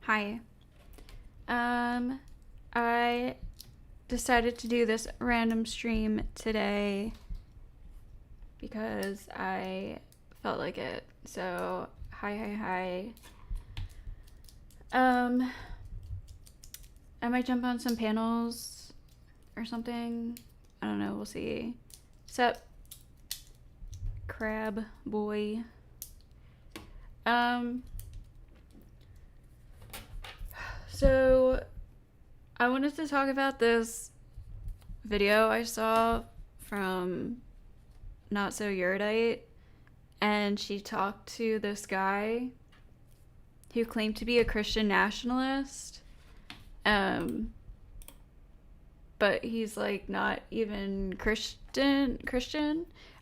Hi. I decided to do this random stream today because I felt like it. So, hi. I might jump on some panels or something. I don't know, we'll see. Sup, crab boy. So I wanted to talk about this video I saw from Not So Erudite, and she talked to this guy who claimed to be a Christian nationalist, but he's like not even Christian.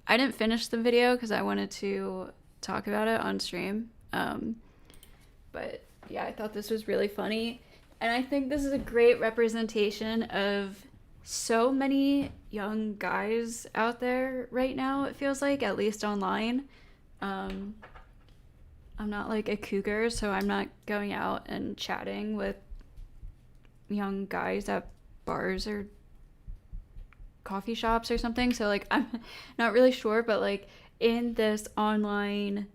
I didn't finish the video because I wanted to talk about it on stream, but yeah, I thought this was really funny. And I think this is a great representation of so many young guys out there right now, it feels like, at least online. I'm not like a cougar, so I'm not going out and chatting with young guys at bars or coffee shops or something. So, like, I'm not really sure, but, like, in this online,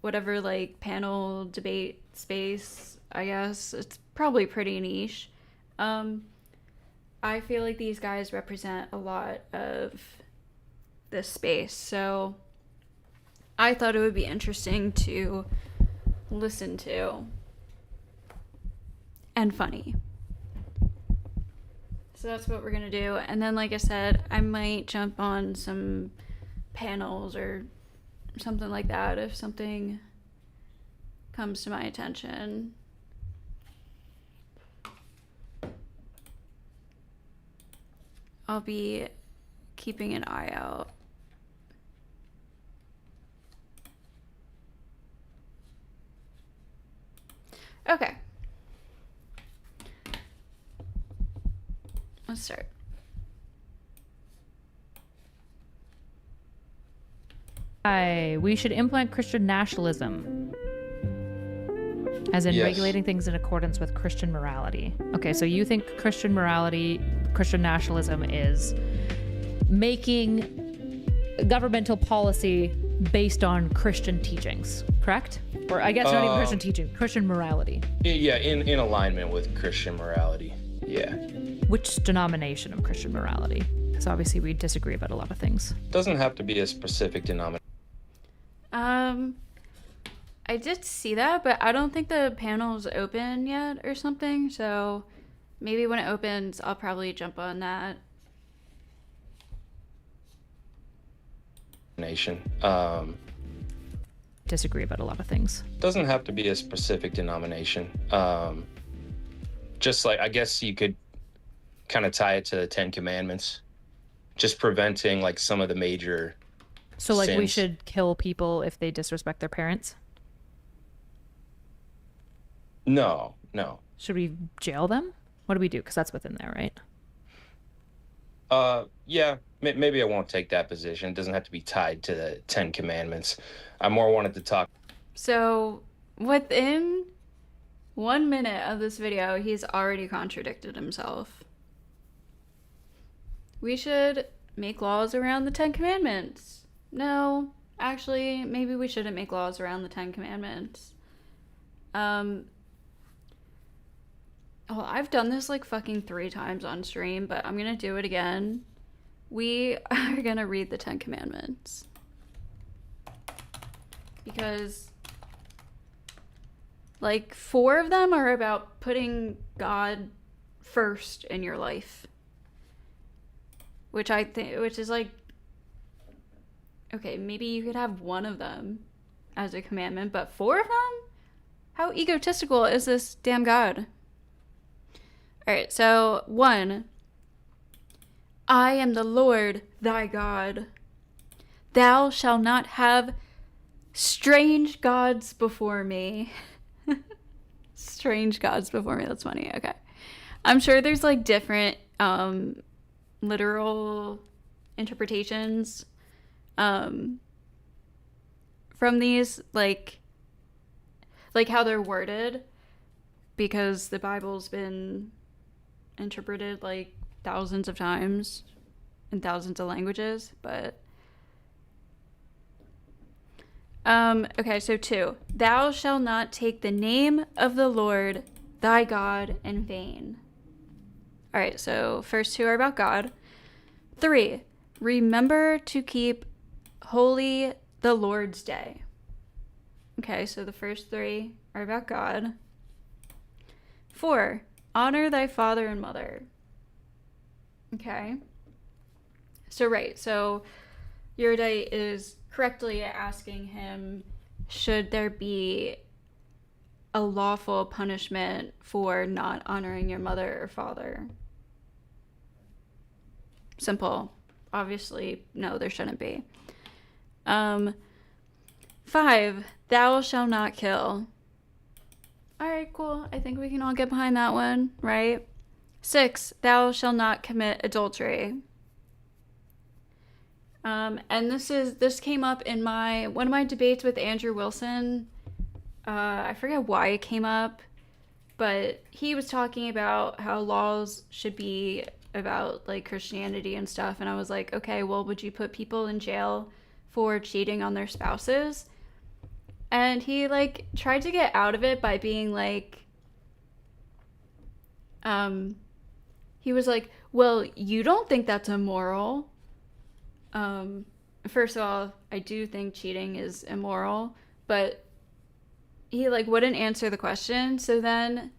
whatever, like, panel debate space, I guess, it's probably pretty niche. I feel like these guys represent a lot of this space, so I thought it would be interesting to listen to and funny. So that's what we're gonna do. And then, like I said, I might jump on some panels or something like that if something comes to my attention. I'll be keeping an eye out. Okay. Let's start. We should implement Christian nationalism, as in regulating things in accordance with Christian morality. Okay, so you think Christian nationalism is making governmental policy based on Christian teachings, correct? Or I guess not even Christian teaching, Christian morality. Yeah, in alignment with Christian morality. Yeah. Which denomination of Christian morality? Because obviously we disagree about a lot of things. Doesn't have to be a specific denomination. I did see that, but I don't think the panel's open yet or something, so maybe when it opens, I'll probably jump on that. Nation. Disagree about a lot of things. Doesn't have to be a specific denomination. Just like, I guess you could kind of tie it to the Ten Commandments, just preventing like some of the major So like sins. We should kill people if they disrespect their parents? No. Should we jail them? What do we do? Because that's within there, right? Yeah, maybe I won't take that position. It doesn't have to be tied to the Ten Commandments. I more wanted to talk. So within 1 minute of this video, he's already contradicted himself. We should make laws around the Ten Commandments. No, actually, maybe we shouldn't make laws around the Ten Commandments. Well, I've done this like fucking 3 times on stream, but I'm gonna do it again. We are gonna read the Ten Commandments. Because, like, 4 of them are about putting God first in your life. Which is like, okay, maybe you could have 1 of them as a commandment, but 4 of them? How egotistical is this damn God? Alright, so 1. I am the Lord thy God. Thou shalt not have strange gods before me. Strange gods before me, that's funny, okay. I'm sure there's like different literal interpretations from these, like how they're worded, because the Bible's been interpreted like thousands of times in thousands of languages, but okay, so 2. Thou shalt not take the name of the Lord thy God in vain. All right, so first 2 are about God. 3, remember to keep holy the Lord's day. Okay, so the first 3 are about God. 4, honor thy father and mother. Okay. So, right, so Eurydice is correctly asking him, should there be a lawful punishment for not honoring your mother or father? Simple. Obviously, no, there shouldn't be. 5, thou shalt not kill. All right, cool. I think we can all get behind that one, right? 6, thou shalt not commit adultery. And this came up in one of my debates with Andrew Wilson. I forget why it came up, but he was talking about how laws should be about like Christianity and stuff, and I was like, okay, well, would you put people in jail for cheating on their spouses? And he like tried to get out of it by being like, he was like, well, you don't think that's immoral. First of all, I do think cheating is immoral, but he like wouldn't answer the question. So then,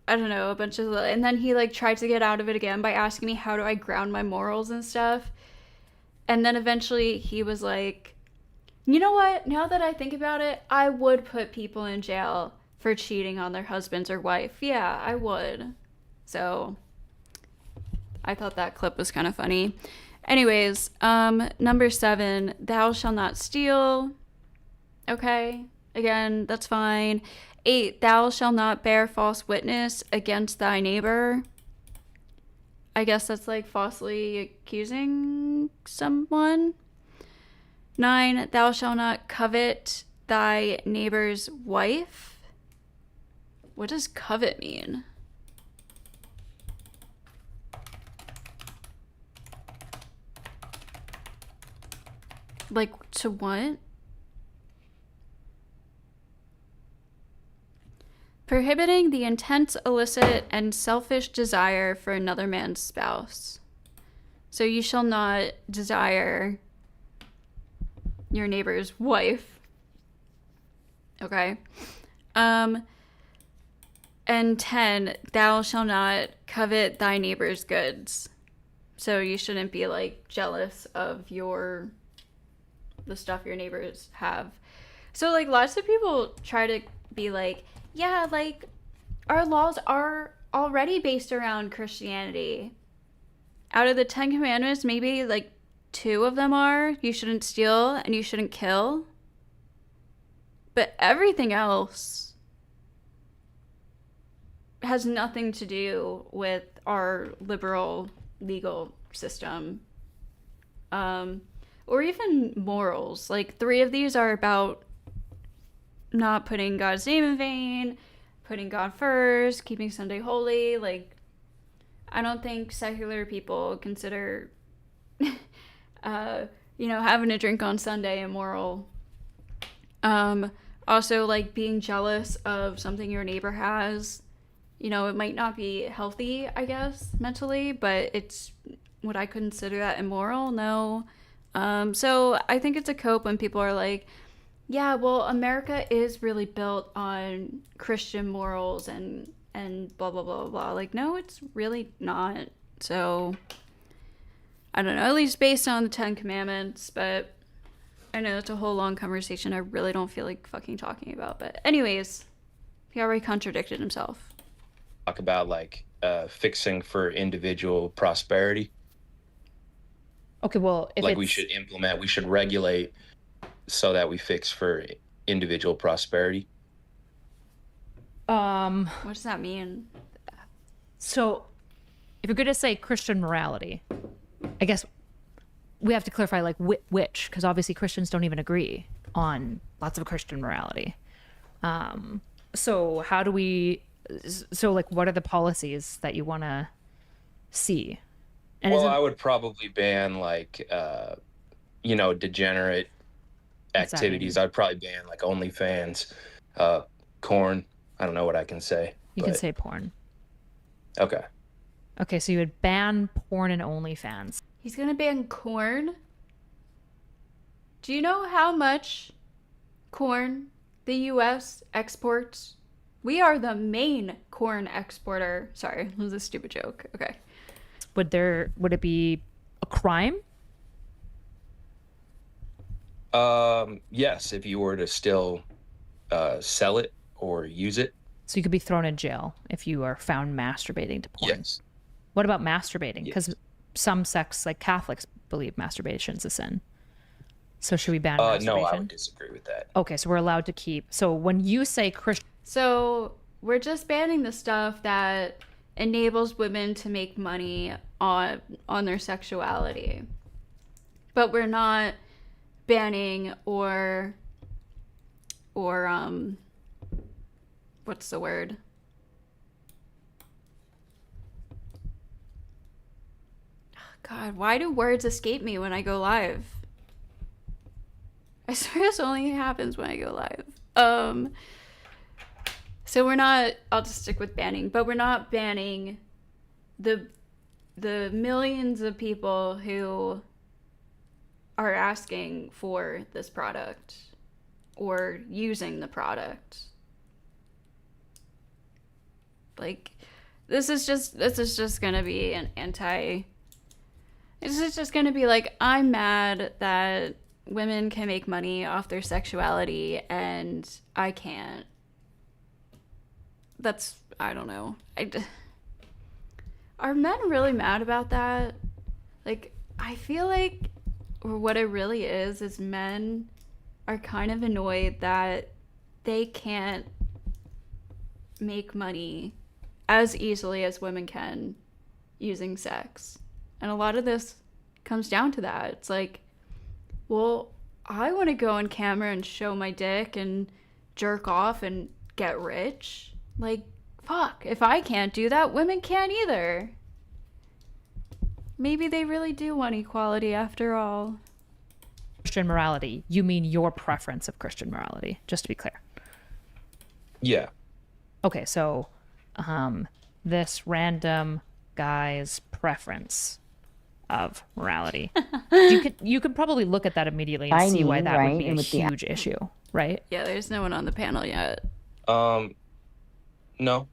I don't know, and then he like tried to get out of it again by asking me, how do I ground my morals and stuff? And then eventually he was like, you know what? Now that I think about it, I would put people in jail for cheating on their husbands or wife. Yeah, I would. So I thought that clip was kind of funny. Anyways, number 7, thou shalt not steal. Okay, again, that's fine. 8, thou shalt not bear false witness against thy neighbor. I guess that's like falsely accusing someone. 9, thou shalt not covet thy neighbor's wife. What does covet mean? Like, to what? Prohibiting the intense, illicit, and selfish desire for another man's spouse. So you shall not desire your neighbor's wife. Okay. And 10, thou shalt not covet thy neighbor's goods. So you shouldn't be like jealous of the stuff your neighbors have. So like lots of people try to be like, yeah, like our laws are already based around Christianity. Out of the 10 commandments, maybe like 2 of them are you shouldn't steal and you shouldn't kill. But everything else has nothing to do with our liberal legal system. Or even morals. Like 3 of these are about not putting God's name in vain, putting God first, keeping Sunday holy. Like, I don't think secular people consider having a drink on Sunday immoral. Also, like, being jealous of something your neighbor has. You know, it might not be healthy, I guess, mentally, but would I consider that immoral? No. So I think it's a cope when people are like, yeah, well, America is really built on Christian morals and blah, blah, blah, blah. Like, no, it's really not. So, I don't know, at least based on the 10 Commandments, but I know it's a whole long conversation I really don't feel like fucking talking about. But anyways, he already contradicted himself. Talk about like fixing for individual prosperity. Okay, well, if like we should regulate so that we fix for individual prosperity. What does that mean? So if you're going to say Christian morality, I guess we have to clarify like which, because obviously Christians don't even agree on lots of Christian morality. But So how do we? So like, what are the policies that you want to see? And Well, isn't I would probably ban like degenerate what's that mean? activities. I'd probably ban like OnlyFans, uh, corn. I don't know what I can say, You can but say porn. okay. Okay, so you would ban porn and OnlyFans. He's gonna ban corn. Do you know how much corn the U.S. exports? We are the main corn exporter. Sorry, it was a stupid joke. Okay. Would it be a crime? Yes, if you were to still sell it or use it, So you could be thrown in jail if you are found masturbating to porn. yes. What about masturbating? Because Yes. some sects, like Catholics, believe masturbation's a sin. So should we ban No, I masturbation? would disagree with that. Okay, so we're allowed to keep. So when you say Christian, So we're just banning the stuff that enables women to make money on their sexuality, but we're not banning or what's the word? God, why do words escape me when I go live? I swear this only happens when I go live. So we're not, I'll just stick with banning, but we're not banning the millions of people who are asking for this product or using the product. Like, this is just gonna be an this is just gonna be like, I'm mad that women can make money off their sexuality and I can't. That's, I don't know. Are men really mad about that? Like, I feel like what it really is men are kind of annoyed that they can't make money as easily as women can using sex. And a lot of this comes down to that. It's like, well, I want to go on camera and show my dick and jerk off and get rich. Like, fuck, if I can't do that, women can't either. Maybe they really do want equality after all. morality, you mean your preference of Christian morality, just to be clear. Yeah. Okay, so this random guy's preference of morality. You could probably look at that immediately and see why that would be a huge issue, right? Yeah, there's no one on the panel yet. No.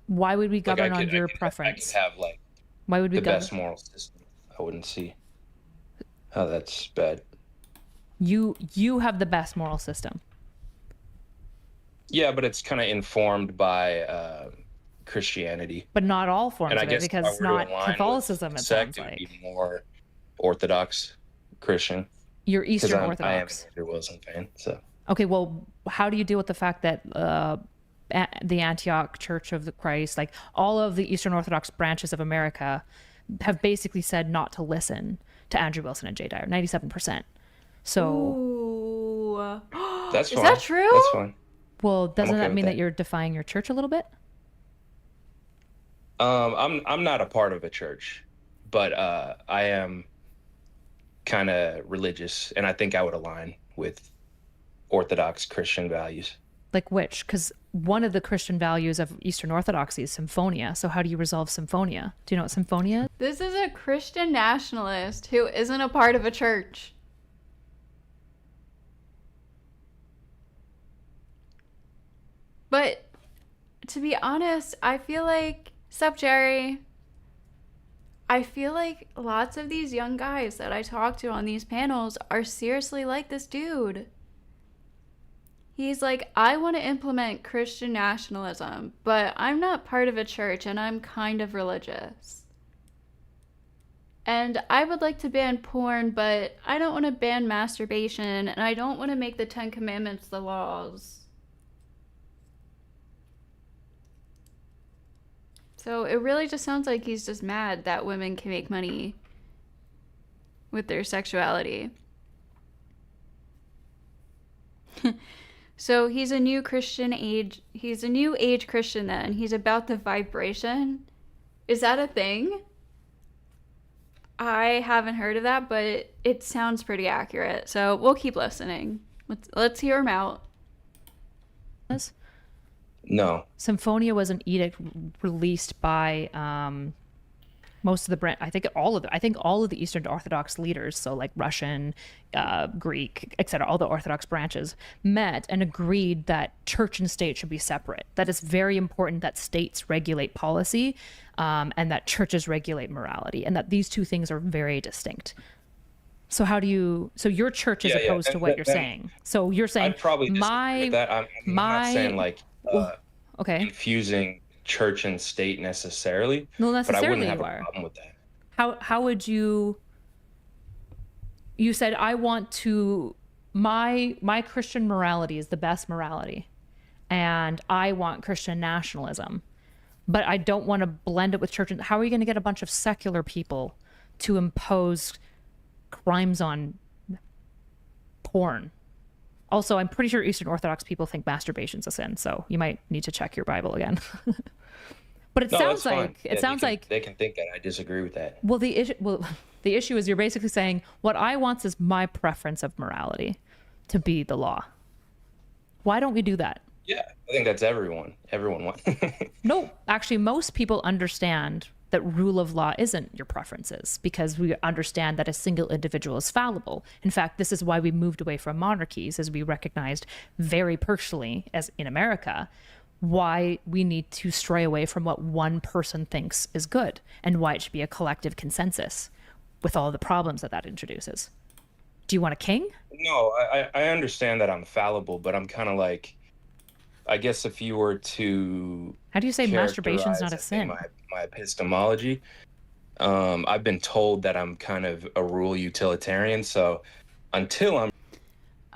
Why would we govern on your I preference? could have like Why would we the govern? best moral system. I wouldn't see how that's bad. You have the best moral system. Yeah, but it's kind of informed by Christianity. But not all forms And I of it, guess because if I it's were to not align with Catholicism, it sect, sounds it would like. be more Orthodox Christian. You're Because Eastern I am Orthodox. an Andrew Wilson fan. So Okay, well, how do you deal with the fact that the Antioch Church of the Christ, like all of the Eastern Orthodox branches of America, have basically said not to listen to Andrew Wilson and Jay Dyer, 97%. So, Ooh. that's Is fine. that true? That's fine. well, doesn't okay that with mean that that. you're defying your church a little bit? I'm not a part of a church, but I am kind of religious, and I think I would align with Orthodox Christian values. Like which? Because one of the Christian values of Eastern Orthodoxy is symphonia. So how do you resolve symphonia? Do you know what symphonia is? This is a Christian nationalist who isn't a part of a church. But to be honest, I feel like, sup, Jerry? I feel like lots of these young guys that I talk to on these panels are seriously like this dude. He's like, I want to implement Christian nationalism, but I'm not part of a church and I'm kind of religious. And I would like to ban porn, but I don't want to ban masturbation and I don't want to make the Ten Commandments the laws. So it really just sounds like he's just mad that women can make money with their sexuality. So he's a new Christian age. He's a new age Christian then. He's about the vibration. Is that a thing? I haven't heard of that, but it sounds pretty accurate. So we'll keep listening. Let's hear him out. No. Symphonia was an edict released by most of the I think all of the Eastern Orthodox leaders, so like Russian, Greek, etc., all the Orthodox branches met and agreed that church and state should be separate. That it's very important that states regulate policy, and that churches regulate morality, and that these two things are very distinct. So how do you? So your church is opposed to what you're saying. So you're saying I'd probably disagree with that. I'm not saying like okay, confusing church and state necessarily. No, necessarily but I wouldn't have you a are. problem with that. How would you? You said I want to my Christian morality is the best morality, and I want Christian nationalism, but I don't want to blend it with church. How are you going to get a bunch of secular people to impose crimes on porn? Also, I'm pretty sure Eastern Orthodox people think masturbation's a sin, so you might need to check your Bible again. But it sounds like they can think that I disagree with that. Well, the issue is you're basically saying what I want is my preference of morality to be the law. Why don't we do that? Yeah, I think that's everyone. Everyone wants. No, actually, most people understand that rule of law isn't your preferences because we understand that a single individual is fallible. In fact, this is why we moved away from monarchies, as we recognized very personally, as in America, why we need to stray away from what one person thinks is good and why it should be a collective consensus with all the problems that introduces. Do you want a king? No, I understand that I'm fallible, but I'm kind of like, I guess if you were to how do you say masturbation's not a sin? My epistemology, I've been told that I'm kind of a rule utilitarian. So until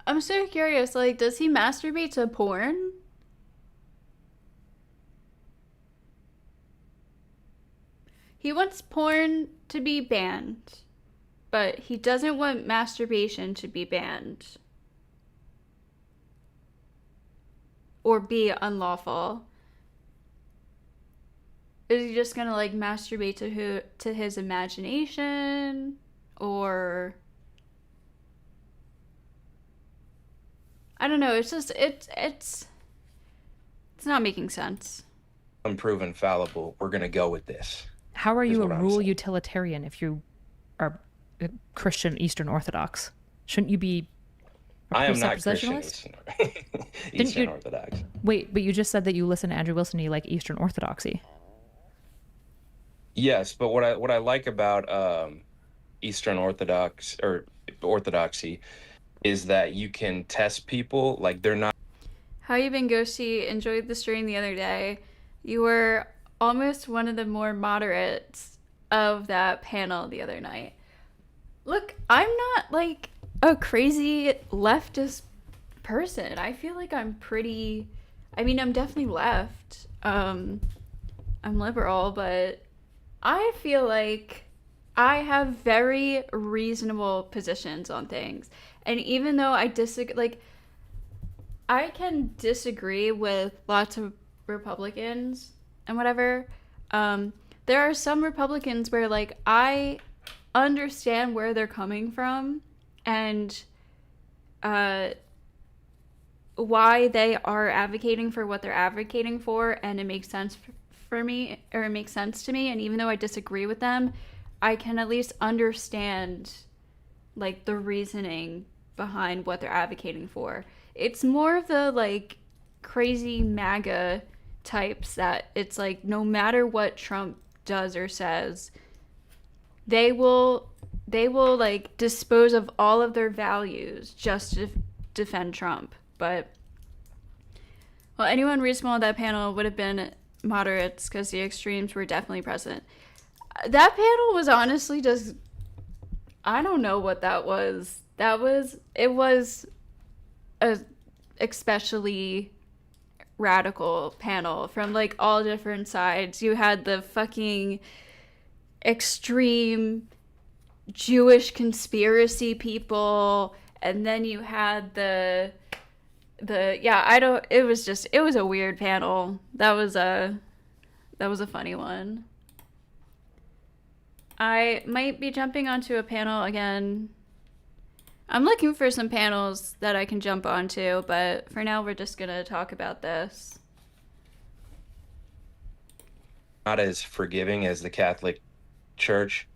I'm so curious. Like, does he masturbate to porn? He wants porn to be banned, but he doesn't want masturbation to be banned or be unlawful. Is he just gonna like masturbate to his imagination, or I don't know. It's just it's not making sense. I'm proven fallible, we're gonna go with this. How are you a rule utilitarian if you are a Christian Eastern Orthodox? Shouldn't you be? I am not Christian Eastern Orthodox. Wait, but you just said that you listen to Andrew Wilson and you like Eastern Orthodoxy. Yes, but what I like about Eastern Orthodoxy is that you can test people, like they're not. How you been, Ghosty? Enjoyed the stream the other day. You were almost one of the more moderates of that panel the other night. Look, I'm not like a crazy leftist person. I feel like I'm definitely left. I'm liberal, but I feel like I have very reasonable positions on things. And even though I disagree, like, I can disagree with lots of Republicans and whatever. There are some Republicans where, like, I understand where they're coming from and why they are advocating for what they're advocating for, and it makes sense for me, or it makes sense to me. And even though I disagree with them, I can at least understand like the reasoning behind what they're advocating for. It's more of the like crazy MAGA types that it's like no matter what Trump does or says, they will like dispose of all of their values just to defend Trump. But well, anyone reasonable on that panel would have been moderates because the extremes were definitely present. That panel was honestly just, I don't know what that was. It was a especially radical panel from like all different sides. You had the fucking extreme Jewish conspiracy people, and then you had the I don't, it was just, it was a weird panel. That was a funny one. I might be jumping onto a panel again. I'm looking for some panels that I can jump onto, but for now we're just gonna talk about this. Not as forgiving as the Catholic Church.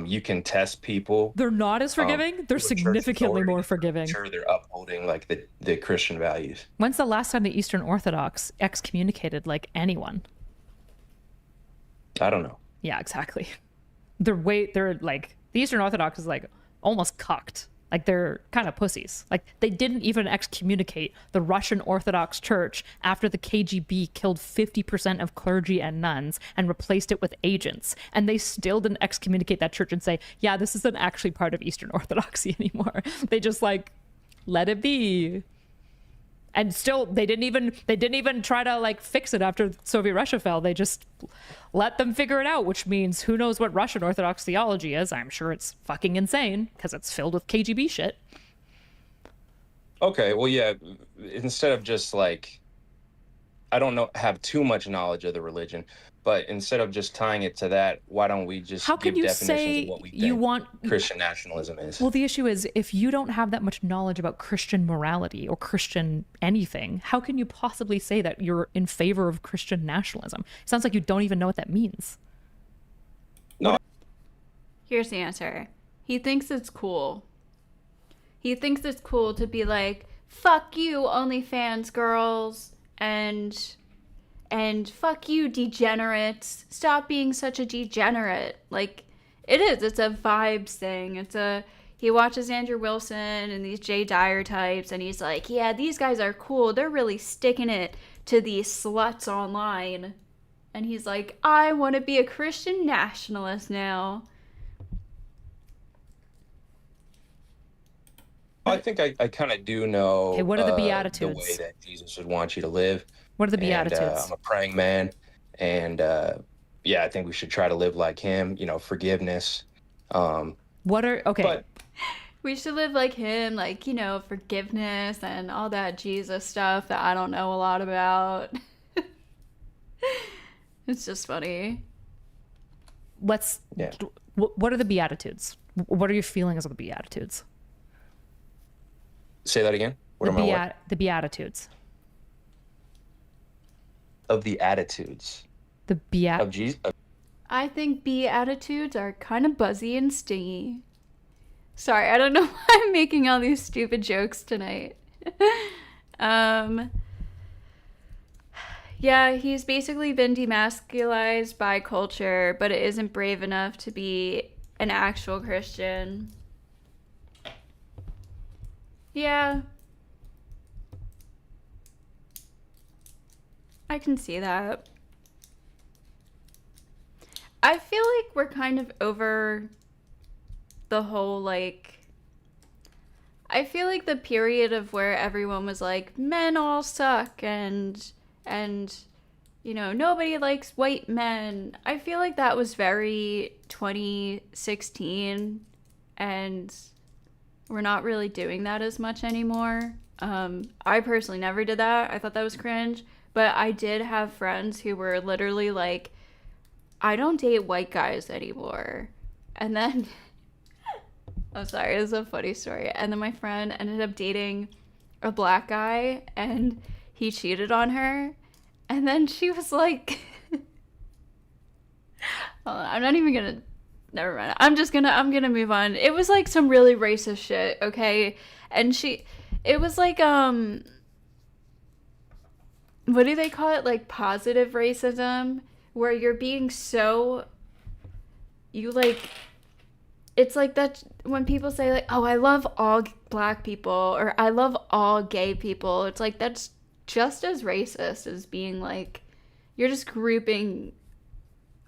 You can test people. They're not as forgiving. They're Church significantly more authorities, forgiving. sure, they're upholding like the Christian values. When's the last time the Eastern Orthodox excommunicated like anyone? I don't know. Yeah, exactly. They're like, the Eastern Orthodox is like almost cucked. Like they're kind of pussies. Like they didn't even excommunicate the Russian Orthodox Church after the KGB killed 50% of clergy and nuns and replaced it with agents. And they still didn't excommunicate that church and say, yeah, this isn't actually part of Eastern Orthodoxy anymore. They just like let it be. And still they didn't even try to like fix it after Soviet Russia fell. They just let them figure it out, which means who knows what Russian Orthodox theology is. I'm sure it's fucking insane because it's filled with KGB shit. Okay, well, yeah, instead of just like, I don't have too much knowledge of the religion, but instead of just tying it to that, why don't we just How give can you definitions say of what we you think want Christian nationalism is? Well, the issue is if you don't have that much knowledge about Christian morality or Christian anything, how can you possibly say that you're in favor of Christian nationalism? It sounds like you don't even know what that means. No, Here's the answer. He thinks it's cool. He thinks it's cool to be like, fuck you, OnlyFans girls, and fuck you, degenerates. Stop being such a degenerate. Like, it's a vibes thing. He watches Andrew Wilson and these Jay Dyer types, and he's like, yeah, these guys are cool. They're really sticking it to these sluts online. And he's like, I want to be a Christian nationalist now. I think I kind of do know Okay, what are the the Beatitudes? way that Jesus would want you to live. What are the And Beatitudes? I'm a praying man, and yeah, I think we should try to live like him. Forgiveness. Okay. But We should live like him, like, forgiveness and all that Jesus stuff that I don't know a lot about. It's just funny. Yeah. What are the Beatitudes? What are your feelings of the Beatitudes? Say that again. What am I? What? The Beatitudes. Of the attitudes The of Jesus. I think Beatitudes are kind of buzzy and stingy. Sorry, I don't know why I'm making all these stupid jokes tonight. Yeah, he's basically been demasculized by culture, but it isn't brave enough to be an actual Christian. Yeah. I can see that. I feel like we're kind of over the whole, I feel like the period of where everyone was like, men all suck and nobody likes white men. I feel like that was very 2016, and we're not really doing that as much anymore. I personally never did that. I thought that was cringe, but I did have friends who were literally like, I don't date white guys anymore. And then, I'm sorry, this is a funny story. And then my friend ended up dating a black guy, and he cheated on her. And then she was like, hold on, I'm not even gonna, never mind. I'm gonna move on. It was like some really racist shit, okay? And it was like, what do they call it? Like positive racism, where you're being so, it's like that when people say like, oh, I love all black people, or I love all gay people. It's like, that's just as racist as being like, you're just grouping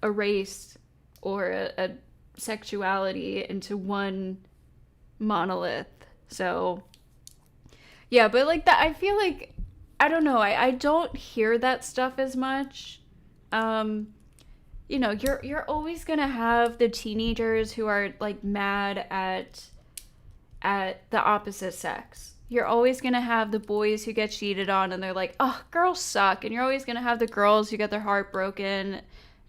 a race or a sexuality into one monolith. So yeah, but like that, I feel like, I don't know, I don't hear that stuff as much. You're always gonna have the teenagers who are like mad at the opposite sex. you're always going to have the boys who get cheated on and they're like, oh, girls suck. And you're always going to have the girls who get their heart broken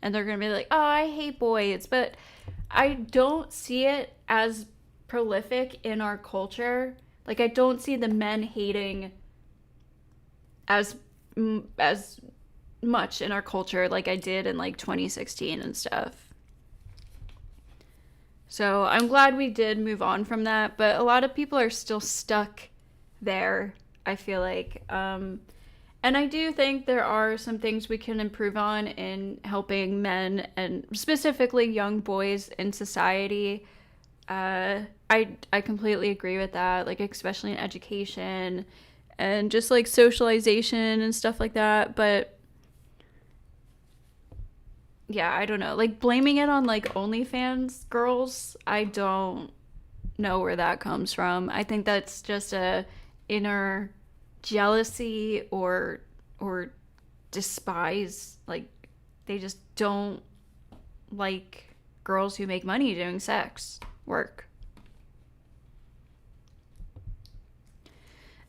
and they're going to be like, oh, I hate boys. But I don't see it as prolific in our culture. Like, I don't see the men hating as much in our culture like I did in like 2016 and stuff. So I'm glad we did move on from that, but a lot of people are still stuck there, I feel like. And I do think there are some things we can improve on in helping men and specifically young boys in society. I completely agree with that, like especially in education and just like socialization and stuff like that. But yeah, I don't know. Like blaming it on like OnlyFans girls, I don't know where that comes from. I think that's just a inner jealousy or despise. Like they just don't like girls who make money doing sex work.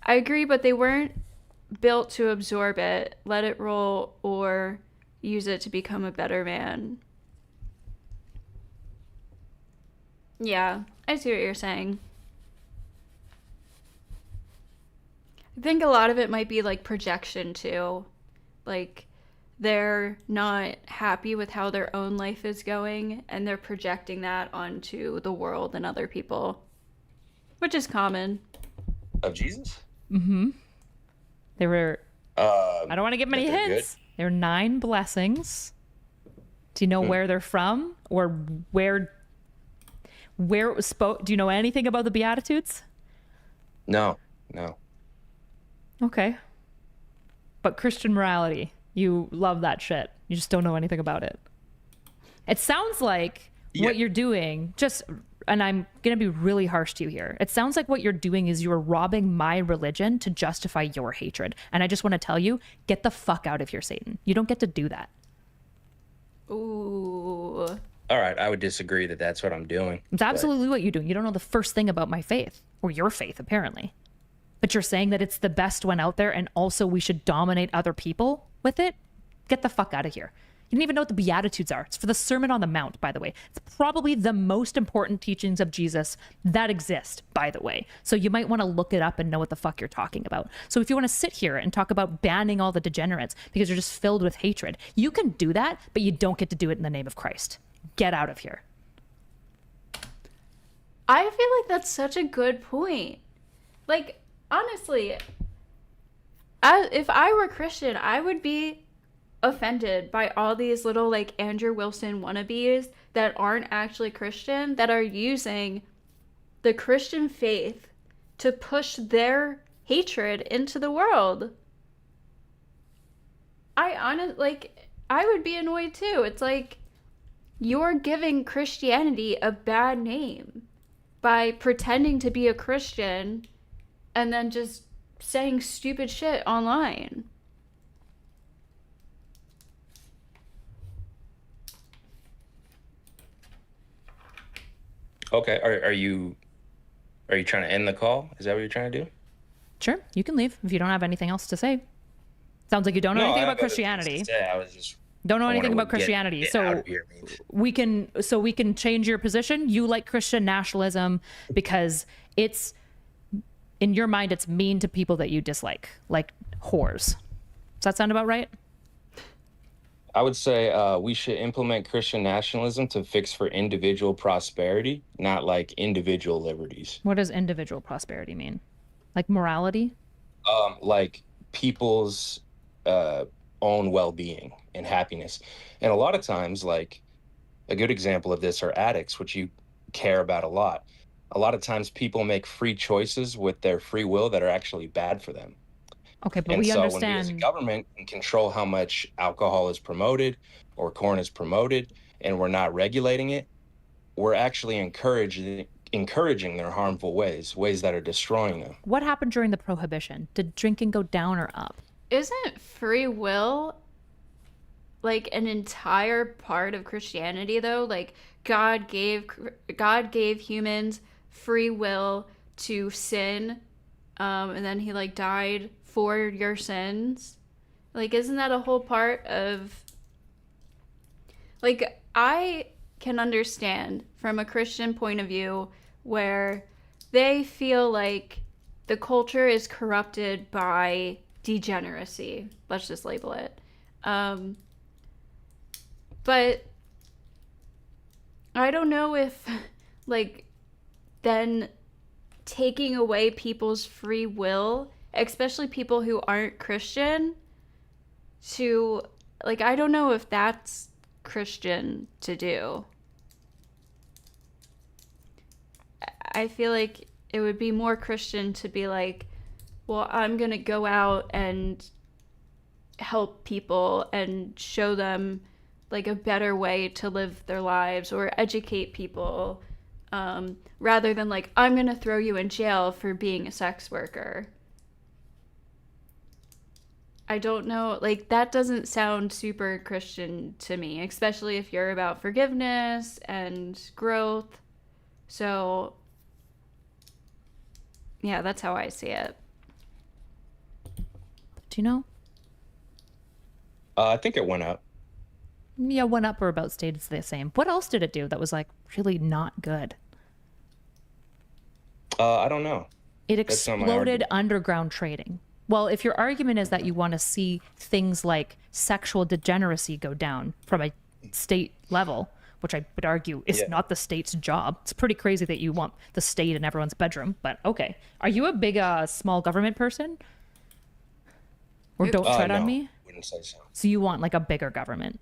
I agree, but they weren't built to absorb it, let it roll, or use it to become a better man. Yeah, I see what you're saying. I think a lot of it might be like projection too. Like they're not happy with how their own life is going and they're projecting that onto the world and other people, which is common. Of Jesus? Mm-hmm. There were, I don't want to give many that they're hints. There are 9 blessings. Do you know where they're from or where it was spoke? Do you know anything about the Beatitudes? No. Okay. But Christian morality, you love that shit. You just don't know anything about it. It sounds like what you're doing, and I'm going to be really harsh to you here. It sounds like what you're doing is you're robbing my religion to justify your hatred. And I just want to tell you, get the fuck out of here, Satan. You don't get to do that. Ooh. All right, I would disagree that that's what I'm doing. It's absolutely what you're doing. You don't know the first thing about my faith, or your faith, apparently. But you're saying that it's the best one out there and also we should dominate other people with it? Get the fuck out of here. You don't even know what the Beatitudes are. It's for the Sermon on the Mount, by the way. It's probably the most important teachings of Jesus that exist, by the way. So you might want to look it up and know what the fuck you're talking about. So if you want to sit here and talk about banning all the degenerates because you're just filled with hatred, you can do that, but you don't get to do it in the name of Christ. Get out of here. I feel like that's such a good point. Like, honestly, if I were Christian, I would be offended by all these little like Andrew Wilson wannabes that aren't actually Christian, that are using the Christian faith to push their hatred into the world. I would be annoyed too. It's like you're giving Christianity a bad name by pretending to be a Christian and then just saying stupid shit online. Okay, are you trying to end the call? Is that what you're trying to do? Sure, you can leave if you don't have anything else to say. Sounds like you don't know anything about Christianity. I was just don't know anything about Christianity. So we can change your position. You like Christian nationalism because it's, in your mind, it's mean to people that you dislike, like whores. Does that sound about right? I would say we should implement Christian nationalism to fix for individual prosperity, not like individual liberties. What does individual prosperity mean? Like morality? Like people's own well-being and happiness. And a lot of times, like a good example of this are addicts, which you care about a lot. A lot of times people make free choices with their free will that are actually bad for them. Okay, but and we so understand. when we as a government can control how much alcohol is promoted or corn is promoted, and we're not regulating it, we're actually encouraging their harmful ways that are destroying them. What happened during the prohibition? Did drinking go down or up? Isn't free will like an entire part of Christianity though? Like God gave humans free will to sin and then he like died for your sins. Like, isn't that a whole part of, like, I can understand from a Christian point of view where they feel like the culture is corrupted by degeneracy. Let's just label it. But I don't know if, like, then taking away people's free will, especially people who aren't Christian, to, like, I don't know if that's Christian to do. I feel like it would be more Christian to be like, well, I'm going to go out and help people and show them like a better way to live their lives or educate people, rather than like, I'm going to throw you in jail for being a sex worker. I don't know, like, that doesn't sound super Christian to me, especially if you're about forgiveness and growth. So, yeah, that's how I see it. Do you know? I think it went up. Yeah, went up or about stayed the same. What else did it do that was like really not good? I don't know. It That's not my exploded argument. underground trading. Well, if your argument is that you want to see things like sexual degeneracy go down from a state level, which I would argue is Yeah. not the state's job. It's pretty crazy that you want the state in everyone's bedroom, but okay. Are you a big small government person? Or don't tread on No, me? wouldn't say so. So you want like a bigger government.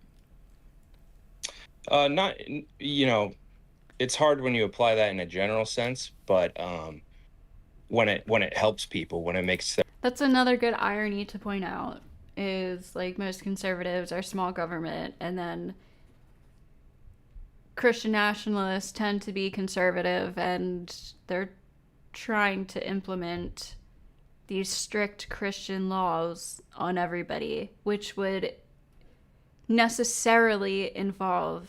Not, it's hard when you apply that in a general sense, but when it helps people, when it makes That's another good irony to point out, is like most conservatives are small government, and then Christian nationalists tend to be conservative, and they're trying to implement these strict Christian laws on everybody, which would necessarily involve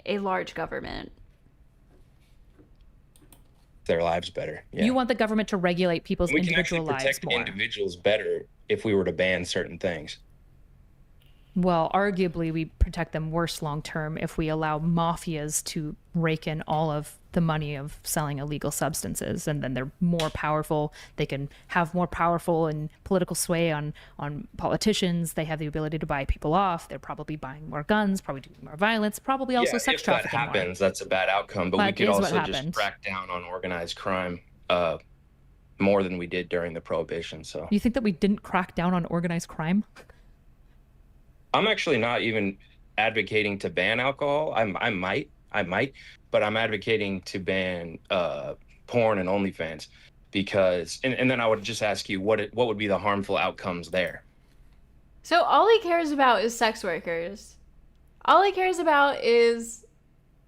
a large government. their lives better. Yeah. You want the government to regulate people's We can actually individual lives protect more. individuals better if we were to ban certain things. Well, arguably, we protect them worse long term if we allow mafias to rake in all of the money of selling illegal substances, and then they're more powerful. They can have more powerful and political sway on politicians. They have the ability to buy people off. They're probably buying more guns, probably doing more violence, probably also Yeah, sex if that trafficking more. happens, that's a bad outcome. But we That could is what also just happened. crack down on organized crime more than we did during the Prohibition. So You think that we didn't crack down on organized crime? I'm actually not even advocating to ban alcohol. I might, but I'm advocating to ban porn and OnlyFans because, and then I would just ask you what would be the harmful outcomes there. So all he cares about is sex workers. All he cares about is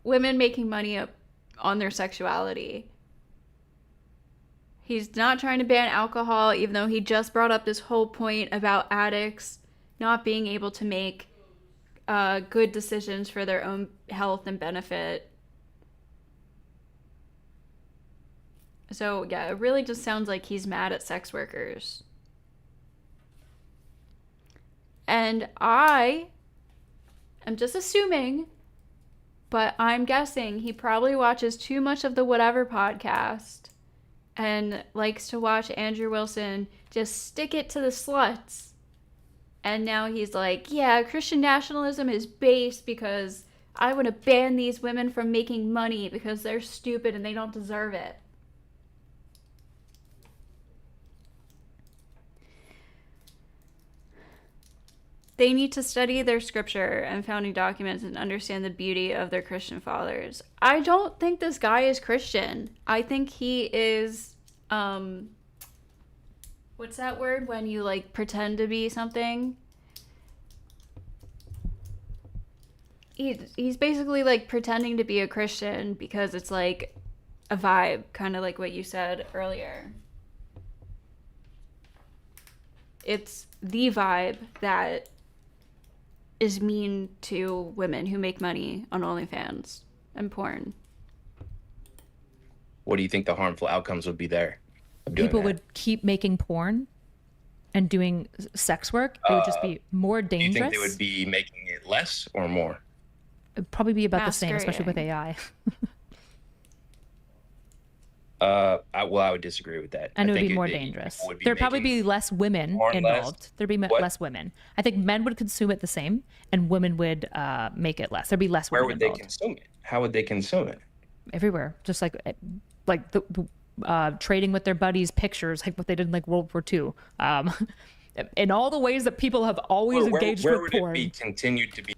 women making money up on their sexuality. He's not trying to ban alcohol, even though he just brought up this whole point about addicts not being able to make good decisions for their own health and benefit. So, yeah, it really just sounds like he's mad at sex workers. And I am just assuming, but I'm guessing he probably watches too much of the Whatever podcast and likes to watch Andrew Wilson just stick it to the sluts. And now he's like, yeah, Christian nationalism is base because I want to ban these women from making money because they're stupid and they don't deserve it. They need to study their scripture and founding documents and understand the beauty of their Christian fathers. I don't think this guy is Christian. I think he is, what's that word when you like pretend to be something? He's basically like pretending to be a Christian because it's like a vibe, kind of like what you said earlier. It's the vibe that is mean to women who make money on OnlyFans and porn. What do you think the harmful outcomes would be there? of doing people that. would keep making porn and doing sex work, it would just be more Do you dangerous. think they would be making it less or more? It'd probably be about the same, especially with Masquerading. AI. I would disagree with that. And I it would think be more people dangerous. would be There'd probably making be less women porn less. involved. There'd be What? less women. I think men would consume it the same, and women would make it less. There'd be less Where women would they involved. consume it? How would they consume it? Everywhere, just like the trading with their buddies pictures, like what they did in like World War II. In all the ways that people have always engaged Where with would porn. it be continued to be?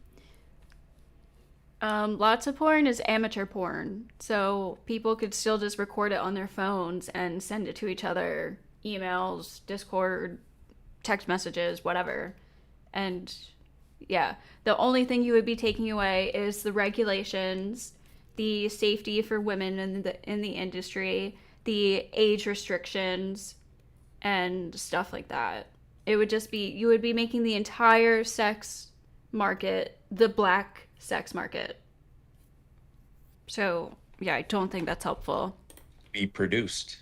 Lots of porn is amateur porn, so people could still just record it on their phones and send it to each other, emails, Discord, text messages, whatever. And yeah, the only thing you would be taking away is the regulations, the safety for women in the industry, the age restrictions, and stuff like that. It would just be you would be making the entire sex market the black sex market. So yeah, I don't think that's helpful. Be produced.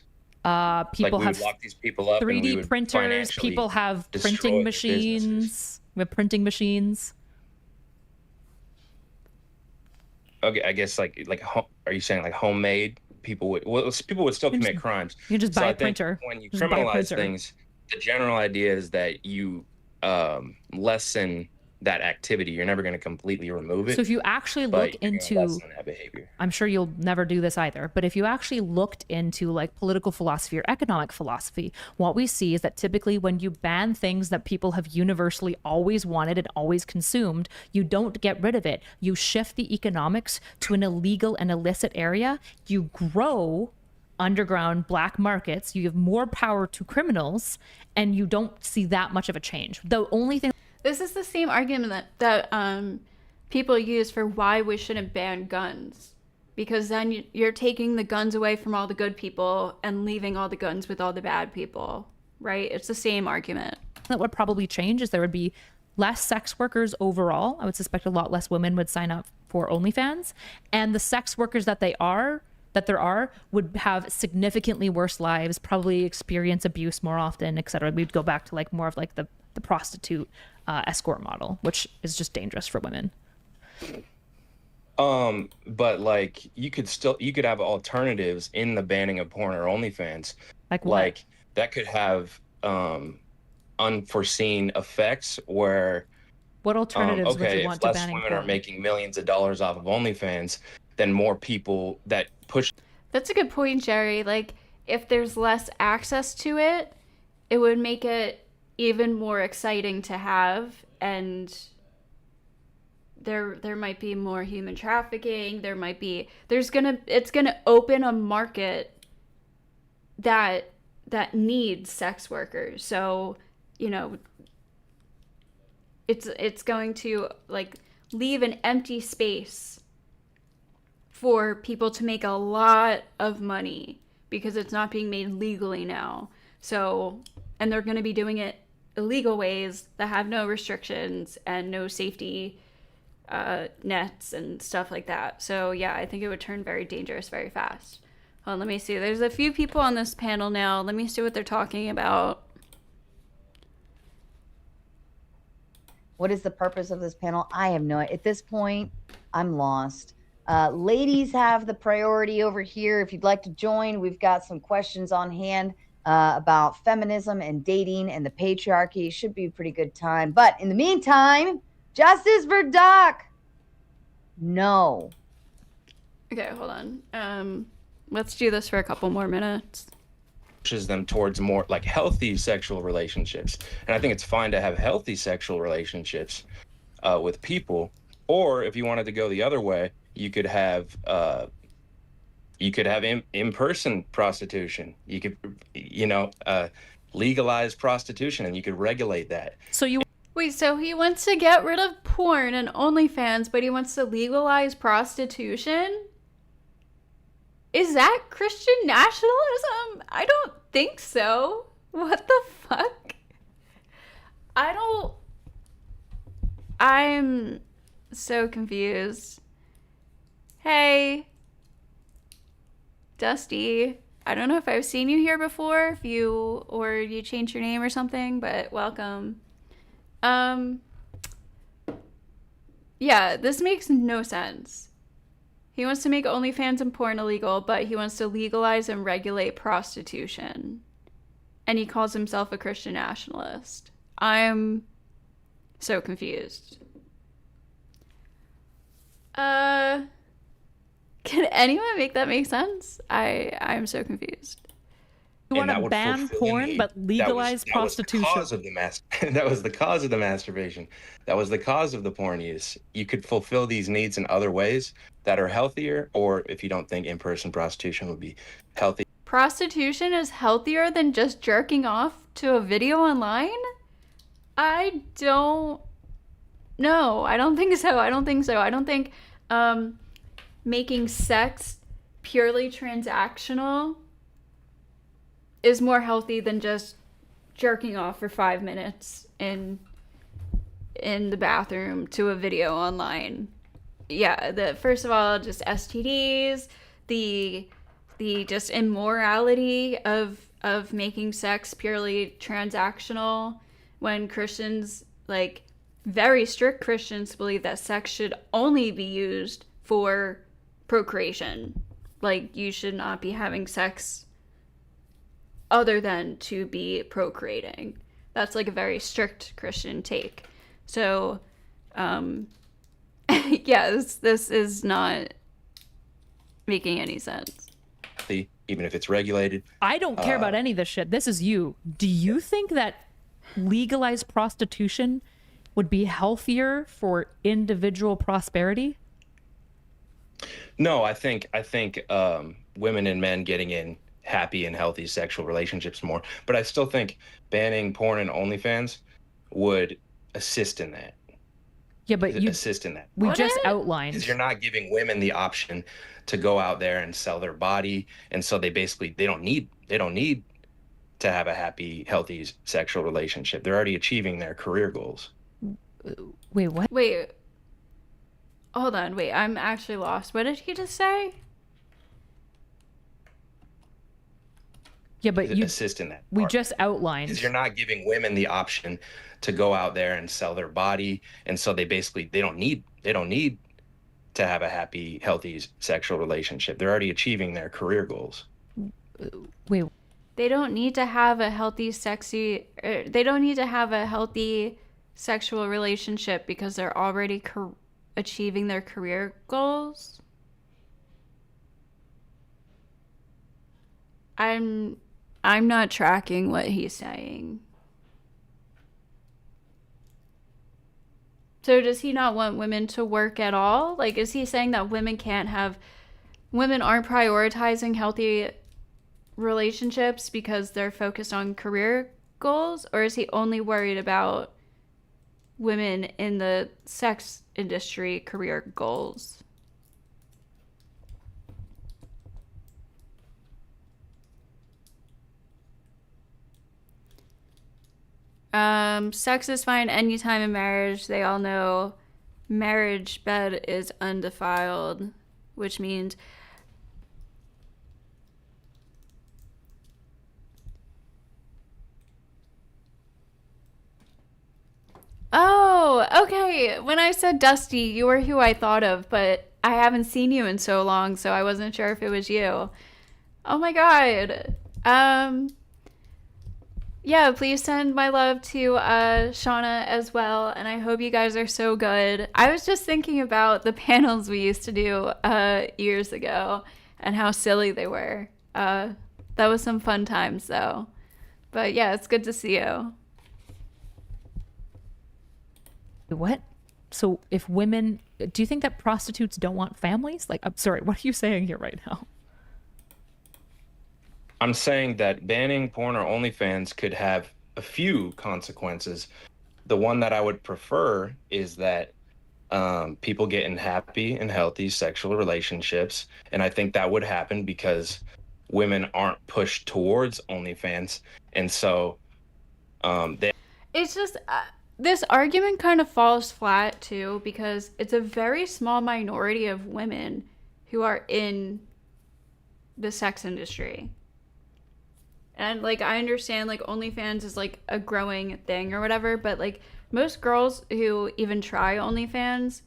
People we have would lock these people up and we 3D would printers. financially People have destroy printing their businesses. machines. We have printing machines. Okay, I guess are you saying like homemade people would people would still commit crimes. You can just So buy I a think printer. when you Just buy a criminalize printer. things, the general idea is that you lessen that activity. You're never going to completely remove it, So if you actually but look you're gonna into, lessen that behavior. I'm sure you'll never do this either, but if you actually looked into like political philosophy or economic philosophy, what we see is that typically when you ban things that people have universally always wanted and always consumed, you don't get rid of it. You shift the economics to an illegal and illicit area. You grow underground black markets. You give more power to criminals, and you don't see that much of a change. The only thing This is the same argument that people use for why we shouldn't ban guns, because then you're taking the guns away from all the good people and leaving all the guns with all the bad people, right? It's the same argument. that would probably change is there would be less sex workers overall. I would suspect a lot less women would sign up for OnlyFans, and the sex workers that there are would have significantly worse lives, probably experience abuse more often, etc. We'd go back to like more of like the prostitute escort model, which is just dangerous for women. But like you could have alternatives in the banning of porn or OnlyFans. Like what? Like that could have unforeseen effects where What alternatives would okay, you if want to less banning women porn? are making millions of dollars off of OnlyFans, then more people that push That's a good point, Jerry. Like, if there's less access to it, it would make it even more exciting to have, and there might be more human trafficking. It's gonna open a market that needs sex workers. So, you know, it's going to like leave an empty space for people to make a lot of money because it's not being made legally now. So, and they're going to be doing it illegal ways that have no restrictions and no safety nets and stuff like that. So, yeah, I think it would turn very dangerous very fast. Hold on, let me see. There's a few people on this panel now. Let me see what they're talking about. What is the purpose of this panel? I have no idea. At this point, I'm lost. Ladies have the priority over here. If you'd like to join, we've got some questions on hand about feminism and dating and the patriarchy. Should be a pretty good time. But in the meantime, justice for Doc. No. Okay, hold on. Let's do this for a couple more minutes. pushes them towards more like healthy sexual relationships. And I think it's fine to have healthy sexual relationships with people. Or if you wanted to go the other way, you could have in-person prostitution. You could, legalize prostitution, and you could regulate that. So you Wait, so he wants to get rid of porn and OnlyFans, but he wants to legalize prostitution? Is that Christian nationalism? I don't think so. What the fuck? I'm so confused. Hey, Dusty. I don't know if I've seen you here before, if you changed your name or something, but welcome. Yeah, this makes no sense. He wants to make OnlyFans and porn illegal, but he wants to legalize and regulate prostitution. And he calls himself a Christian nationalist. I'm so confused. Can anyone make that make sense? I'm so confused. You And want that to would ban fulfill porn any- but legalize prostitution? That was the cause of the that was the cause of the masturbation. That was the cause of the porn use. You could fulfill these needs in other ways that are healthier, or if you don't think in-person prostitution would be healthy. Prostitution is healthier than just jerking off to a video online? I don't know. I don't think so. I don't think making sex purely transactional is more healthy than just jerking off for 5 minutes in the bathroom to a video online. Yeah, first of all, just STDs, the just immorality of making sex purely transactional, when Christians, like very strict Christians, believe that sex should only be used for procreation. Like, you should not be having sex other than to be procreating. That's like a very strict Christian take. So, yeah, this is not making any sense. Even if it's regulated. I don't care about any of this shit. This is you. Do you think that legalized prostitution would be healthier for individual prosperity? No, I think women and men getting in happy and healthy sexual relationships more. But I still think banning porn and OnlyFans would assist in that. Yeah, but we just outlined. Because you're not giving women the option to go out there and sell their body, and so they don't need to have a happy, healthy sexual relationship. They're already achieving their career goals. Wait, what? Wait. Hold on. Wait, I'm actually lost. What did he just say? Yeah, but assist in that. We just outlined. Because you're not giving women the option to go out there and sell their body, and so they don't need to have a happy, healthy sexual relationship. They're already achieving their career goals. Wait. They don't need to have a healthy sexual relationship because they're already achieving their career goals. I'm not tracking what he's saying. So does he not want women to work at all? Like, is he saying that women aren't prioritizing healthy relationships because they're focused on career goals? Or is he only worried about women in the sex industry career goals? Sex is fine anytime in marriage. They all know marriage bed is undefiled, which means oh, okay. When I said Dusty, you were who I thought of, but I haven't seen you in so long, so I wasn't sure if it was you. Oh my god. Yeah, please send my love to Shauna as well, and I hope you guys are so good. I was just thinking about the panels we used to do years ago and how silly they were. That was some fun times, though. But yeah, it's good to see you. What? So if women, do you think that prostitutes don't want families? Like, I'm sorry, what are you saying here right now? I'm saying that banning porn or OnlyFans could have a few consequences. The one that I would prefer is that people get in happy and healthy sexual relationships. And I think that would happen because women aren't pushed towards OnlyFans. And so it's just this argument kind of falls flat too, because it's a very small minority of women who are in the sex industry. And like I understand like OnlyFans is like a growing thing or whatever, but like most girls who even try OnlyFans,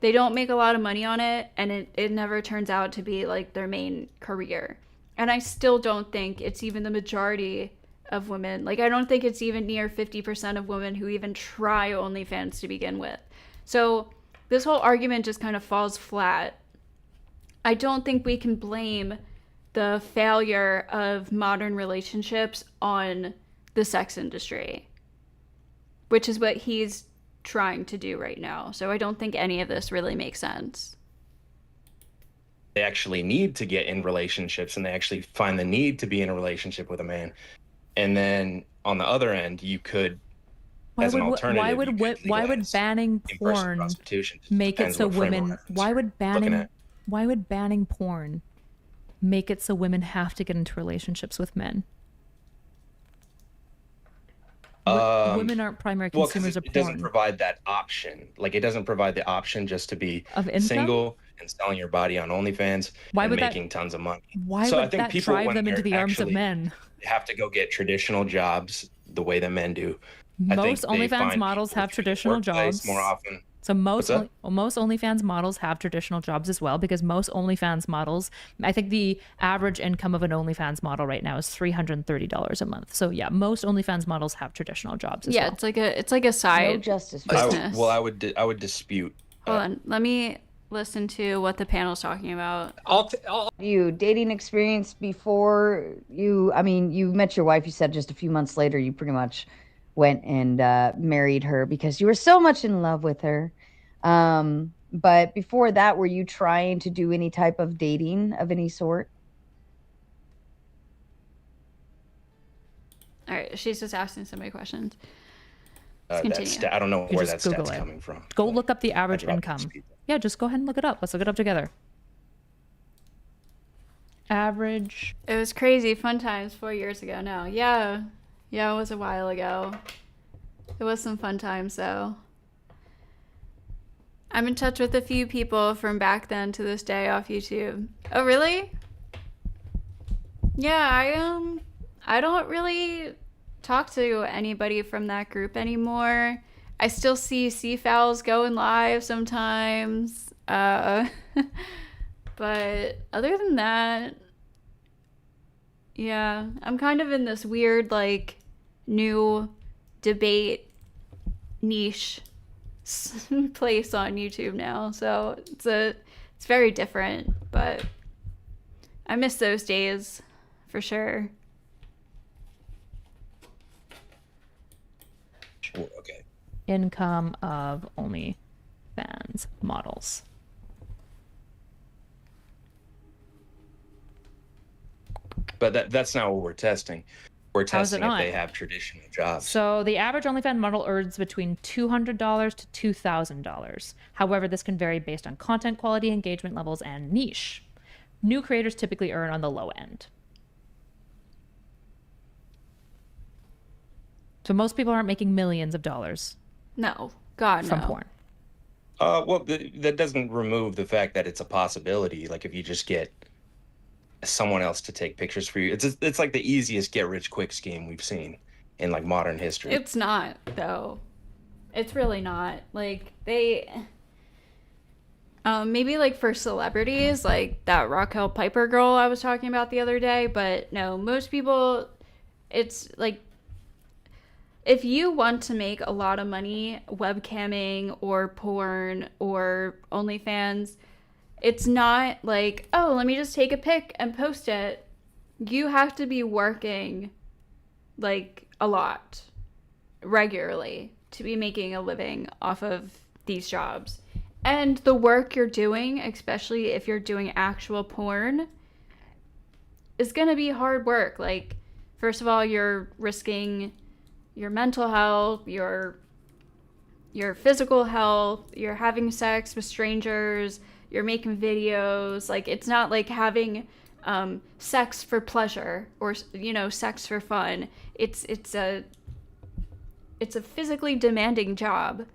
they don't make a lot of money on it, and it never turns out to be like their main career. And I still don't think it's even the majority of women. Like I don't think it's even near 50% of women who even try OnlyFans to begin with. So this whole argument just kind of falls flat. I don't think we can blame the failure of modern relationships on the sex industry, which is what he's trying to do right now. So I don't think any of this really makes sense. They actually need to get in relationships, and they actually find the need to be in a relationship with a man. And then on the other end, you could, as an alternative, why would banning porn make it so women? Why would banning porn make it so women have to get into relationships with men? Women aren't primary consumers of porn. It doesn't provide that option. Like it doesn't provide the option just to be of single and selling your body on OnlyFans and making tons of money. Why would that drive them into the arms of men? Have to go get traditional jobs the way that men do. Most OnlyFans models have traditional jobs more often. So most OnlyFans models have traditional jobs as well, because most OnlyFans models, I think the average income of an OnlyFans model right now is $330 a month. So yeah, most OnlyFans models have traditional jobs as well. Yeah, it's like a side no justice business. I would dispute. Hold on, let me listen to what the panel's talking about. You dating experience before you, I mean, you met your wife, you said just a few months later you pretty much went and married her because you were so much in love with her. But before that, were you trying to do any type of dating of any sort? All right, she's just asking so many questions. I don't know where that stat's coming from. Go look up the average income. Yeah, just go ahead and look it up. Let's look it up together. Average. It was crazy. Fun times 4 years ago now. Yeah, it was a while ago. It was some fun times, though. I'm in touch with a few people from back then to this day off YouTube. Oh, really? Yeah, I don't really talk to anybody from that group anymore. I still see CFOWs going live sometimes. But other than that, yeah, I'm kind of in this weird, like, new debate niche place on YouTube now. So it's very different, but I miss those days for sure. Okay. Income of OnlyFans models. But that's not what we're testing. We're testing if they have traditional jobs. So the average OnlyFans model earns between $200 to $2,000. However, this can vary based on content quality, engagement levels, and niche. New creators typically earn on the low end. So most people aren't making millions of dollars. No, God, from no. porn. Well, that doesn't remove the fact that it's a possibility. Like if you just get someone else to take pictures for you, it's like the easiest get rich quick scheme we've seen in like modern history. It's not, though. It's really not. Like they maybe like for celebrities, like that Raquel Piper girl I was talking about the other day, but no, most people, it's like if you want to make a lot of money webcamming or porn or OnlyFans, it's not like, oh, let me just take a pic and post it. You have to be working like a lot regularly to be making a living off of these jobs. And the work you're doing, especially if you're doing actual porn, is going to be hard work. Like, first of all, you're risking your mental health, your physical health, you're having sex with strangers, you're making videos. Like, it's not like having sex for pleasure or, you know, sex for fun. It's a physically demanding job.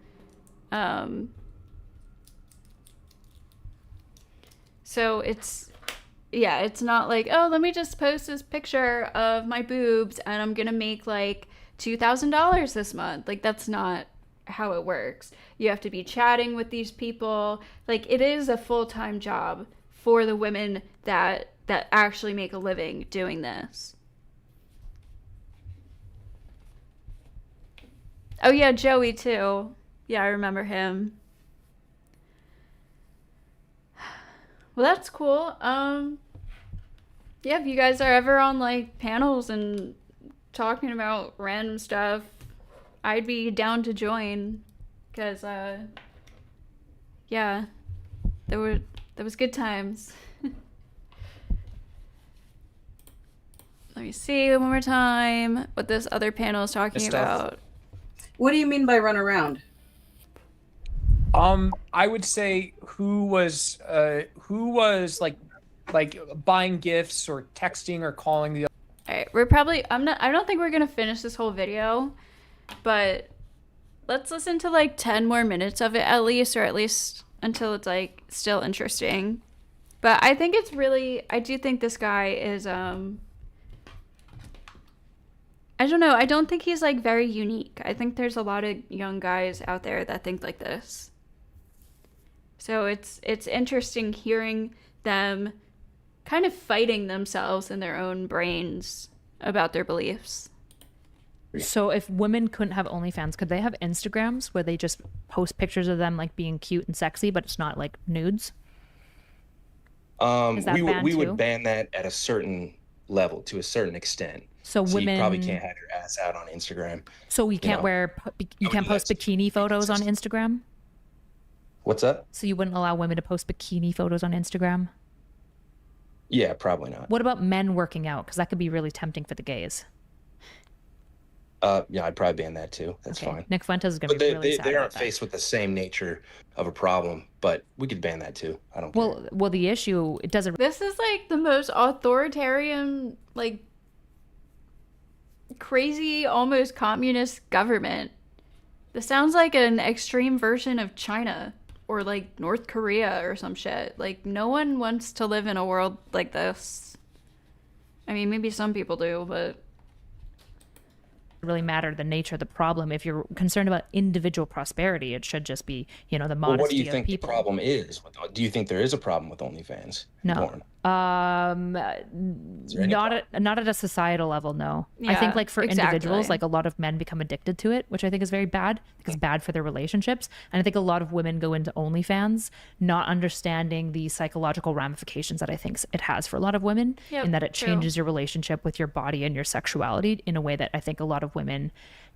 So it's yeah, it's not like, oh, let me just post this picture of my boobs and I'm gonna make like $2,000 this month. Like, that's not how it works. You have to be chatting with these people. Like, it is a full-time job for the women that actually make a living doing this. Oh yeah, Joey too. Yeah, I remember him. Well, that's cool. Yeah, if you guys are ever on like panels and talking about random stuff, I'd be down to join, because yeah, there was good times. Let me see one more time what this other panel is talking about. What do you mean by run around? I would say who was like buying gifts or texting or calling the. All right, we're probably I don't think we're gonna finish this whole video, but let's listen to like 10 more minutes of it at least, or at least until it's like still interesting. But I think it's really, I do think this guy is I don't know, I don't think he's like very unique. I think there's a lot of young guys out there that think like this. So it's interesting hearing them kind of fighting themselves in their own brains about their beliefs. So if women couldn't have OnlyFans, could they have Instagrams where they just post pictures of them like being cute and sexy, but it's not like nudes? Is that banned we too? would ban that at a certain level, to a certain extent. So women, you probably can't have your ass out on Instagram. So you can't you can't post bikini photos on Instagram? What's up? So you wouldn't allow women to post bikini photos on Instagram? Yeah, probably not. What about men working out? Because that could be really tempting for the gays. Yeah, I'd probably ban that too. That's fine. Nick Fuentes is going to be really sad. They aren't faced with the same nature of a problem, but we could ban that too. I don't care. Well, the issue, it doesn't. This is like the most authoritarian, like crazy, almost communist government. This sounds like an extreme version of China or like North Korea or some shit. Like, no one wants to live in a world like this. I mean, maybe some people do, but really matter the nature of the problem. If you're concerned about individual prosperity, it should just be, the modesty of people. What do you think the problem is? Do you think there is a problem with OnlyFans? No. Porn? Not at a societal level, no. I Yeah, think like for individuals, exactly. like a lot of men become addicted to it, which I think is very bad. I think it's bad for their relationships. And I think a lot of women go into OnlyFans not understanding the psychological ramifications that I think it has for a lot of women, Yep, in that it true. changes your relationship with your body and your sexuality in a way that I think a lot of women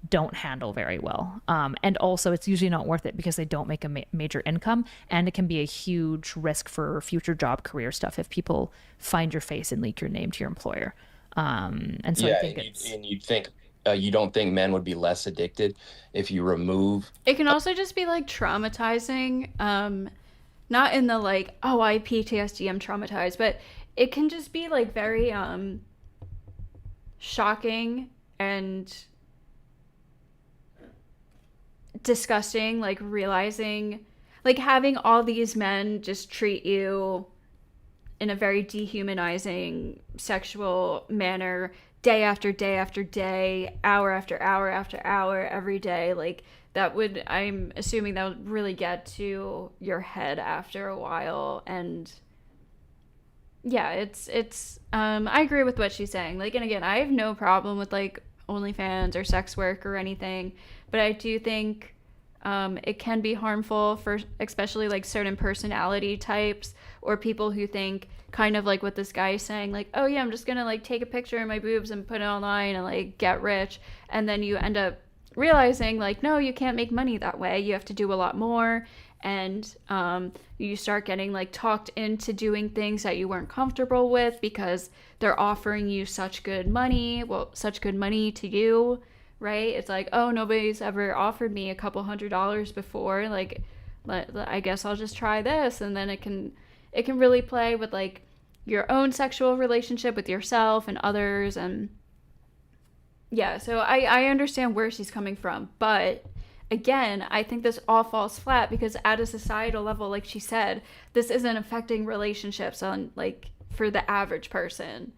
don't handle very well. And also it's usually not worth it because they don't make a major income, and it can be a huge risk for future job career stuff if people find your face and leak your name to your employer. And so Yeah, I think and you'd think you don't think men would be less addicted if you remove. it can also just be like traumatizing. Not in the like, oh, I PTSD, I'm traumatized, but it can just be like very shocking and disgusting, like realizing, like having all these men just treat you in a very dehumanizing sexual manner day after day after day, hour after hour after hour, every day. Like that would, I'm assuming that would really get to your head after a while. And yeah, it's I agree with what she's saying. Like, and again, I have no problem with like OnlyFans or sex work or anything, but I do think it can be harmful for especially like certain personality types, or people who think kind of like what this guy is saying, like, oh yeah, I'm just gonna like take a picture of my boobs and put it online and like get rich, and then you end up realizing like, no, you can't make money that way, you have to do a lot more. And you start getting like talked into doing things that you weren't comfortable with because they're offering you such good money to you, right? It's like, oh, nobody's ever offered me a couple $100s before, like I guess I'll just try this. And then it can really play with like your own sexual relationship with yourself and others. And yeah, so I understand where she's coming from, but again, I think this all falls flat because at a societal level, like she said, this isn't affecting relationships on like for the average person.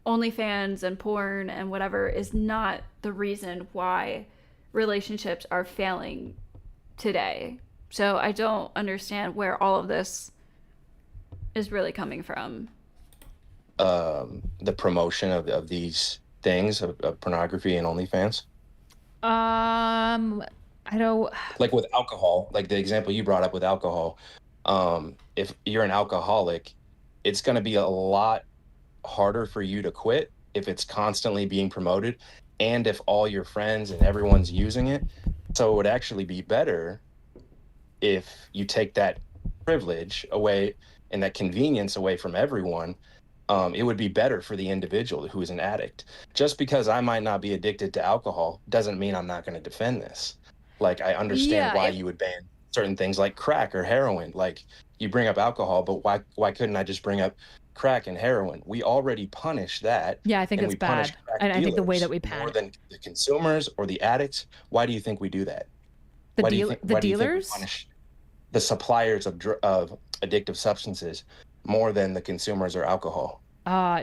OnlyFans and porn and whatever is not the reason why relationships are failing today. So I don't understand where all of this is really coming from. The promotion of these things of pornography and OnlyFans. I don't. Like with alcohol, like the example you brought up with alcohol. If you're an alcoholic, it's going to be a lot harder for you to quit if it's constantly being promoted and if all your friends and everyone's using it. So it would actually be better if you take that privilege away and that convenience away from everyone. It would be better for the individual who is an addict. Just because I might not be addicted to alcohol doesn't mean I'm not going to defend this. Like, I understand why you would ban certain things like crack or heroin. Like, you bring up alcohol, but why couldn't I just bring up crack and heroin? We already punish that. Yeah, I think it's bad. And I think the way that we more than the consumers or the addicts. Why do you think we do that? The why dealers? do you think we punish the suppliers of addictive substances more than the consumers or alcohol?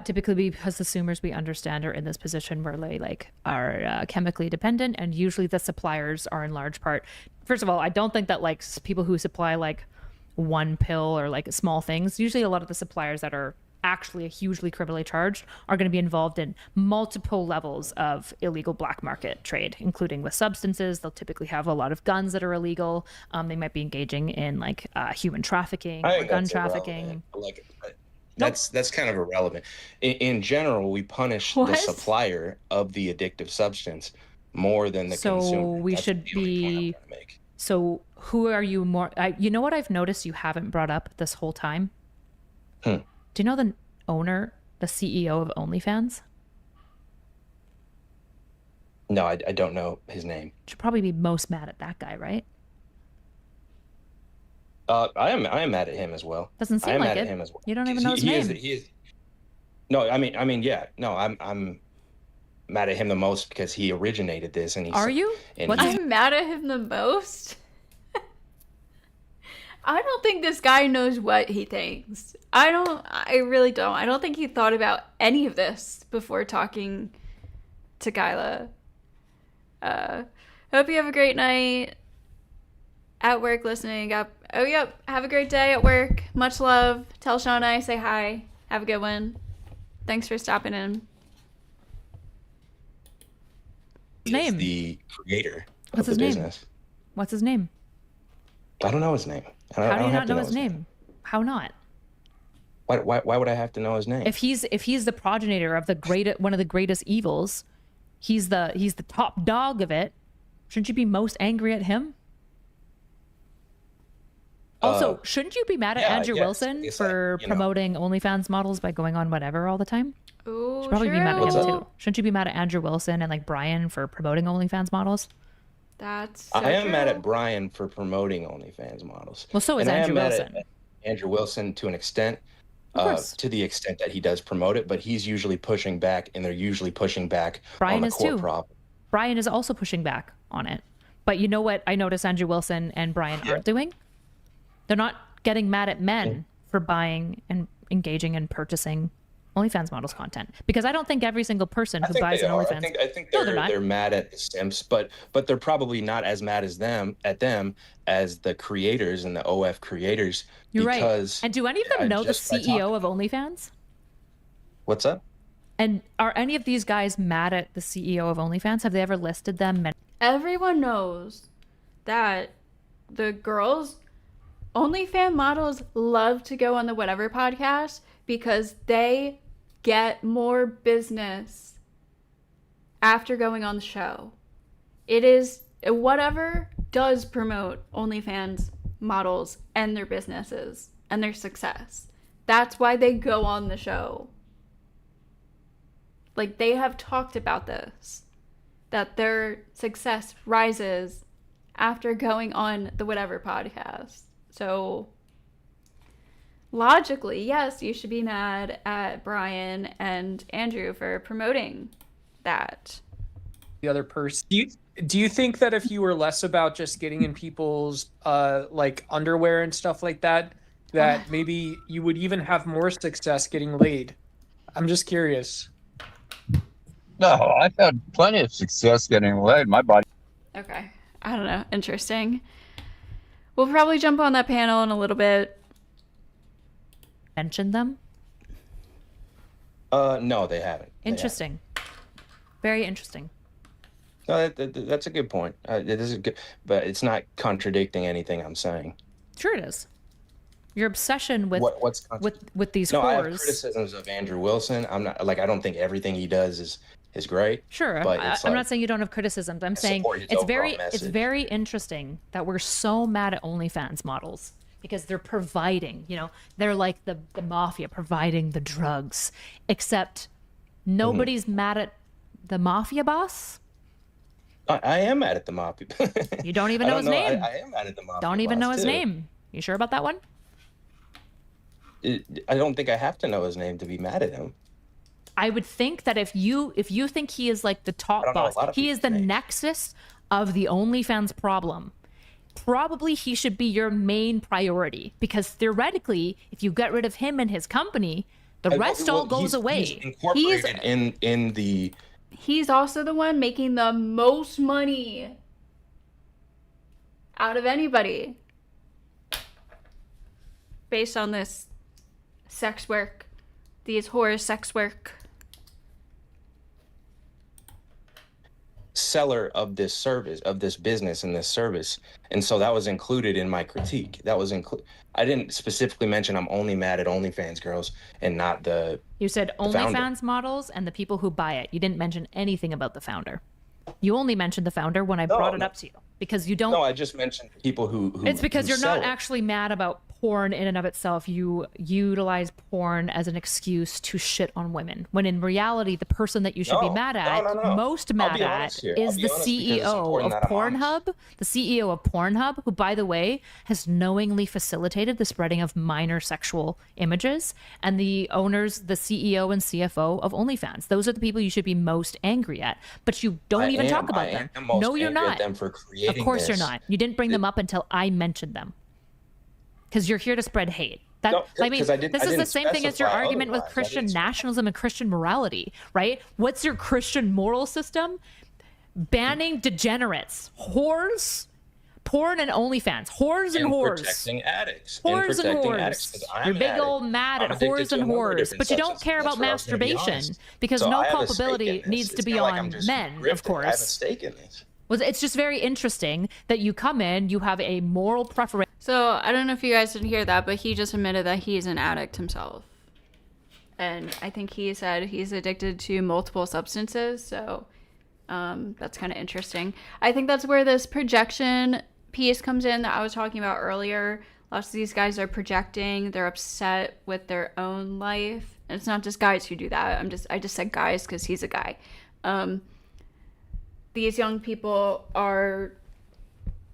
Typically because the consumers, we understand, are in this position where they are chemically dependent, and usually the suppliers are in large part. First of all, I don't think that people who supply one pill or small things, usually a lot of the suppliers that are actually hugely criminally charged are going to be involved in multiple levels of illegal black market trade, including with substances. They'll typically have a lot of guns that are illegal. They might be engaging in human trafficking or gun trafficking. That's kind of irrelevant. In general, we punish the supplier of the addictive substance more than the consumer. So we should be. So who are you more? You know what I've noticed you haven't brought up this whole time? Do you know the owner, the CEO of OnlyFans? No, I don't know his name. Should probably be most mad at that guy, right? I am mad at him as well. Doesn't seem like it. Him as well. You don't even know his name. He is. No, I mean, yeah. No, I'm mad at him the most because he originated this, and Are you? I'm mad at him the most. I don't think this guy knows what he thinks. I really don't. I don't think he thought about any of this before talking to Kyla. Hope you have a great night at work listening up. Oh, yep. Have a great day at work. Much love. Tell Shauna I say hi. Have a good one. Thanks for stopping in. His name? The creator of the business. What's his name? I don't know his name. How do you not know his name? How not? Why would I have to know his name? If he's the progenitor of one of the greatest evils, he's the top dog of it. Shouldn't you be most angry at him? Also, shouldn't you be mad at Andrew Wilson for promoting OnlyFans models by going on whatever all the time? Ooh, should probably be mad at him too. Shouldn't you be mad at Andrew Wilson and Brian for promoting OnlyFans models? That's I am mad at Brian for promoting OnlyFans models. Well, so is Andrew Wilson. Mad at Andrew Wilson to an extent, to the extent that he does promote it, but he's usually pushing back, and they're usually pushing back Brian on the is core too. problem. Brian is also pushing back on it. But you know what I notice Andrew Wilson and Brian aren't doing? They're not getting mad at men for buying and engaging in purchasing OnlyFans models content, because I don't think every single person who buys an OnlyFans. I think they're mad at the simps, but they're probably not as mad as them as the creators and the OF creators. You're right. And do any of them know the CEO of OnlyFans? What's up? And are any of these guys mad at the CEO of OnlyFans? Have they ever listed them? Everyone knows that the girls, OnlyFans models, love to go on the Whatever podcast because they get more business after going on the show. It is Whatever does promote OnlyFans models and their businesses and their success. That's why they go on the show. They have talked about this, that their success rises after going on the Whatever podcast. So logically, yes, you should be mad at Brian and Andrew for promoting that. The other person. Do you think that if you were less about just getting in people's underwear and stuff like that, that maybe you would even have more success getting laid. I'm just curious. No, I've had plenty of success getting laid. My body. Okay. I don't know. Interesting. We'll probably jump on that panel in a little bit. Mention them? No, they haven't. Interesting. Very interesting. No, that's a good point. It is good, but it's not contradicting anything I'm saying. Sure it is. Your obsession with What's with these No, I have whores. criticisms of Andrew Wilson. I'm not like I don't think everything he does is great. Sure, but I'm it's not like, saying you don't have criticisms. I'm saying support his it's overall it's message. very interesting that we're so mad at OnlyFans models because they're providing, they're like the mafia providing the drugs, except nobody's mad at the mafia boss. I am mad at the mafia. You don't even I know don't his name. I am mad at the mafia. Don't even boss, know his too. name. You sure about that one? I don't think I have to know his name to be mad at him. I would think that if you think he is like the top I don't know a boss, lot of he is the people's names. nexus of the OnlyFans problem. Probably he should be your main priority because theoretically, if you get rid of him and his company, the rest all goes away. He's incorporated in the. He's also the one making the most money out of anybody based on this sex work, these whores sex work. Seller of this service, of this business and this service, and so that was included in my critique. That was I didn't specifically mention I'm only mad at OnlyFans girls and not the. You said founder. OnlyFans models and the people who buy it. You didn't mention anything about the founder. You only mentioned the founder when I brought it up to you because you don't. No, I just mentioned people who It's because who you're sell not it. actually mad about porn in and of itself. You utilize porn as an excuse to shit on women, when in reality, the person that you should be No, mad at, no. most I'll mad be at, honest here. I'll is be the honest because it's CEO important of that I'm honest. Pornhub. The CEO of Pornhub, who, by the way, has knowingly facilitated the spreading of minor sexual images, and the owners, the CEO and CFO of OnlyFans. Those are the people you should be most angry at, but you don't even talk about them. am most No, you're angry at not. them for creating Of course you're this. not. You didn't bring them up until I mentioned them. Because you're here to spread hate. No, I mean, 'cause I didn't- this I is the didn't same thing as your specify argument with otherwise. I Christian didn't specify. nationalism and Christian morality, right? What's your Christian moral system? Banning degenerates, whores, porn and OnlyFans, whores and whores. Protecting addicts. Whores and protecting addicts, 'cause whores. I'm You're an big addict. old mad I'm at addicted whores to and a number of whores, different but you don't substances. care about That's where I was gonna be masturbation honest. because So no I have a stake culpability in this. needs to It's be not like on I'm just men, grifting. of course. I have a stake in this. Well, it's just very interesting that you come in, you have a moral preference. So I don't know if you guys didn't hear that, but he just admitted that he's an addict himself. And I think he said he's addicted to multiple substances. So that's kind of interesting. I think that's where this projection piece comes in that I was talking about earlier. Lots of these guys are projecting. They're upset with their own life. And it's not just guys who do that. I just said guys because he's a guy. These young people are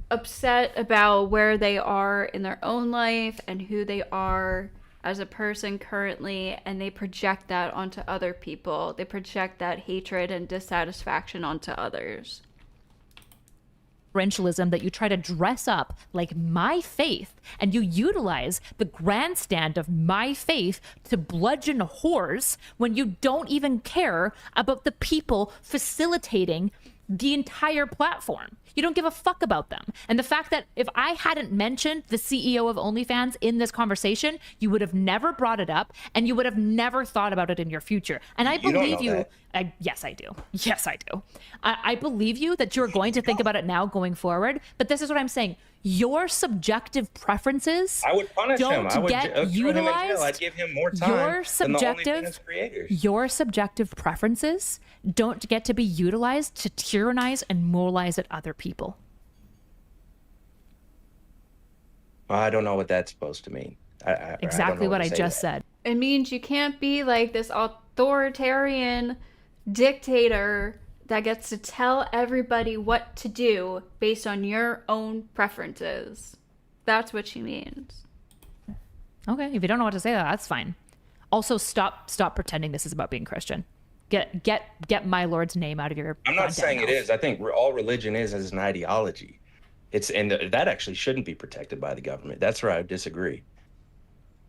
upset about where they are in their own life and who they are as a person currently, and they project that onto other people. They project that hatred and dissatisfaction onto others. That you try to dress up like my faith and you utilize the grandstand of my faith to bludgeon whores when you don't even care about the people facilitating the entire platform. You don't give a fuck about them. And the fact that if I hadn't mentioned the CEO of OnlyFans in this conversation, you would have never brought it up and you would have never thought about it in your future. And I You don't believe know you. that. Yes, I do. Yes, I do. I believe you that you're going to think about it now going forward. But this is what I'm saying. Your subjective preferences I would punish him. don't I would get throw him in jail. utilized. I'd give him more time Your than the subjective, OnlyFans creators. your subjective preferences don't get to be utilized to tyrannize and moralize at other people. I don't know what that's supposed to mean. I Exactly what I to say just that. said. It means you can't be like this authoritarian dictator that gets to tell everybody what to do based on your own preferences. That's what she means. Okay, if you don't know what to say, that's fine. Also, stop pretending this is about being Christian. Get my Lord's name out of your. I'm not goddamn saying it mouth. is. I think all religion is an ideology. That actually shouldn't be protected by the government. That's where I disagree.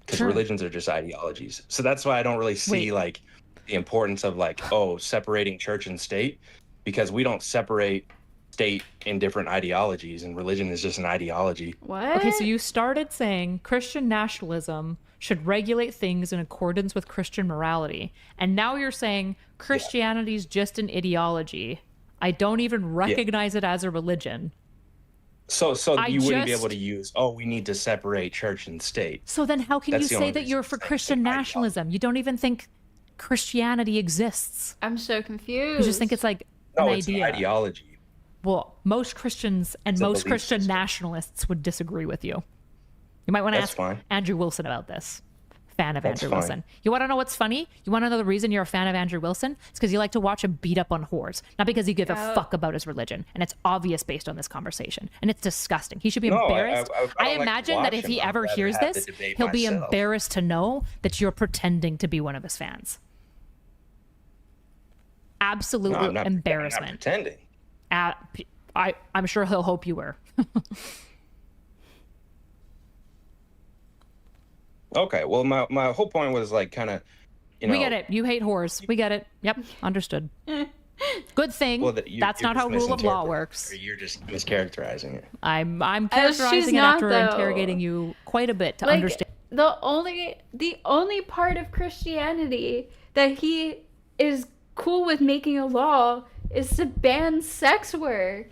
because Sure. religions are just ideologies. So that's why I don't really see Wait. like the importance of like, oh, separating church and state, because we don't separate state in different ideologies, and religion is just an ideology. What? Okay, so you started saying Christian nationalism should regulate things in accordance with Christian morality. And now you're saying Christianity's just an ideology. I don't even recognize it as a religion. So I you wouldn't be just- able to use, oh, we need to separate church and state. So then how can That's you the say only that reason you're I'm for saying Christian ideology. nationalism? You don't even think Christianity exists. I'm so confused. You just think it's like No, an it's idea. an ideology. Well, most Christians and It's a most belief Christian system. nationalists would disagree with you. You might want to That's ask fine. Andrew Wilson about this. Fan of That's Andrew fine. Wilson. You want to know what's funny? You want to know the reason you're a fan of Andrew Wilson? It's because you like to watch him beat up on whores, not because you give a Yeah. fuck about his religion. And it's obvious based on this conversation. And it's disgusting. He should be No, embarrassed. I don't like to imagine that watch if he him. I'd ever rather hears have the this, debate he'll be myself. embarrassed to know that you're pretending to be one of his fans. No, Absolute I'm not embarrassment. pretending. I'm sure he'll hope you were. Okay, well, my whole point was like kind of, you know. We get it. You hate whores. We get it. Yep. Understood. Good thing. Well, that's you're not how just rule of law misinterpreting, works. or you're just mischaracterizing it. I'm she's characterizing it not, after though. interrogating you quite a bit to like understand. the only part of Christianity that he is cool with making a law is to ban sex work.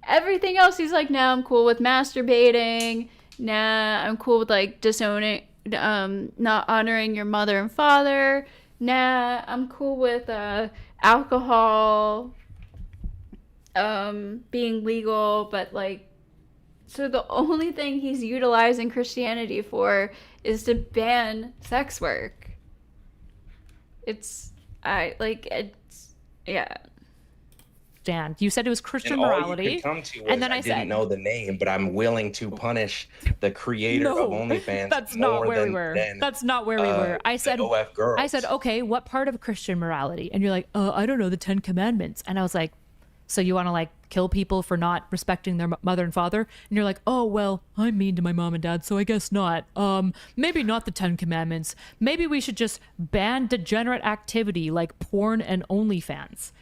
Everything else, he's like, nah, I'm cool with masturbating. Nah, I'm cool with like disowning, not honoring your mother and father. Nah, I'm cool with alcohol, being legal, but like, so the only thing he's utilizing Christianity for is to ban sex work. Yeah. Dan, you said it was Christian And all you morality. could come to was, and then I I didn't said- know the name, but I'm willing to punish the creator of OnlyFans. That's not more where we than- were. than, That's not where we were. I the said, OF girls. I said, okay, what part of Christian morality? And you're like, I don't know, the 10 Commandments. And I was like, so you want to like kill people for not respecting their mother and father? And you're like, oh, well, I'm mean to my mom and dad, so I guess not. Maybe not the 10 Commandments. Maybe we should just ban degenerate activity like porn and OnlyFans.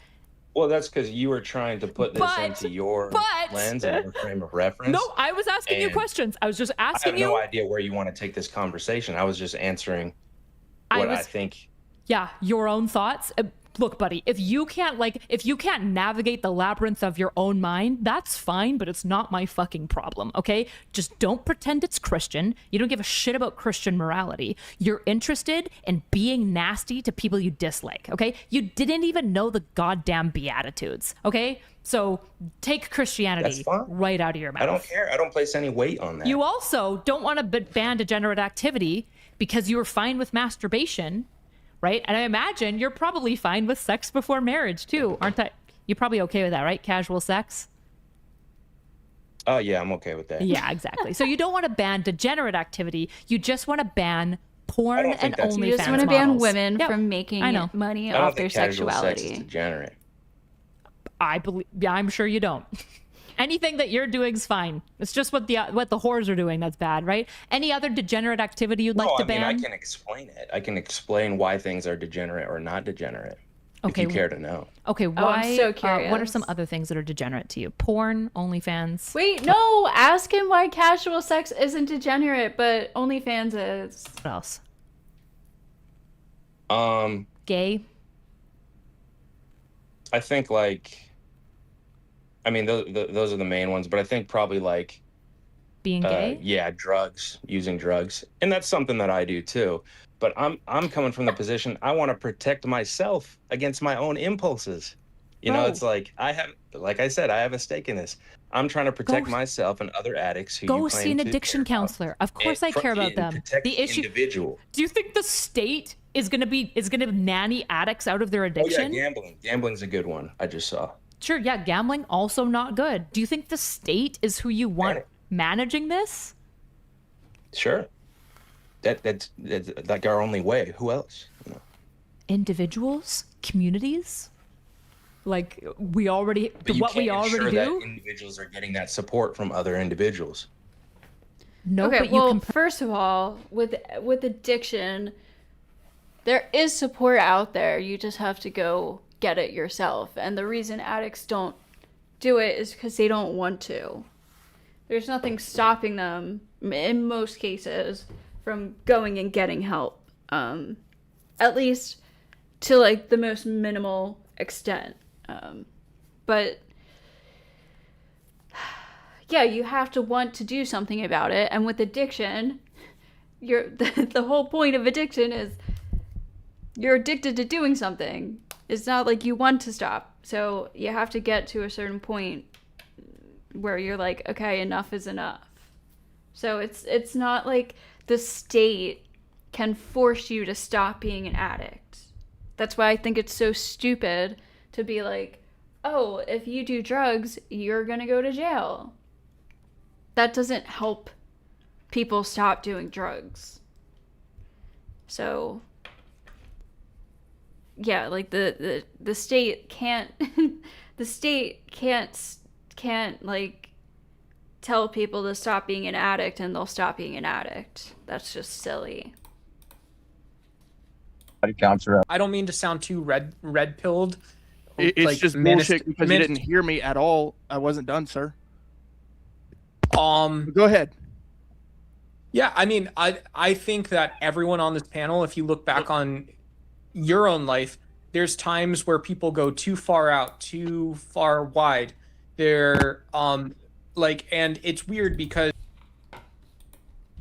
Well, that's because you were trying to put this into your lens and your frame of reference. No, I was asking you And questions. I was just I have asking no you. idea where you want to take this conversation. I was just answering I what I was- think. Yeah, your own thoughts. Look, buddy, if you can't navigate the labyrinth of your own mind, that's fine, but it's not my fucking problem, okay? Just don't pretend it's Christian. You don't give a shit about Christian morality. You're interested in being nasty to people you dislike, okay? You didn't even know the goddamn Beatitudes, okay? So take Christianity That's fine. right out of your mouth. I don't care. I don't place any weight on that. You also don't want to ban degenerate activity because you were fine with masturbation, right? And I imagine you're probably fine with sex before marriage too, aren't I? You're probably okay with that, right? Casual sex? Oh, yeah, I'm okay with that. Yeah, exactly. So you don't want to ban degenerate activity. You just want to ban I porn don't and think that's- You OnlyFans just want to ban models. women Yep, from making I know. money I don't off their think casual sex is sexuality. degenerate. I believe. Yeah, I'm sure you don't. Anything that you're doing is fine. It's just what the whores are doing that's bad, right? Any other degenerate activity you'd like No, to I mean, ban? I can explain it. I can explain why things are degenerate or not degenerate. Okay, If you care to know. Okay, why? so what are curious. some other things that are degenerate to you? Porn, OnlyFans. Wait, no, ask him why casual sex isn't degenerate, but OnlyFans is. What else? Gay. I think like, I mean, those are the main ones, but I think probably like, Being gay. yeah, drugs, using drugs, and that's something that I do too. But I'm coming from the position I want to protect myself against my own impulses. You know, Bro. it's like like I said, I have a stake in this. I'm trying to protect Go- myself and other addicts who Go you see claim an to addiction care about. counselor. Of course, I And care about and them. protect The issue. individual. Do you think the state is gonna nanny addicts out of their Oh yeah, addiction? gambling. Gambling's a good one. I just saw. Sure. Yeah, gambling also not good. Do you think the state is who you want managing this? Sure. That's like our only way. Who else? You know? Individuals, communities. Like we already, But you what we can't already ensure do. that individuals are getting that support from other individuals. No, Okay, but well, you can. first of all, with addiction, there is support out there. You just have to go get it yourself. And the reason addicts don't do it is because they don't want to. There's nothing stopping them, in most cases, from going and getting help. At least to like the most minimal extent. But yeah, you have to want to do something about it. And with addiction, the whole point of addiction is you're addicted to doing something. It's not like you want to stop. So you have to get to a certain point where you're like, okay, enough is enough. So it's not like the state can force you to stop being an addict. That's why I think it's so stupid to be like, oh, if you do drugs, you're gonna go to jail. That doesn't help people stop doing drugs. So yeah, like the state can't the state can't like tell people to stop being an addict and they'll stop being an addict. That's just silly. Body counts are up. I don't mean to sound too red pilled. It's just bullshit because you didn't hear me at all. I wasn't done, sir. Go ahead. Yeah, I mean, I think that everyone on this panel, if you look back on your own life, there's times where people go too far out, too far wide. They're and it's weird because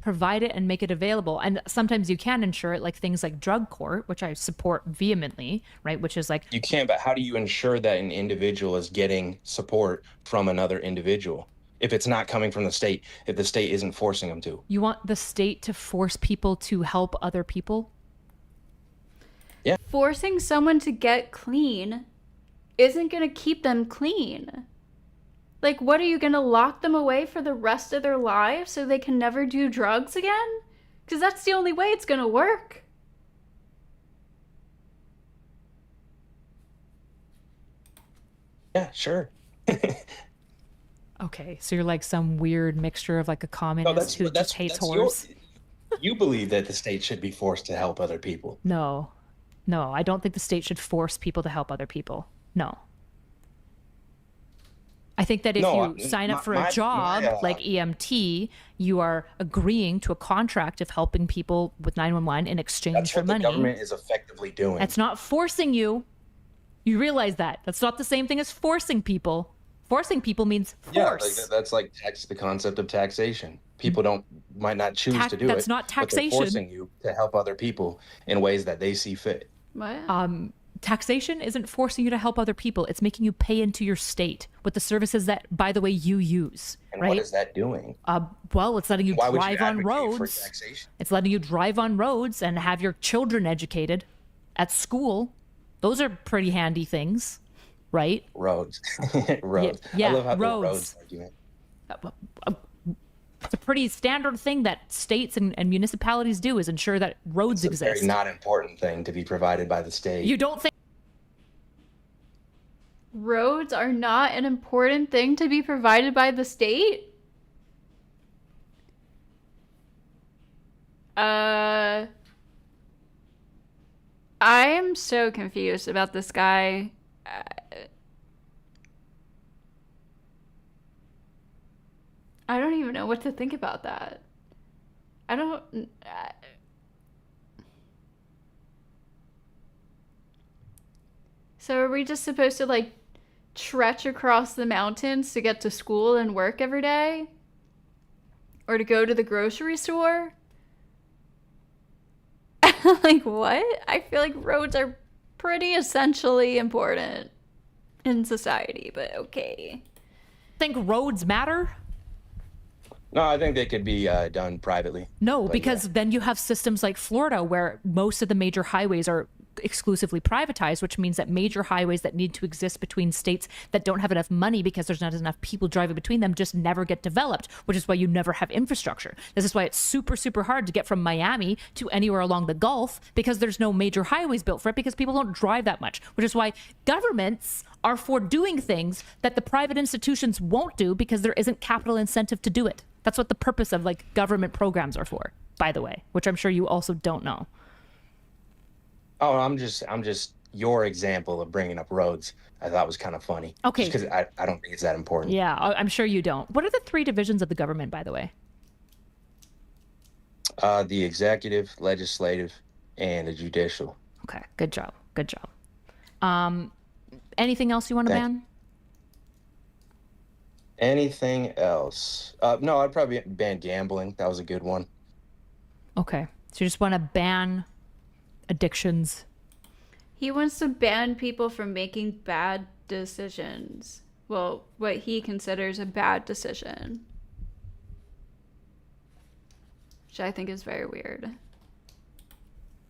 Provide it and make it available. And sometimes you can ensure it, like things like drug court, which I support vehemently, right? Which is like, You can, but how do you ensure that an individual is getting support from another individual if it's not coming from the state, if the state isn't forcing them to? you want the state to force people to help other people? Forcing someone to get clean isn't going to keep them clean. Like, what are you going to lock them away for the rest of their lives so they can never do drugs again? Because that's the only way it's going to work. Yeah, sure. Okay, so you're like some weird mixture of like a communist who just hates whores. You believe that the state should be forced to help other people. No, I don't think the state should force people to help other people. No. I think that if you sign up for a job like EMT, you are agreeing to a contract of helping people with 911 in exchange That's for what money. the government is effectively doing. That's not forcing you. You realize that. That's not the same thing as forcing people. Forcing people means force. Yeah, like that's like the concept of taxation. People might not choose to do it. That's not taxation. But they're forcing you to help other people in ways that they see fit. What? Taxation isn't forcing you to help other people. It's making you pay into your state with the services that, by the way, you use. And right? what is that doing? Well, it's letting you Why would drive you on advocate for roads. taxation? It's letting you drive on roads and have your children educated at school. Those are pretty handy things, right? Roads. Roads. Yeah, I love how roads. the roads argument. It's a pretty standard thing that states and municipalities do is ensure that roads It's a exist. very not important thing to be provided by the state. You don't think Roads are not an important thing to be provided by the state? I am so confused about this guy. I don't even know what to think about that. I don't. So are we just supposed to like trek across the mountains to get to school and work every day? Or to go to the grocery store? Like what? I feel like roads are pretty essentially important in society, but okay. think roads matter? No, I think they could be done privately. No, But because then you have systems like Florida where most of the major highways are exclusively privatized, which means that major highways that need to exist between states that don't have enough money because there's not enough people driving between them just never get developed, which is why you never have infrastructure. This is why it's super, super hard to get from Miami to anywhere along the Gulf because there's no major highways built for it because people don't drive that much, which is why governments are for doing things that the private institutions won't do because there isn't capital incentive to do it. That's what the purpose of like government programs are for, by the way, which I'm sure you also don't know. Oh, I'm just your example of bringing up roads. I thought was kind of funny. Okay. Just because I don't think it's that important. Yeah, I'm sure you don't. What are the 3 divisions of the government, by the way? The executive, legislative, and the judicial. Okay, good job. Good job. Anything else you want to ban? Anything else? No, I'd probably ban gambling. That was a good one. Okay, so you just want to ban addictions. He wants to ban people from making bad decisions. Well, what he considers a bad decision. Which I think is very weird.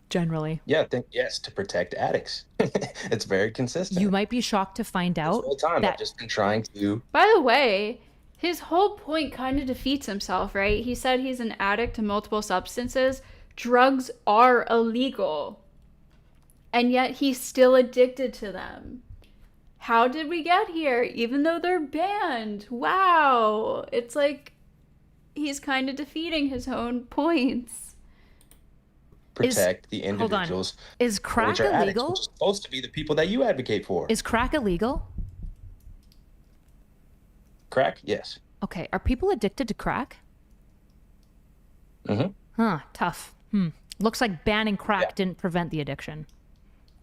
Generally. Yeah, yes, to protect addicts. It's very consistent. You might be shocked to find out this whole time that I've just been trying to. By the way, his whole point kind of defeats himself, right? He said he's an addict to multiple substances. Drugs are illegal. And yet he's still addicted to them. How did we get here? Even though they're banned. Wow. It's like he's kind of defeating his own points. Protect the individuals. Is crack which are addicts, illegal? which is supposed to be the people that you advocate for. Is crack illegal? Crack? Yes. Okay, are people addicted to crack? Mm-hmm. Huh, tough. Looks like banning crack didn't prevent the addiction.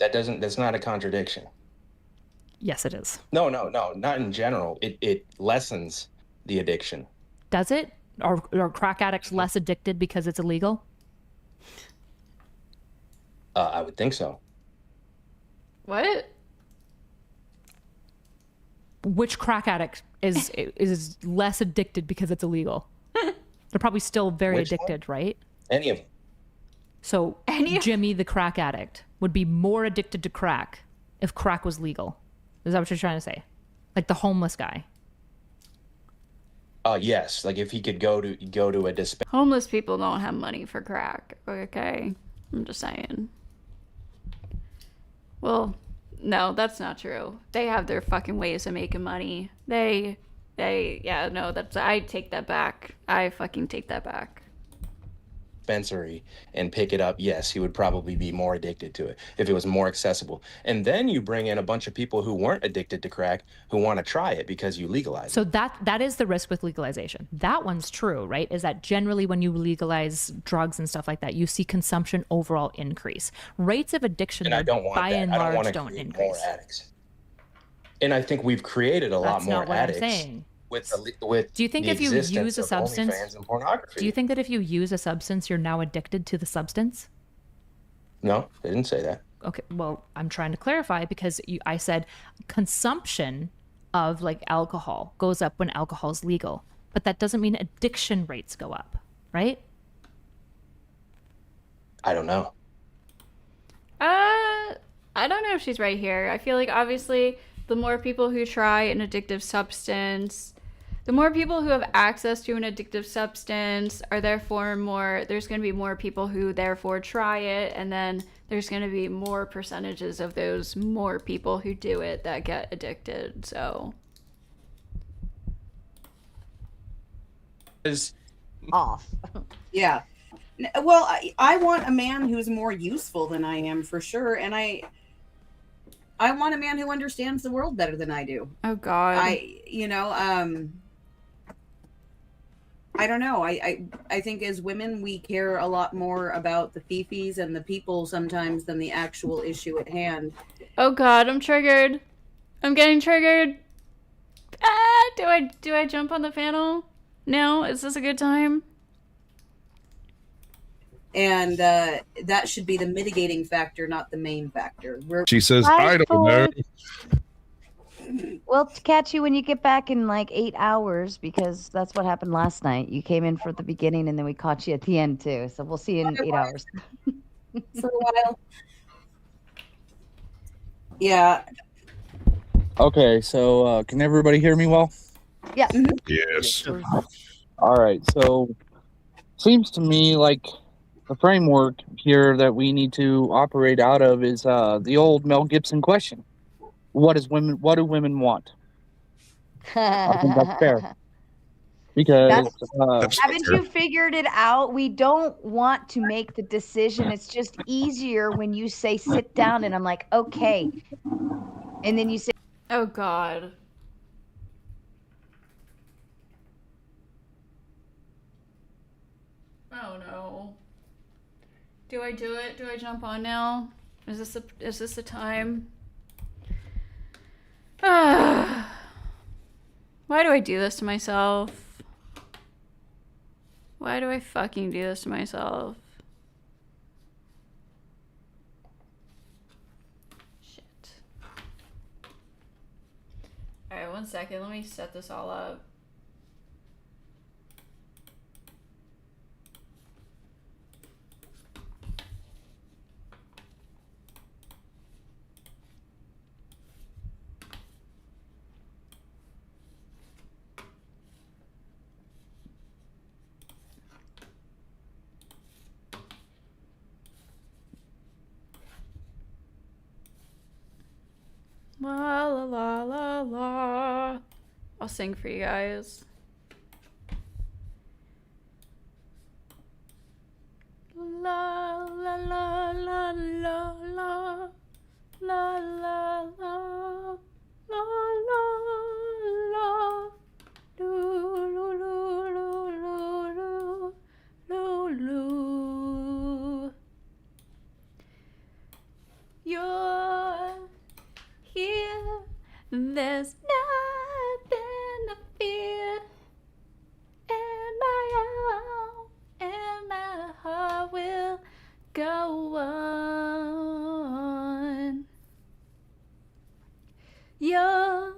That's not a contradiction. Yes, it is. No, not in general. It lessens the addiction. Does it? Are crack addicts less addicted because it's illegal? I would think so. What? Which crack addict is less addicted because it's illegal? They're probably still very Which addicted, right? Any of them. So Jimmy, the crack addict, would be more addicted to crack if crack was legal. Is that what you're trying to say? Like the homeless guy. Yes. Like if he could go to a dispensary. Homeless people don't have money for crack. Okay. I'm just saying. Well, no, that's not true. They have their fucking ways of making money. I take that back. I fucking take that back. And pick it up, yes, he would probably be more addicted to it if it was more accessible. And then you bring in a bunch of people who weren't addicted to crack who want to try it because you legalize it. So that is the risk with legalization. That one's true, right? Is that generally when you legalize drugs and stuff like that, you see consumption overall increase. Rates of addiction And I don't want by that. and I don't want large to don't create increase. more addicts. And I think we've created a lot That's more not what addicts. I'm saying. With Do you think the if you existence use a of substance, OnlyFans and pornography. do you think that if you use a substance, you're now addicted to the substance? No, they didn't say that. Okay, well, I'm trying to clarify because I said consumption of like alcohol goes up when alcohol is legal, but that doesn't mean addiction rates go up, right? I don't know. I don't know if she's right here. I feel like obviously the more people who try an addictive substance, the more people who have access to an addictive substance are therefore there's going to be more people who therefore try it, and then there's going to be more percentages of those more people who do it that get addicted. So Is Off. Yeah. Well, I want a man who's more useful than I am for sure, and I want a man who understands the world better than I do. oh god. I don't know. I think as women we care a lot more about the fifis and the people sometimes than the actual issue at hand. Oh god, I'm triggered. I'm getting triggered. Do I jump on the panel? No? Is this a good time? And that should be the mitigating factor, not the main factor. She says, Hi, I don't know. We'll catch you when you get back in like 8 hours because that's what happened last night. You came in for the beginning and then we caught you at the end too. So we'll see you in 8 hours. For a while. Yeah. Okay, so can everybody hear me well? Yeah. Yes. All right, so seems to me like the framework here that we need to operate out of is the old Mel Gibson question. What do women want? I think that's fair. because Haven't you figured it out? We don't want to make the decision. It's just easier when you say sit down and I'm like, okay. And then you say, Oh God. Oh no. Do I do it? Do I jump on now? Is this the time? Why do I do this to myself? Why do I fucking do this to myself? Shit. Alright, 1 second. Let me set this all up. La la la la la. I'll sing for you guys. La la la la la la la la la la la lu lu lu lu lu lu. You're here, there's nothing to fear, and my heart will go on. You'll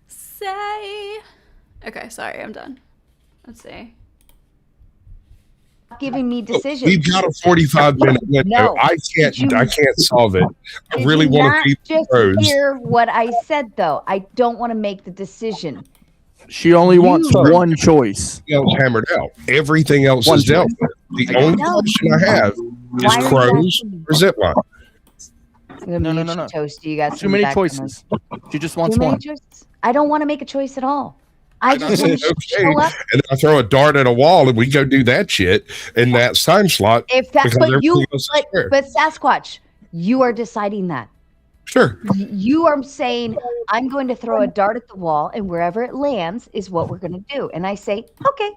say, okay, sorry, I'm done. Let's see. giving me decisions. We've got a 45-minute window. No. I can't solve it. I really want to beat the just pros. hear what I said, though. I don't want to make the decision. She only wants one choice. Else hammered out. Everything else is dealt with. The only question I have is crows or zip line. No. Toast. You got Too many choices. She just wants one. Choices? I don't want to make a choice at all. I just want to show up. And I throw a dart at a wall and we go do that shit in that time slot. If that's because what you, everything else is fair. but Sasquatch, you are deciding that. Sure. You are saying, I'm going to throw a dart at the wall, and wherever it lands is what we're going to do. And I say, okay.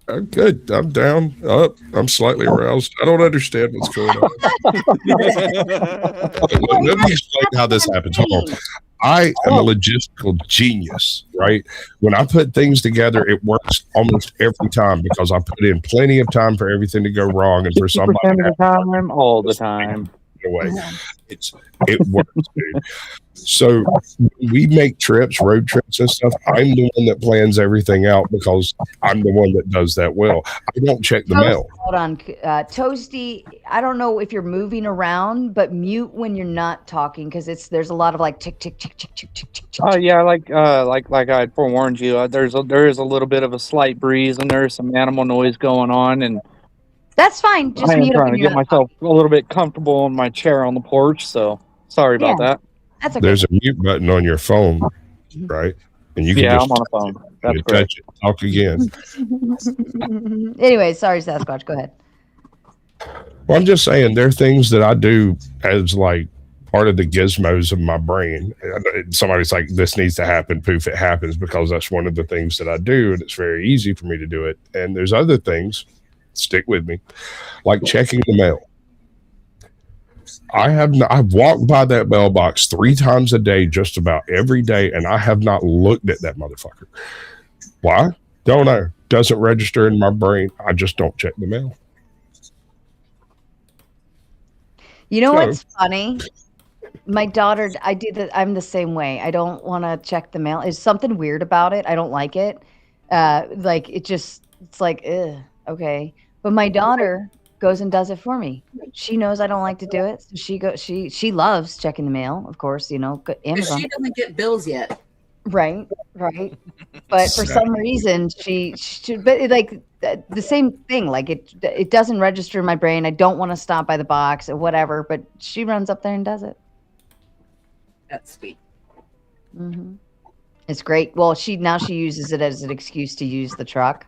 I'm good. I'm down. Up. I'm slightly aroused. I don't understand what's going on. Let me explain how this happens. Hold on. I am a logistical genius, right? When I put things together, it works almost every time because I put in plenty of time for everything to go wrong and for somebody of the time, all the time. Away. It works, dude. So we make trips, road trips and stuff. I'm the one that plans everything out because I'm the one that does that well. I don't check the mail. Hold on, Toasty. I don't know if you're moving around, but mute when you're not talking because there's a lot of like tick tick tick tick tick tick tick. Oh yeah, like I forewarned you. There is a little bit of a slight breeze and there's some animal noise going on, and that's fine. Just I am mute trying to get myself a little bit comfortable in my chair on the porch. So sorry about that. That's okay. There's a mute button on your phone, right? And you can I'm just on a phone. That's great. touch it. Talk again. Anyway, sorry, Sasquatch. Go ahead. Well, I'm just saying there are things that I do as like part of the gizmos of my brain. Somebody's like, this needs to happen. Poof, it happens because that's one of the things that I do, and it's very easy for me to do it. And there's other things, stick with me, like checking the mail. I've walked by that mailbox 3 times a day, just about every day, and I have not looked at that motherfucker. Why? Don't know. Doesn't register in my brain. I just don't check the mail. You know what's funny? My daughter, I'm the same way. I don't want to check the mail. There's something weird about it. I don't like it. Like it's like, ugh, okay. But my daughter goes and does it for me. She knows I don't like to do it. So she loves checking the mail, of course, Amazon. She doesn't get bills yet. Right. But for some reason but like the same thing, like it doesn't register in my brain. I don't want to stop by the box or whatever, but she runs up there and does it. That's sweet. Mm-hmm. It's great. Well, she uses it as an excuse to use the truck.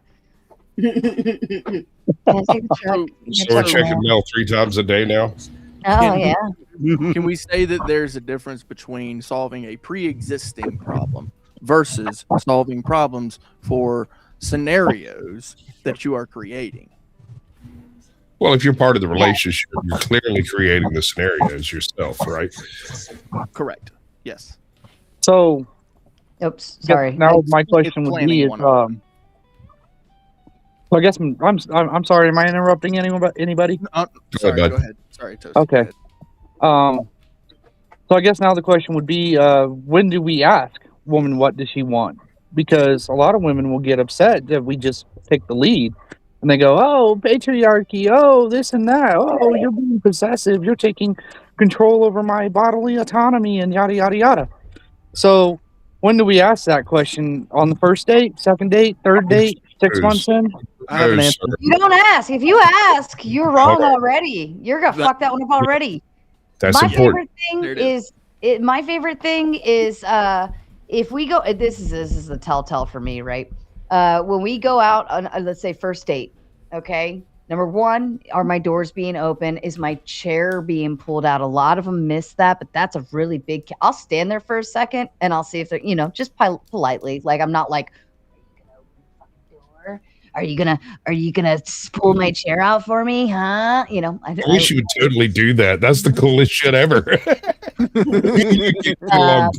Can I take the truck? So we're checking mail 3 times a day now. Oh yeah. Can we say that there's a difference between solving a pre-existing problem versus solving problems for scenarios that you are creating? Well, if you're part of the relationship, you're clearly creating the scenarios yourself, right? Correct. Yes. So, Oops, sorry. now my question would be if, so I guess I'm sorry. Am I interrupting anybody? Sorry, bud. go ahead. Sorry, Toast. Okay. So I guess now the question would be, when do we ask woman what does she want? Because a lot of women will get upset that we just take the lead, and they go, "Oh, patriarchy! Oh, this and that! Oh, you're being possessive! You're taking control over my bodily autonomy!" and yada yada yada. So, when do we ask that question? On the first date, second date, third date, 6 months in? I have an No, answer. sir. You don't ask. If you ask, you're wrong already. You're gonna fuck that one up already. That's My important. favorite thing There it is my favorite thing is if we go. This is the telltale for me, right? When we go out on let's say first date, okay. Number one, are my doors being open? Is my chair being pulled out? A lot of them miss that, but that's a really big. I'll stand there for a second and I'll see if they're, just politely. Like I'm not like, are you gonna pull my chair out for me, huh? I wish you would totally do that. That's the coolest shit ever. I'll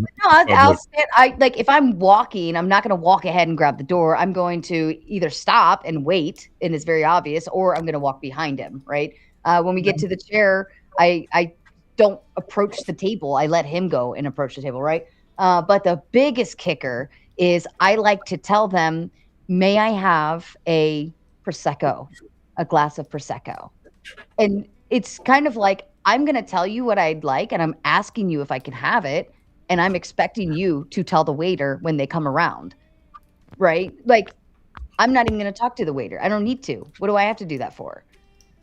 stand. If I'm walking, I'm not going to walk ahead and grab the door. I'm going to either stop and wait, and it's very obvious, or I'm going to walk behind him. Right. When we get to the chair, I don't approach the table. I let him go and approach the table. Right. But the biggest kicker is I like to tell them, "May I have a Prosecco, a glass of Prosecco?" And it's kind of like, I'm going to tell you what I'd like, and I'm asking you if I can have it, and I'm expecting you to tell the waiter when they come around, right? Like, I'm not even going to talk to the waiter. I don't need to. What do I have to do that for?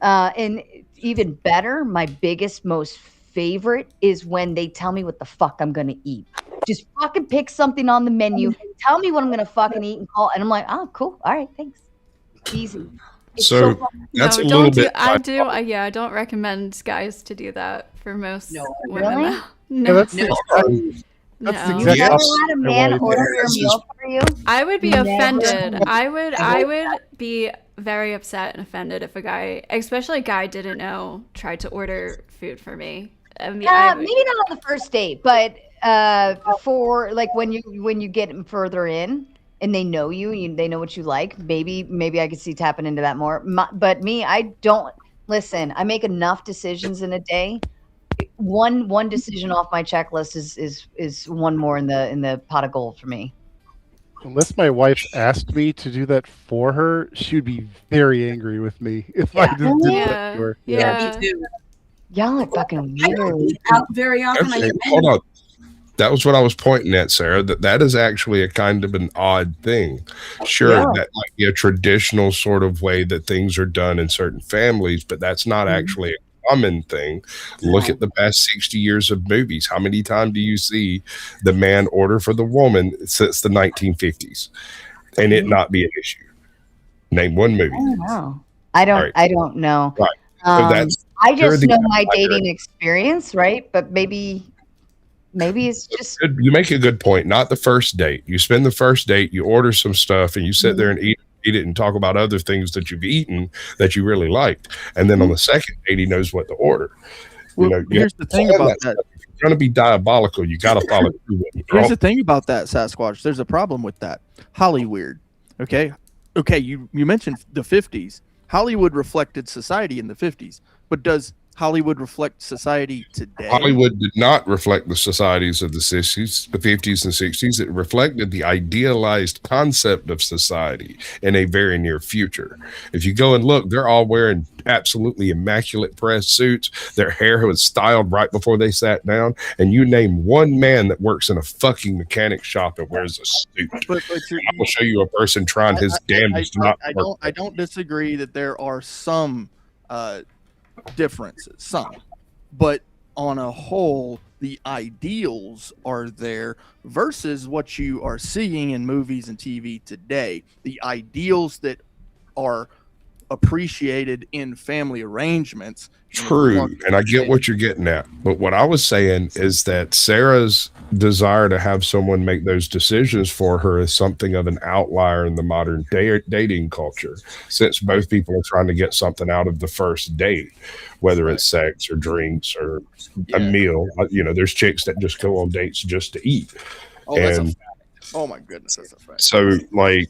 And even better, my biggest, most favorite is when they tell me what the fuck I'm going to eat. Just fucking pick something on the menu. Tell me what I'm going to fucking eat and call. And I'm like, oh, cool. All right, thanks. Easy. It's So fun. that's No, a little don't do. bit. I don't recommend guys to do that for most women. Really? though. Yeah, No, that's no. that's No. You've never Yes. had a man Yes. order your meal for you? I would be Never. offended. I would be very upset and offended if a guy, especially a guy didn't know, tried to order food for me. I mean, Maybe not on the first date, but for like when you get further in and they know they know what you like. Maybe I could see tapping into that more. But me, I don't listen. I make enough decisions in a day. One decision off my checklist is one more in the pot of gold for me. Unless my wife asked me to do that for her, she would be very angry with me if I just did that to her. Yeah. Me too. Y'all are fucking I don't weird. eat out very often. I Okay, eat hold on. That was what I was pointing at, Sarah. That is actually a kind of an odd thing. Sure, Yeah. that might be a traditional sort of way that things are done in certain families, but that's not actually a common thing. Look at the past 60 years of movies. How many times do you see the man order for the woman since the 1950s and it not be an issue? Name one movie. I don't know. I don't. Right. I don't know. Right. So that's I you're just the know guy my here. dating experience, right? But maybe it's just Good. You make a good point. Not the first date. You spend the first date, you order some stuff, and you sit there and eat it and talk about other things that you've eaten that you really liked. And then on the second date, he knows what to order. Well, you here's have the to thing plan about stuff. that. If you're going to be diabolical, you got to follow through with it. Here's the thing about that, Sasquatch. There's a problem with that. Hollywood. Okay. You mentioned the 50s. Hollywood reflected society in the 50s, but does Hollywood reflect society today? Hollywood did not reflect the societies of the 60s, the 50s and 60s. It reflected the idealized concept of society in a very near future. If you go and look, they're all wearing absolutely immaculate pressed suits. Their hair was styled right before they sat down. And you name one man that works in a fucking mechanic shop and wears a suit. But I will show you a person trying his damnedest to not work. I don't disagree that there are some differences, but on a whole, the ideals are there versus what you are seeing in movies and TV today. The ideals that are appreciated in family arrangements. True, and I get what you're getting at, but what I was saying is that Sarah's desire to have someone make those decisions for her is something of an outlier in the modern dating culture, since both people are trying to get something out of the first date, whether it's sex or drinks or a meal. You know, there's chicks that just go on dates just to eat. Oh, that's a fact. Oh my goodness, that's a fact. So, like,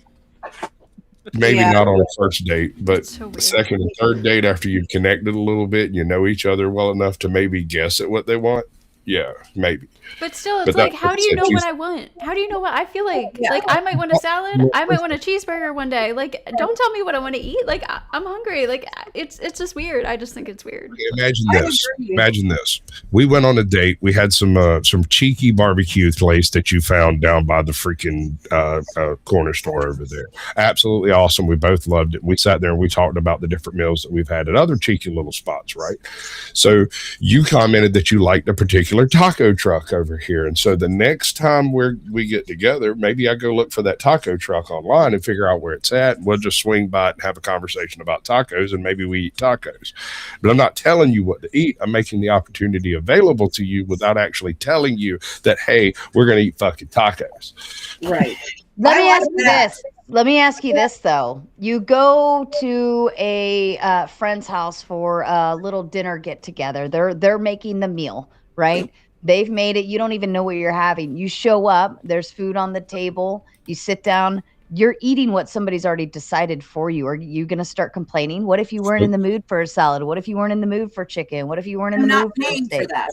maybe not on the first date, but the second and third date, after you've connected a little bit and you know each other well enough to maybe guess at what they want. Yeah, maybe. But still, it's like, how do you know what I want? How do you know what I feel like? Like, I might want a salad. I might want a cheeseburger one day. Like, don't tell me what I want to eat. Like, I'm hungry. Like, it's just weird. I just think it's weird. Imagine this. Imagine this. We went on a date. We had some cheeky barbecue place that you found down by the freaking corner store over there. Absolutely awesome. We both loved it. We sat there and we talked about the different meals that we've had at other cheeky little spots, right? So you commented that you liked a particular taco truck over here, and so the next time we get together, maybe I go look for that taco truck online and figure out where it's at. We'll just swing by it and have a conversation about tacos, and maybe we eat tacos. But I'm not telling you what to eat. I'm making the opportunity available to you without actually telling you that, hey, we're going to eat fucking tacos. Right. Let me ask you this. Let me ask you this, though. You go to a friend's house for a little dinner get together. They're making the meal, right? They've made it. You don't even know what you're having. You show up. There's food on the table. You sit down. You're eating what somebody's already decided for you. Are you going to start complaining? What if you weren't in the mood for a salad? What if you weren't in the mood for chicken? What if you weren't in the mood for paying steak? for that?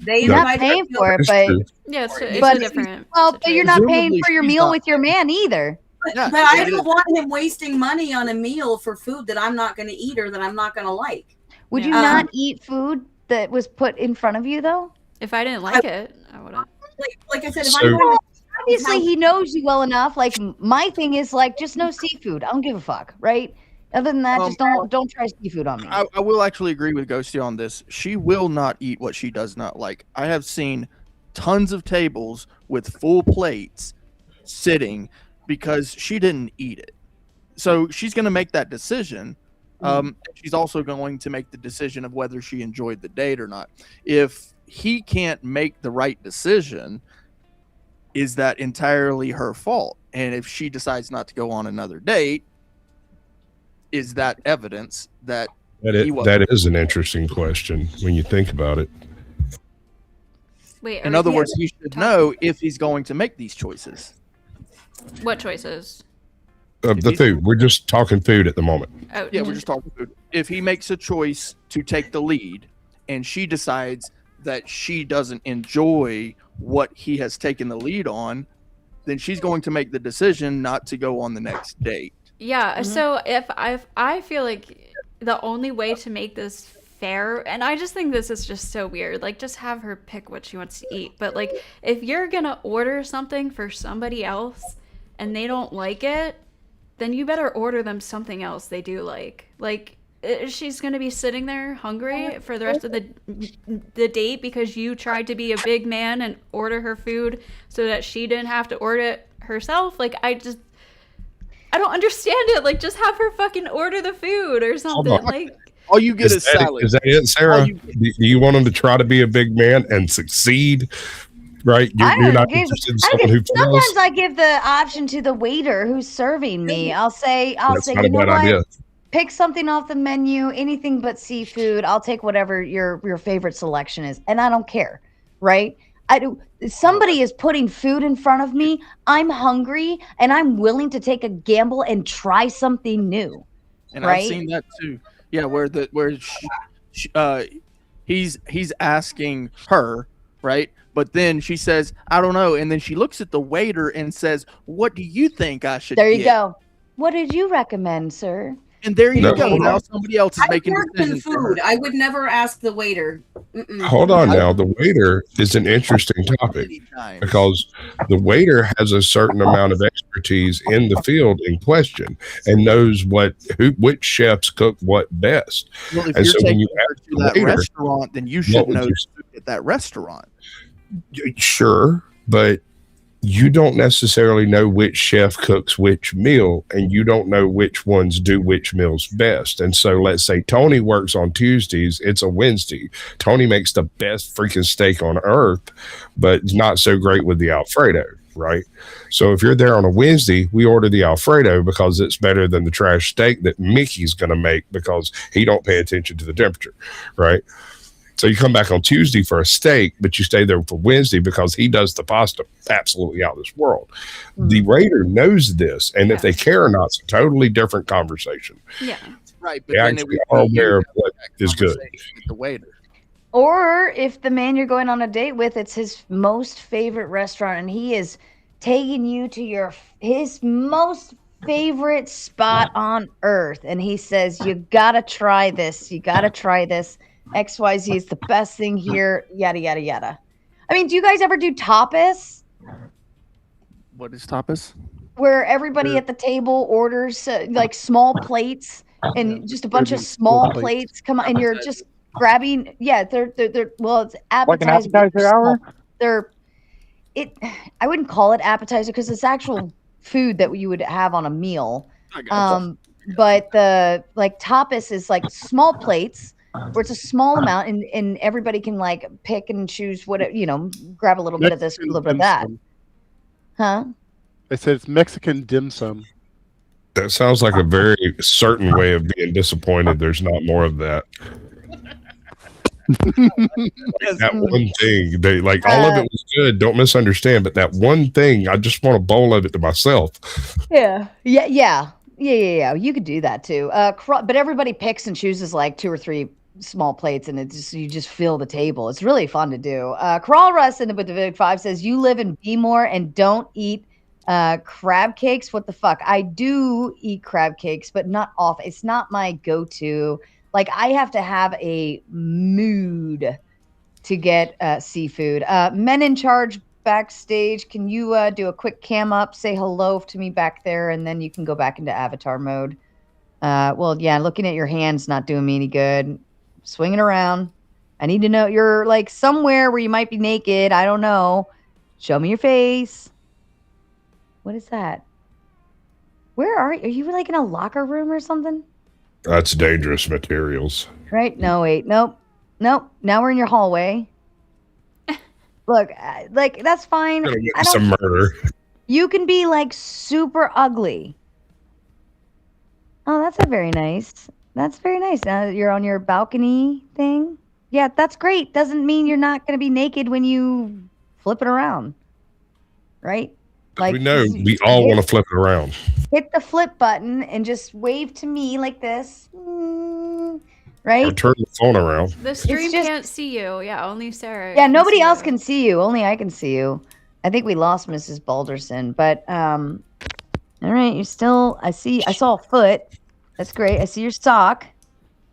You're not paying for it, but yeah, it's a different. Well, but you're not paying Presumably for your she's meal not- with your man either. Yeah, But I don't want him wasting money on a meal for food that I'm not going to eat or that I'm not going to like. Would you not eat food that was put in front of you, though? If I didn't like it, I wouldn't. Like I said, if So- I'm going to Obviously, he knows you well enough. Like, my thing is, like, just no seafood. I don't give a fuck, right? Other than that, just don't try seafood on me. I will actually agree with Ghosty on this. She will not eat what she does not like. I have seen tons of tables with full plates sitting because she didn't eat it. So she's going to make that decision. She's also going to make the decision of whether she enjoyed the date or not. If he can't make the right decision, is that entirely her fault? And if she decides not to go on another date, is that evidence that that is an interesting question when you think about it. Wait. in other words, he should know if he's going to make these choices. What choices? The food. We're just talking food at the moment. Oh, Yeah, we're just talking food. If he makes a choice to take the lead and she decides that she doesn't enjoy what he has taken the lead on, then she's going to make the decision not to go on the next date. Yeah. So if I feel like the only way to make this fair, and I just think this is just so weird, like, just have her pick what she wants to eat. But like, if you're gonna order something for somebody else and they don't like it, then you better order them something else they do like. Like, she's gonna be sitting there hungry for the rest of the date because you tried to be a big man and order her food so that she didn't have to order it herself. Like, I don't understand it. Like, just have her fucking order the food or something. Like, all you get is salad. Is that it, Sarah? Do you want him to try to be a big man and succeed? Right? You're not interested in someone who fails? Sometimes I give the option to the waiter who's serving me. I'll say, That's not you a know bad what? idea. Pick something off the menu, anything but seafood. I'll take whatever your favorite selection is, and I don't care, right? Somebody is putting food in front of me. I'm hungry, and I'm willing to take a gamble and try something new. And right? I've seen that too. Yeah, he's asking her, right? But then she says, I don't know. And then she looks at the waiter and says, what do you think I should There you get? go. What did you recommend, sir? And there you No, go. hold Now on. somebody else is I've making worked in decisions for her. food. I would never ask the waiter. Hold on now. The waiter is an interesting topic Anytime. because the waiter has a certain amount of expertise in the field in question and knows which chefs cook what best. Well, if And you're so when taking you her ask to the that waiter, restaurant, then you should would know you- to cook at that restaurant. Sure, but you don't necessarily know which chef cooks which meal, and you don't know which ones do which meals best. And so let's say Tony works on Tuesdays, it's a Wednesday. Tony makes the best freaking steak on earth, but it's not so great with the Alfredo, right? So if you're there on a Wednesday, we order the Alfredo because it's better than the trash steak that Mickey's going to make because he don't pay attention to the temperature, right? So you come back on Tuesday for a steak, but you stay there for Wednesday because he does the pasta absolutely out of this world. The waiter knows this, and if they care or not, it's a totally different conversation. Yeah. Right, but They then it actually would are be aware you of what that is good. conversation with the waiter. Or if the man you're going on a date with, it's his most favorite restaurant, and he is taking you to his most favorite spot on earth, and he says, "You gotta try this. You gotta try this. XYZ is the best thing here." Yada yada yada. I mean, do you guys ever do tapas, What is tapas? where everybody at the table orders like small plates and just a bunch of small plates come on, and you're just grabbing? Yeah, they're well, it's Like an appetizer. but appetizer they're hour? small. I wouldn't call it appetizer because it's actual food that you would have on a meal. I gotcha. But the like tapas is like small plates where it's a small amount, and everybody can like pick and choose what grab a little bit of this, a little bit of that. Huh? I said it's Mexican dim sum. That sounds like a very certain way of being disappointed. There's not more of that. That one thing, they like all of it was good. Don't misunderstand, but that one thing, I just want a bowl of it to myself. Yeah. You could do that too. But everybody picks and chooses like 2 or 3 small plates, and you just fill the table. It's really fun to do. Crawl Russ in the Big 5 says, "You live in Bmore and don't eat crab cakes." What the fuck? I do eat crab cakes, but not often. It's not my go-to. Like, I have to have a mood to get seafood. Men in Charge backstage, can you do a quick cam up, say hello to me back there, and then you can go back into avatar mode. Well, yeah, looking at your hands not doing me any good. Swinging around. I need to know you're like somewhere where you might be naked. I don't know. Show me your face. What is that? Where are you? Are you like in a locker room or something? That's dangerous materials. Right? No, wait. Nope. Now we're in your hallway. Look, like, that's fine. Gonna witness some murder. You can be like super ugly. Oh, that's very nice. That's very nice. Now you're on your balcony thing. Yeah, that's great. Doesn't mean you're not going to be naked when you flip it around. Right? We know we all want to flip it around. Hit the flip button and just wave to me like this. Right? Or turn the phone around. The stream can't see you. Yeah, only Sarah. Yeah, can nobody see else you. can see you. Only I can see you. I think we lost Mrs. Balderson, but all right, you're still. I saw a foot. That's great. I see your sock.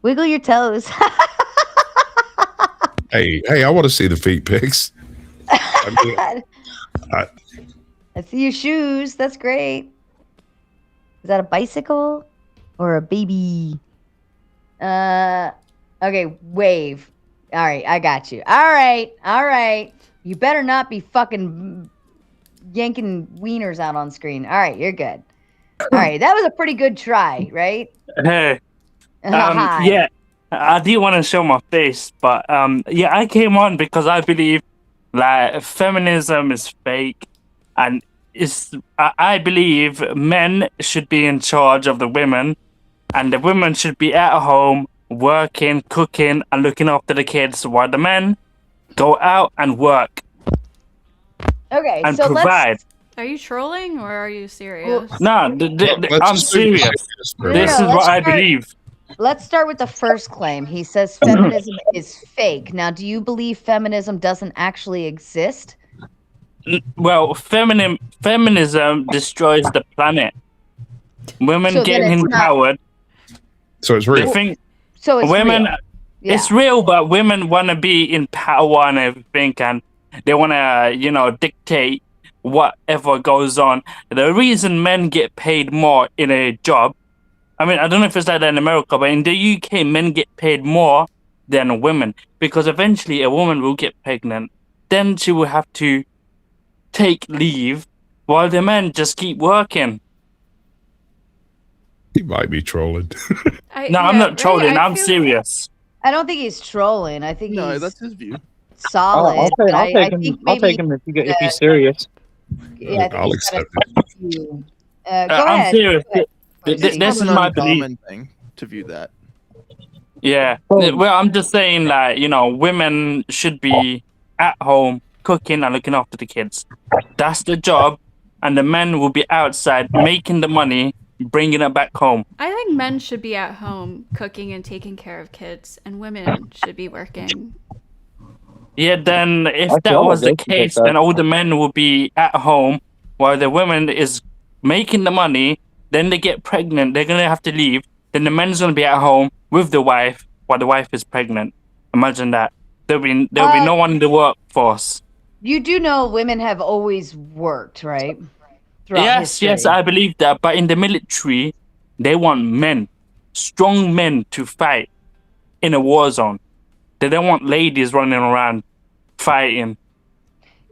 Wiggle your toes. Hey, I want to see the feet pics. I see your shoes. That's great. Is that a bicycle or a baby? Okay, wave. All right, I got you. All right. You better not be fucking yanking wieners out on screen. All right, you're good. All right, that was a pretty good try, right? Hey. Hi. Yeah, I didn't want to show my face, but yeah, I came on because I believe that feminism is fake, and I believe men should be in charge of the women, and the women should be at home working, cooking, and looking after the kids, while the men go out and work Okay, and so provide. Are you trolling or are you serious? No, I'm serious. This is what I believe. Let's start with the first claim. He says feminism is fake. Now, do you believe feminism doesn't actually exist? Well, feminism destroys the planet. Women So then getting it's not- empowered. So it's They real. think So it's women. real. Yeah. It's real, but women want to be in power and everything, and they want to, dictate whatever goes on. The reason men get paid more in a job, I mean, I don't know if it's like that in America, but in the UK, men get paid more than women because eventually a woman will get pregnant. Then she will have to take leave while the men just keep working. He might be trolling. No, I'm not trolling. I'm serious. I don't think he's trolling. I think No, he's that's his view. solid. I'll but take I him. think I'll maybe, take him if he's serious. Yeah, I think I'll he's accept got a few- go I'm ahead. serious. Go ahead. This It's is not an my belief. uncommon thing to view that. Yeah. Well, I'm just saying, like, women should be at home cooking and looking after the kids. That's the job, and the men will be outside making the money, bringing it back home. I think men should be at home cooking and taking care of kids, and women should be working. Yeah, then if I that feel was the like they should case, take that. then all the men will be at home while the women is making the money. Then they get pregnant. They're gonna have to leave. Then the men's gonna be at home with the wife while the wife is pregnant. Imagine that. There'll be no one in the workforce. You do know women have always worked, right? Throughout Yes, history. yes, I believe that. But in the military, they want men, strong men to fight in a war zone. They don't want ladies running around fighting.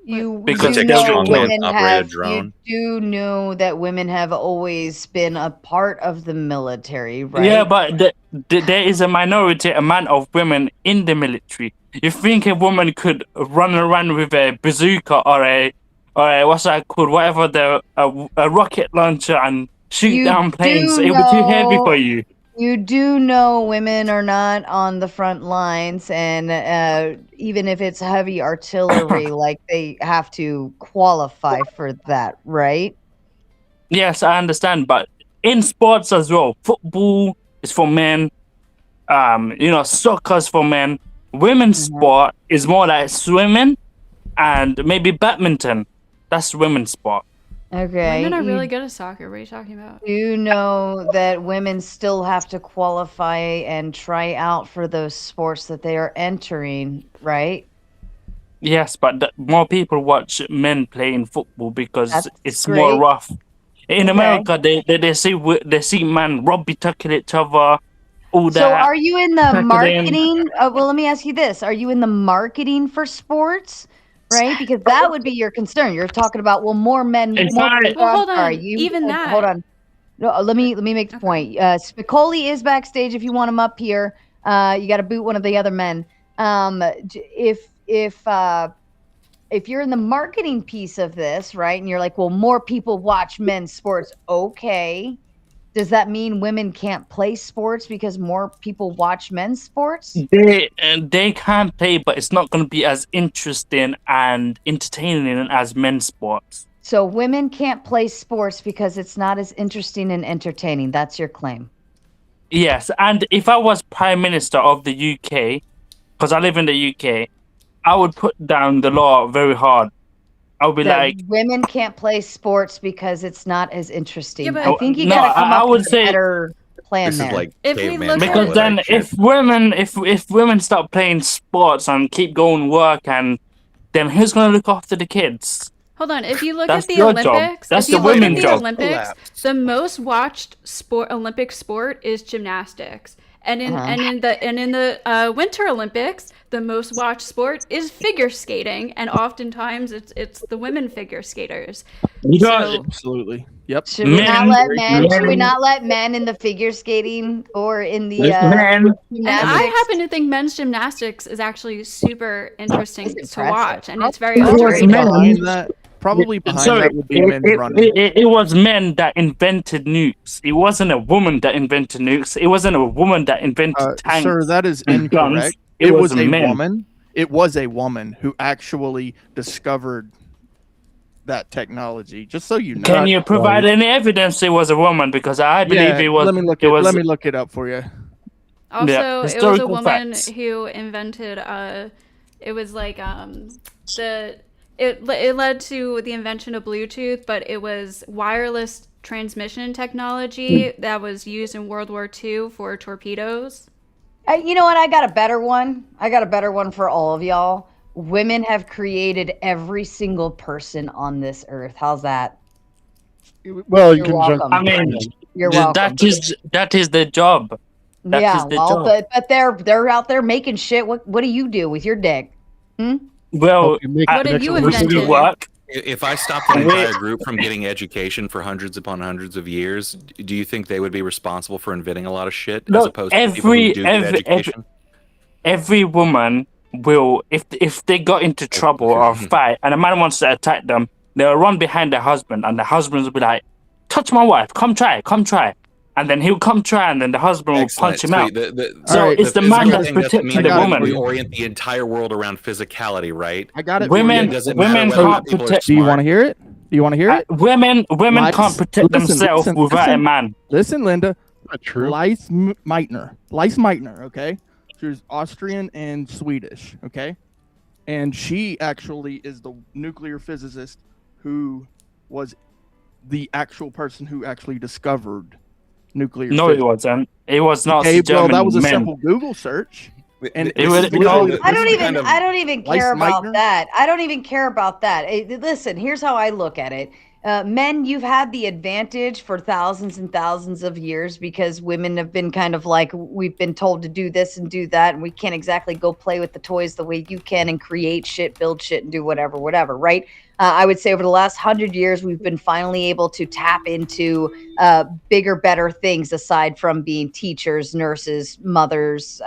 Because you they're know strong men. women Operate a have, drone. You do know that women have always been a part of the military, right? Yeah, but there is a minority amount of women in the military. You think a woman could run around with a bazooka or a what's that called? Whatever a rocket launcher and shoot You down planes? do It would be too heavy know- for you. You do know women are not on the front lines, and even if it's heavy artillery, like they have to qualify for that, right? Yes, I understand, but in sports as well, football is for men. Soccer's for men. Women's sport is more like swimming and maybe badminton. That's women's sport. Okay. Women are you really good at soccer. What are you talking about? do know that women still have to qualify and try out for those sports that they are entering, right? Yes, but more people watch men playing football because That's it's more great. rough. In Okay. America, they see men rugby tackle each other, all that. So are you in the Tackling. marketing? Well, let me ask you this. Are you in the marketing for sports? Right? Because that would be your concern. You're talking about, well, more men. It's More, not- Well, hold sorry, on. you, Even that. Hold on. No, let me make the point. Spicoli is backstage if you want him up here. You got to boot one of the other men. If you're in the marketing piece of this, right, and you're like, well, more people watch men's sports, okay. Does that mean women can't play sports because more people watch men's sports? They can play, but it's not going to be as interesting and entertaining as men's sports. So women can't play sports because it's not as interesting and entertaining. That's your claim. Yes, and if I was Prime Minister of the UK, because I live in the UK, I would put down the law very hard. I would be That like, women can't play sports because it's not as interesting. Yeah, but- I think you No, gotta come I up would with a say- better plan This there. is like If we caveman look at- because then civilization. if women start playing sports and keep going work, and then who's going to look after the kids? Hold on. If you look That's at the your job. Olympics, That's if you the look at women's the job. Olympics, the most watched Olympic sport is gymnastics. And in the Winter Olympics, the most watched sport is figure skating, and oftentimes it's the women figure skaters. So, Absolutely. Yep. Should we not Men- let men? Should we men- not let men in the figure skating or in the Men, and I gymnastics? happen to think men's gymnastics is actually super interesting to impressive. watch, and it's very It was underrated. men. Behind that, probably behind so that would be men running. it was men that invented nukes. It wasn't a woman that invented nukes. It wasn't a woman that invented tanks. Sir, that is and guns. incorrect. It It was was a men. woman. It was a woman who actually discovered that technology. Just so you know. Can you provide any evidence it was a woman? Because I believe it was. Let me look it it. was, Let me look it up for you. Also, Yeah, it was a historical woman facts. who invented it was like it led to the invention of Bluetooth, but it was wireless transmission technology that was used in World War II for torpedoes. You know what? I got a better one. I got a better one for all of y'all. Women have created every single person on this earth. How's that? Well, in You're conjunction. welcome. I mean, You're welcome. that is the job. That yeah, is the well, job. but they're out there making shit. What do you do with your dick? Well, What have you we invented? work. If I stopped an entire group from getting education for hundreds upon hundreds of years, do you think they would be responsible for inventing a lot of shit as Look, opposed to people who do get education? every woman will, if they got into trouble or a fight and a man wants to attack them, they'll run behind their husband and the husband will be like, touch my wife, come try. And then he'll come try and then the husband will punch him out. So it's the man that's protecting the woman. We orient the entire world around physicality, right? I got it. Women can't protect. Do you want to hear it? Do you want to hear it? Women can't protect themselves without a man. Listen, Linda. Not true. Lise Meitner, okay? She was Austrian and Swedish, okay? And she actually is the nuclear physicist who was the actual person who actually discovered nuclear No, physics. it wasn't. It was not Okay, well, German that was a men. simple Google search. And It was- I don't even care about Meitner? that. I don't even care about that. Listen, here's how I look at it. Men, you've had the advantage for thousands and thousands of years because women have been kind of like, we've been told to do this and do that, and we can't exactly go play with the toys the way you can and create shit, build shit, and do whatever, right? I would say over the last 100 years, we've been finally able to tap into bigger, better things aside from being teachers, nurses, mothers.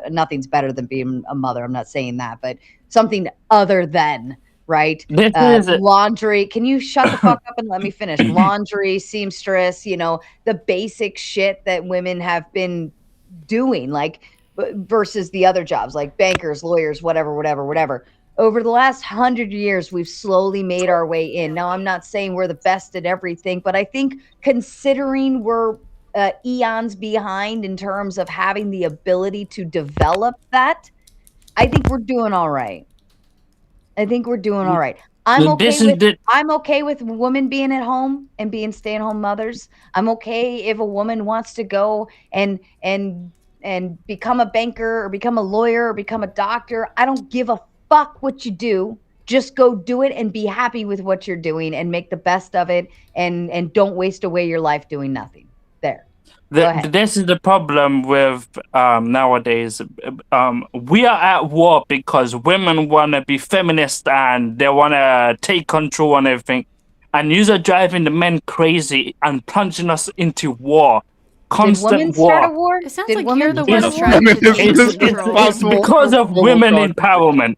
Nothing's better than being a mother. I'm not saying that, but something other than, right? Laundry. Can you shut the fuck up and let me finish? Laundry, seamstress, the basic shit that women have been doing, like versus the other jobs like bankers, lawyers, whatever. Over the last 100 years, we've slowly made our way in. Now, I'm not saying we're the best at everything, but I think considering we're eons behind in terms of having the ability to develop that, I think we're doing all right. I'm okay with women being at home and being stay-at-home mothers. I'm okay if a woman wants to go and become a banker or become a lawyer or become a doctor. I don't give a fuck what you do. Just go do it and be happy with what you're doing and make the best of it and don't waste away your life doing nothing. There. This is the problem with nowadays. We are at war because women want to be feminist and they want to take control on everything. And you are driving the men crazy and plunging us into war. Constant Did women war. start a war? It sounds Did like women you're the start one a trying to take control. It's because of women empowerment.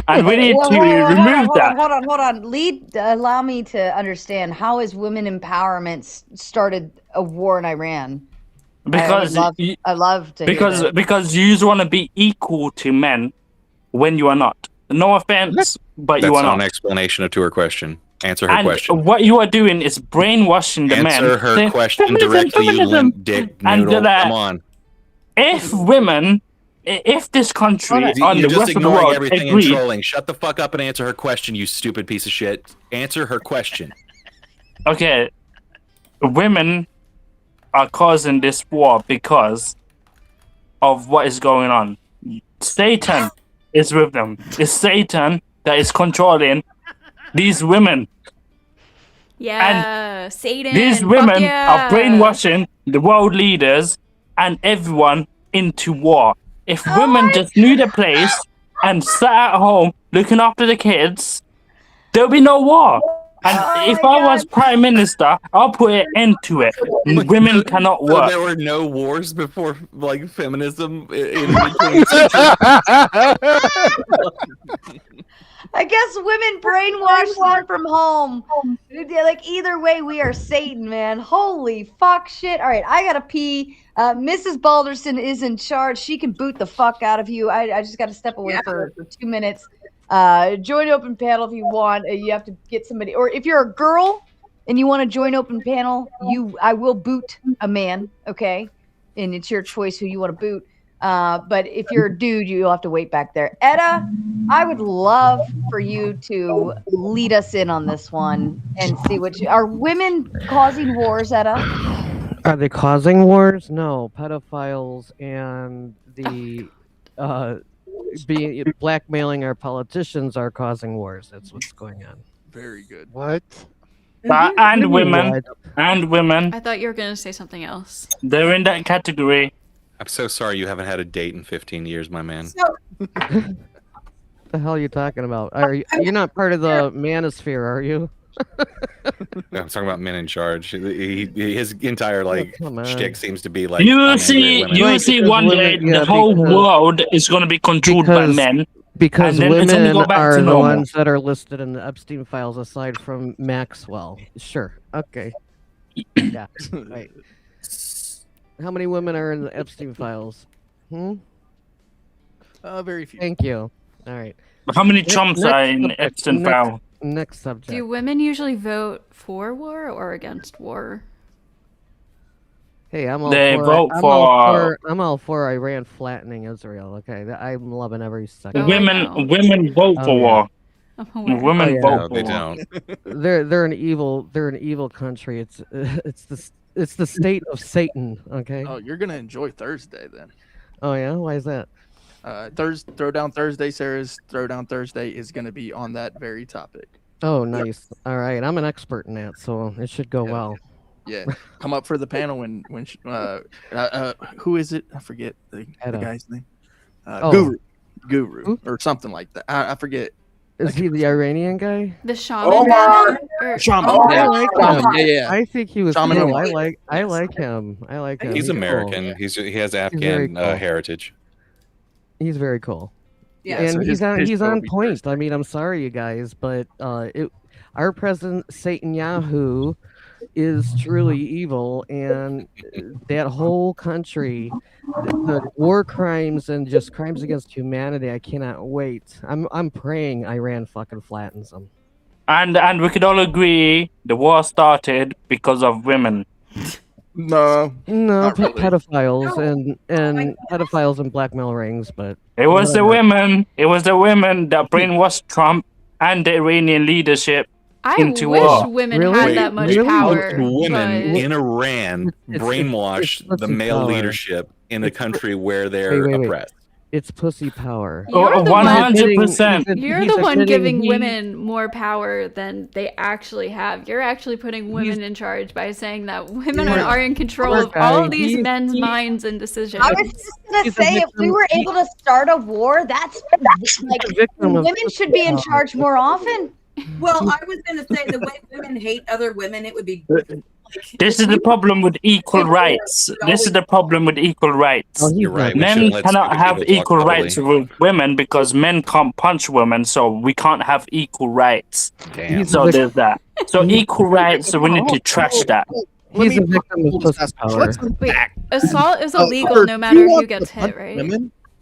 And we need to remove that. Hold on. Allow me to understand. How has women empowerment started a war in Iran? Because I love to hear that. because you just want to be equal to men when you are not. No offense, but That's you are not an not. explanation to her question. Answer her And question. what you are doing is brainwashing the men. Answer her saying, question "Feminism, directly, you feminism." limp dick And noodle. that Come on. If this country on You're the just rest of the ignoring world everything and agreed, trolling. Shut the fuck up and answer her question, you stupid piece of shit. Answer her question. okay, women are causing this war because of what is going on. Satan is with them. It's Satan that is controlling these women. Yeah, Satan. These fuck women yeah. are brainwashing the world leaders and everyone into war. If women just knew the place and sat at home looking after the kids, there'll be no war. And if I was prime minister, I'll put an end to it. Women cannot So work. there were no wars before, like, feminism in the 20th century? I guess women brainwash them from home. Like either way, we are Satan, man. Holy fuck shit. All right, I gotta pee. Mrs. Balderson is in charge. She can boot the fuck out of you. I just gotta step away for 2 minutes. Join open panel if you want. You have to get somebody, or if you're a girl and you want to join open panel, I will boot a man, okay? And it's your choice who you want to boot. But if you're a dude, you'll have to wait back there. Etta, I would love for you to lead us in on this one and see are women causing wars, Etta? Are they causing wars? No, pedophiles and the blackmailing our politicians are causing wars. That's what's going on. Very good. What? And women. And women. I thought you were going to say something else. They're in that category. I'm so sorry you haven't had a date in 15 years, my man. The hell are you talking about? You're not part of the manosphere, are you? I'm talking about men in charge. His entire shtick seems to be like you see one day the whole world is going to be controlled by men. Because and then it's women go back are to the normal. ones that are listed in the Epstein files, aside from Maxwell. Sure. Okay. Yeah. Right. How many women are in the Epstein files? Very few. Thank you. All right. How many Trumps are in Epstein file? Next subject. Do women usually vote for war or against war? Hey, I'm all for Iran flattening Israel. Okay, I'm loving every second. Women vote for war. Women vote for they war. don't. They're an evil country. It's the state of Satan. Okay. Oh, you're gonna enjoy Thursday then. Oh yeah, why is that? Throwdown Thursday, Sarah's Throwdown Thursday is gonna be on that very topic. Oh, nice. Yep. All right, I'm an expert in that, so it should go well. Yeah, come up for the panel when who is it? I forget the guy's name. Guru or something like that. I forget. Is he the Iranian guy? The shaman guy? Shaman. I like him. Yeah. I think he was cool. I like him. He's American. Cool. He has Afghan heritage. He's very cool. Yeah, and so he's on point. I mean, I'm sorry, you guys, but our president Satan Yahoo is truly evil, and that whole country, the war crimes and just crimes against humanity, I cannot wait. I'm praying Iran fucking flattens them. And we could all agree the war started because of women. No, pedophiles and pedophiles and blackmail rings, but it was the women. It was the women that brainwashed Trump and the Iranian leadership into wish war. women had that much power. Women but... in Iran brainwash the male leadership in a country where they're oppressed. It's pussy power. You're the 100%. You're the one giving women more power than they actually have. You're actually putting women in charge by saying that women are in control of all these men's minds and decisions. I was just gonna say, if we were able to start a war, that's like women should be in charge more often. Well, I was going to say the way women hate other women, it would be. This is the problem with equal rights. This is the problem with equal rights. You're right. Men cannot have equal rights with women because men can't punch women, so we can't have equal rights. Damn. So there's that. So equal rights, so we need to trash that. He's a victim of pussy power. Wait, assault is illegal no matter who gets hit, right?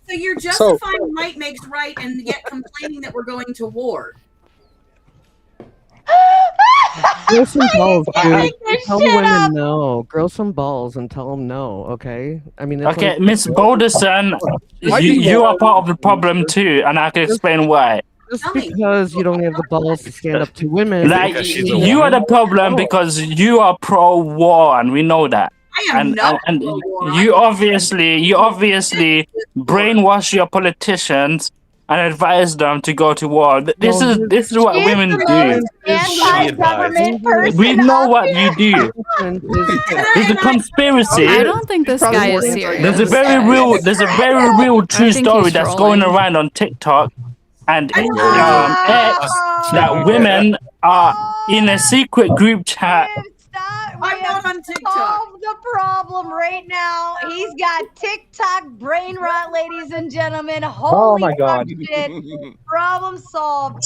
So you're justifying might makes right and yet complaining that we're going to war. Grow some balls, dude. Tell women no. Grow some balls and tell them no, okay? I mean, okay, Miss Balderson, you are part of the problem too, and I can explain why. Just because you don't have the balls to stand up to women. Like, you are the problem because you are pro-war, and we know that. I am not and you obviously brainwash your politicians and advise them to go to war. This is what women do. We know what you do. There's a conspiracy. I don't think this guy is serious. There's a very real true story that's going around on TikTok and X that women are in a secret group chat. I'm not on TikTok. Solve the problem right now. He's got TikTok brain rot, ladies and gentlemen. Holy my God. Shit. Problem solved.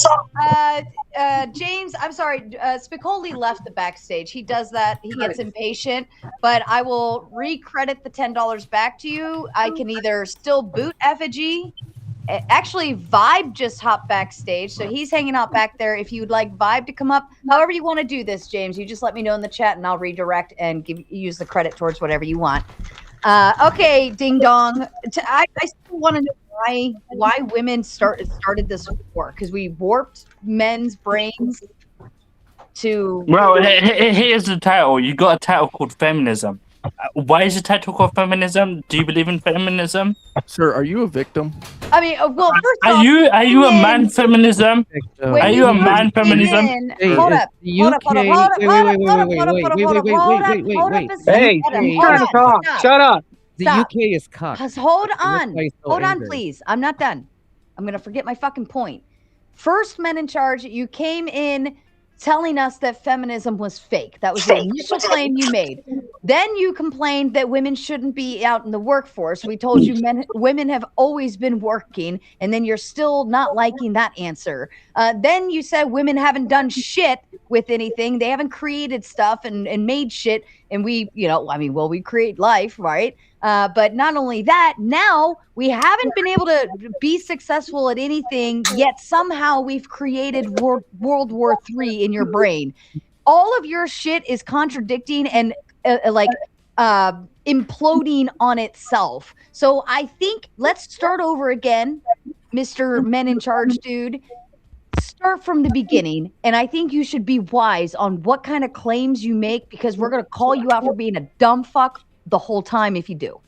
James, I'm sorry. Spicoli left the backstage. He does that. He gets impatient, but I will recredit the $10 back to you. I can either still boot Effigy. Actually, Vibe just hopped backstage, so he's hanging out back there. If you would like Vibe to come up, however you want to do this, James, you just let me know in the chat, and I'll redirect and use the credit towards whatever you want. Okay, ding dong. I still want to know why women started this war, because we warped men's brains to. Well, here's the title. You got a title called feminism. Why is the title called feminism? Do you believe in feminism? Sir, are you a victim? I mean, well, first Are off, you a man feminism? Are you a man feminism? Hold up. Hold up. Hold up. Hold up. Hold up. Hold up. Hold up. Hold up. Hold up. Hey, he's trying to talk. Shut up. The Stop. UK is cocked. Hold That's on. why he's so Hold on, angry. please. I'm not done. I'm going to forget my fucking point. First, Men in Charge, you came in telling us that feminism was fake. That was the initial claim you made. Then you complained that women shouldn't be out in the workforce. We told you women have always been working, and then you're still not liking that answer. Then you said women haven't done shit with anything. They haven't created stuff and made shit. And we, we create life, right? But not only that, now we haven't been able to be successful at anything, yet somehow we've created World War III in your brain. All of your shit is contradicting and imploding on itself. So I think let's start over again, Mr. Men in Charge dude. Start from the beginning, and I think you should be wise on what kind of claims you make, because we're going to call you out for being a dumb fuck the whole time if you do.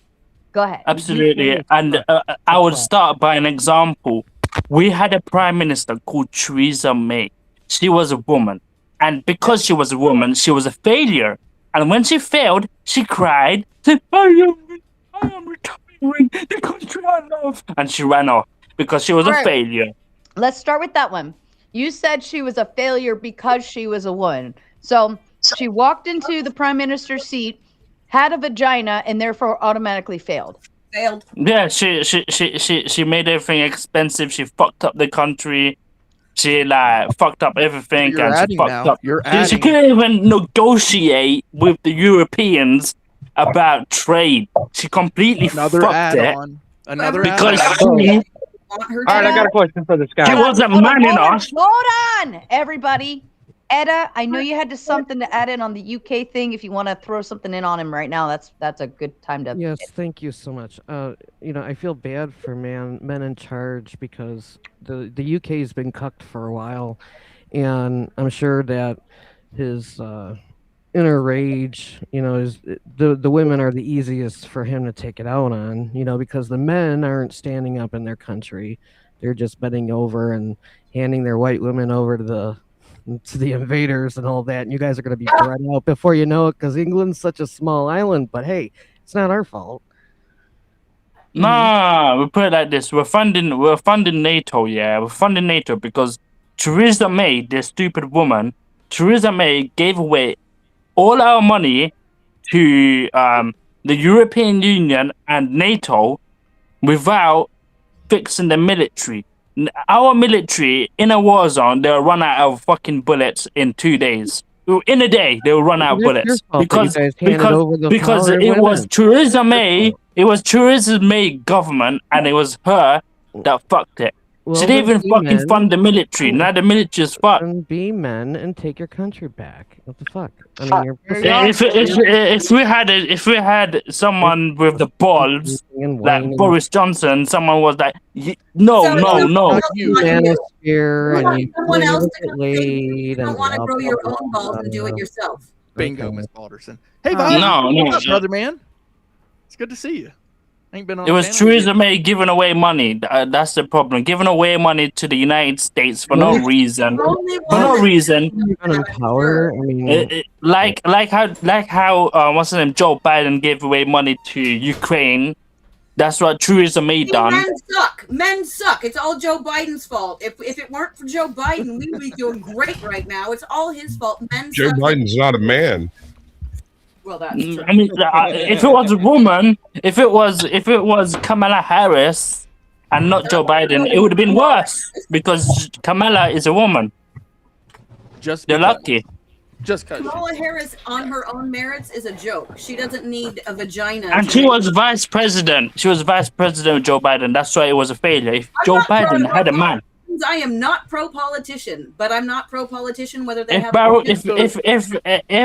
Go ahead. Absolutely. And I would start by an example. We had a prime minister called Theresa May. She was a woman. And because she was a woman, she was a failure. And when she failed, she cried, said, I am retiring the country I love. And she ran off because she was a failure. Let's start with that one. You said she was a failure because she was a woman. So she walked into the prime minister's seat, had a vagina, and therefore automatically failed. Yeah, she made everything expensive. She fucked up the country. She fucked up everything. You're and adding she fucked now. up. You're She adding. couldn't even negotiate with the Europeans about trade. She completely Another fucked add-on. it Another because add-on. she All right, I got a question for this guy. She wasn't man enough. Hold on, everybody. Edda, I know you had something to add in on the UK thing. If you want to throw something in on him right now, that's a good time to. Yes, thank you so much. I feel bad for men in charge because the UK has been cucked for a while, and I'm sure that his inner rage, is the women are the easiest for him to take it out on, because the men aren't standing up in their country. They're just bending over and handing their white women over to the invaders and all that, and you guys are going to be brought out before you know it, because England's such a small island. But hey, it's not our fault. Nah, we put it like this: we're funding NATO. Yeah, we're funding NATO because Theresa May, the stupid woman, Theresa May gave away all our money to the European Union and NATO without fixing the military. Our military in a war zone, they'll run out of fucking bullets in 2 days. In a day, they'll run out of bullets because it was Theresa May. It was Theresa May government, and it was her that fucked it. She didn't even fucking fund the military. Now the military is fucked. Be men and take your country back. What the fuck? I mean, if we had someone with the balls like Boris Johnson, someone was like, no. You manosphere and you Someone else to come laid you don't and want to blah, grow blah, your blah, own balls and do it blah. yourself. Bingo, Miss Balderson. Hey, No, Vibe. What's up, no. brother man? It's good to see you. Ain't been on It a was panel Theresa yet. May giving away money. That's the problem. Giving away money to the United States for no reason. For no reason. Power. I mean, Like how what's his name, Joe Biden gave away money to Ukraine. That's what Theresa May done. Men suck. Men suck. It's all Joe Biden's fault. If it weren't for Joe Biden, we would be doing great right now. It's all his fault. Men Joe suck. Biden's not a man. Well, that's true. I mean, if it was a woman, if it was Kamala Harris and not Joe Biden, it would have been worse because Kamala is a woman. They're lucky. Just because. Kamala Harris, on her own merits, is a joke. She doesn't need a vagina. And to she make- was vice president. She was vice president of Joe Biden. That's why it was a failure. If Joe Biden had a man, means I am not pro-politician, but I'm not pro-politician whether they If have. if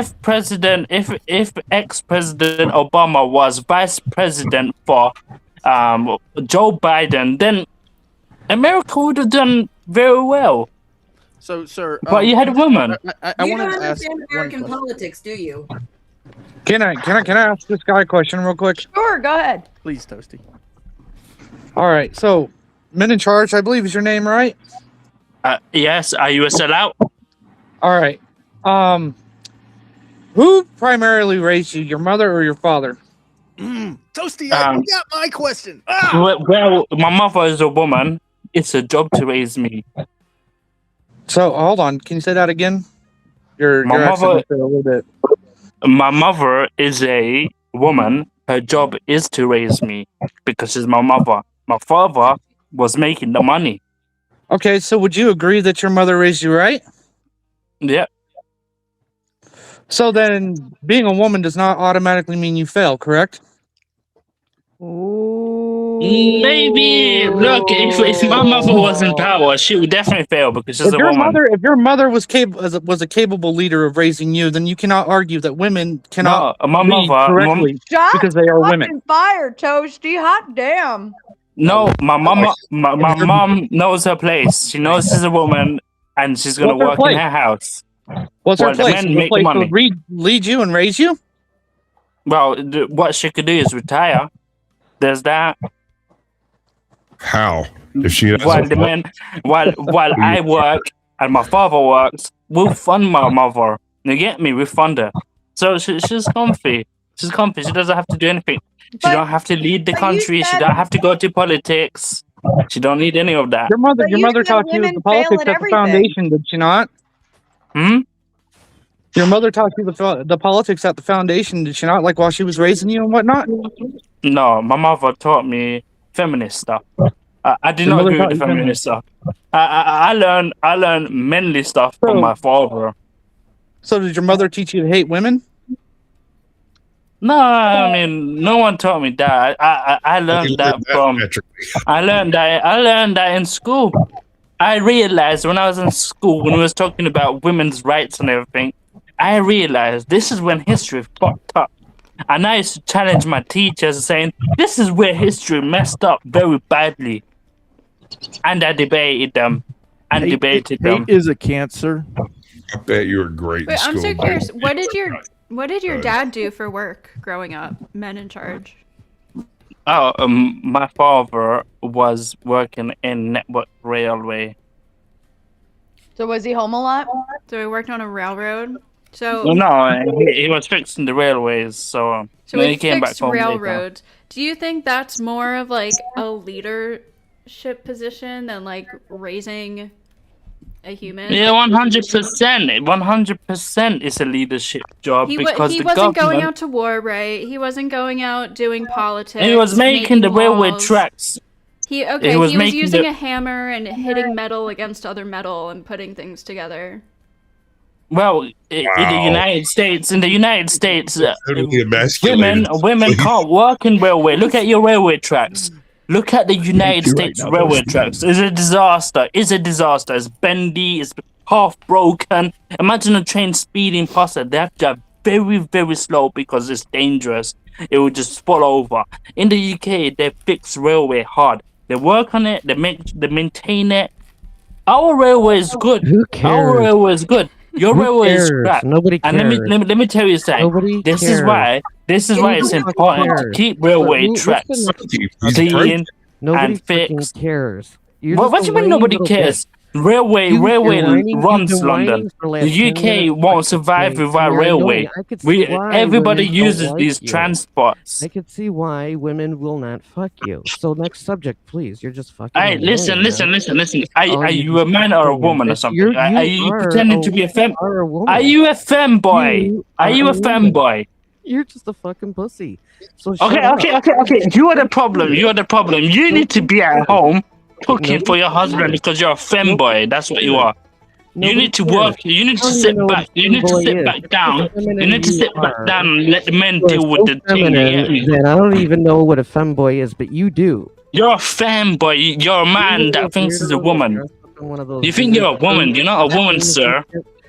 ex-president Obama was vice president for Joe Biden, then America would have done very well. So, sir, but you had a woman. I You wanted don't to ask understand one American question. politics, do you? Can I ask this guy a question real quick? Sure, go ahead. Please, Toasty. All right, so Men in Charge, I believe is your name, right? Yes. Are you a sellout? All right. Who primarily raised you, your mother or your father? Toasty, I forgot my question. Well, my mother is a woman. It's a job to raise me. So hold on, can you say that again? Your accent a little bit. My mother is a woman. Her job is to raise me because she's my mother. My father was making the money. Okay, so would you agree that your mother raised you right? Yeah. So then, being a woman does not automatically mean you fail, correct? Maybe. Look, if my mother was in power, she would definitely fail because she's a woman. If your mother was a capable leader of raising you, then you cannot argue that women cannot No, my lead mother- correctly because they are women. Fire, Toasty. Hot damn. No, my mom knows her place. She knows she's a woman and she's gonna What's her work place? in her house. What's her Well, the place? men Her make place money. to lead you and raise you? Well, what she could do is retire. There's that. How? If she doesn't While the men, while I work and my father works, we'll fund my mother. You get me? We fund her. So she's comfy. She's comfy. She doesn't have to do anything. She don't have to lead the country. She don't have to go to politics. She don't need any of that. Your mother taught you the politics at the foundation, did she not? Hmm? Your mother taught you the politics at the foundation, did she not? Like while she was raising you and whatnot? No, my mother taught me feminist stuff. I did Your not mother agree with the taught you feminist stuff. I learned manly stuff from my father. So did your mother teach you to hate women? No, I mean, no one taught me that. I learned that from. I learned that in school. I realized when I was in school, when we was talking about women's rights and everything, I realized this is when history fucked up. And I used to challenge my teachers saying, this is where history messed up very badly. And I debated them. And debated them. Hate is a cancer. I bet you were great Wait, in I'm school. so curious. What did your dad do for work growing up? Men in Charge. Oh, my father was working in Network Railway. So was he home a lot? So he worked on a railroad. So No, he was fixing the railways, so then he came back fixed home later. railroads. Do you think that's more of like a leadership position than like raising a human? Yeah, 100%. 100% is a leadership job because he the wasn't government. going out to war, right? He wasn't going out doing politics. And he was making the railway laws. tracks. He He was was making using the- a hammer and hitting metal against other metal and putting things together. Well, in the United States, Totally emasculated. women can't work in railway. Look at your railway tracks. Look at the United States railway tracks. It's a disaster. It's a disaster. It's bendy. It's half broken. Imagine a train speeding past it. They have to drive very, very slow because it's dangerous. It will just fall over. In the UK, they fix railway hard. They work on it. They maintain it. Our railway is good. Who cares? Our railway is good. Your Who railway is cares? crap. Nobody And cares. let me tell you something. Nobody This is cares. why it's Nobody important to cares. keep railway Listen, tracks listen. clean Nobody and fixed. freaking cares. You're What just do a you mean whiny nobody little cares? bitch. Railway You've been runs whining London. for the last The 10 UK minutes. won't survive Okay, without see, I know railway. it. I could see why Everybody women don't uses like these you. transports. I could see why women will not fuck you. So next subject, please. You're just fucking. Hey, listen. annoying, man. Oh, Are you a man or a woman or something? You're- Are you pretending to be a fem? are a woman. Are you a femboy? You Are you are a a woman. femboy? You're just a fucking pussy. So shut Okay. up. You are the problem. You are the problem. You need to be at home cooking for your husband because you're a femboy. That's what you are. You Nobody need to cares. work. You need I to don't sit even know what back. a You need to femboy sit is. back down. How You feminine need to you sit back are. down and let the men You are deal with so the thing. You get me? feminine that I don't even know what a femboy is, but you do. You're a femboy. You're a man that thinks he's a woman. on one of those. You think you're a woman? videos. You're not a woman, sir.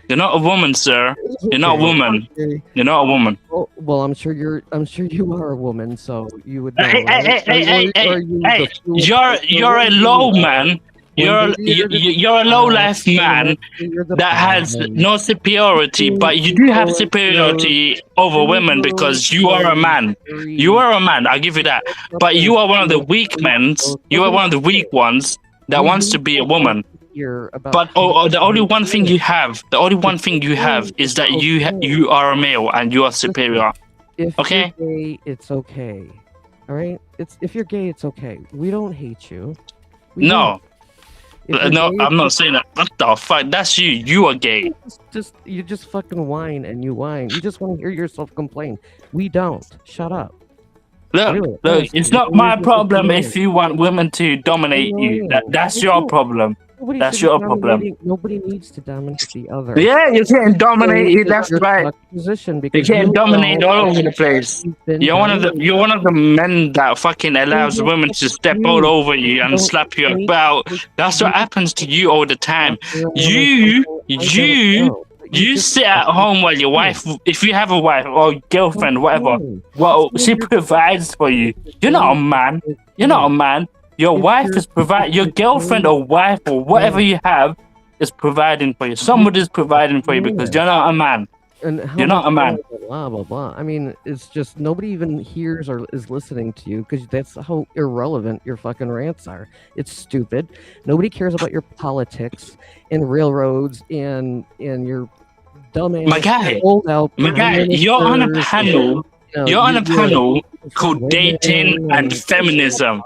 You're not a woman, sir. You're not a woman. Okay. You're not a woman. Well, I'm sure you are a woman, so you would know. Hey, right? hey, Or you hey! the fool- You're a low man. You're a low life man that has no superiority, but you do have superiority over women because you are a man. You are a man. I'll give you that. But you are one of the weak men. You are one of the weak ones that wants to be a woman. But the only one thing you have, is that you are a male and you are superior. If Okay? you're gay, it's okay. All right? If you're gay, it's okay. We don't hate you. We No. don't. If you're No, gay, I'm it's not saying that. What the fuck? That's you. You are gay. you just fucking whine and you whine. You just want to hear yourself complain. We don't. Shut up. Really, Look, honestly, it's not you're my just problem annoying. if you want women to dominate you. That's your problem. Nobody That's should be your problem. dominating- Nobody needs to dominate the other. Yeah, you're getting dominated left, Your right. stuck position You're because getting you dominated know all over the that place. you've been You're one of the men that fucking allows Yeah, women to step you. all over you and Don't slap you hate about. That's what happens to you all the time. You sit at home while your wife, if you have a wife or girlfriend, whatever, well, she provides for you. You're not a man. You're not a man. Your wife is your girlfriend or wife or whatever you have is providing for you. Somebody's providing for you because you're not a man. And how You're not a man. Blah blah blah. I mean, it's just nobody even hears or is listening to you because that's how irrelevant your fucking rants are. It's stupid. Nobody cares about your politics and railroads and your dumbass My guy, ministers you're on a panel. and, You're on a you're panel called dating and feminism.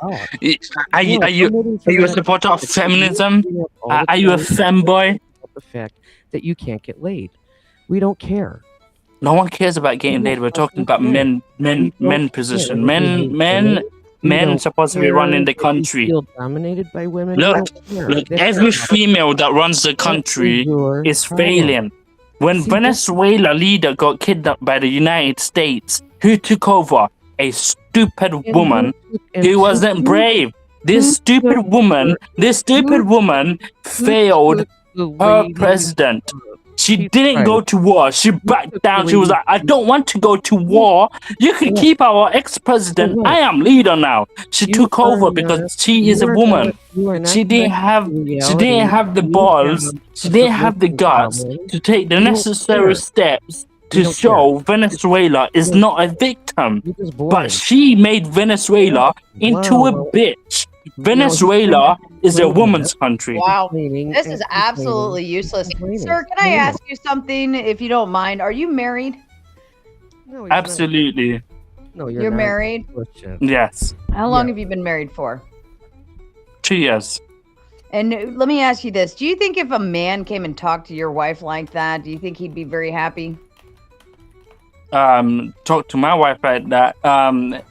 Are you a supporter of feminism? Are you a femboy? The fact that you can't get laid, we don't care. No one cares about getting laid. We're talking about men position. Men supposed to be running the country. Feel dominated by women. Look, every female that runs the country is failing. When Venezuela leader got kidnapped by the United States, who took over? A stupid woman who wasn't brave. This stupid woman failed her president. She didn't go to war. She backed down. She was like, I don't want to go to war. You can keep our ex-president. I am leader now. She took over because she is a woman. She didn't have the balls. She didn't have the guts to take the necessary steps to show Venezuela is not a victim. But she made Venezuela into a bitch. Venezuela is a woman's country. Wow, this is absolutely useless. Sir, can I ask you something, if you don't mind? Are you married? No, Absolutely. No, You're married? Yes. How long have you been married for? 2 years. And let me ask you this. Do you think if a man came and talked to your wife like that, do you think he'd be very happy? Talk to my wife like that.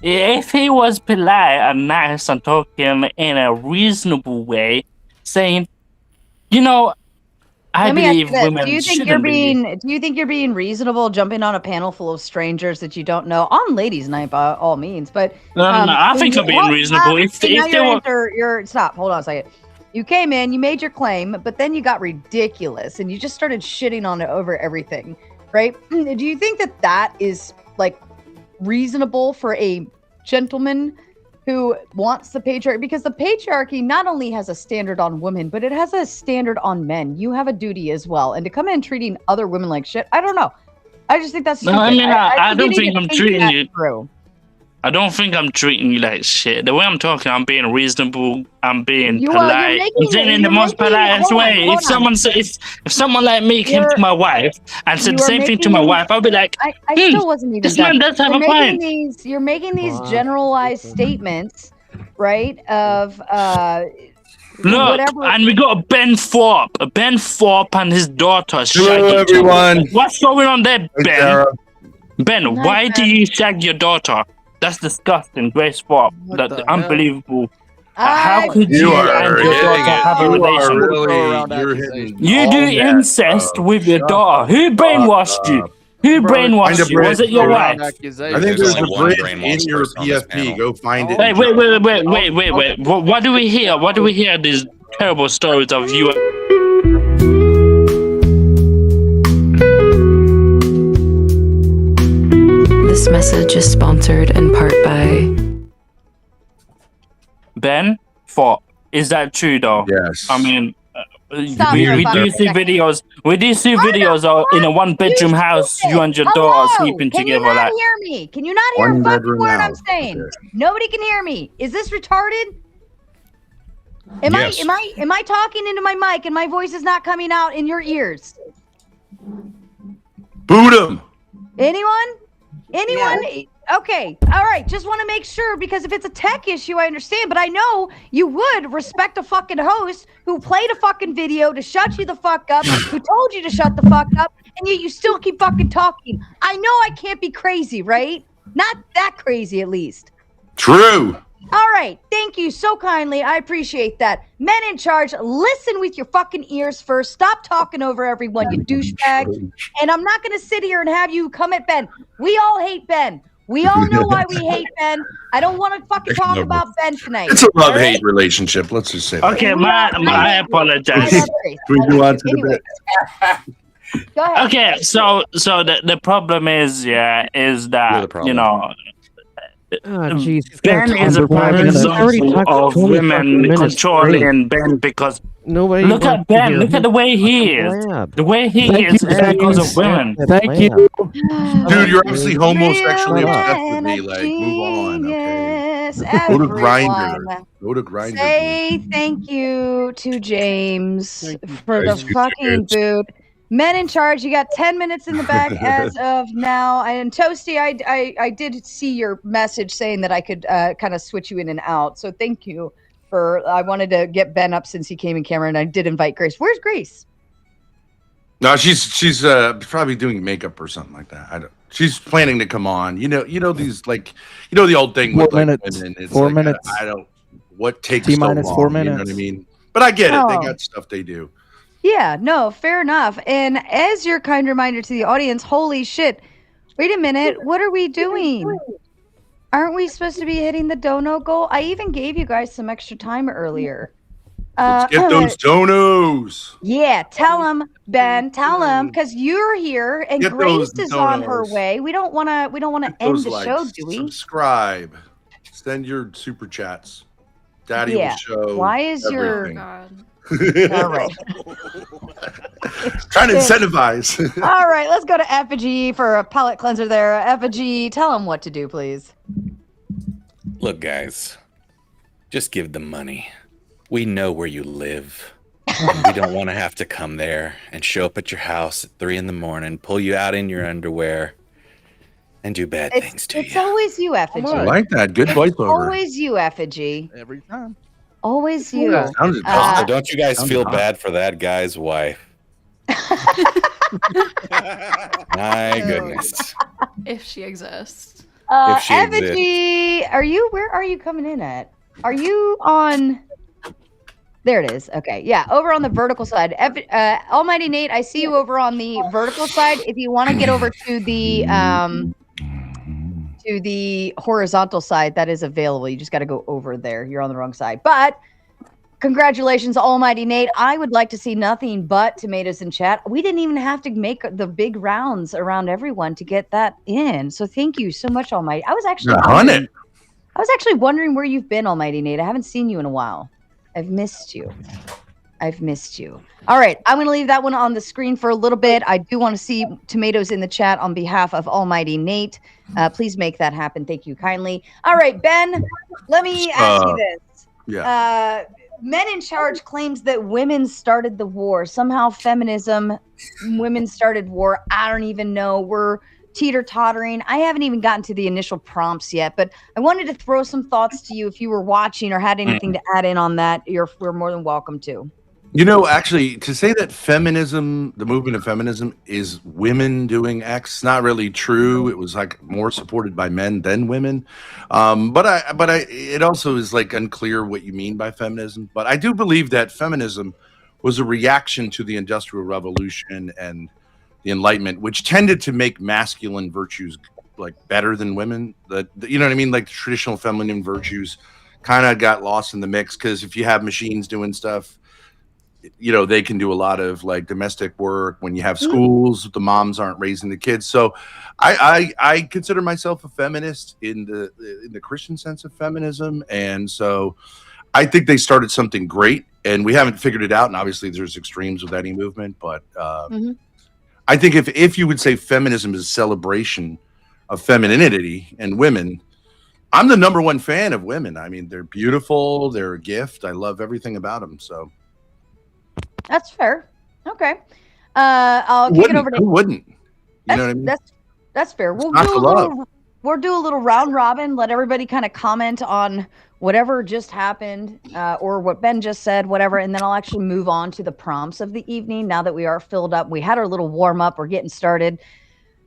If he was polite and nice and talking in a reasonable way, saying, I Let me ask you believe this. women Do you think you're being reasonable jumping on a panel full of strangers that you don't know on ladies' night by all means? But No, I think I'm being reasonable. If they were... Stop. Hold on a second. You came in, you made your claim, but then you got ridiculous and you just started shitting on it over everything. Right? Do you think that is like reasonable for a gentleman who wants the patriarchy? Because the patriarchy not only has a standard on women, but it has a standard on men. You have a duty as well. And to come in treating other women like shit, I don't know. I just think that's stupid. No, I mean, I don't think I'm treating you. Through. I don't think I'm treating you like shit. The way I'm talking, I'm being reasonable. I'm being polite. I'm saying in the most politest way. If someone like me came to my wife and said the same thing to my wife, I'll be like, I still wasn't even this man does have a point. You're making these generalized statements, right? Of Look, whatever. and we got Ben Thorpe and his daughter. Hello, everyone. What's going on there, Ben? Sarah. Ben, why do you shag your daughter? That's disgusting, Grace Thorpe. That's unbelievable. How could you and your daughter have a relation? You do incest with your daughter. Who brainwashed you? Who brainwashed you? Was it your wife? I think there's a bridge in your PSP. Go find it. Wait. What do we hear? What do we hear? These terrible stories of you. This message is sponsored in part by Ben. Is that true though? Yes. I mean, Stop for a we do fucking see second. videos. We do see videos in a one-bedroom house. You and your daughter are sleeping Can together. you not Like, hear me? Can you not hear a One fucking bedroom word I'm house. saying? Okay. Nobody can hear me. Is this retarded? Yes. Am I talking into my mic and my voice is not coming out in your ears? Boot him. Anyone? Okay. All right. Just want to make sure, because if it's a tech issue, I understand. But I know you would respect a fucking host who played a fucking video to shut you the fuck up, who told you to shut the fuck up, and yet you still keep fucking talking. I know I can't be crazy, right? Not that crazy, at least. True. All right. Thank you so kindly. I appreciate that. Men in charge, listen with your fucking ears first. Stop talking over everyone, you douchebag. And I'm not going to sit here and have you come at Ben. We all hate Ben. We all know why we hate Ben. I don't want to fucking talk about Ben tonight. It's a love-hate relationship. Let's just say that. okay, I apologize. We go on to the bit. Go ahead. Okay, so the problem is that you know. Oh, geez. Ben is a prime example of women controlling Ben because Nobody look at wants to Ben, hear look at him the way he talk is. lab. The way he Thank is you, because James. of women. Thank you. Dude, you're obviously Real homosexually obsessed with men me. of Like, move on, okay? genius, Go to Grinder. everyone. Go to Grinder. Say thank you to James for the Thank you, fucking James. boot. Men in charge, you got 10 minutes in the back as of now. And Toasty, I did see your message saying that I could kind of switch you in and out. So thank you for, I wanted to get Ben up since he came in camera, and I did invite Grace. Where's Grace? No, she's probably doing makeup or something like that. I don't. She's planning to come on. You know these the old thing 4 with like, minutes. women. It's 4 like, minutes. I don't. What takes T so minus long? 4 You know what I minutes. mean? But I get it. They Oh. got stuff they do. Yeah, no, fair enough. And as your kind reminder to the audience, holy shit. Wait a minute. What are we doing? Aren't we supposed to be hitting the dono goal? I even gave you guys some extra time earlier. Let's get those donos. Yeah, tell him, Ben. Tell him, because you're here and Get Grace those is on her donos. way. We don't want to end Those the likes. show, do we? Subscribe. Send your super chats. Daddy Yeah. will show. Why is your- everything. All right. Trying to incentivize. All right, let's go to Effigy for a palate cleanser there. Effigy, tell him what to do, please. Look, guys, just give them money. We know where you live. We don't want to have to come there and show up at your house at 3 a.m, pull you out in your underwear, and do bad things to It's you. always you, Effigy. I like that. Good It's voiceover. always you, Effigy. Every time. Always you. Sounded Also, don't you guys sounded feel hot. bad for that guy's wife? My goodness. If she exists. If she exists. Effigy, where are you coming in at? Are you on? There it is. Okay. Yeah. Over on the vertical side. Almighty Nate, I see you over on the vertical side. If you want to get over to the horizontal side, that is available. You just got to go over there. You're on the wrong side. But congratulations, Almighty Nate. I would like to see nothing but tomatoes in chat. We didn't even have to make the big rounds around everyone to get that in. So thank you so much, Almighty. I was actually wondering where you've been, Almighty Nate. I haven't seen you in a while. I've missed you. All right, I'm going to leave that one on the screen for a little bit. I do want to see tomatoes in the chat on behalf of Almighty Nate. Please make that happen. Thank you kindly. All right, Ben, let me ask you this. Yeah. Men in Charge claims that women started the war. Somehow feminism, women started war. I don't even know. We're teeter-tottering. I haven't even gotten to the initial prompts yet, but I wanted to throw some thoughts to you. If you were watching or had anything to add in on that, we're more than welcome to. You know, actually, to say that feminism, the movement of feminism, is women doing X, is not really true. It was like more supported by men than women. It also is like unclear what you mean by feminism. But I do believe that feminism was a reaction to the Industrial Revolution and the Enlightenment, which tended to make masculine virtues like better than women. You know what I mean? Like the traditional feminine virtues kind of got lost in the mix because if you have machines doing stuff, they can do a lot of like domestic work when you have schools. The moms aren't raising the kids. So I consider myself a feminist in the Christian sense of feminism. And so I think they started something great, and we haven't figured it out. And obviously there's extremes with any movement, but I think if you would say feminism is a celebration of femininity and women, I'm the number one fan of women. I mean, they're beautiful. They're a gift. I love everything about them. So That's fair. Okay. I'll kick it over to. Who wouldn't? You know what I mean? That's fair. We'll not do a for love. little. We'll do a little round robin. Let everybody kind of comment on whatever just happened, or what Ben just said, whatever, and then I'll actually move on to the prompts of the evening. Now that we are filled up, we had our little warm up. We're getting started.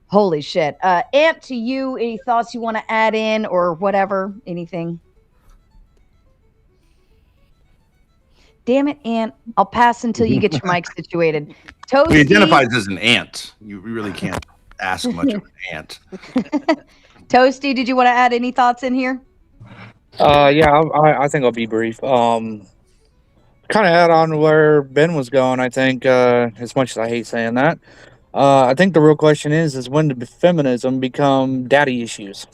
Holy shit. Ant, to you, any thoughts you want to add in or whatever? Anything? Damn it, Ant. I'll pass until you get your mic situated. Toasty. He identifies as an ant. You really can't ask much of an ant. Toasty, did you want to add any thoughts in here? Yeah, I think I'll be brief. Kind of add on to where Ben was going, I think, as much as I hate saying that. I think the real question is when did feminism become daddy issues?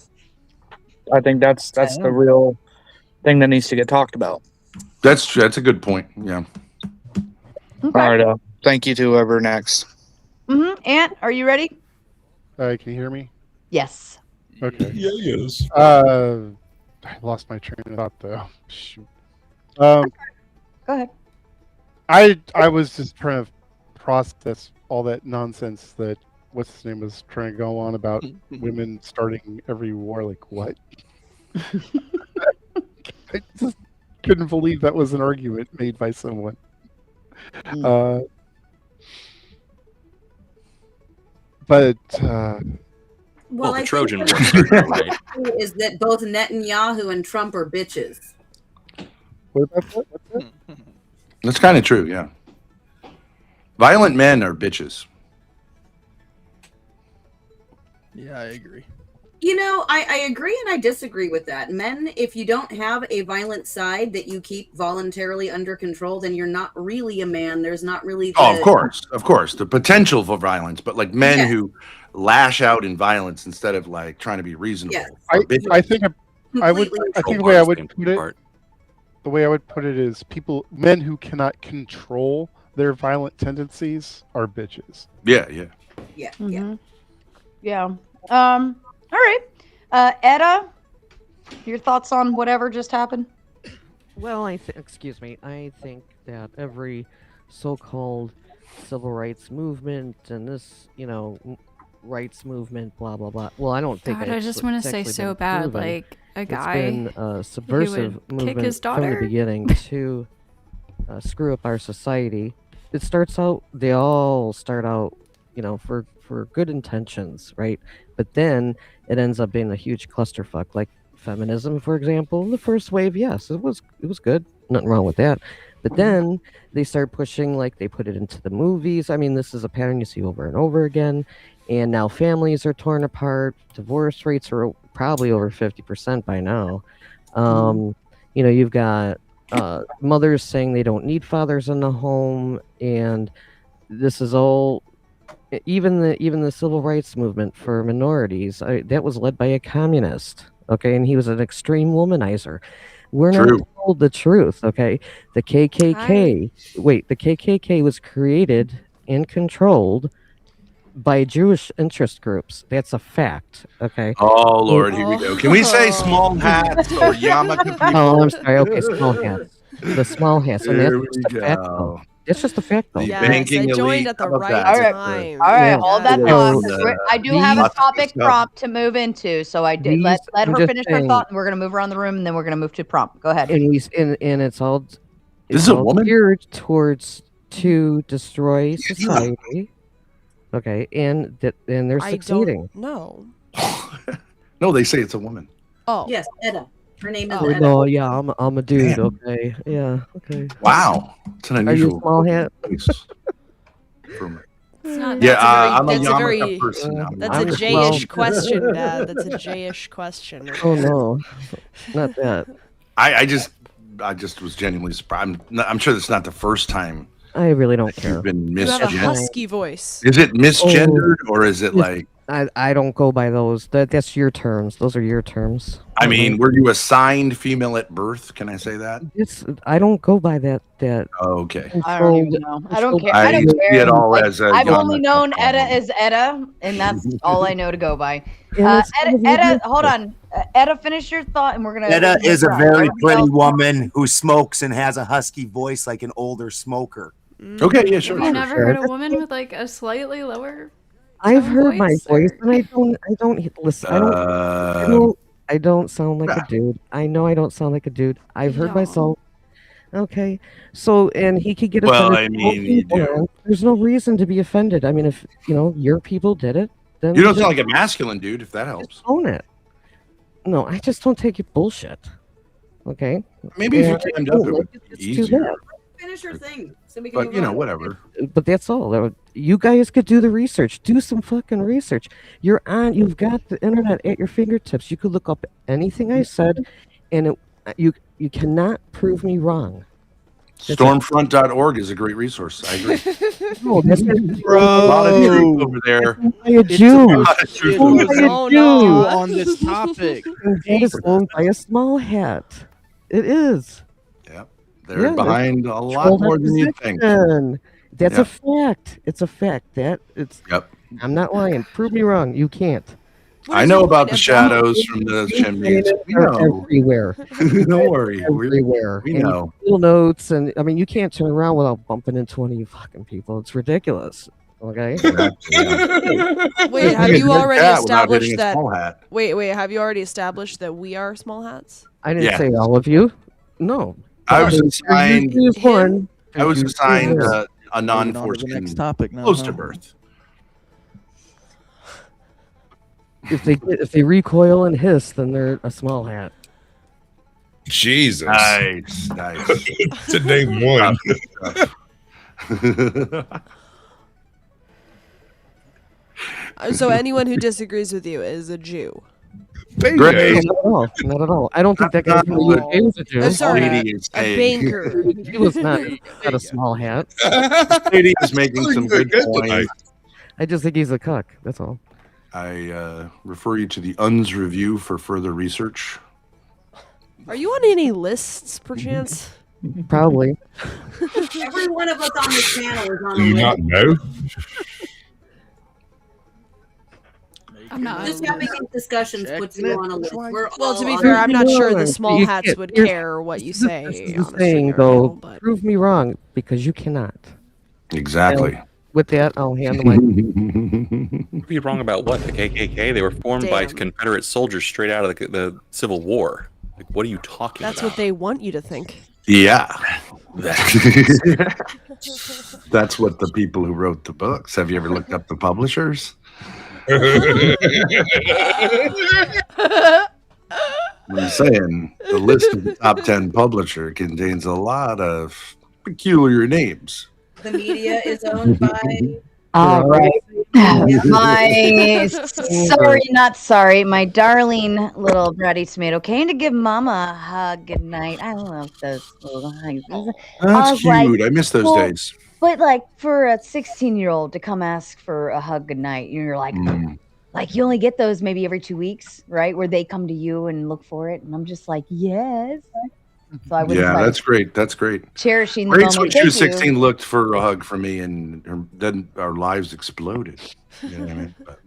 I think that's the real thing that needs to get talked about. That's true. That's a good point. Yeah. All right. Thank you to whoever next. Ant, are you ready? Can you hear me? Yes. Okay. Yeah, yes. I lost my train of thought though. Shoot. Go ahead. I was just trying to process all that nonsense that what's his name was trying to go on about women starting every war. Like what? I just couldn't believe that was an argument made by someone. But well, the I Trojan think War is that both Netanyahu and Trump are bitches. What about that? What's that? That's kind of true. Yeah. Violent men are bitches. Yeah, I agree. You know, I agree and I disagree with that. Men, if you don't have a violent side that you keep voluntarily under control, then you're not really a man. There's not really. Of course, the potential for violence, but like men who lash out in violence instead of like trying to be reasonable. Yes. I think the way I would put it, the way I would put it is men who cannot control their violent tendencies are bitches. Yeah. Yeah. All right. Etta, your thoughts on whatever just happened? Well, I think that every so-called civil rights movement and this, rights movement, blah blah blah. Well, I don't think. God, I just want to say so bad, like a guy. It's been a subversive movement his from the daughter. beginning to screw up our society. It starts out. They all start out, for good intentions, right? But then it ends up being a huge clusterfuck. Like feminism, for example, the first wave, yes, it was good, nothing wrong with that. But then they start pushing, like they put it into the movies. I mean, this is a pattern you see over and over again. And now families are torn apart. Divorce rates are probably over 50% by now. You've got mothers saying they don't need fathers in the home, and this is all. Even the civil rights movement for minorities, that was led by a communist, okay, and he was an extreme womanizer. We're not told the truth, okay? The KKK, the KKK was created and controlled by Jewish interest groups. That's a fact, okay? Oh Lord, here we go. Can we say small hats or yarmulke people? Oh, I'm sorry. Okay, small hats. The small hats. And There that's we just a fact, go. though. It's just a fact, though. Yes, banking I joined elite. at the How about right that? time. All right, Yeah. hold that Yeah. thought. 'Cause I do have a These- topic prompt to move into, so I did let I'm her just finish her saying. thought, and we're gonna move around the room, and then we're gonna move to prompt. Go ahead. And it's all. This is a all woman? geared towards to destroy society. Okay, and they're I succeeding. don't know. No, they say it's a woman. Oh. Yes, Etta. Her name is Oh, Etta. no, yeah, I'm a dude. Okay, yeah, okay. Wow, it's an Are you unusual. a small hat? choice for me. It's not, Yeah, that's I'm a a yarmulke very, person. that's I'm a a J-ish small- question, Dad. That's a J-ish question. Oh no, not that. I just was genuinely surprised. I'm sure that's not the first time I really don't care. You've been You have a misgendered. husky voice. Is it misgendered or is it like? I don't go by those. That's your terms. Those are your terms. I mean, were you assigned female at birth? Can I say that? I don't go by that. Oh, okay. I don't even know. I don't care. I I don't see care. it all as a I've young only known Etta as Etta, and that's all I know to go by. Etta, hold on. Etta, finish your thought, and we're gonna. Etta is a Right. very Everybody pretty else- woman who smokes and has a husky voice like an older smoker. Okay, yeah, sure. I've never heard a woman with like a slightly lower. I've tone heard my voice, or- and I don't listen. I don't sound like a dude. I know I don't sound like a dude. I've heard myself. Okay, so and he could get Well, offended. I mean, you do. There's no reason to be offended. I mean, if your people did it, then You don't just sound like a masculine dude, if that helps. own it. No, I just don't take your bullshit. Okay. Maybe if you And I clammed don't up, it like would be It's too easier. bad. Finish your thing. So we can But move you know, on. whatever. But that's all. You guys could do the research. Do some fucking research. You've got the internet at your fingertips. You could look up anything I said, and you cannot prove me wrong. Stormfront.org is a great resource. I agree. No, that's not A lot of truth over there. by a Jew. A lot of truth Owned over by there. a Jew. on this topic. And that is owned by a small hat. It is. They're Yeah, behind a controlled lot more than you think. opposition. That's Yeah. a fact. It's a fact. Yep. I'm not lying. Prove me wrong. You can't. I know about the shadows from the chimneys. We They're know. everywhere. Don't worry. Everywhere. We And know. little notes, and I mean, you can't turn around without bumping into any fucking people. It's ridiculous. Okay. Wait, have you already established that? Hat. Wait, have you already established that we are small hats? I didn't Yeah. say all of you. No. I was There's assigned. usually one. I was There's assigned usually one. a Moving on to the non-foreskin next topic now, close huh? to birth. If they recoil and hiss, then they're a small hat. Jesus. Nice. To name one. So anyone who disagrees with you is a Jew. Great. Not at all. Not at all. I don't think that guy from the UK was a Jew. I'm sorry, Lady is a saying- banker. He was not a small hat. This lady is making some good points. I just think he's a cuck. That's all. I refer you to the UN's review for further research. Are you on any lists, perchance? Probably. Every one of us on this panel is on Do a you list. not know? I'm not. Just having these discussions puts you on a list. We're Well, all to be on fair, a I'm list. not sure the Wrong. small You hats can't- would here's- care what you this is say. the on a thing, street or though. panel, but- Prove me wrong, because you cannot. Exactly. And with that, I'll hand the mic. Be wrong about what? The KKK? They were formed by Damn. Confederate soldiers straight out of the Civil War. Like, what are you talking That's about? what they want you to think. Yeah. That's what the people who wrote the books. Have you ever looked up the publishers? I'm saying the list of the top 10 publisher contains a lot of peculiar names. The media is owned by. All right. My sorry, not sorry. My darling little bratty tomato came to give Mama a hug good night. I love those little hugs. I That's was like, cute. I miss those well, days. But like for a 16-year-old to come ask for a hug good night, you're like, like you only get those maybe every 2 weeks, right? Where they come to you and look for it, and I'm just like, yes. So I was Yeah, like, that's great. That's great. cherishing the Great when moment. she was Thank you. 16 looked for a hug from me and then our lives exploded. You know what I mean? But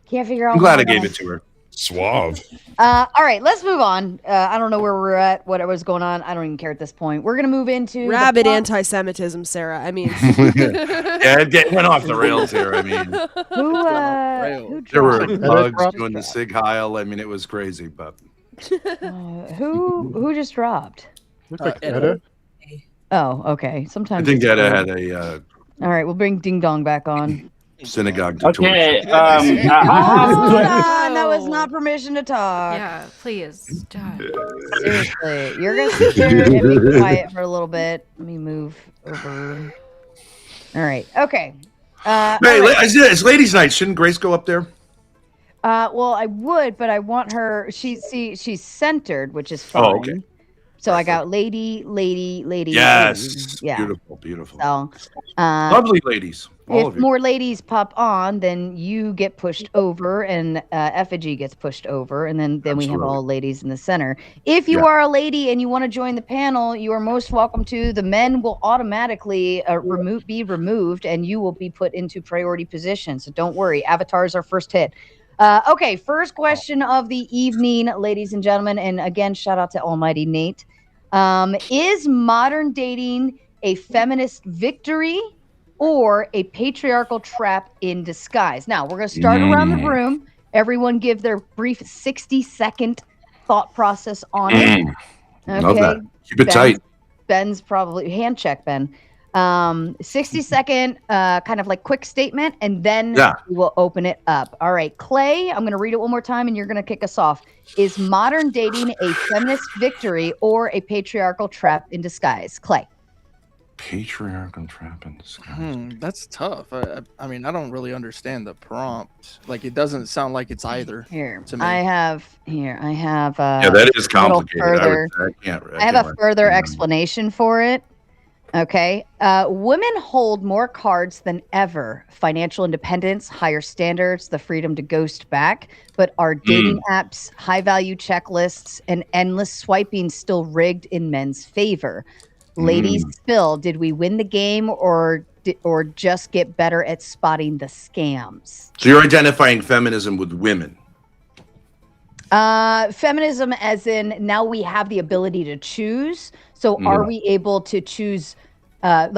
Can't figure out. I'm glad how I gave to- it to her. Suave. All right, let's move on. I don't know where we're at, what was going on. I don't even care at this point. We're gonna move into the Rabid plot- anti-Semitism, Sarah. I mean, Yeah, it went off the rails here. I mean, who there were dropped? bugs doing the Sig Heil. I mean, it was crazy, but Who just dropped? Looks like Etta. Oh, okay. I Sometimes think it's Etta fun. had a All right, we'll bring Ding Dong back on. synagogue to Okay, torch. Hold on, that was not permission to talk. Yeah, please. God. Seriously, you're gonna sit there and be quiet for a little bit. Let me move over. All right. Okay. Hey, all right. it's ladies' night. Shouldn't Grace go up there? Well, I would, but I want her. She's centered, which is fine. Oh, okay. So I got lady, lady, lady. Yes. lady. Yeah. Beautiful, beautiful. So, Lovely ladies. All if of you. more ladies pop on, then you get pushed over, and Effigy gets pushed over, and then we have Absolutely. all ladies in the center. If you Yeah. are a lady and you want to join the panel, you are most welcome to. The men will automatically be removed, and you will be put into priority position. So don't worry. Avatar's our first hit. Okay, first question of the evening, ladies and gentlemen, and again, shout out to Almighty Nate. Is modern dating a feminist victory or a patriarchal trap in disguise? Now, we're going to start around the room. Everyone give their brief 60-second thought process on it. Love that. Keep it tight. Ben's probably hand check, Ben. 60-second kind of like quick statement, and then we will open it up. All right, Clay, I'm going to read it one more time, and you're going to kick us off. Is modern dating a feminist victory or a patriarchal trap in disguise? Clay. Patriarchal trap in disguise. That's tough. I mean, I don't really understand the prompt. Like, it doesn't sound like it's either. Here, to me. I have. Yeah, that is complicated. I have a further explanation for it. Okay. Women hold more cards than ever. Financial independence, higher standards, the freedom to ghost back. But are dating apps, high-value checklists, and endless swiping still rigged in men's favor? Ladies, spill. Did we win the game or just get better at spotting the scams? So you're identifying feminism with women. Feminism as in now we have the ability to choose. So are we able to choose are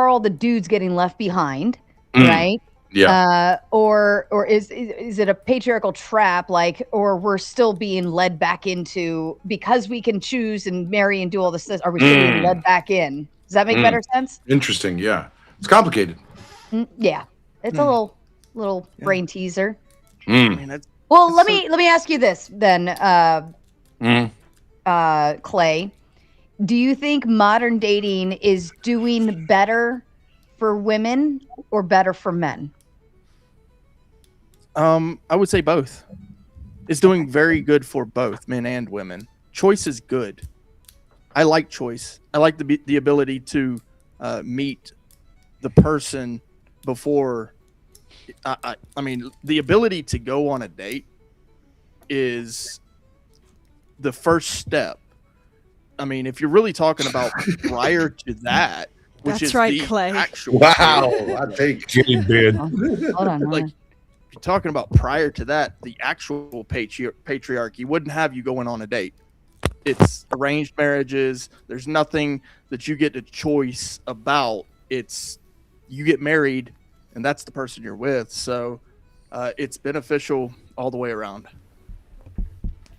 all the dudes getting left behind, right? Yeah. Or is it a patriarchal trap, or we're still being led back into, because we can choose and marry and do all this, are we still being led back in? Does that make better sense? Interesting. Yeah. It's complicated. Yeah. It's a little brain teaser. I mean, Well, let me ask you this then, Clay. Do you think modern dating is doing better for women or better for men? I would say both. It's doing very good for both men and women. Choice is good. I like choice. I like the ability to meet the person before. I mean, the ability to go on a date is the first step. I mean, if you're really talking about prior to that, which That's is right, the Clay. actual I take Jimmy bid. Hold on. like, if you're talking about prior to that, the actual patriarchy wouldn't have you going on a date. It's arranged marriages. There's nothing that you get to choice about. It's you get married, and that's the person you're with. So it's beneficial all the way around.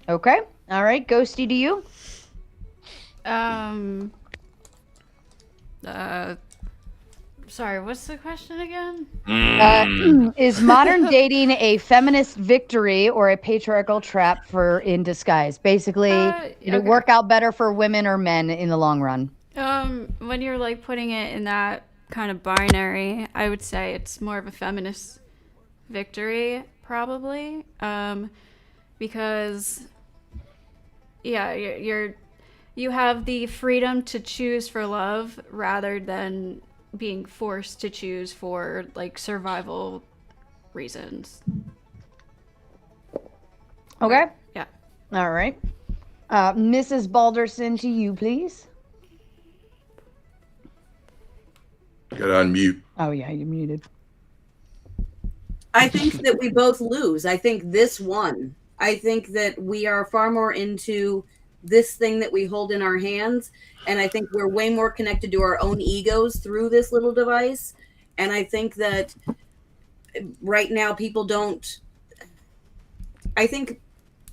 Okay. All right. Ghosty, to you? Sorry, what's the question again? Is modern dating a feminist victory or a patriarchal trap in disguise? Basically, did it work out better for women or men in the long run? When you're putting it in that kind of binary, I would say it's more of a feminist victory, probably, because you have the freedom to choose for love rather than being forced to choose for survival reasons. Okay. Yeah. All right. Mrs. Balderson, to you, please. Got to unmute. Oh yeah, you're muted. I think that we both lose. I think this won. I think that we are far more into this thing that we hold in our hands, and I think we're way more connected to our own egos through this little device. And I think that right now people don't. I think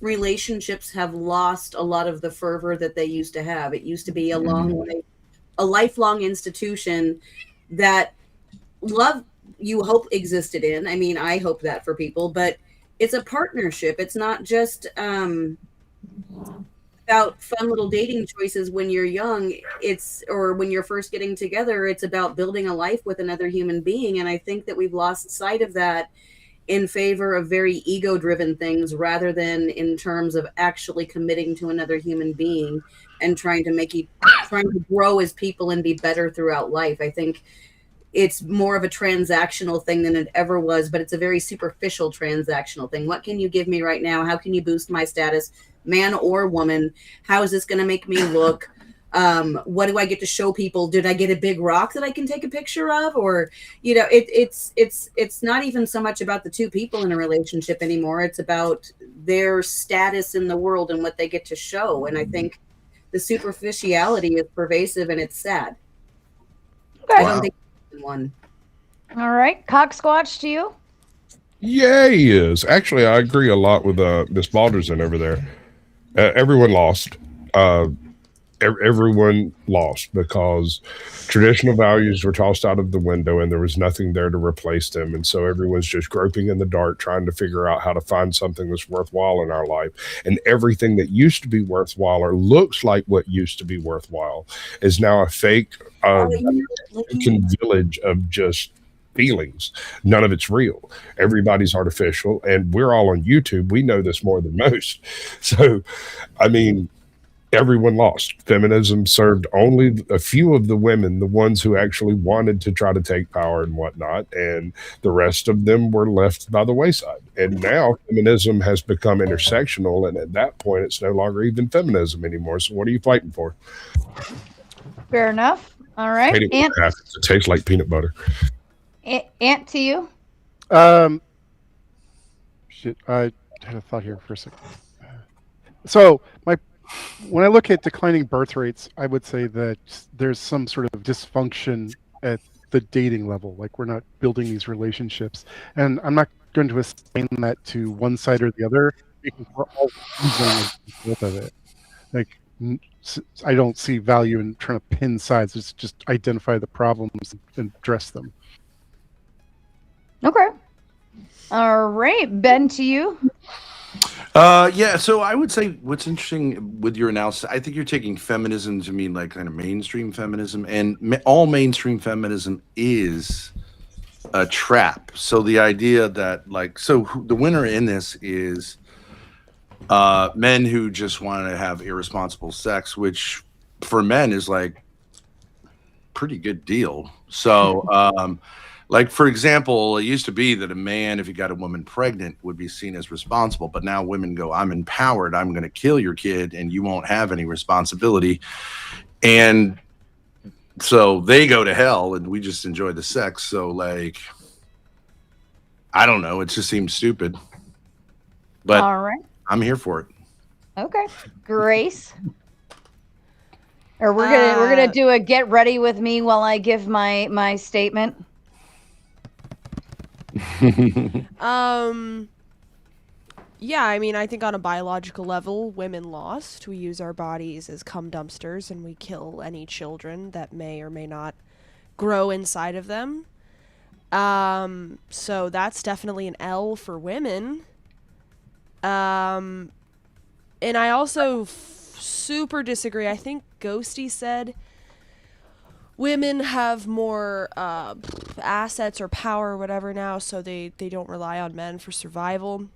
relationships have lost a lot of the fervor that they used to have. It used to be a lifelong institution that love you hope existed in. I mean, I hope that for people, but it's a partnership. It's not just about fun little dating choices when you're young. Or when you're first getting together, it's about building a life with another human being. And I think that we've lost sight of that in favor of very ego-driven things rather than in terms of actually committing to another human being and trying to grow as people and be better throughout life. I think it's more of a transactional thing than it ever was, but it's a very superficial transactional thing. What can you give me right now? How can you boost my status, man or woman? How is this going to make me look? What do I get to show people? Did I get a big rock that I can take a picture of? Or, it's not even so much about the two people in a relationship anymore. It's about their status in the world and what they get to show. And I think the superficiality is pervasive and it's sad. I don't think one. All right, Cocksquatch to you. Yeah, he is. Actually, I agree a lot with Miss Balderson over there. Everyone lost. Everyone lost because traditional values were tossed out of the window and there was nothing there to replace them. And so everyone's just groping in the dark, trying to figure out how to find something that's worthwhile in our life. And everything that used to be worthwhile or looks like what used to be worthwhile is now a fake village of just feelings. None of it's real. Everybody's artificial. And we're all on YouTube. We know this more than most. So, I mean, everyone lost. Feminism served only a few of the women, the ones who actually wanted to try to take power and whatnot, and the rest of them were left by the wayside. And now feminism has become intersectional, and at that point, it's no longer even feminism anymore. So what are you fighting for? Fair enough. All right. Hate it when it happens. It tastes like peanut butter. Ant to you. Shit, I had a thought here for a second. So when I look at declining birth rates, I would say that there's some sort of dysfunction at the dating level. Like, we're not building these relationships. And I'm not going to assign that to one side or the other because we're all losing both of it. Like, I don't see value in trying to pin sides. It's just identify the problems and address them. Okay. All right. Ben, to you. Yeah, so I would say what's interesting with your analysis, I think you're taking feminism to mean like kind of mainstream feminism, and all mainstream feminism is a trap. So the idea that the winner in this is men who just want to have irresponsible sex, which for men is like pretty good deal. So like, for example, it used to be that a man, if he got a woman pregnant, would be seen as responsible. But now women go, I'm empowered. I'm going to kill your kid and you won't have any responsibility. And so they go to hell and we just enjoy the sex. So, like, I don't know. It just seems stupid. But all right, I'm here for it. Okay. Grace. Or we're gonna do a get ready with me while I give my statement. Yeah, I mean, I think on a biological level, women lost. We use our bodies as cum dumpsters and we kill any children that may or may not grow inside of them. So that's definitely an L for women. And I also super disagree. I think Ghosty said women have more assets or power or whatever now, so they don't rely on men for survival.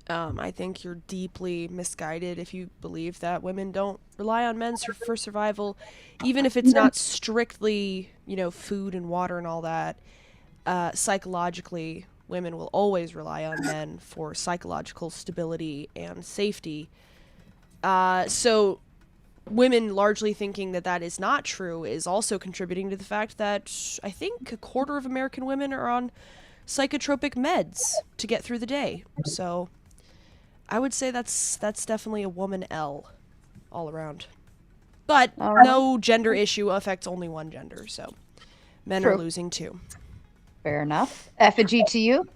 I think you're deeply misguided if you believe that women don't rely on men for survival, even if it's not strictly, food and water and all that. Psychologically, women will always rely on men for psychological stability and safety. So women largely thinking that is not true is also contributing to the fact that I think a quarter of American women are on psychotropic meds to get through the day. So I would say that's definitely a woman L all around. But no gender issue affects only one gender, so men are losing too. Fair enough. Effigy to you.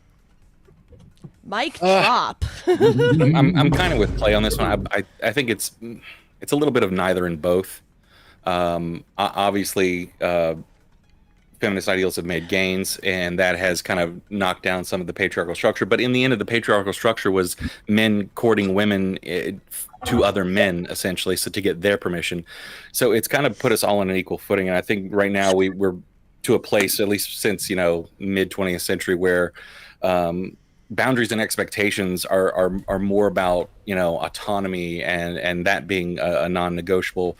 Mic drop. I'm kind of with Clay on this one. I think it's a little bit of neither and both. Obviously, feminist ideals have made gains, and that has kind of knocked down some of the patriarchal structure. But in the end of the patriarchal structure was men courting women to other men, essentially, so to get their permission. So it's kind of put us all on an equal footing. And I think right now we're to a place, at least since mid 20th century, where boundaries and expectations are more about, you know, autonomy and that being a non-negotiable,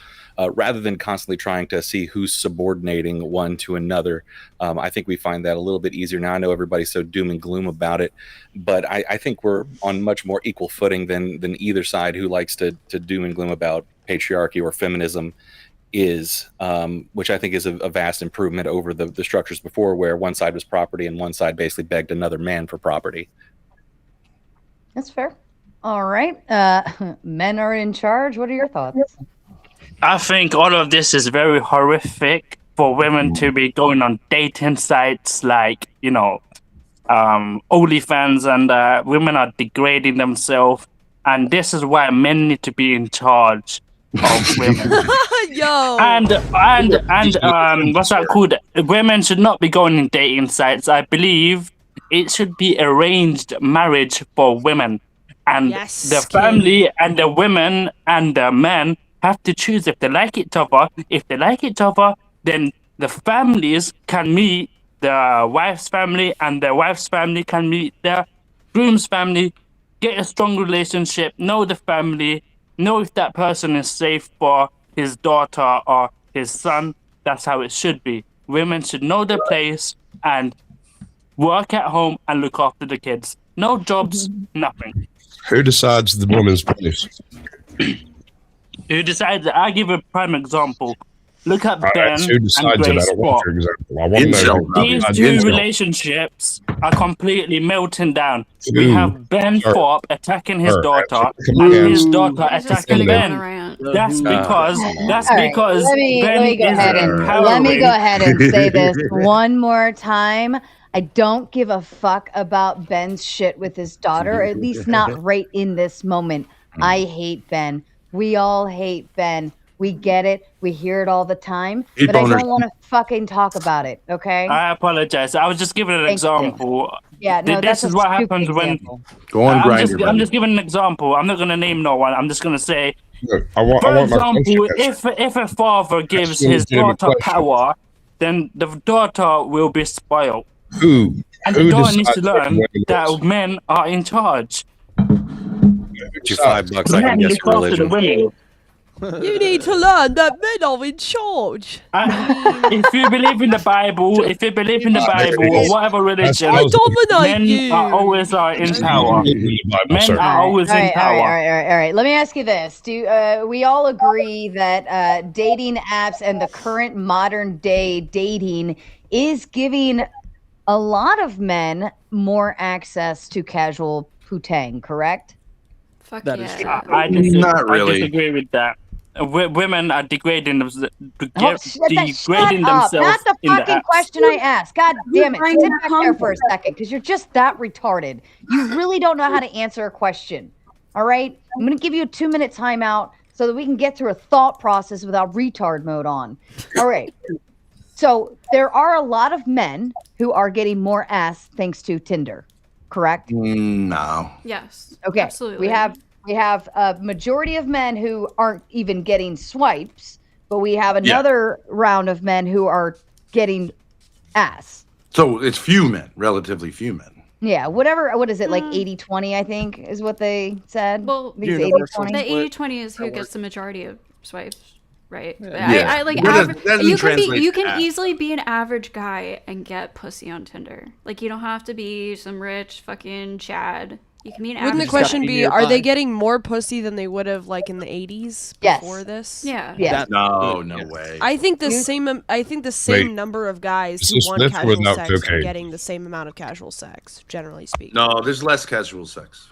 rather than constantly trying to see who's subordinating one to another. I think we find that a little bit easier now. I know everybody's so doom and gloom about it, but I think we're on much more equal footing than either side who likes to doom and gloom about patriarchy or feminism is, which I think is a vast improvement over the structures before, where one side was property and one side basically begged another man for property. That's fair. All right. Men are in charge. What are your thoughts? I think all of this is very horrific for women to be going on dating sites like, you know, OnlyFans, and women are degrading themselves. And this is why men need to be in charge of women. Yo. And what's that called? Women should not be going in dating sites. I believe it should be arranged marriage for women, and the family and the women and the men have to choose if they like each other. If they like each other, then the families can meet the wife's family, and the wife's family can meet the groom's family. Get a strong relationship. Know the family. Know if that person is safe for his daughter or his son. That's how it should be. Women should know their place and work at home and look after the kids. No jobs, nothing. Who decides the woman's place? Who decides? I'll give a prime example. Look at All Ben right, who and decides it? I Grace don't want Scott. your example. I want to know. These two relationships are completely melting down. We Who? have Ben Sir. Thorpe attacking his Sir, daughter, come and on. his daughter He's just attacking gonna go on Ben. a That's because All right, Ben let me go is ahead and empowering. let me go ahead and say this one more time. I don't give a fuck about Ben's shit with his daughter, or at least not right in this moment. I hate Ben. We all hate Ben. We get it. We hear it all the time. Hate But I boners. don't want to fucking talk about it, okay? I apologize. I was just giving an Thank you. example. Yeah, no, This that's is a what stupid happens example. Go on, Grindr. I'm just giving an example. I'm not going to name no one. I'm just going to say, I want for my example, question if a father gives a his legitimate daughter question. power, then the daughter will be spoiled. Who? And Who the daughter needs to decides what learn women that men are in charge. Get you $5, I can Men guess look your after the religion. women. You need to learn that men are in charge. If you believe in the Bible, or whatever religion, I dominate men you. are always in power. Men sir. are always all in right, power. all right. Let me ask you this: Do we all agree that dating apps and the current modern day dating is giving a lot of men more access to casual putang? Correct? Fuck That yeah. is true. I disagree, Not really. I disagree with that. Women are degrading Shut degrading up. themselves Not the in the fucking apps. question I asked. God damn it. trying Sit to back there for a comfort. second because you're just that retarded. You really don't know how to answer a question. All right? I'm going to give you a 2-minute timeout so that we can get through a thought process without retard mode on. All right. So there are a lot of men who are getting more ass thanks to Tinder, correct? No. Yes. Okay. Absolutely. We have a majority of men who aren't even getting swipes, but we have another round of men who are getting ass. So it's few men, relatively few men. Yeah, whatever. What is it, like 80-20, I think, is what they said? Well, I think it's Universal 80-20. the 80-20 is who gets the majority of swipes, right? Yeah. I like That doesn't- aver- doesn't you can translate you to can ass. easily be an average guy and get pussy on Tinder. Like you don't have to be some rich fucking Chad. You can be an Wouldn't the average question guy. be, are they getting more pussy than they would have like in the 80s Yes. before this? Yeah. Yeah. No, no way. I think the same Wait. number of guys Is who this want Smith casual without sex are cocaine? getting the same amount of casual sex, generally speaking. No, there's less casual sex.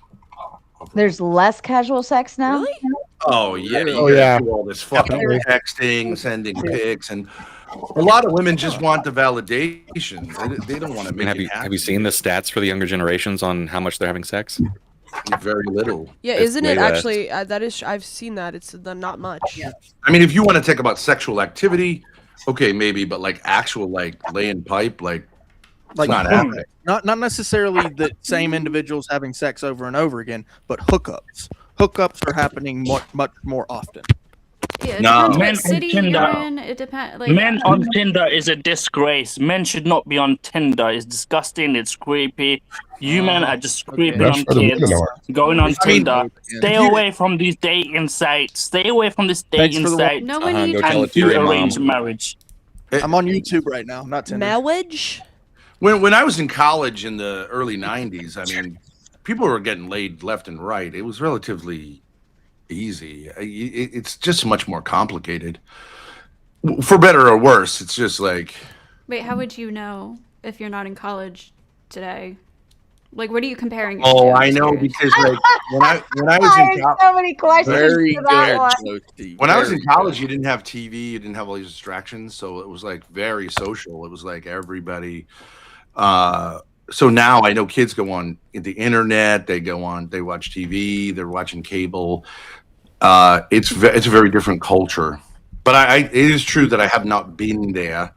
There's less casual sex now? Really? Oh yeah. Oh, You gotta yeah. do all this fucking Definitely. texting, sending pics, and a lot of women just want the validation. They don't want to make Have it you happen. have you seen the stats for the younger generations on how much they're having sex? Very little. Yeah, It's isn't way it less. actually? That is, I've seen that. It's not much. I mean, if you want to talk about sexual activity, okay, maybe, but like actual like laying pipe, like it's not happening. Not necessarily the same individuals having sex over and over again, but hookups. Hookups are happening much more often. Yeah, it No. depends Men what on city you're Tinder. in. It depends. Like, Men on Tinder is a disgrace. Men should not be on Tinder. It's disgusting. It's creepy. You men are just creeping That's on where the kids, women are. going on I mean, Tinder. if Stay you- away from these dating sites. Stay away from this Thanks dating for the site. no one Go needs. tell it And to your do mom. arranged marriage. I'm on YouTube right now, not Tinder. Marriage? When I was in college in the early '90s, I mean, people were getting laid left and right. It was relatively easy. It's just much more complicated, for better or worse. It's just like, Wait, how would you know if you're not in college today? Like, what are you comparing? it oh, to? I I'm know scared. because like when I was in There's college. so many questions Very to that good, one. Toasty. When I was in Very college, good. you didn't have TV, you didn't have all these distractions, so it was like very social. It was like everybody. So now I know kids go on the internet, they watch TV, they're watching cable. It's a very different culture. But it is true that I have not been there,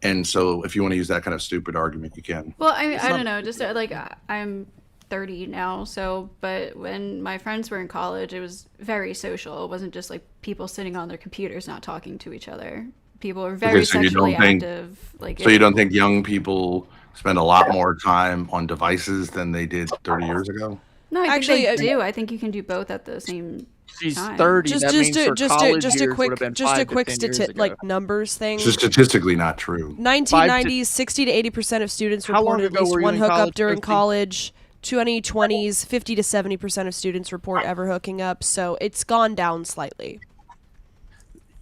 and so if you want to use that kind of stupid argument, you can. Well, I mean, I don't know. Just like I'm 30 now, so but when my friends were in college, it was very social. It wasn't just like people sitting on their computers not talking to each other. People were very Okay, so you sexually don't think- active. Like, So you don't think young people spend a lot more time on devices than they did 30 years ago? No, I Actually, think they do. I think you can do both at the same She's time. 30. Just that just means a her just a college just a years would quick have been just a 5 to quick 10 years ago. like numbers thing. It's just statistically not true. 1990s, 60 to 80% of students How long reported at ago least were you one in hookup college, during Toasty? college. 2020s, 50 to 70% of students report ever hooking up, so it's gone down slightly.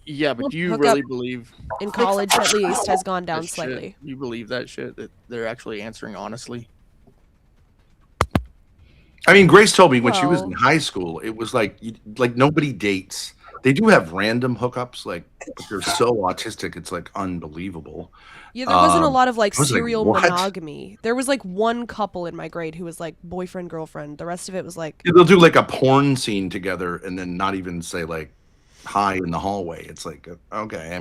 Yeah, but you Hook really up believe in college at least has gone down that shit? slightly. You believe that shit that they're actually answering honestly? I mean, Grace told me when she was Well- in high school, it was like nobody dates. They do have random hookups, like but they're so autistic, it's like unbelievable. Yeah, there wasn't a lot of like I was like, serial "What?" monogamy. There was like one couple in my grade who was like boyfriend girlfriend. The rest of it was like They'll do like a porn scene together and then not even say like hi in the hallway. It's like okay, I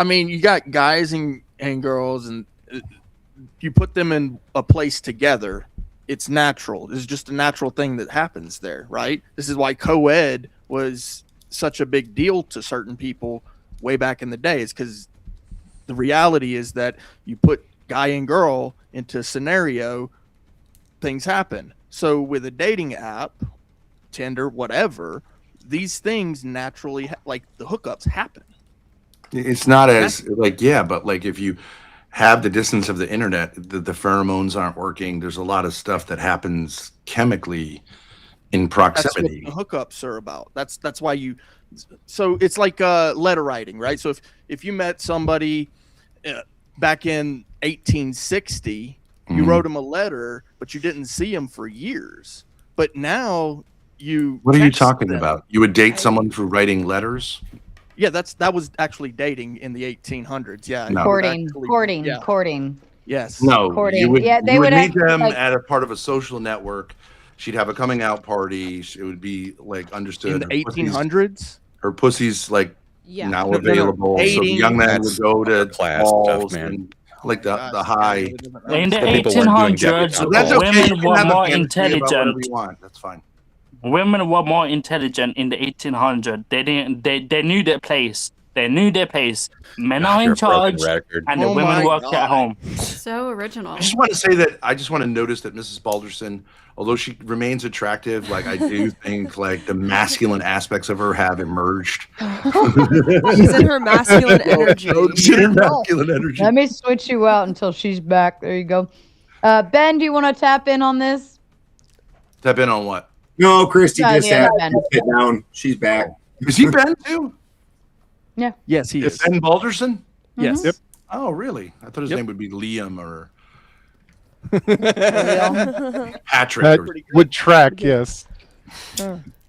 mean, you got guys and girls, and you put them in a place together. It's natural. It's just a natural thing that happens there, right? This is why co-ed was such a big deal to certain people way back in the day. Is because the reality is that you put guy and girl into a scenario, things happen. So with a dating app, Tinder, whatever, these things naturally, like the hookups happen. it's not as like but like if you have the distance of the internet, the pheromones aren't working. There's a lot of stuff that happens chemically in proximity. That's what the hookups are about. That's why you. So it's like letter writing, right? So if you met somebody back in 1860, you Mhm. wrote them a letter, but you didn't see them for years. But now you. What are you text talking them. about? You would date someone through writing letters? Yeah, that was actually dating in the 1800s. Yeah, No. Courting. Yes. No, Courting. you would, Yeah, they you would would meet have, them like- at a part of a social network. She'd have a coming out party. It would be like understood. In the her pussy's- 1800s. Her pussy's like Yeah. now No, no, no. available. So the Dating. young man would That's go to class balls stuff, man. and like the high. In the The people weren't doing 1800s, debut That's okay. You women can were have a more fantasy about whatever intelligent. you want. That's fine. Women were more intelligent in the 1800s. They knew their place. They knew their place. Men are You're in a broken charge, record. and the Oh women my work God. at home. So original. I just want to say that I just want to notice that Mrs. Balderson, although she remains attractive, like I do think like the masculine aspects of her have emerged. she's in her masculine energy. She's in her masculine energy. Let me switch you out until she's back. There you go. Ben, do you want to tap in on this? Tap in on what? No, Christy Yeah, just yeah, had Ben. to sit down. She's back. Is he Ben too? Yes, he is. Ben Balderson? Yes. Yep. Oh, really? I thought his Yep. name would be Liam or Real. Patrick. That or- would track, yes.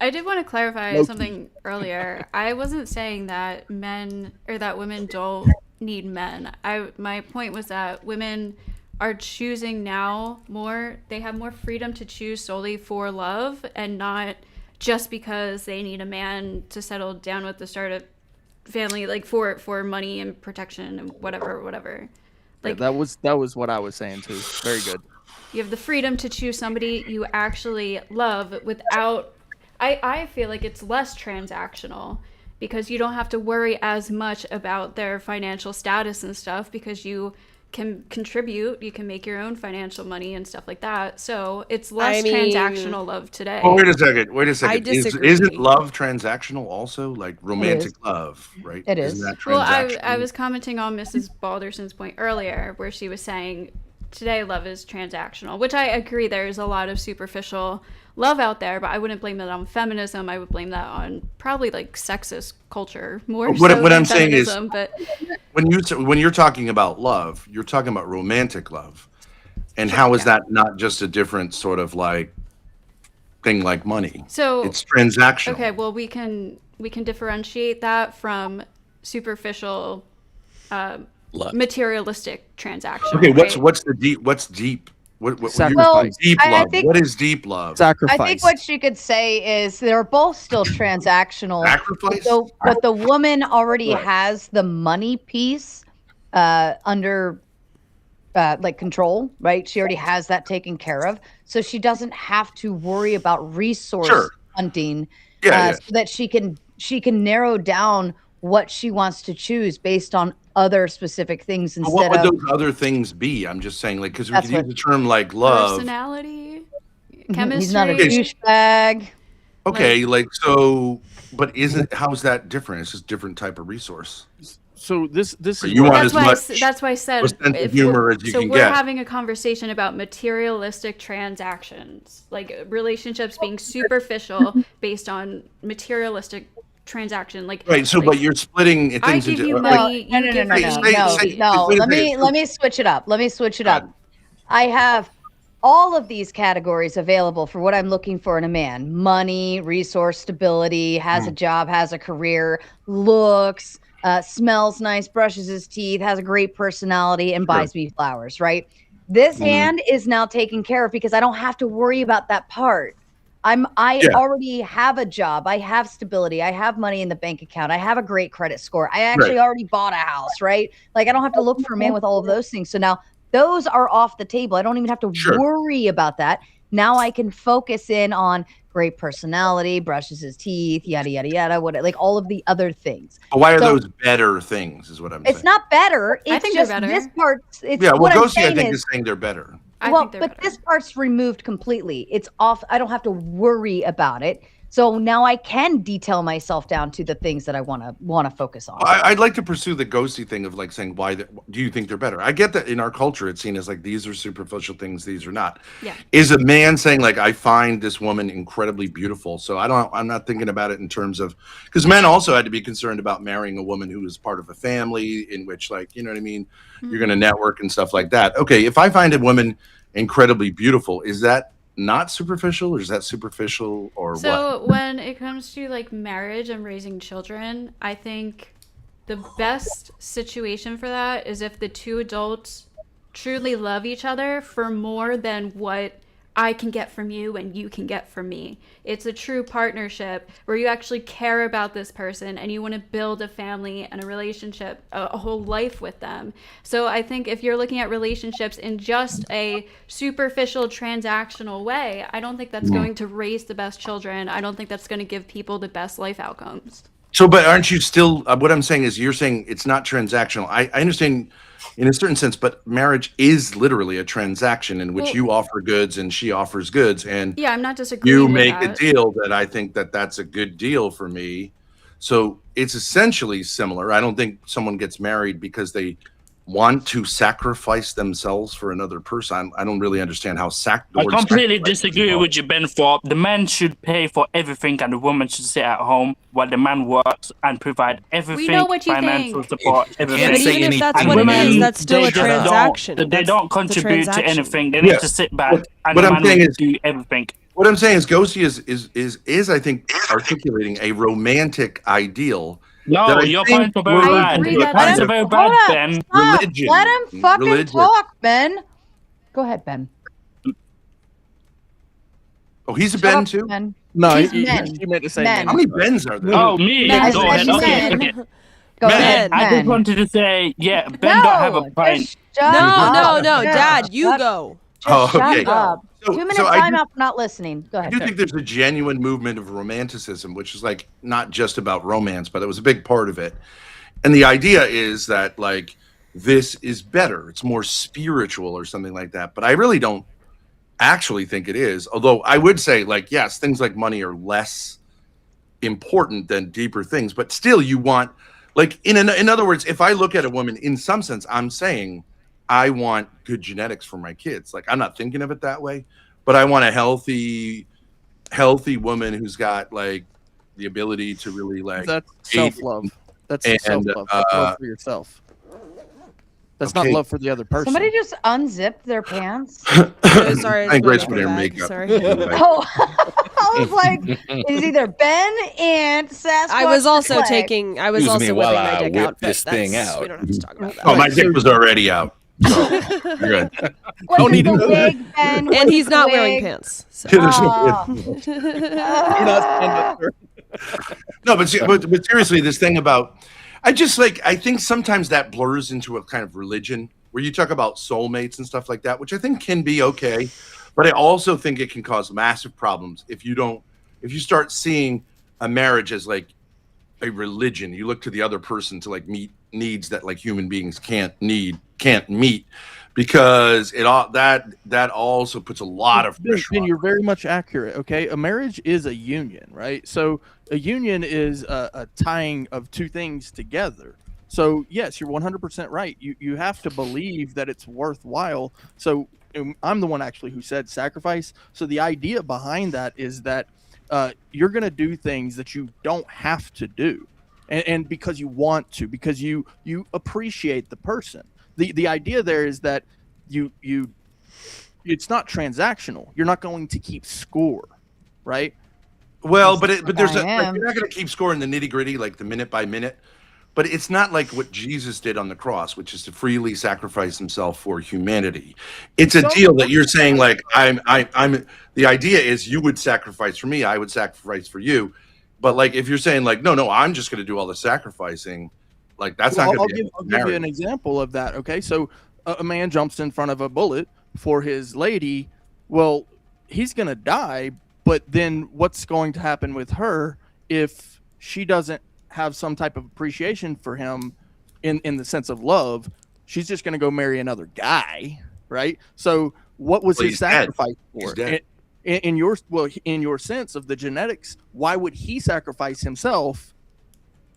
I did want to clarify Loki. something earlier. I wasn't saying that men or that women don't need men. My point was that women are choosing now more. They have more freedom to choose solely for love and not just because they need a man to settle down with to start a family, like for money and protection and whatever. Like that was what I was saying too. Very good. you have the freedom to choose somebody you actually love without I feel like it's less transactional because you don't have to worry as much about their financial status and stuff because you can contribute, you can make your own financial money and stuff like that. So it's less transactional love today. Well, wait a second. I disagree. Isn't love transactional also? Like romantic love, right? It is. Isn't that Well, transactional? I was commenting on Mrs. Balderson's point earlier where she was saying today love is transactional, which I agree there's a lot of superficial love out there, but I wouldn't blame that on feminism. I would blame that on probably like sexist culture more What so I'm than saying is, feminism, but when you're talking about love, you're talking about romantic love, and how is that not just a different sort of like thing like money? so It's transactional. okay, well we can differentiate that from superficial materialistic transaction. Okay, right? what's the deep? What's deep? What you Well, define deep I love? think- What is deep love? I think what she could say is they're both still transactional. Sacrifice? But the woman already has the money piece under like control, right? She already has that taken care of, so she doesn't have to worry about resource hunting. So that she can narrow down what she wants to choose based on other specific things But what instead would of those other things be? I'm just saying, like, because we That's could use what- the term like love. Personality, Mhm, chemistry. he's not a douchebag. Okay, like so, but isn't how's that different? It's just different type of resource. So this But you want as much That's why I said a sense of if humor we're- as you so can we're get. having a conversation about materialistic transactions, like relationships being superficial based on materialistic transaction. Like Right. So, like, but you're splitting things I give into you like, money, No, you give me no. wait a Let minute. me switch it up. I have all of these categories available for what I'm looking for in a man: money, resource stability, has a job, has a career, looks, smells nice, brushes his teeth, has a great personality, and buys me flowers. Right. This hand is now taken care of because I don't have to worry about that part. I already have a job. I have stability. I have money in the bank account. I have a great credit score. I actually already bought a house, right? Like I don't have to look for a man with all of those things. So now those are off the table. I don't even have to worry about that. Now I can focus in on great personality, brushes his teeth, yada yada yada, what like all of the other things. But why are So those better things? Is what I'm saying. it's not better. I It's think they're just better. this part. It's Yeah. Well, what I'm Ghosty, I saying think, is is saying they're better. well, but this part's removed completely. It's off. I don't have to worry about it. So now I can detail myself down to the things that I want to focus on. I'd like to pursue the ghosty thing of like saying, why do you think they're better? I get that in our culture, it's seen as like these are superficial things, these are not. Yeah. Is a man saying like, I find this woman incredibly beautiful? So I'm not thinking about it in terms of, because men also had to be concerned about marrying a woman who is part of a family in which, like, you know what I mean? You're going to network and stuff like that. Okay. If I find a woman incredibly beautiful, is that not superficial, or is that superficial, or So what? when it comes to like marriage and raising children, I think the best situation for that is if the two adults truly love each other for more than what I can get from you and you can get from me. It's a true partnership where you actually care about this person and you want to build a family and a relationship, a whole life with them. So I think if you're looking at relationships in just a superficial transactional way, I don't think that's going to raise the best children. I don't think that's going to give people the best life outcomes. So, but aren't you still, what I'm saying is you're saying it's not transactional. I understand in a certain sense, but marriage is literally a transaction in which Well- you offer goods and she offers goods, and Yeah, I'm not disagreeing you with make a that. deal that I think that that's a good deal for me. So it's essentially similar. I don't think someone gets married because they want to sacrifice themselves for another person. I don't really understand how I completely disagree with you, Ben Thorpe. The man should pay for everything and the woman should sit at home while the man works and provide everything, know what you financial think. support, But everything. even if that's And what it women, is, that's still they a just don't- transaction. They That's don't the contribute to transaction. anything. They need Yeah. to sit back and What the I'm man saying will is- do everything. What I'm saying is Ghosty is I think articulating a romantic ideal. No, that I your think points are very would bad. be Your kind points are of very bad, Hold Ben. up, stop. religion. Let him fucking Religion. talk, Ben. Go ahead, Ben. Oh, he's a Shut Ben up, too? Ben. No, He's he men. meant to say Men. How many Bens are there? Oh, me. I Go said ahead. Okay, men. okay. Go Ben, ahead, I just men. wanted to say, Ben don't have a No, point. just shut No, up. no, no, Yeah. Dad, you Shut- go. Just shut okay. up. 2 minutes so I time do- out for not listening. Go I ahead. do think there's a genuine movement of romanticism, which is like not just about romance, but it was a big part of it. And the idea is that like this is better, it's more spiritual or something like that. But I really don't actually think it is. Although I would say, like, yes, things like money are less important than deeper things, but still, you want, like, in other words, if I look at a woman, in some sense, I'm saying I want good genetics for my kids. Like, I'm not thinking of it that way, but I want a healthy woman who's got like the ability to really like That's aid- self-love. That's and, self-love. That's love for yourself. That's not okay. love for the other person. Somebody just unzipped their pants. Oh, sorry. I think Grace it's put my her bag, makeup. Sorry. Oh, I was like, it's either Ben and Sasquatch. I was also Clay. taking. I was Excuse also me whipping while my I dick whip out. But this thing that's- We out. don't have to talk about that. Oh, my dick was already out. So, you're good. Was Don't it need the to know that. wig, Ben? And Was he's it the not wearing wig? pants. So. Oh. You're not stand up for- No, but seriously, this thing about, I think sometimes that blurs into a kind of religion where you talk about soulmates and stuff like that, which I think can be okay, but I also think it can cause massive problems if you start seeing a marriage as like a religion. You look to the other person to like meet needs that like human beings can't meet, because that also puts a lot of pressure Ben, on. you're very much accurate. Okay, a marriage is a union, right? So a union is a tying of two things together. So yes, you're 100% right. You have to believe that it's worthwhile. So I'm the one actually who said sacrifice. So the idea behind that is that you're going to do things that you don't have to do, and because you want to, because you appreciate the person. The idea there is that you it's not transactional. You're not going to keep score, right? Well, but there's I am. you're not going to keep scoring the nitty gritty, like the minute by minute. But it's not like what Jesus did on the cross, which is to freely sacrifice himself for humanity. It's a deal that you're saying, like, I'm. The idea is you would sacrifice for me, I would sacrifice for you. But like, if you're saying like, no, I'm just going to do all the sacrificing, like that's not going to be. I'll give you an example of that. Okay, so a man jumps in front of a bullet for his lady. Well, he's going to die, but then what's going to happen with her if she doesn't have some type of appreciation for him in the sense of love? She's just going to go marry another guy, right? So what was his he's dead. sacrifice He's for? dead. In your sense of the genetics, why would he sacrifice himself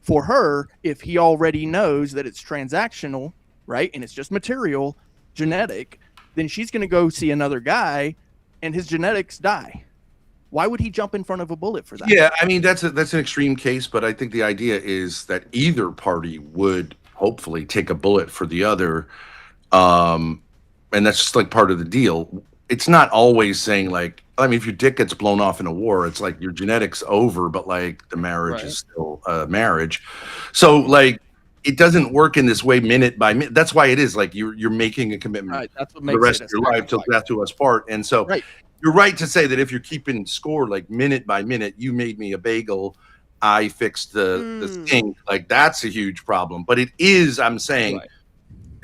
for her if he already knows that it's transactional, right? And it's just material, genetic. Then she's going to go see another guy and his genetics die. Why would he jump in front of a bullet for that? Yeah, I mean that's an extreme case, but I think the idea is that either party would hopefully take a bullet for the other, and that's just like part of the deal. It's not always saying like, I mean, if your dick gets blown off in a war, it's like your genetics over, but like the marriage is still a marriage. So like, it doesn't work in this way minute by minute. That's why it is like you're making a commitment Right, that's what for the makes rest it of a your life till death do us part. And so you're right to say that if you're keeping score like minute by minute, you made me a bagel, I fixed the sink, like that's a huge problem. But it is, I'm saying,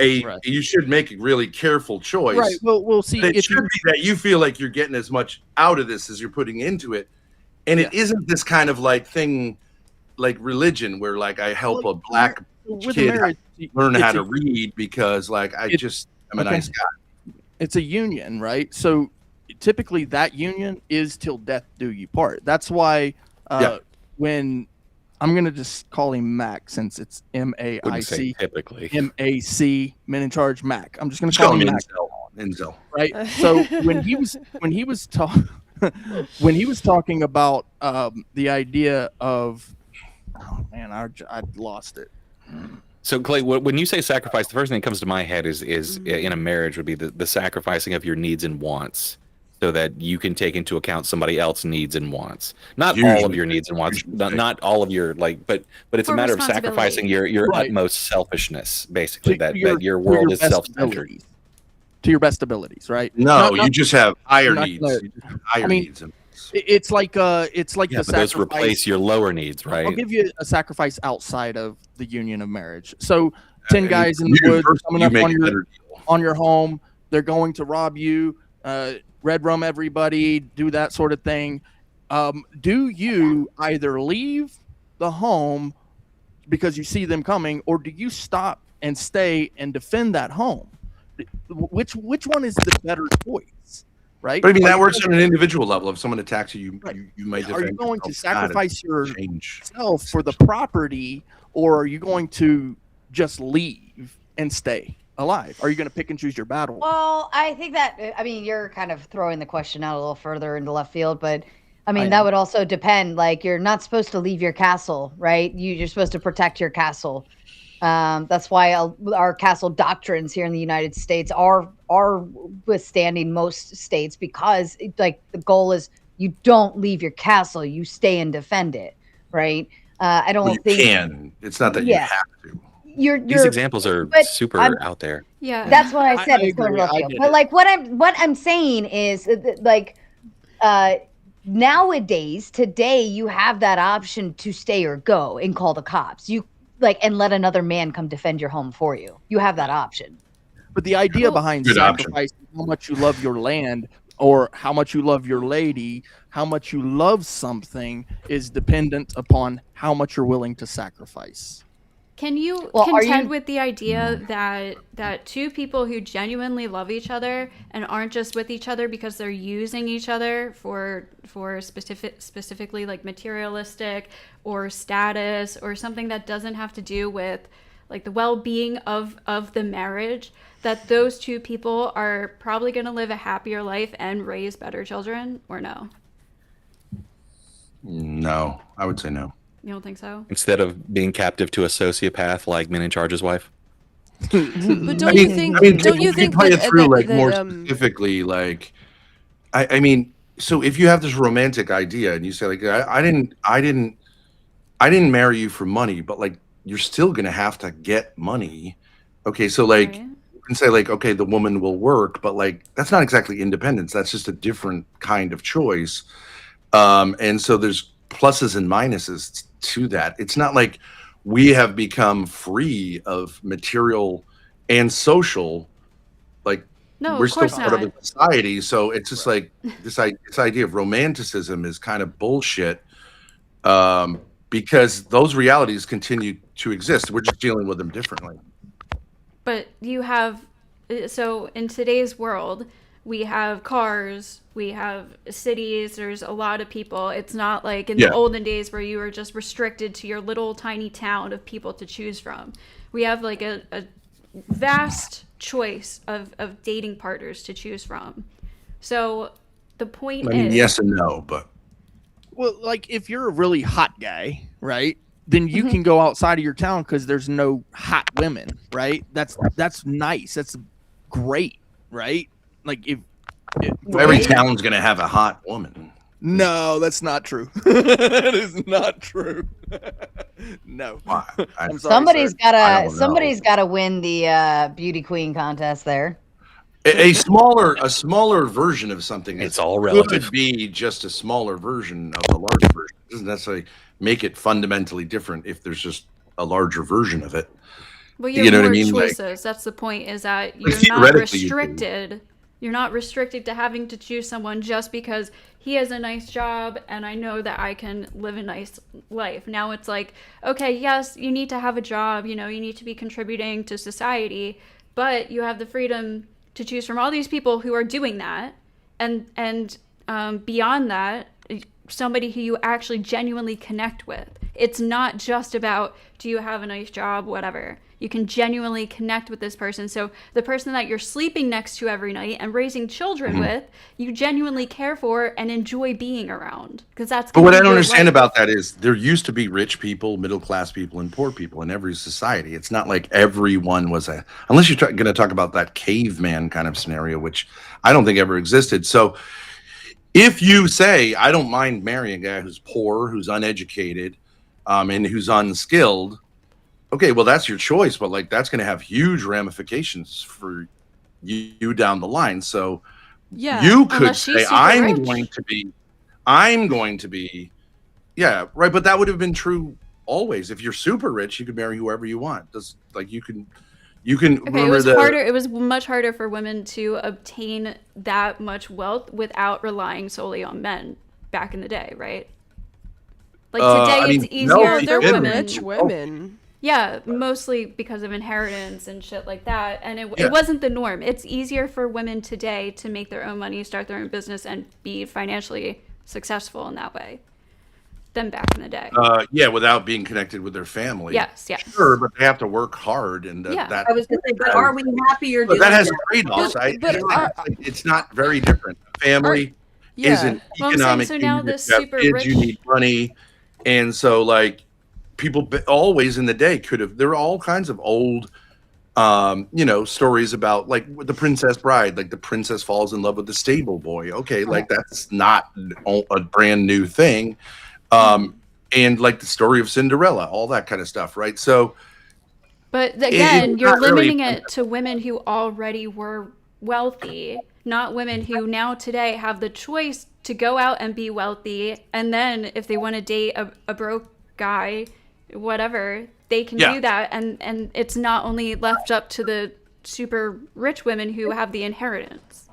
you should make a really careful choice. Right. Well, we'll see. But it should be that you feel like you're getting as much out of this as you're putting into it, and it isn't this kind of like thing, like religion, where like I help a black with kid marriage, learn how it's to a- read because like I'm a okay. nice guy. It's a union, right? So typically that union is till death do you part. That's why when I'm gonna just call him Mac since it's MAIC. Wouldn't say typically. MAC, men in charge Mac. I'm just gonna Just call call him him Mac. Enzel. Right. So when he was talking about the idea of, oh man, I lost it. So Clay, when you say sacrifice, the first thing that comes to my head is in a marriage would be the sacrificing of your needs and wants, so that you can take into account somebody else's needs and wants. Not all of your needs and wants, not all of your but it's a For matter of responsibility. sacrificing your Right. utmost selfishness, basically. That your to world is best self-centered. abilities. To your best abilities, right? No, you just have higher not needs. gonna- You just have higher I mean, needs. It's like Yeah, the but those sacrifice. replace your lower needs, right? I'll give you a sacrifice outside of the union of marriage. So 10 and guys in you the woods first, coming you up make on a your better on your home. They're going to rob you. red rum everybody, do that sort of thing. Do you either leave the home because you see them coming, or do you stop and stay and defend that home? Which one is the better choice, right? But I mean, Are that you works going- on an individual level. If someone attacks you, you might defend Are you going to yourself. sacrifice Change. yourself for the property, or are you going to just leave and stay alive? Are you going to pick and choose your battle? Well, I think that, I mean, you're kind of throwing the question out a little further into left field, but I mean, I that am. would also depend. Like, you're not supposed to leave your castle, right? You're supposed to protect your castle. That's why our castle doctrines here in the United States are withstanding most states, because like the goal is you don't leave your castle, you stay and defend it, right? I don't Well, you think can. It's not that you Yeah. have to. These examples are but super I'm- out there. Yeah, that's what I said. I It's going agree. left I field. get But it. like what I'm saying is like nowadays, today, you have that option to stay or go and call the cops. You like and let another man come defend your home for you. You have that option. But the idea behind Good option. sacrificing how much you love your land or how much you love your lady, how much you love something is dependent upon how much you're willing to sacrifice. Can you Well, are contend you- with the idea that two people who genuinely love each other and aren't just with each other because they're using each other for specifically like materialistic or status or something that doesn't have to do with like the well-being of the marriage, that those two people are probably going to live a happier life and raise better children, or no? No, I would say no. You don't think so? Instead of being captive to a sociopath like Men in Charge's wife. But don't you think? Don't you think play that, it through like that, more um, specifically? Like, I mean, so if you have this romantic idea and you say like, I didn't marry you for money, but like you're still gonna have to get money. Okay, so like you can say like, okay, the woman will work, but like that's not exactly independence. That's just a different kind of choice. And so there's pluses and minuses to that. It's not like we have become free of material and social, like No, we're of still course part of not. a society. So it's just like this idea of romanticism is kind of bullshit, because those realities continue to exist. We're just dealing with them differently. But you have, so in today's world, we have cars, we have cities, there's a lot of people. It's not like in Yeah. the olden days where you were just restricted to your little tiny town of people to choose from. We have like a vast choice of dating partners to choose from. So the point I mean, is, yes and no, but Well, like if you're a really hot guy, right? Then you can go outside of your town because there's no hot women, right? That's nice. That's great, right? Like if every town's gonna have a hot woman. No, that's not true. That is not true. No. I'm sorry, Somebody's sir. gotta gotta win the beauty queen contest there. A smaller version of something. It's all relative. Could be just a smaller version of a larger version. It doesn't necessarily make it fundamentally different if there's just a larger version of it. well, you have know what more I mean? Like- choices. That's the point, is that Like, you're not theoretically you do. restricted. You're not restricted to having to choose someone just because he has a nice job and I know that I can live a nice life. Now it's like, okay, yes, you need to have a job, you know, you need to be contributing to society, but you have the freedom to choose from all these people who are doing that. And beyond that, somebody who you actually genuinely connect with. It's not just about, do you have a nice job, whatever. You can genuinely connect with this person. So the person that you're sleeping next to every night and raising children with, you genuinely care for and enjoy being around, because that's. But what gonna I be don't your understand life. about that is there used to be rich people, middle class people, and poor people in every society. It's not like everyone was unless you're going to talk about that caveman kind of scenario, which I don't think ever existed. So if you say, I don't mind marrying a guy who's poor, who's uneducated, and who's unskilled, okay, well, that's your choice, but like that's going to have huge ramifications for you down the line. So Yeah, you could unless she's say, super I'm rich. going to be, yeah, right. But that would have been true always. If you're super rich, you could marry whoever you want. Just like you You can Okay, remember it was much harder for women to obtain that much wealth without relying solely on men back in the day, right? Like today, it's easier for women. Rich women. Yeah, mostly because of inheritance and shit like that. And it wasn't the norm. It's easier for women today to make their own money, start their own business, and be financially successful in that way than back in the day. Without being connected with their family. Yes. Sure, but they have to work hard, and that. I was going to say, but are we happier doing But that has that? trade-offs. It's not very different. Family isn't Well, I'm saying, economic. so now unit. this You have super kids, rich- you need money, and so like people always in the day could have. There are all kinds of old, stories about like the Princess Bride. Like the princess falls in love with the stable boy. Okay, like that's not a brand new thing. And like the story of Cinderella, all that kind of stuff, right? So, But again, it's you're not really- limiting it to women who already were wealthy, not women who now today have the choice to go out and be wealthy. And then if they want to date a broke guy, whatever, they can do that. And it's not only left up to the super rich women who have the inheritance.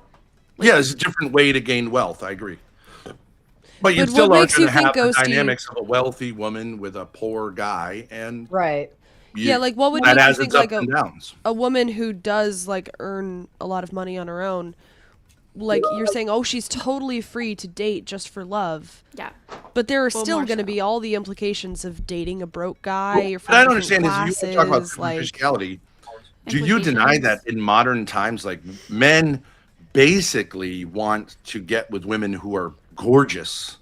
it's a different way to gain wealth. I agree. But you But still what are makes going you to have think the Ghosty- dynamics of a wealthy woman with a poor guy, and right. Yeah, like what would that make you has think its like ups and downs. a woman who does like earn a lot of money on her own, like you're saying, oh, she's totally free to date just for love. Yeah. But there are Well, still more going to so. be all the implications of dating a broke guy. You're What I from don't different understand is you talk about classes, like superficiality. Do you deny that in modern times, like men basically want to get with women who are gorgeous?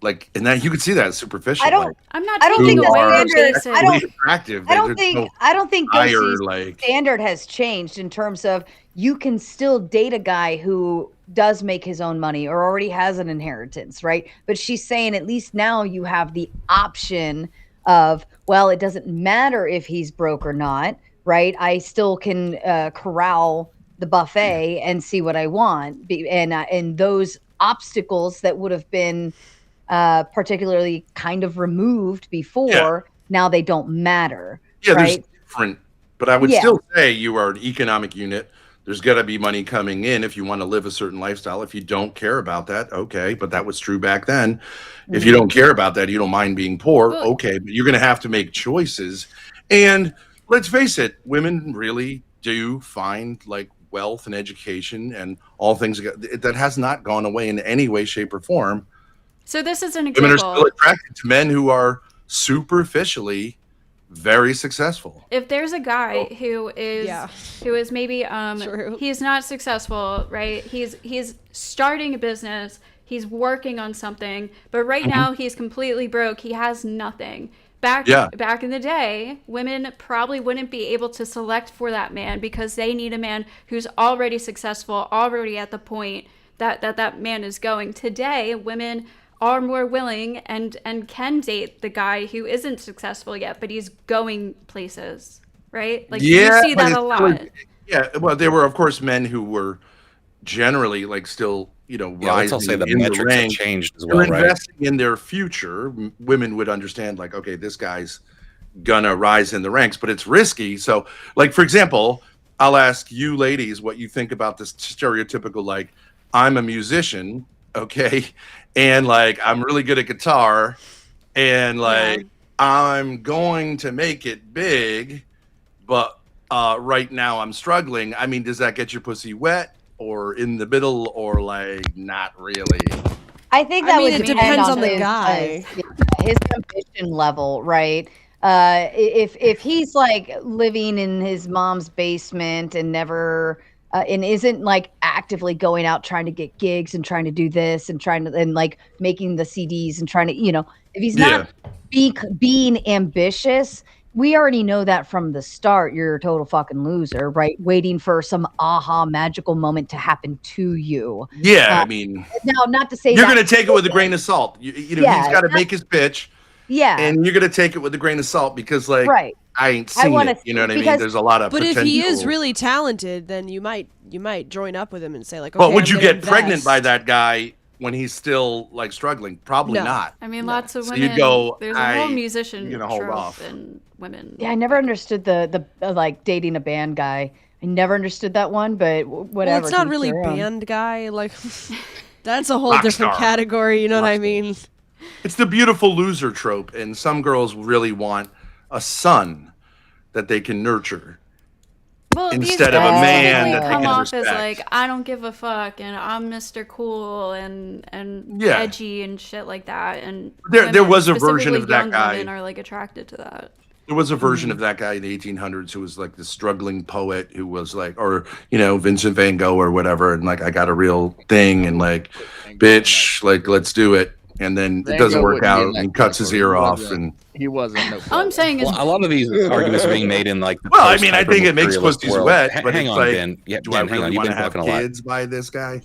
Like, and that you could see that as superficial. I don't. like, I'm not I don't taking think the away the standard. basic. I don't. attractive. I don't There's think. no I don't think higher, Ghostie's like- standard has changed in terms of you can still date a guy who does make his own money or already has an inheritance, right? But she's saying at least now you have the option of, well, it doesn't matter if he's broke or not, right? I still can corral the buffet and see what I want, and those obstacles that would have been particularly kind of removed before, now they don't matter. Yeah, right? there's different, but I would Yeah. still say you are an economic unit. There's got to be money coming in if you want to live a certain lifestyle. If you don't care about that, okay, but that was true back then. If you don't care about that, you don't mind being poor, okay, but you're going to have to make choices. And let's face it, women really do find like wealth and education and all things that has not gone away in any way, shape, or form. So this is an Women are example. still attracted to men who are superficially very successful. If there's a guy who is maybe he's not successful, right? He's starting a business, he's working on something, but right now he's completely broke. He has nothing. Back in the day, women probably wouldn't be able to select for that man because they need a man who's already successful, already at the point that man is going. Today, women are more willing and can date the guy who isn't successful yet, but he's going places, right? Like you see but that it's a lot. really- well, there were of course men who were generally like still, rising let's all say the in metrics have ranks. changed as They're well, right? investing in their future. Women would understand like, okay, this guy's gonna rise in the ranks, but it's risky. So, like for example, I'll ask you ladies what you think about this stereotypical like, I'm a musician, okay, and like I'm really good at guitar, and like I'm going to make it big, but right now I'm struggling. I mean, does that get your pussy wet or in the middle or like not really? I think I that mean, would it depend depends on on the his, guy. his ambition level, right? If he's like living in his mom's basement and never and isn't like actively going out trying to get gigs and trying to do this and like making the CDs and trying to, if he's not being ambitious, we already know that from the start. You're a total fucking loser, right? Waiting for some aha magical moment to happen to you. Yeah, I mean, now not to say you're that- going to take it with a grain of salt. He's got to make his pitch. Yeah. And you're going to take it with a grain of salt because, like, Right. I ain't seen wanna it. You know what I mean? because- There's a lot of But potential. if he is really talented, then you might join up with him and say like, okay, But would I'm you gonna get pregnant invest. by that guy when he's still like struggling? Probably No. not. I mean, lots of So women. you'd go, there's a whole you're musician gonna hold trope off. in women. Yeah, I never understood the like dating a band guy. I never understood that one, but whatever. Well, it's not to each really their own. band guy. Like, that's a whole Rock different star. category. You know what I mean? It's the beautiful loser trope, and some girls really want a son that they can nurture. Well, these Instead of a guys man typically that they come can off as respect. like, I don't give a fuck, and I'm Mr. Cool and Yeah. edgy and shit like that. And There women, was a version specifically of that young guy. Women are like attracted to that. There was a version of that guy in the 1800s who was like this struggling poet who was like, or, Vincent van Gogh or whatever. And like, I got a real thing and like, bitch, like, let's do it. And then Van it doesn't Gogh work wouldn't be in out that and he cuts his ear off. wasn't- And He wasn't. No All I'm saying is, Well, a lot of these arguments are being made in like the well, I mean, I think it makes post-hyper-materialist pussies world. wet, Ha- but hang it's on, like, Ben. Yeah, do I Ben, hang really on. You've want been to have talking a lot. kids by this guy?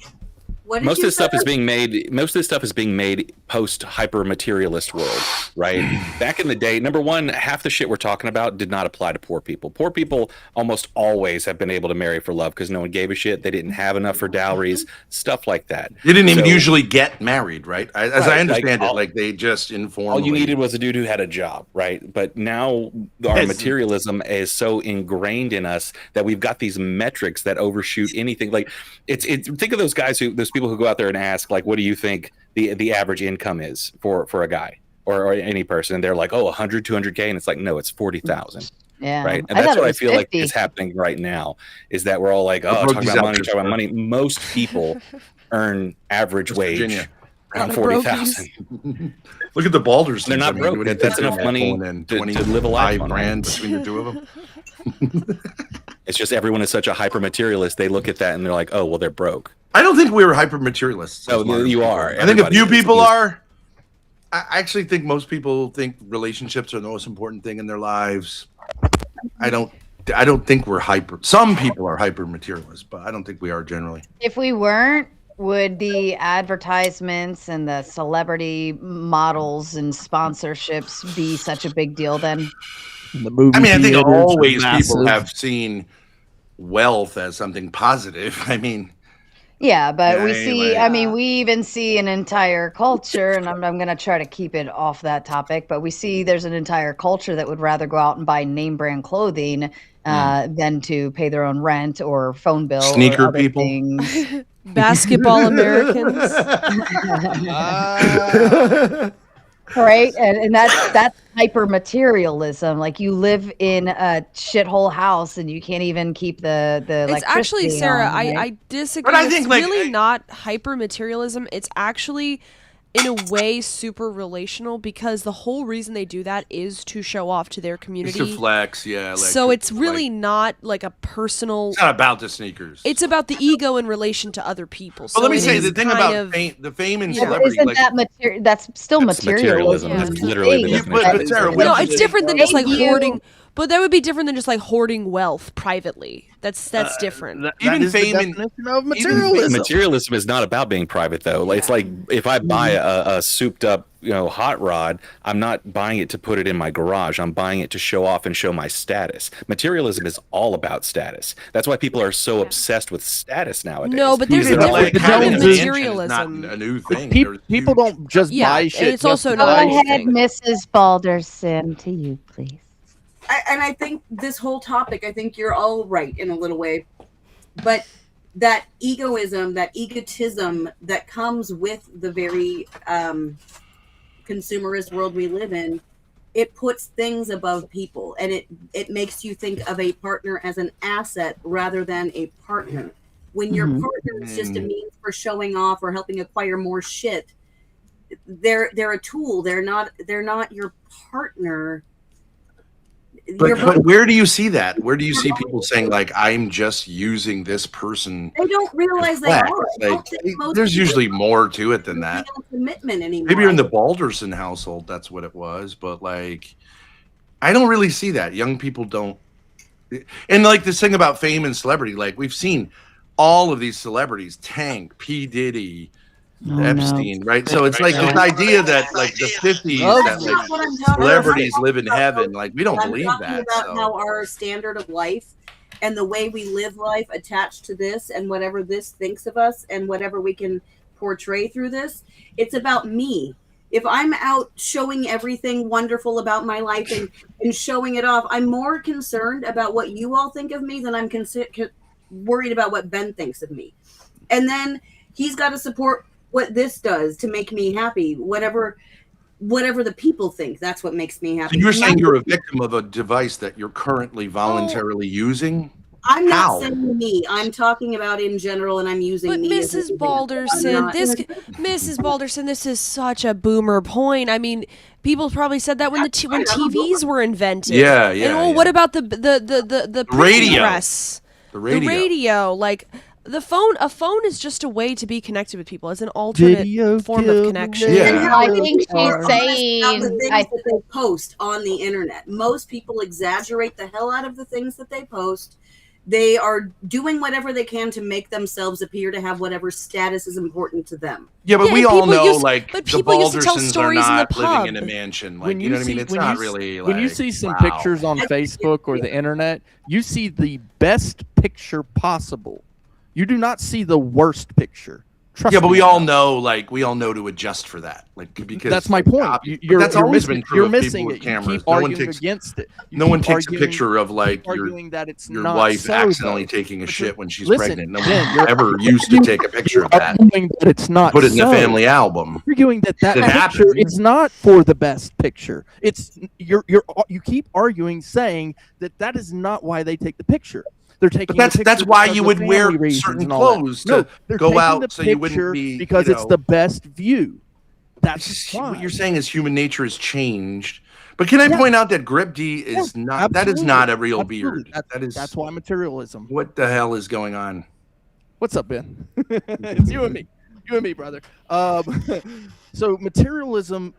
What did Most of you this stuff say? is being made. Most of this stuff is being made post hyper materialist world, right? Back in the day, number one, half the shit we're talking about did not apply to poor people. Poor people almost always have been able to marry for love because no one gave a shit. They didn't have enough for dowries, stuff like that. They didn't even So- usually get married, right? As Right, I like, understand it, all- like they just informally. All you needed was a dude who had a job, right? But now our Yes. materialism is so ingrained in us that we've got these metrics that overshoot anything. Like it's think of those people who go out there and ask, like, what do you think the average income is for a guy or any person? And they're like, oh, 100, 200K. And it's like, no, it's 40,000. Yeah. Right. And I that's thought it what I was feel like 50. is happening right now is that we're all like, oh, talk about money. Most people earn average wage Virginia. around Lot of 40,000. Look at the Balders. They're not broke. That's enough money to live a life on, right? grand between the two of them. It's just everyone is such a hyper materialist. They look at that and they're like, oh, well, they're broke. I don't think we were hyper materialists. Oh, you are. I think a few Everybody is. people are. I actually think most people think relationships are the most important thing in their lives. I don't think we're hyper. Some people are hyper materialists, but I don't think we are generally. If we weren't, would the advertisements and the celebrity models and sponsorships be such a big deal then? The movie I mean, I think theaters are always people massive. have seen wealth as something positive. I mean, Yeah, but we Yeah, see, like- I mean, we even see an entire culture, and I'm going to try to keep it off that topic, but we see there's an entire culture that would rather go out and buy name brand clothing than to pay their own rent or phone bill. Sneaker or other people. things. Basketball Americans. Right, and that's hyper materialism. Like you live in a shithole house and you can't even keep the It's actually, electricity Sarah, on, right? I disagree. But I It's think, like, really not hyper materialism. It's actually, in a way, super relational because the whole reason they do that is to show off to their it's community. to flex, yeah. Like, So it's like, really not like a personal. it's not about the sneakers. It's about the ego in relation to other people. But let me it say is the thing kind about of- the fame and you know, celebrity. Isn't like, that that's still That's materialism? materialism. That's literally the Yeah, definition. but Sarah, No, what it's is it? different than just like Thank you. hoarding. But that would be different than just like hoarding wealth privately. That's different. Even fame and definition of even materialism. Materialism is not about being private, though. It's like if I buy a souped up, hot rod, I'm not buying it to put it in my garage. I'm buying it to show off and show my status. Materialism is all about status. That's why people are so obsessed with status nowadays. No, but there's a Because they're different like, kind of having a mansion is materialism. not a new thing. Pe- There's people huge- don't just Yeah, buy shit. it's just also to not Go buy a shit. ahead, thing. Mrs. Balderson, to you, please. And I think this whole topic, I think you're all right in a little way, but that egoism, that egotism that comes with the very consumerist world we live in, it puts things above people, and it makes you think of a partner as an asset rather than a partner. When your partner is just a means for showing off or helping acquire more shit, they're a tool. They're not your partner. But where do you see that? Where do you see people saying like, "I'm just using this person"? They don't realize they flex? are. I Like, don't think most there's people usually more to it than that. feel commitment anymore. Maybe you're in the Balderson household, that's what it was. But like, I don't really see that. Young people don't. And like this thing about fame and celebrity, like we've seen all of these celebrities, Tank, P. Diddy, Epstein, right? So it's like this idea that like the 50s, that That's like not what I'm talking celebrities about. live in heaven. Like we don't I'm believe talking that. about So. how our standard of life and the way we live life attached to this and whatever this thinks of us and whatever we can portray through this. It's about me. If I'm out showing everything wonderful about my life and showing it off, I'm more concerned about what you all think of me than I'm worried about what Ben thinks of me. And then he's got to support what this does to make me happy. Whatever the people think, that's what makes me happy. So you're saying you're a victim of a device that you're currently voluntarily using? I'm not How? saying me. I'm talking about in general, and I'm using But me. as an Mrs. example. Balderson, I'm not- Mrs. Balderson, this is such a boomer point. I mean, people probably said that when when TVs were invented. Yeah, And, yeah, well, yeah. what about the printing radio. press? The radio. Like the phone. A phone is just a way to be connected with people. It's an alternate form of connection. And how I many think people are she's honest about the saying. things that they post on the internet. Most people exaggerate the hell out of the things that they post. They are doing whatever they can to make themselves appear to have whatever status is important to them. Yeah, but Yeah, we and all people know, used- like, but the people used to tell Baldersons are stories in the not living in a pub. mansion. Like, you know what I mean? It's not really like. when you see some wow. pictures on Facebook or the internet, you see the best picture possible. You do not see the worst picture. Trust Yeah, but me we on all that. know, like, we all know to adjust for that. Like, because That's my point. But that's always missing, been true you're of missing people with it. You cameras. keep No one arguing takes against it. You no one keep takes a arguing- picture of like arguing that it's your not wife so, accidentally though. taking a shit when she's Listen, pregnant. No Ben, one you're ever used to take a picture of that. arguing that it's not Put it in the so. family album. Arguing that that It picture happened. is not for the best picture. It's you keep arguing, saying that is not why they take the picture. They're taking. But that's the picture why because you of would wear family reasons certain and all that. clothes No, to they're go taking out the so you wouldn't picture be, because you it's know- the best view. That's what you're saying is human nature has changed. But can I point out that Grip D is not that is absolutely. not a real Absolutely. beard. That is That's why materialism. what the hell is going on? What's up, Ben? It's you and me. You and me, brother. So materialism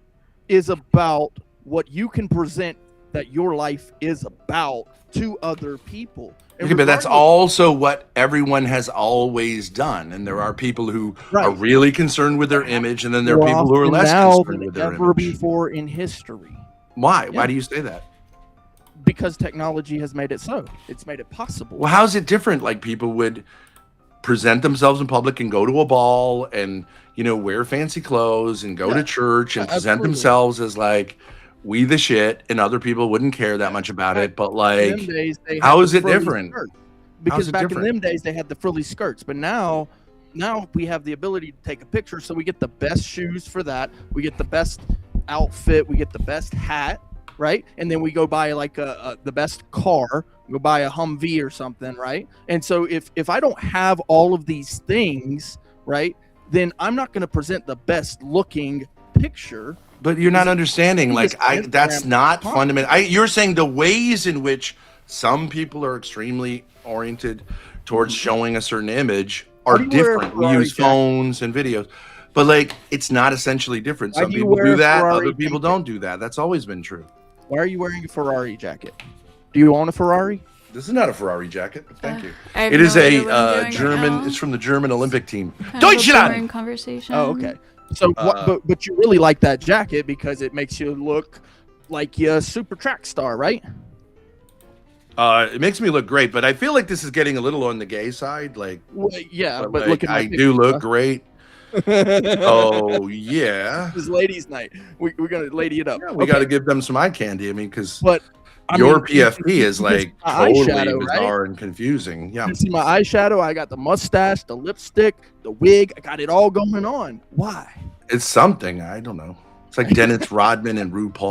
is about what you can present that your life is about to other people. And Okay, but that's regardless- also what everyone has always done. And there are people who are really concerned with their image, and then there are more people who are often less now concerned than with their ever image. before in history. Why? Yeah. Why do you say that? Because technology has made it so. It's made it possible. Well, how's it different? Like people would present themselves in public and go to a ball and, you know, wear fancy clothes and go to church and present absolutely. themselves as like we the shit, and other people wouldn't care that much about it. But like, In them days, they how had is the it frilly different? skirts. How's Because it back different? in them days they had the frilly skirts, but now we have the ability to take a picture, so we get the best shoes for that. We get the best outfit. We get the best hat, right? And then we go buy like the best car. Go buy a Humvee or something, right? And so if I don't have all of these things, right, then I'm not going to present the best looking picture. But you're not understanding. Like, that's not fundamental. You're saying the ways in which some people are extremely oriented towards showing a certain image are Why do you wear a different. We Ferrari use jacket? phones and videos, but like, it's not essentially different. Why Some do you people wear do a that. Ferrari Other people don't do that. That's always been true. Why are you wearing a Ferrari jacket? Do you own a Ferrari? This is not a Ferrari jacket, but thank you. I have It is no idea what I'm a doing right German. now. It's from the German Olympic team. Kind of a boring Deutschland. conversation. Oh, okay. So, but you really like that jacket because it makes you look like you're a super track star, right? It makes me look great, but I feel like this is getting a little on the gay side. Like, Well, yeah, but like, look at my I picture, do look huh? great. Oh yeah, It's ladies' night. We're gonna lady it up. we Okay. got to give them some eye candy. I mean, because But I your mean, you- PFP is you can like see my totally eyeshadow, right? bizarre and confusing. Yeah, You see my eyeshadow? I got the mustache, the lipstick, the wig. I got it all going on. Why? it's something. I don't know. It's like Dennis Rodman and RuPaul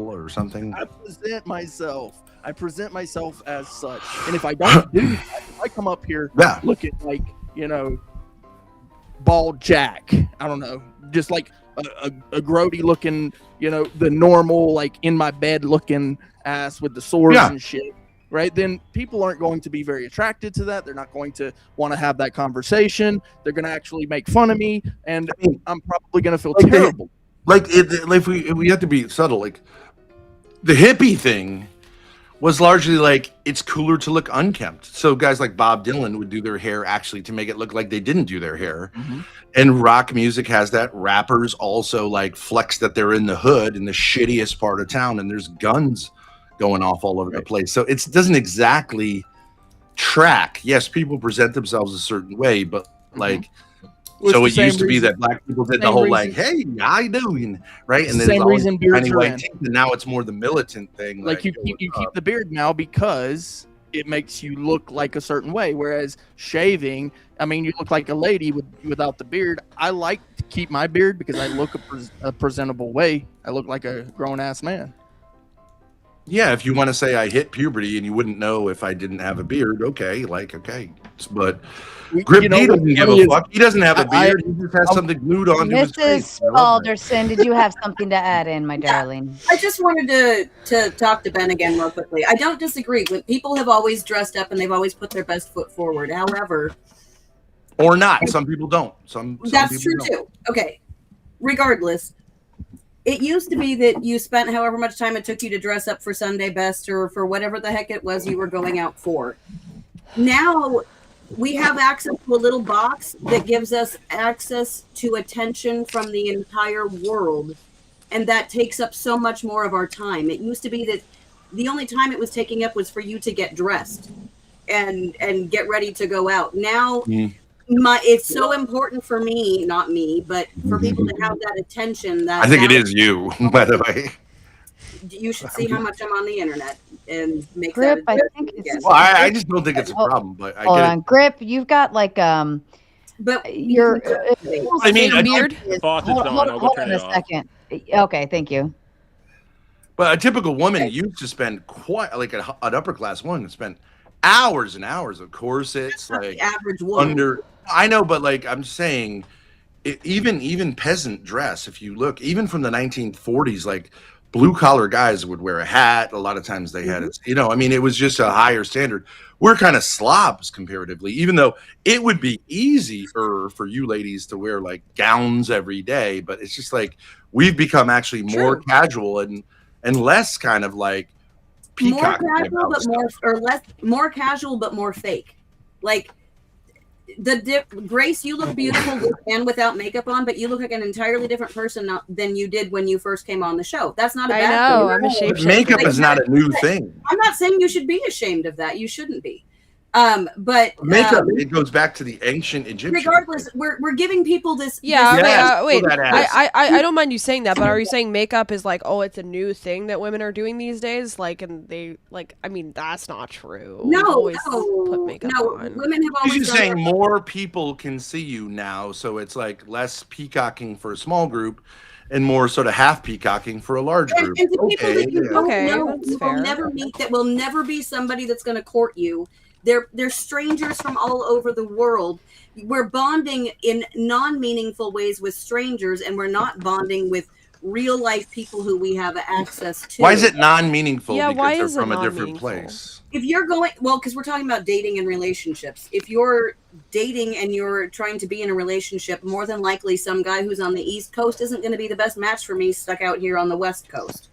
or something. I present myself. I present myself as such. And if I don't do that, if I come up here Yeah. looking like, you know, bald Jack, I don't know, just like a grody looking, you know, the normal, like in my bed looking ass with the swords Yeah. and shit, right? Then people aren't going to be very attracted to that. They're not going to want to have that conversation. They're going to actually make fun of me, and I'm probably going to feel Like they- terrible. Like if we have to be subtle. Like the hippie thing was largely like it's cooler to look unkempt. So guys like Bob Dylan would do their hair actually to make it look like they didn't do their hair. And rock music has that. Rappers also like flex that they're in the hood in the shittiest part of town, and there's guns going off all over the place. So it doesn't exactly track. Yes, people present themselves a certain way, but like Well, So it's it the used same to be reason- that black people did the same whole reason- like, "Hey, how you doing?" Right, and the then same reason beards tiny are white in. teeth, and now it's more the militant thing. Like you keep the beard now because it makes you look like a certain way. Whereas shaving, I mean, you look like a lady without the beard. I like to keep my beard because I look a presentable way. I look like a grown ass man. Yeah, if you want to say I hit puberty and you wouldn't know if I didn't have a beard, okay, but Grip D doesn't give a fuck. He doesn't have a beard. He just has something glued onto his face. Mrs. Balderson, did you have something to add in, my darling? I just wanted to talk to Ben again real quickly. I don't disagree. People have always dressed up and they've always put their best foot forward. However, Or not. Some people don't. Some that's people true don't. too. Okay. Regardless, it used to be that you spent however much time it took you to dress up for Sunday best or for whatever the heck it was you were going out for. Now we have access to a little box that gives us access to attention from the entire world. And that takes up so much more of our time. It used to be that the only time it was taking up was for you to get dressed and get ready to go out. Now it's so important for me, not me, but for people to have that attention. That I think it now- is you, by the way. You should see how much I'm on the internet and make Grip, that. I think it's. Well, I just don't think it's a problem, but I Hold get on, Grip. You've got like but your. I mean, beard. Faucet's Hold on. I'll go on turn a it off. second. Okay, thank you. But a typical woman used to spend quite like an upper class woman spent hours and hours of corsets, like the average woman. under. I know, but like I'm saying, even peasant dress. If you look, even from the 1940s, like blue collar guys would wear a hat. A lot of times they had it. I mean, it was just a higher standard. We're kind of slobs comparatively, even though it would be easier for you ladies to wear like gowns every day. But it's just like we've become actually more casual and less kind of like More peacocking casual, about but stuff. more casual, but more fake. Like Grace, you look beautiful with and without makeup on, but you look like an entirely different person than you did when you first came on the show. That's not a I bad know, thing. I'm ashamed. But makeup is not a new thing. I'm not saying you should be ashamed of that. You shouldn't be. But Makeup, it goes back to the ancient Egyptians. regardless, we're giving people this. Yeah, this- wait. that ass. I don't mind you saying that, but are you saying makeup is like, oh, it's a new thing that women are doing these days? Like, and they like, I mean, that's not true. We've always put makeup on. Women have He's always just done saying that. more people can see you now, so it's like less peacocking for a small group and more sort of half peacocking for a large group. And to people that you don't Okay, know, that's you fair. will never meet, that will never be somebody that's going to court you. They're strangers from all over the world. We're bonding in non-meaningful ways with strangers, and we're not bonding with real life people who we have access to. Why is it non-meaningful? Yeah, because why they're is it from a different non-meaningful? place. If you're going, well, because we're talking about dating and relationships. If you're dating and you're trying to be in a relationship, more than likely some guy who's on the East Coast isn't going to be the best match for me stuck out here on the West Coast.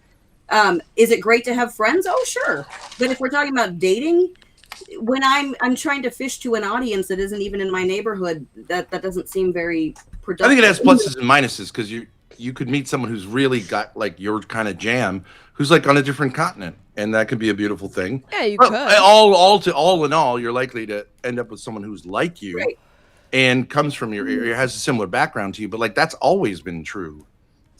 Is it great to have friends? Oh, sure. But if we're talking about dating, when I'm trying to fish to an audience that isn't even in my neighborhood, that doesn't seem very productive. I think it has pluses and minuses because you could meet someone who's really got like your kind of jam, who's like on a different continent, and that could be a beautiful thing. Yeah, you But could. all in all, you're likely to end up with someone who's like you Right. and comes from your area, has a similar background to you. But like that's always been true.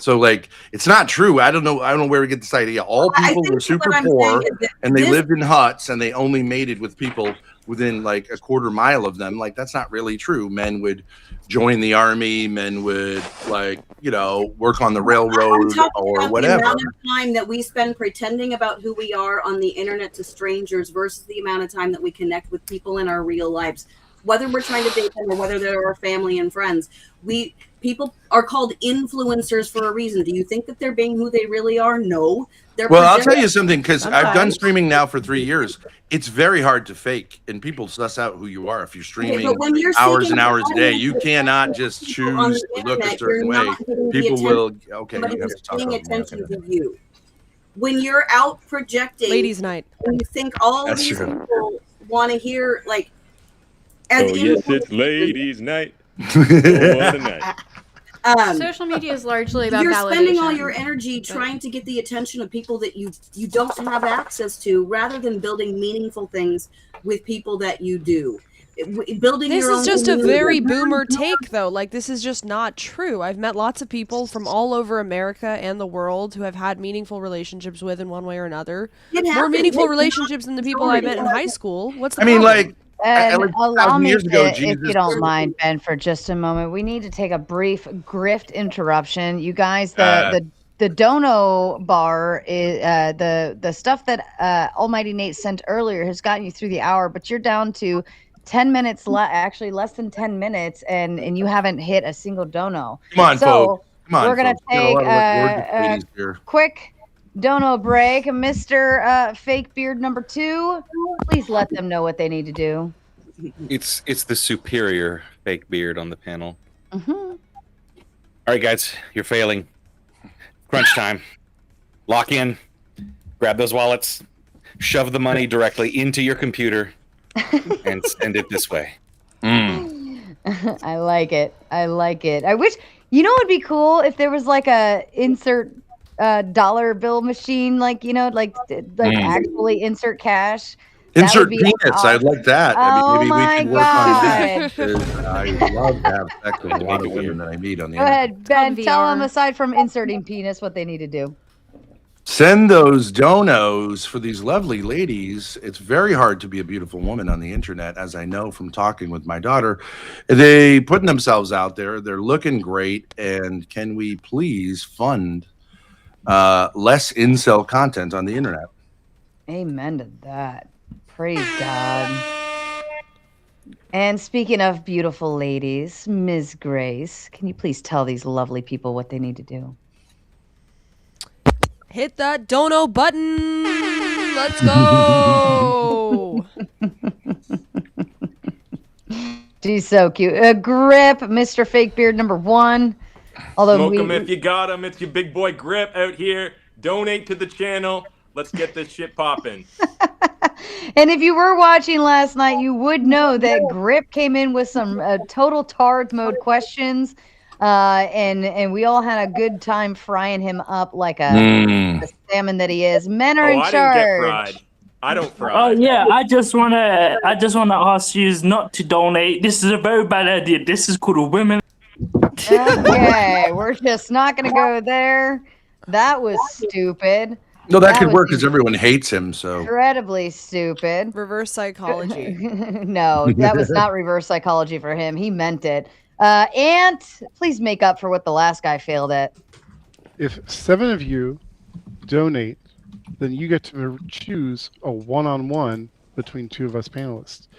So like it's not true. I don't know where we get this idea. All I people think were super what I'm poor saying is that and they this- lived in huts and they only mated with people within like a quarter mile of them. Like that's not really true. Men would join the army, men would work on the I'm railroad talking or about whatever. the amount of time that we spend pretending about who we are on the internet to strangers versus the amount of time that we connect with people in our real lives. Whether we're trying to date them or whether they're our family and friends, people are called influencers for a reason. Do you think that they're being who they really are? No. Well, I'll tell you something because I've done Sometimes. streaming now for 3 years. It's very hard to fake, and people suss out who you are if you're streaming but when you're hours seeking and hours a day. audience You with cannot just people on choose the to look a internet, certain you're way. not getting the People attention will. of Okay, somebody you have who's to talk paying over me. attention to you. When you're out projecting, Ladies' night. and you think all That's these true. people want to hear, like, as Oh yes, influencers, it's ladies' night. Oh, what a night. Social media is largely about you're validation. spending all your energy trying to get the attention of people that you don't have access to, rather than building meaningful things with people that you do. building This your own is just a community. very boomer take, though. Like, this is just not true. I've met lots of people from all over America and the world who have had meaningful relationships with, in one way or another, It more happens. meaningful It's relationships than the people I met in high school. What's the I mean, problem? like, And like allow 1,000 me years ago, to, if Jesus. you don't mind, Ben, for just a moment. We need to take a brief grift interruption. You guys, the dono bar is the stuff that Almighty Nate sent earlier has gotten you through the hour, but you're down to 10 minutes actually less than 10 minutes, and you haven't hit a single dono. Come on, so folks. Come on, we're gonna folks. We got a take lot of gorgeous ladies here. quick dono break. Mr. Fake Beard number 2, please let them know what they need to do. It's the superior fake beard on the panel. Mm-hmm. All right, guys, you're failing. Crunch time. Lock in. Grab those wallets. Shove the money directly into your computer and send it this way. I like it. I like it. I wish, you know, it'd be cool if there was like a insert dollar bill machine, like, you know, like actually insert cash. That Insert would be penis. awesome. I'd like that. Oh Maybe my we could work on that. God. 'Cause I love to have sex with a lot of women that I meet on the Go internet. ahead, Ben. VR. Tell them, aside from inserting penis, what they need to do. Send those donos for these lovely ladies. It's very hard to be a beautiful woman on the internet, as I know from talking with my daughter. They putting themselves out there. They're looking great. And can we please fund less incel content on the internet? Amen to that. Praise God. And speaking of beautiful ladies, Ms. Grace, can you please tell these lovely people what they need to do? Hit that dono button. Let's go. She's so cute. Grip, Mr. Fake Beard number 1. Although Smoke 'em if you got 'em. It's your big boy Grip out here. Donate to the channel. Let's get this shit popping. And if you were watching last night, you would know that Grip came in with some total tard mode questions, and we all had a good time frying him up like a salmon that he is. Men are in I charge. didn't get fried. I don't fry. Oh yeah, I just wanna ask you not to donate. This is a very bad idea. This is called a women. Okay, we're just not going to go there. That was stupid. No, that could was work because everyone hates him. So incredibly stupid. Reverse psychology. No, that was not reverse psychology for him. He meant it. Ant, please make up for what the last guy failed at. If 7 of you donate, then you get to choose a one-on-one between 2 of us panelists.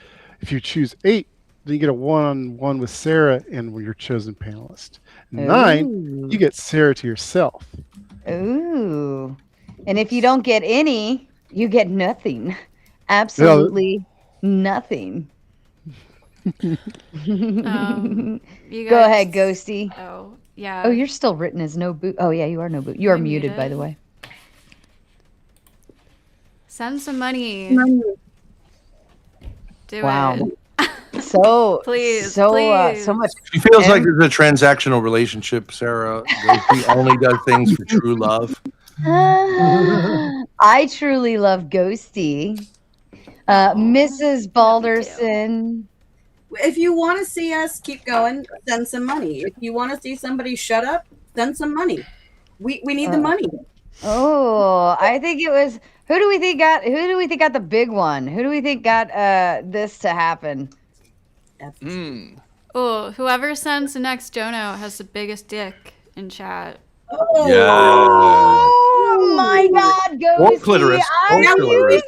If you choose 8, then you get a one-on-one with Sarah and your chosen panelist. 9, Ooh. you get Sarah to yourself. Ooh. And if you don't get any, you get nothing. Absolutely nothing. You Go guys- ahead, Ghosty. Oh, yeah. Oh, you're still written as no boot. Oh, yeah, you are no boot. You are I'm muted, by muted. the way. Send some money. Do Wow. it. So, Please, so please. so much. she feels like there's a transactional relationship, Sarah. She only does things for true love. I truly love Ghosty. Mrs. Balderson. If you want to see us keep going, send some money. If you want to see somebody shut up, send some money. We need the money. Oh, I think it was who do we think got the big one? Who do we think got this to happen? Oh, whoever sends the next dono has the biggest dick in chat. Oh my God, Ghosty! Or clitoris. Or clitoris.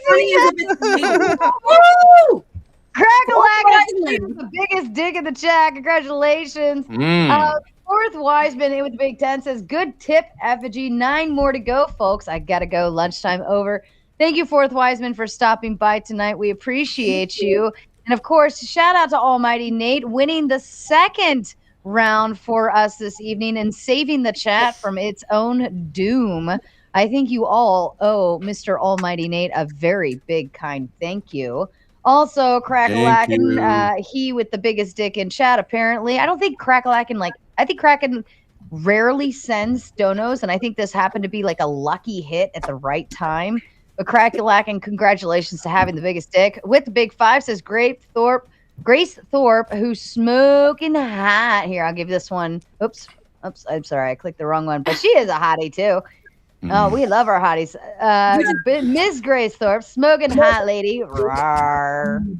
Woo! Crackalack, the biggest dick in the chat. Congratulations. Fourth Wiseman in with the Big 10 says, good tip, effigy. 9 more to go, folks. I gotta go. Lunchtime over. Thank you, Fourth Wiseman, for stopping by tonight. We appreciate you. And of course, shout out to Almighty Nate winning the second round for us this evening and saving the chat from its own doom. I think you all owe Mr. Almighty Nate a very big, kind thank you. Also, Crackalackin, he with the biggest dick in chat, apparently. I don't think Crackalackin, I think Kraken rarely sends donos, and I think this happened to be like a lucky hit at the right time. But Crackalackin, congratulations to having the biggest dick. With the big 5 says, Grape Thorpe, Grace Thorpe, who's smoking hot. Here, I'll give this one. Oops. I'm sorry, I clicked the wrong one. But she is a hottie too. Oh, we love our hotties. Ms. Grace Thorpe, smoking hot lady. Rawr.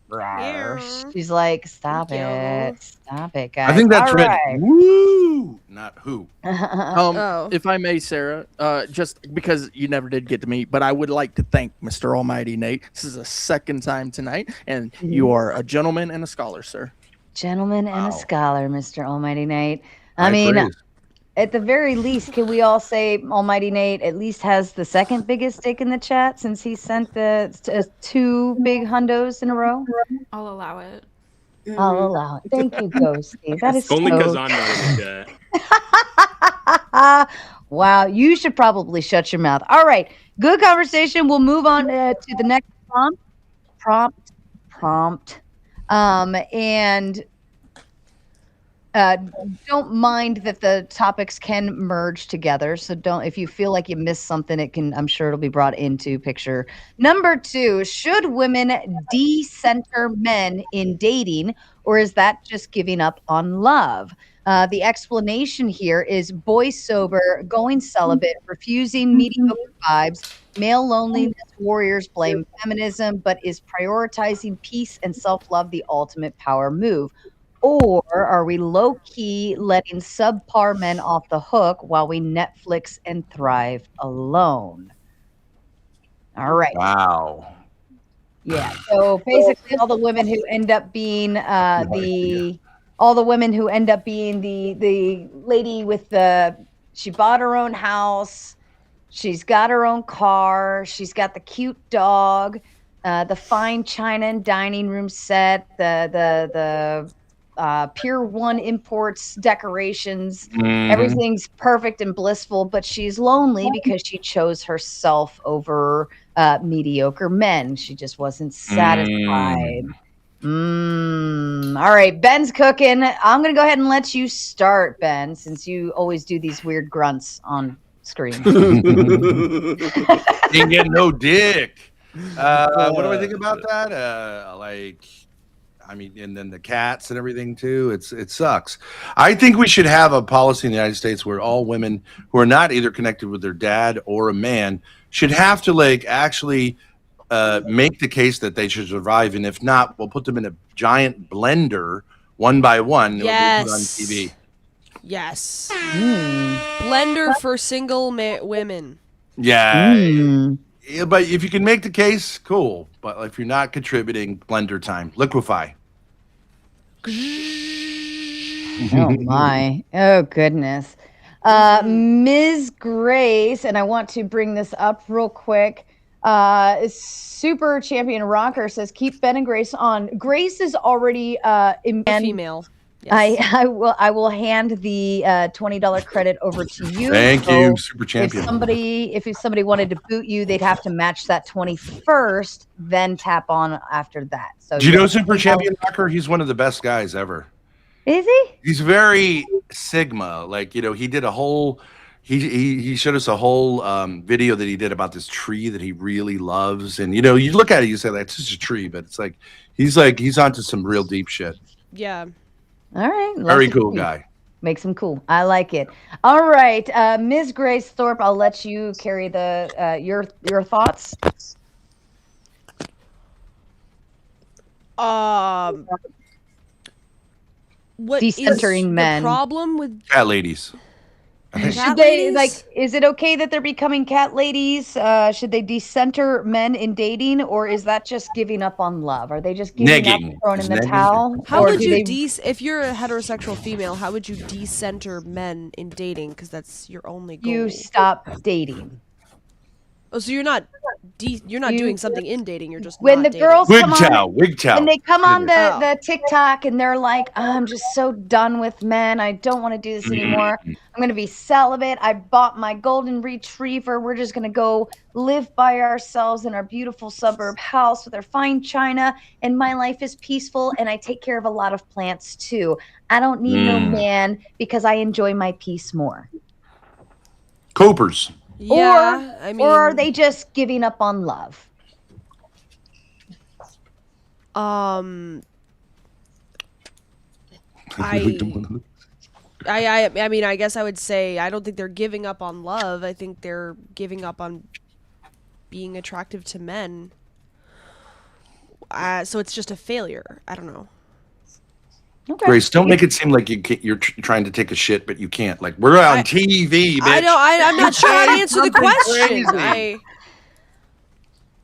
Rawr. She's like, stop it, guys. I think that's All right. right. Woo, not who. If I may, Sarah, just because you never did get to meet, but I would like to thank Mr. Almighty Nate. This is the second time tonight, and you are a gentleman and a scholar, sir. Gentleman and a scholar, Mr. Almighty Nate. High I mean, praise. at the very least, can we all say Almighty Nate at least has the second biggest dick in the chat since he sent the 2 big hundos in a row? I'll allow it. I'll allow it. Thank you, Ghosty. That is Only so... because I'm not in the chat. Wow, you should probably shut your mouth. All right, good conversation. We'll move on to the next prompt. And don't mind that the topics can merge together. So if you feel like you missed something, I'm sure it'll be brought into picture. Number 2, should women de-center men in dating, or is that just giving up on love? The explanation here is boy sober, going celibate, refusing mediocre vibes, male loneliness warriors blame feminism, but is prioritizing peace and self-love the ultimate power move? Or are we low-key letting subpar men off the hook while we Netflix and thrive alone? All right. Wow. Yeah. So basically, all the women who end up being the lady with she bought her own house, she's got her own car, she's got the cute dog, the fine china and dining room set, the Pier 1 Imports decorations. Everything's perfect and blissful, but she's lonely because she chose herself over mediocre men. She just wasn't satisfied. All right, Ben's cooking. I'm going to go ahead and let you start, Ben, since you always do these weird grunts on screen. Didn't get no dick. What do I think about that? And then the cats and everything too. It sucks. I think we should have a policy in the United States where all women who are not either connected with their dad or a man should have to actually make the case that they should survive, and if not, we'll put them in a giant blender one by one. Yes. We'll put on TV. Yes. Blender for single women. Yeah. Yeah, but if you can make the case, cool. But if you're not contributing, blender time. Liquefy. Oh my. Oh goodness. Ms. Grace, and I want to bring this up real quick. Super Champion Rocker says, keep Ben and Grace on. Grace is already female. Yes. I will hand the $20 credit over to you. Thank you, Super Champion. If somebody wanted to boot you, they'd have to match that 20 first, then tap on after that. So do you know Super Champion Rocker? He's one of the best guys ever. Is he? He's very Sigma. He did a whole. He showed us a whole video that he did about this tree that he really loves, and you look at it, you say that's just a tree, but it's he's onto some real deep shit. Yeah. All right. Very cool guy. Makes him cool. I like it. All right, Ms. Grace Thorpe, I'll let you carry the your thoughts. What Decentering is men. The problem with Cat ladies. Should they is it okay that they're becoming cat ladies? Should they decenter men in dating, or is that just giving up on love? Are they just giving up, throwing in the towel? How or would do you they... if you're a heterosexual female, how would you decenter men in dating? Because that's your only goal. You stop dating. Oh, so you're not doing something in dating. You're just when not the girls wig come chow, on, wig chow. when they come on the TikTok and they're like, oh, I'm just so done with men. I don't want to do this anymore. I'm going to be celibate. I bought my golden retriever. We're just going to go live by ourselves in our beautiful suburb house with our fine china, and my life is peaceful, and I take care of a lot of plants too. I don't need no man because I enjoy my peace more. Copers. Yeah, or are they just giving up on love? I mean, I guess I would say I don't think they're giving up on love. I think they're giving up on being attractive to men. So it's just a failure. I don't know. Okay. Grace, don't make it seem like you're trying to take a shit, but you can't. Like, we're on TV, bitch. I know. I'm not sure how to answer the Something question. crazy.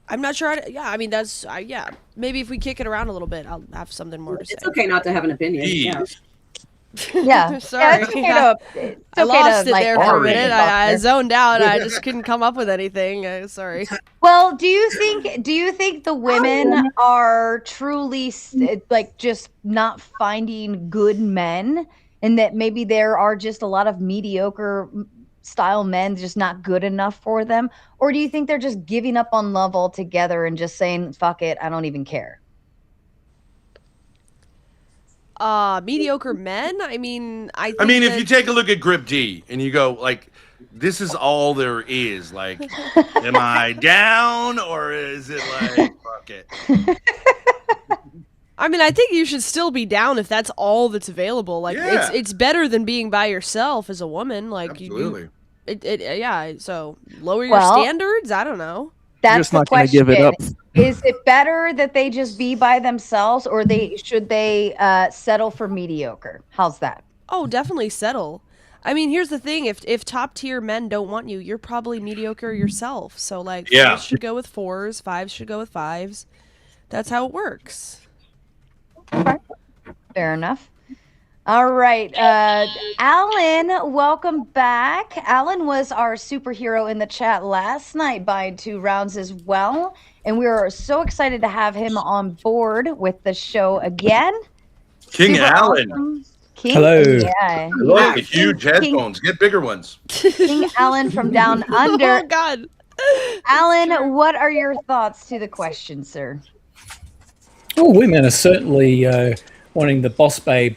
I'm not sure. Yeah, I mean, that's yeah. Maybe if we kick it around a little bit, I'll have something more to say. It's okay not to have an opinion. Yeah. Yeah. Sorry. Yeah, it's okay to, it's I okay lost to, it like, there for a argue minute. about I this. zoned out. I just couldn't come up with anything. Sorry. Well, do you think the women are truly like just not finding good men, and that maybe there are just a lot of mediocre style men just not good enough for them? Or do you think they're just giving up on love altogether and just saying, fuck it, I don't even care? Mediocre men? I mean, I mean, think if you take a look at Grip D and you go, like, this is all there is. Like, am I down or is it like, fuck it? I mean, I think you should still be down if that's all that's available. Like, Yeah. it's better than being by yourself as a woman. Like, Absolutely. Yeah. So lower your Well, standards. I don't know. That's just the not gonna question. give it up. Is it better that they just be by themselves, or should they settle for mediocre? How's that? Oh, definitely settle. I mean, here's the thing: if top tier men don't want you, you're probably mediocre yourself. So like, Yeah. 4s should go with 4s, 5s should go with 5s. That's how it works. Fair enough. All right. Alan, welcome back. Alan was our superhero in the chat last night by 2 rounds as well. And we are so excited to have him on board with the show again. King Super Alan. awesome. King, Hello. Yeah. Look, the huge headphones. Get bigger ones. King Alan from Down Under. Oh, God. Alan, what are your thoughts to the question, sir? Well, women are certainly wanting the boss babe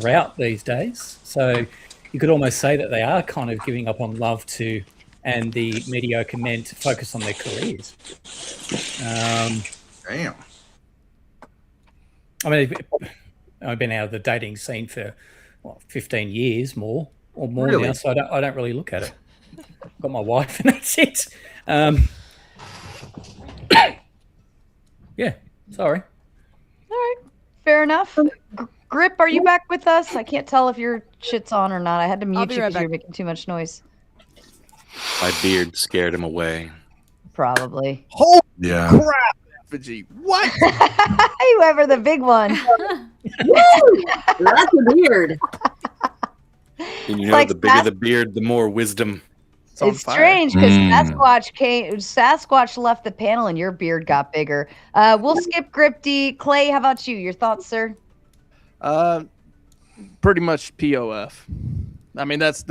route these days. So you could almost say that they are kind of giving up on love and the mediocre men to focus on their careers. Damn. I mean, I've been out of the dating scene for 15 years more Really? now, so I don't really look at it. Got my wife, and that's it. Yeah, sorry. All right. Fair enough. Grip, are you back with us? I can't tell if your shit's on or not. I had to mute be you right because you're back. making too much noise. My beard scared him away. Probably. Holy Yeah. crap, effigy! What? Whoever the big one. That's a beard. And you know, Like the bigger that- the beard, the more wisdom. It's strange because Mm. Sasquatch left the panel and your beard got bigger. We'll skip Grip D. Clay, how about you? Your thoughts, sir? Pretty much POF. I mean, that's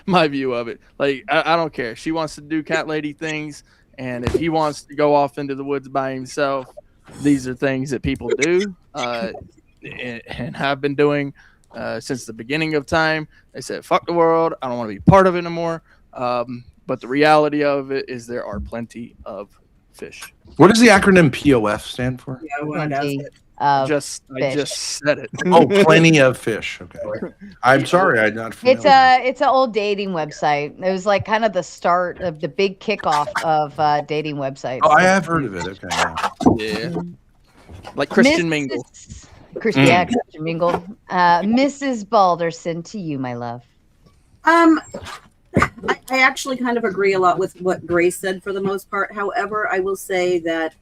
my view of it. Like, I don't care. She wants to do cat lady things, and if he wants to go off into the woods by himself, these are things that people do, and have been doing since the beginning of time. They said, "Fuck the world. I don't want to be part of it anymore." But the reality of it is there are plenty of fish. What does the acronym POF stand for? Yeah, I wanted to ask Plenty it. of I fish. just said it. Oh, plenty of fish. Okay. I'm sorry, I'm not familiar. It's an old dating website. It was like kind of the start of the big kickoff of dating websites. Oh, I have heard of it. Okay. Yeah. Yeah. Like Christian Mingle. Yeah, Christian Mingle. Mrs. Balderson, to you, my love. I actually kind of agree a lot with what Grace said for the most part. However, I will say that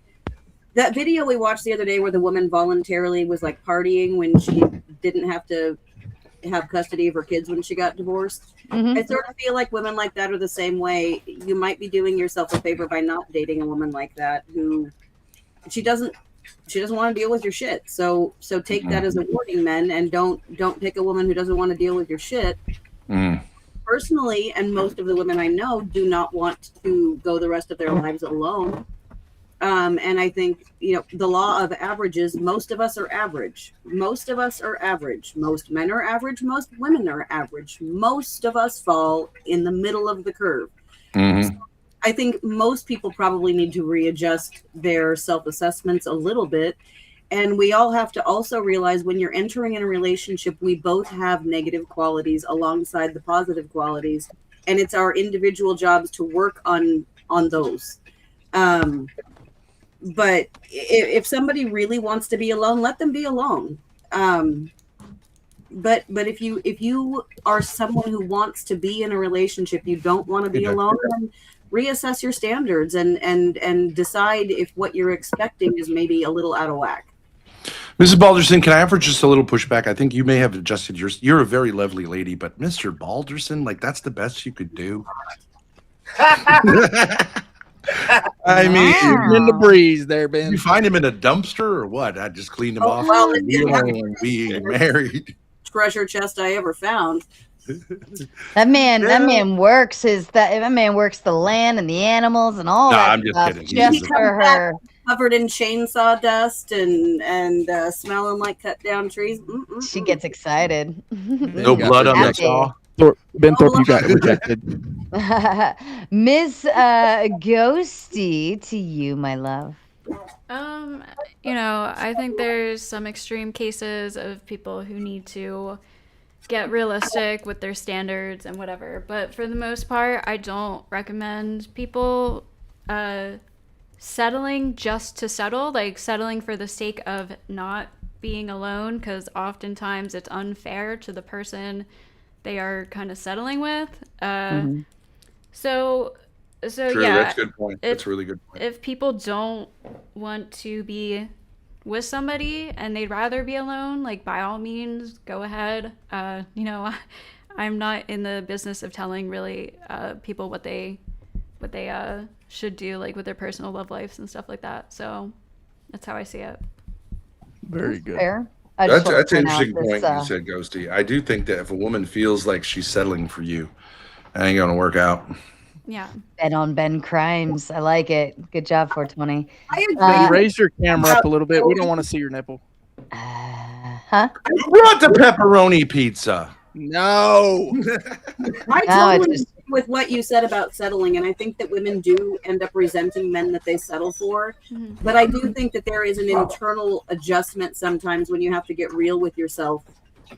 that video we watched the other day where the woman voluntarily was like partying when she didn't have to have custody of her kids when she got divorced. Mhm. I sort of feel like women like that are the same way. You might be doing yourself a favor by not dating a woman like that who she doesn't want to deal with your shit. So take that as a warning, men, and don't pick a woman who doesn't want to deal with your shit. Personally, and most of the women I know do not want to go the rest of their lives alone. And I think, the law of averages, most of us are average. Most of us are average. Most men are average. Most women are average. Most of us fall in the middle of the curve. So I think most people probably need to readjust their self-assessments a little bit And we all have to also realize when you're entering in a relationship, we both have negative qualities alongside the positive qualities, and it's our individual jobs to work on those. But if somebody really wants to be alone, let them be alone. But if you are someone who wants to be in a relationship, you don't want to be alone, then reassess your standards and decide if what you're expecting is maybe a little out of whack. Mrs. Balderson, can I offer just a little pushback? I think you may have adjusted yours. You're a very lovely lady, but Mr. Balderson, like that's the best you could do. I mean, in the breeze there, Ben. You find him in a dumpster or what? I just cleaned him off. Well, Being married. Treasure chest I ever found. That man works that man works the land and the animals and all that I'm just stuff kidding. just for her. Covered in chainsaw dust and smelling like cut down trees. She gets excited. No blood on that saw. Ben Thorpe, you got rejected. Miss Ghosty, to you, my love. I think there's some extreme cases of people who need to get realistic with their standards and whatever. But for the most part, I don't recommend people settling just to settle, like settling for the sake of not being alone, because oftentimes it's unfair to the person they are kind of settling with. So True, yeah, that's a good point. That's a really good point. If people don't want to be with somebody and they'd rather be alone, like by all means, go ahead. I'm not in the business of telling really people what they should do, like with their personal love lives and stuff like that. So that's how I see it. Very good. Fair. That's an interesting point you said, Ghosty. I do think that if a woman feels like she's settling for you, that ain't gonna work out. Yeah. Ben on Ben crimes. I like it. Good job, 420. Raise your camera up a little bit. We don't want to see your nipple. Huh? Who brought the pepperoni pizza? No. I totally agree with what you said about settling, and I think that women do end up resenting men that they settle for. But I do think that there is an internal adjustment sometimes when you have to get real with yourself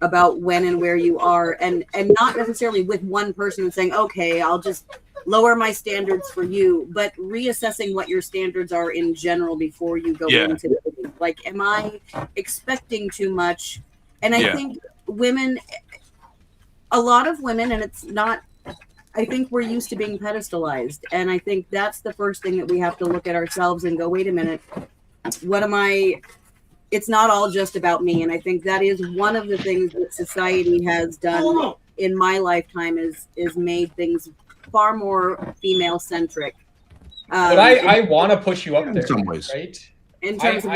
about when and where you are, and not necessarily with one person and saying, okay, I'll just lower my standards for you, but reassessing what your standards are in general before you go into it. Like, am I expecting too much? And I think women, a lot of women, and it's not, I think we're used to being pedestalized. And I think that's the first thing that we have to look at ourselves and go, wait a minute, what am I? It's not all just about me. And I think that is one of the things that society has done in my lifetime is made things far more female centric. But I want to push you up there, some ways. right? In terms of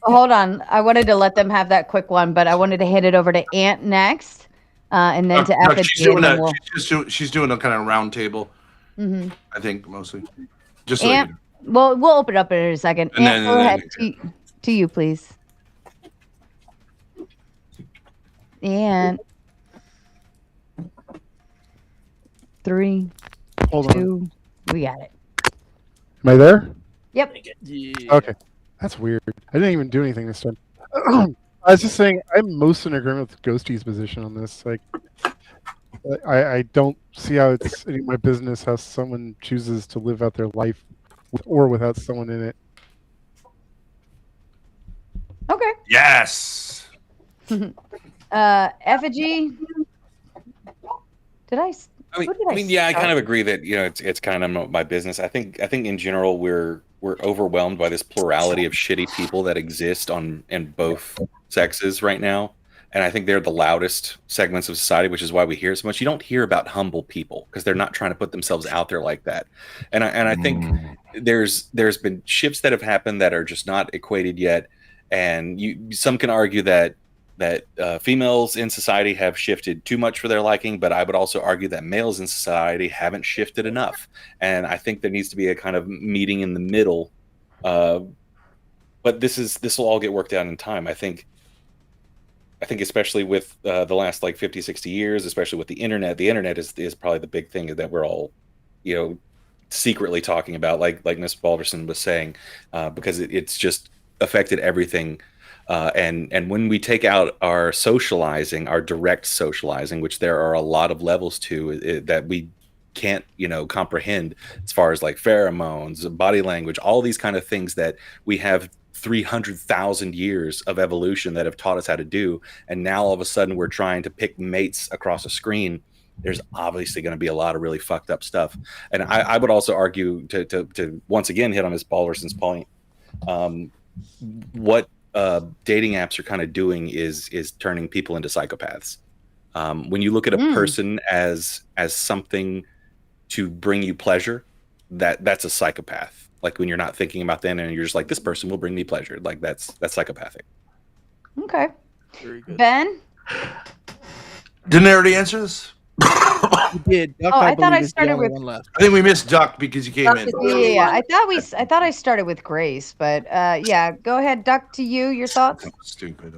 hold on. I wanted to let them have that quick one, but I wanted to hit it over to Ant next, and then to Effigy. She's doing a kind of round table. Mm-hmm. I think mostly. Just so Ant, well, we'll open it up in a second. And Ant, go ahead. To you, please. And 3, Hold 2, we got it. Am I there? Yep. Okay. That's weird. I didn't even do anything this time. I was just saying, I'm most in agreement with Ghosty's position on this. Like, I don't see how it's any of my business how someone chooses to live out their life with or without someone in it. Okay. Yes. Effigy. Did I? I mean, yeah, I kind of agree that it's kind of my business. I think in general we're overwhelmed by this plurality of shitty people that exist in both sexes right now, and I think they're the loudest segments of society, which is why we hear so much. You don't hear about humble people because they're not trying to put themselves out there like that, and I think there's been shifts that have happened that are just not equated yet, and some can argue that females in society have shifted too much for their liking, but I would also argue that males in society haven't shifted enough. And I think there needs to be a kind of meeting in the middle. But this will all get worked out in time. I think especially with the last 50, 60 years, especially with the internet is probably the big thing that we're all, secretly talking about, like Ms. Balderson was saying, because it's just affected everything. And when we take out our socializing, our direct socializing, which there are a lot of levels to that we can't, comprehend, as far as like pheromones, body language, all these kind of things that we have 300,000 years of evolution that have taught us how to do. And now all of a sudden we're trying to pick mates across a screen. There's obviously going to be a lot of really fucked up stuff. And I would also argue to once again hit on Ms. Balderson's point. What dating apps are kind of doing is turning people into psychopaths. When you look at a person as something to bring you pleasure, that's a psychopath. Like when you're not thinking about them and you're just like, this person will bring me pleasure. Like that's psychopathic. Okay. Ben? Didn't I already answer this? You did. Duck, I thought believe, I is the started only with. one left. I think we missed Duck because you came in. Yeah. I thought I started with Grace, but yeah. Go ahead, Duck. To you, your thoughts. Stupid.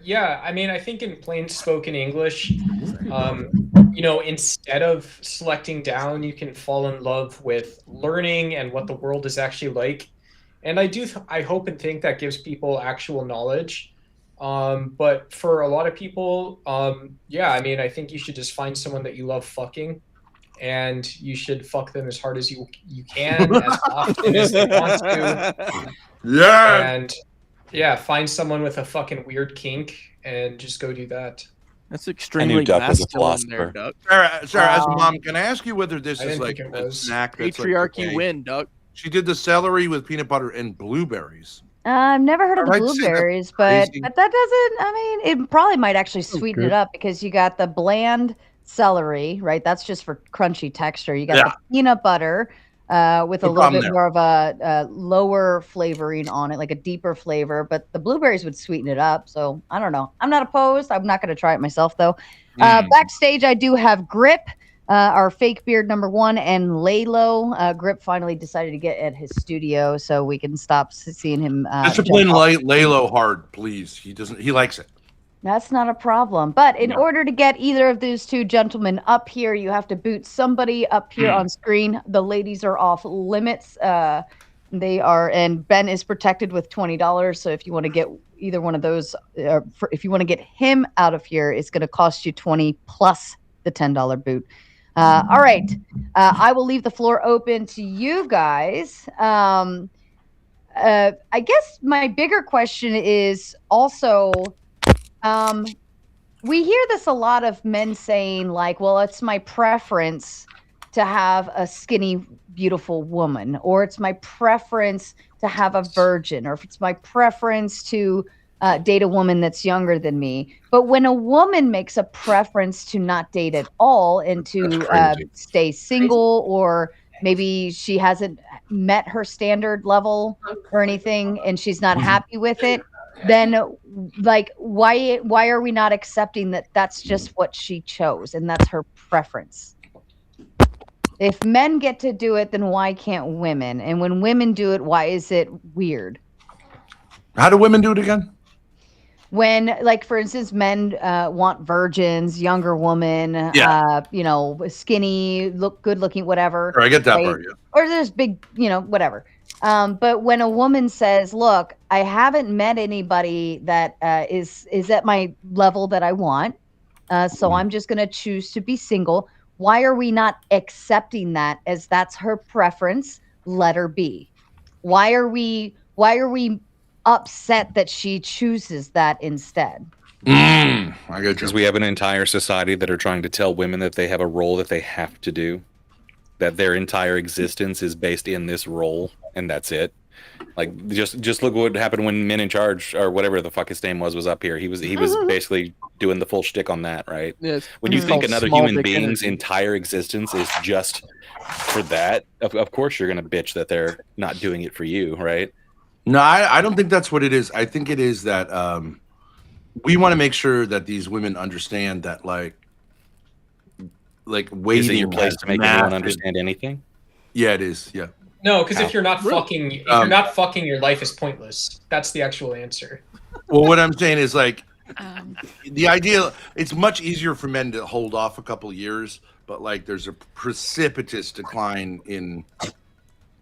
Yeah, I mean, I think in plain spoken English, instead of selecting down, you can fall in love with learning and what the world is actually like. And I hope and think that gives people actual knowledge. But for a lot of people, yeah, I mean, I think you should just find someone that you love fucking, and you should fuck them as hard as you can, as often as they want to. Yeah. And yeah, find someone with a fucking weird kink and just go do that. That's extremely masculine there, Duck. Sarah, as a mom, can I ask you whether this I is didn't like think it a was. snack that's Patriarchy like, win, Duck. She did the celery with peanut butter and blueberries. I've never heard of the I'd say that's blueberries, but crazy. that doesn't. I mean, it probably might actually sweeten it good. up because you got the bland celery, right? That's just for crunchy texture. You got the peanut butter with a No little problem bit there. more of a lower flavoring on it, like a deeper flavor. But the blueberries would sweeten it up. So I don't know. I'm not opposed. I'm not going to try it myself though. Backstage, I do have Grip. Our fake beard #1 and Lalo. Grip finally decided to get at his studio so we can stop seeing him. Discipline jump off. Lalo hard, please. He likes it. That's not a problem. But in order to get either of those two gentlemen up here, you have to boot somebody up here on screen. The ladies are off limits. They are, and Ben is protected with $20. So if you want to get either one of those, if you want to get him out of here, it's going to cost you $20 plus the $10 boot. All right. I will leave the floor open to you guys. I guess my bigger question is also, we hear this a lot of men saying like, well, it's my preference to have a skinny, beautiful woman, or it's my preference to have a virgin, or if it's my preference to date a woman that's younger than me. But when a woman makes a preference to not date at all and to stay single, or maybe she hasn't met her standard level or anything and she's not happy with it, then like why are we not accepting that that's just what she chose and that's her preference? If men get to do it, then why can't women? And when women do it, why is it weird? How do women do it again? When, like, for instance, men want virgins, younger woman, skinny, good looking, whatever. Sure, I get that part, yeah. Or there's big, whatever. But when a woman says, look, I haven't met anybody that is at my level that I want, so I'm just going to choose to be single. Why are we not accepting that as that's her preference? Let her be. Why are we upset that she chooses that instead? I get you. Because we have an entire society that are trying to tell women that they have a role that they have to do, that their entire existence is based in this role, and that's it. Like just look what happened when Men in Charge, or whatever the fuck his name was up here. He was basically doing the full shtick on that, right? Yes. When you It's think called another small human dick being's energy. entire existence is just for that, of course you're gonna bitch that they're not doing it for you, right? No, I don't think that's what it is. I think it is that we want to make sure that these women understand that, like waiting. Is it your place has to make anyone massive- understand anything? Yeah, it is. Yeah. No, because if you're not fucking, your life is pointless. That's the actual answer. Well, what I'm saying is like the idea. It's much easier for men to hold off a couple years, but like there's a precipitous decline in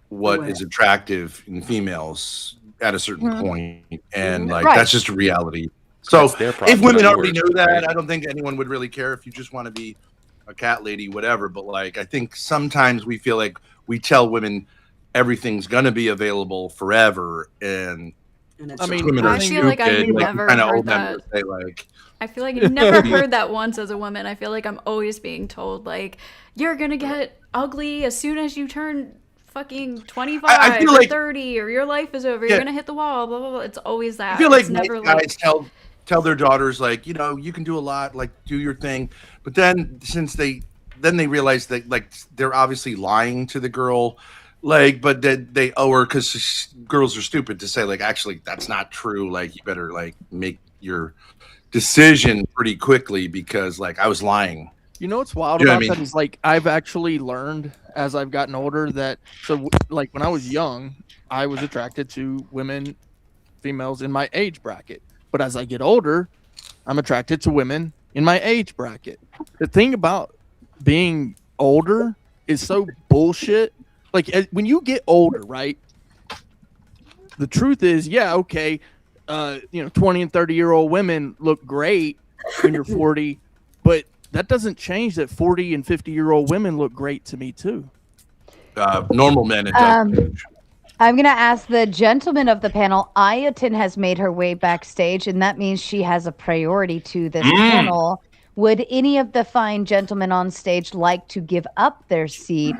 what is attractive in females at a certain Mhm. point, and like Right. that's just a reality. So That's their problem, if women not already yours, know that, right? I don't think anyone would really care if you just want to be a cat lady, whatever. But like, I think sometimes we feel like we tell women everything's gonna be available forever, and I mean, women are I feel like I've stupid. Like, never kind of heard old them that. to say like, I feel like I've never heard that once as a woman. I feel like I'm always being told, like, you're gonna get ugly as soon as you turn fucking 25 I feel or like- 30 or your life is over. Yeah. You're gonna hit the wall, blah, blah, blah. It's always that. I feel like it's nice never guys tell their daughters like, you know, you can do a lot, like do your thing. But then since they realize that like they're obviously lying to the girl, like, but that they owe her because girls are stupid to say like, actually that's not true. Like you better like make your decision pretty quickly because like I was lying. You know what's wild You know what about I that mean? is like I've actually learned as I've gotten older that like when I was young, I was attracted to females in my age bracket. But as I get older, I'm attracted to women in my age bracket. The thing about being older is so bullshit. Like when you get older, right? The truth is, yeah, okay, 20 and 30-year-old women look great when you're 40, but that doesn't change that 40 and 50-year-old women look great to me too. Normal men, it does. I'm going to ask the gentleman of the panel. Ayotin has made her way backstage, and that means she has a priority to this panel. Would any of the fine gentlemen on stage like to give up their seat?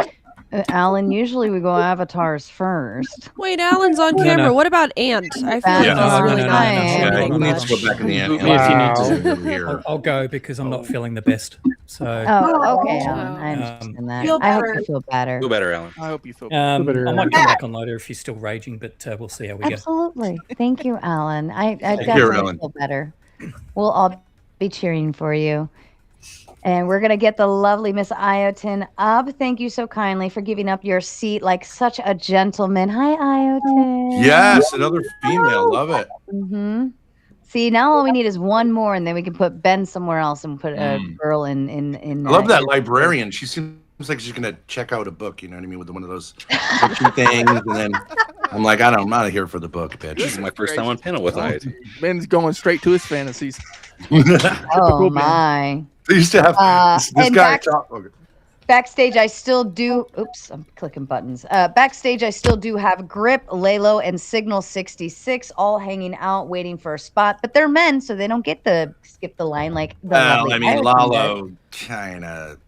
Alan, usually we go avatars first. Wait, Alan's on No, camera. no. What about Ant? I feel like Yeah. he's really not Yeah, contributing he needs much. to go back in the Move ant. me if you need Wow. to. I'll go because I'm not feeling the best. So. Oh, okay, Alan. I understand that. Feel I hope better. you feel better. Feel better, Alan. I hope you feel I better. might come back on later if you're still raging, but we'll see how we go. Absolutely. Thank you, Alan. I care, definitely Alan. feel better. We'll all be cheering for you. And we're going to get the lovely Miss Ayotin up. Thank you so kindly for giving up your seat like such a gentleman. Hi, Ayotin. Yes, another female. Love it. Mm-hmm. See, now all we need is one more, and then we can put Ben somewhere else and put a girl in. I love that librarian. She seems like she's gonna check out a book. You know what I mean, with one of those picture things, and then I'm like, I'm out of here for the book, bitch. This is my first time on panel with Ayotin. Ben's going straight to his fantasies. Oh my! They used to have this and guy. Backstage, I still do. Oops, I'm clicking buttons. Backstage, I still do have Grip, Lalo, and Signal 66 all hanging out, waiting for a spot. But they're men, so they don't get to skip the line like the. Well, lovely I mean, Ayotin Lalo kind of.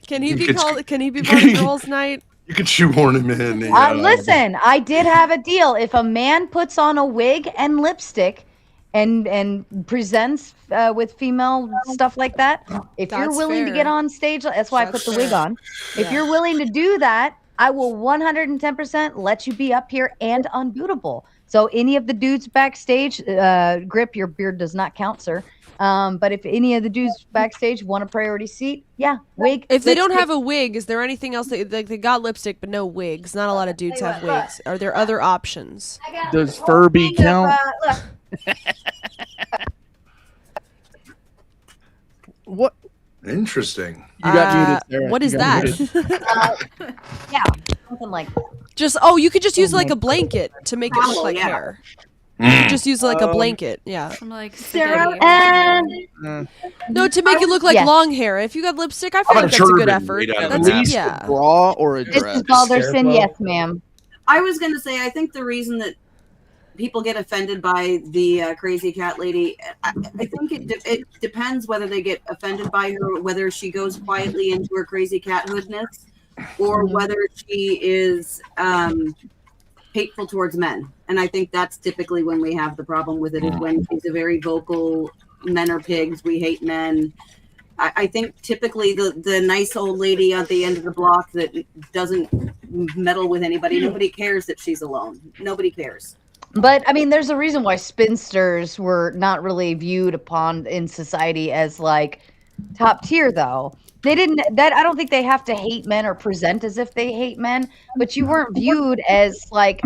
Can he You be could- called? Can he be part of girls' night? You could shoehorn him in. Listen, I did have a deal. If a man puts on a wig and lipstick, and presents with female stuff like that, if you're That's willing to fair. get on stage, that's why I put That's the wig fair. on. If you're willing to do that, I will 110% let you be up here and unbootable. So any of the dudes backstage, Grip, your beard does not count, sir. But if any of the dudes backstage want a priority seat, yeah, wig. If they don't lipstick. have a wig, is there anything else? They got lipstick, but no wigs. Not a lot of dudes have wigs. Are there other options? Does Furby count? What? Interesting. You got muted, Sarah. What You is got that? muted. Yeah, something like Just you could just use like a blanket to make it look like hair. You could just use like a blanket, yeah. I'm like Sarah No, to make it look like Yes. long hair. If you got lipstick, I How feel about like a that's a good turban effort. made out of At a That's, least yeah. a bra or a dress. Mrs. Balderson, yes, ma'am. I was going to say, I think the reason that people get offended by the crazy cat lady, I think it depends whether they get offended by her, whether she goes quietly into her crazy cat hoodness, or whether she is hateful towards men. And I think that's typically when we have the problem with it, is when she's a very vocal, men are pigs, we hate men. I think typically the nice old lady at the end of the block that doesn't meddle with anybody, nobody cares that she's alone. Nobody cares. But I mean, there's a reason why spinsters were not really viewed upon in society as like top tier, though. They didn't. That I don't think they have to hate men or present as if they hate men. But you weren't viewed as like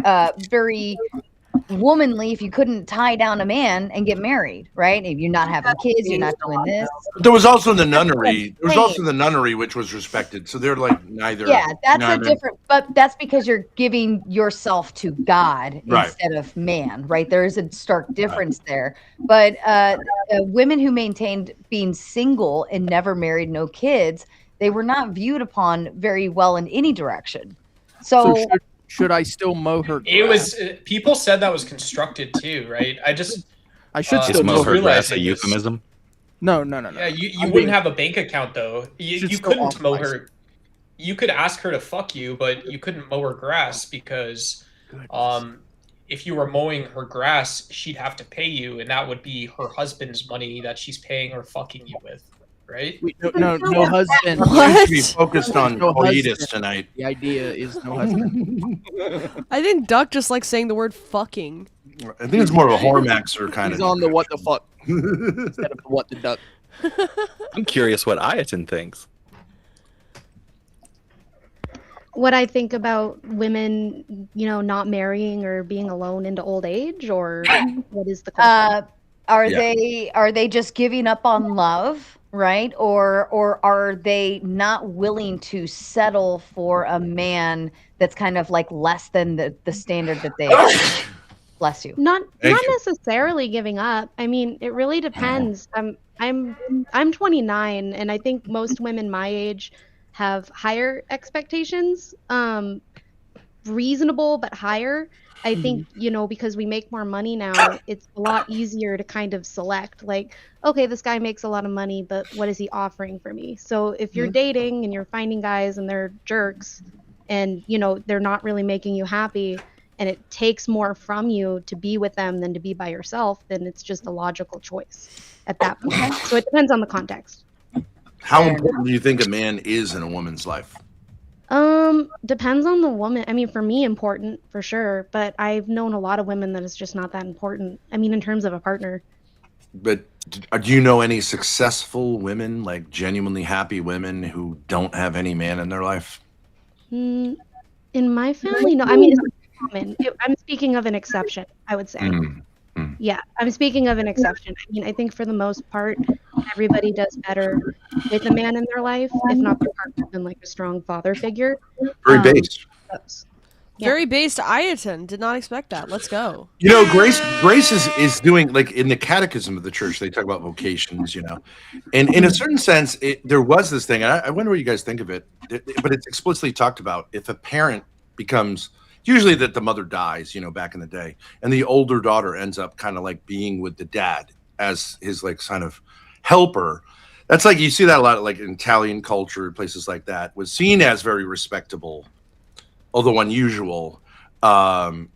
very womanly if you couldn't tie down a man and get married, right? If you're not having kids, you're not doing this. There was also the nunnery. There was also the nunnery, which was respected. So they're like neither. Yeah, that's you know a different, but that's because you're giving yourself to God Right. instead of man, right? There is a stark difference there. But women who maintained being single and never married, no kids, they were not viewed upon very well in any direction. So should I still mow her grass? It was people said that was constructed too, right? I should Is still mow her grass a realizing this. euphemism? No. Yeah, you I'm wouldn't being- have a bank account though. You Should still couldn't mow authorize her. You could ask her to fuck you, but you couldn't mow her grass because, if you were mowing her grass, she'd have to pay you, and that would be her husband's money that she's paying or fucking you with, right? No husband. We should be focused on No coitus husband. tonight. The idea is no husband. I think Duck just likes saying the word fucking. I think it's more of a Hormaxer kind He's of. on the what the fuck instead of the what the duck. I'm curious what Ayaton thinks. What I think about women, not marrying or being alone into old age, or what is the question? Are they just giving up on love, right? Or are they not willing to settle for a man that's kind of like less than the standard that they bless you. Not Thank you. necessarily giving up. I mean, it really depends. I'm 29, and I think most women my age have higher expectations, reasonable but higher. I think, because we make more money now, it's a lot easier to kind of select, like, okay, this guy makes a lot of money, but what is he offering for me? So if you're dating and you're finding guys and they're jerks and, they're not really making you happy, and it takes more from you to be with them than to be by yourself, then it's just a logical choice at that point. So it depends on the context. How important do you think a man is in a woman's life? Depends on the woman. I mean, for me, important for sure, but I've known a lot of women that it's just not that important. I mean, in terms of a partner. But do you know any successful women, like genuinely happy women who don't have any man in their life? In my family, no. I mean, it's not common. I'm speaking of an exception, I would say. Yeah, I'm speaking of an exception. I mean, I think for the most part, everybody does better with a man in their life, if not their partner, than like a strong father figure. Very based. Very based Ayaton. Did not expect that. Let's go. You know, Grace is doing, like, in the catechism of the church, they talk about vocations, and in a certain sense, there was this thing, and I wonder what you guys think of it, but it's explicitly talked about. If a parent becomes, usually that the mother dies, back in the day, and the older daughter ends up kind of like being with the dad as his like kind of helper. That's like, you see that a lot, like in Italian culture, places like that, was seen as very respectable, although unusual. And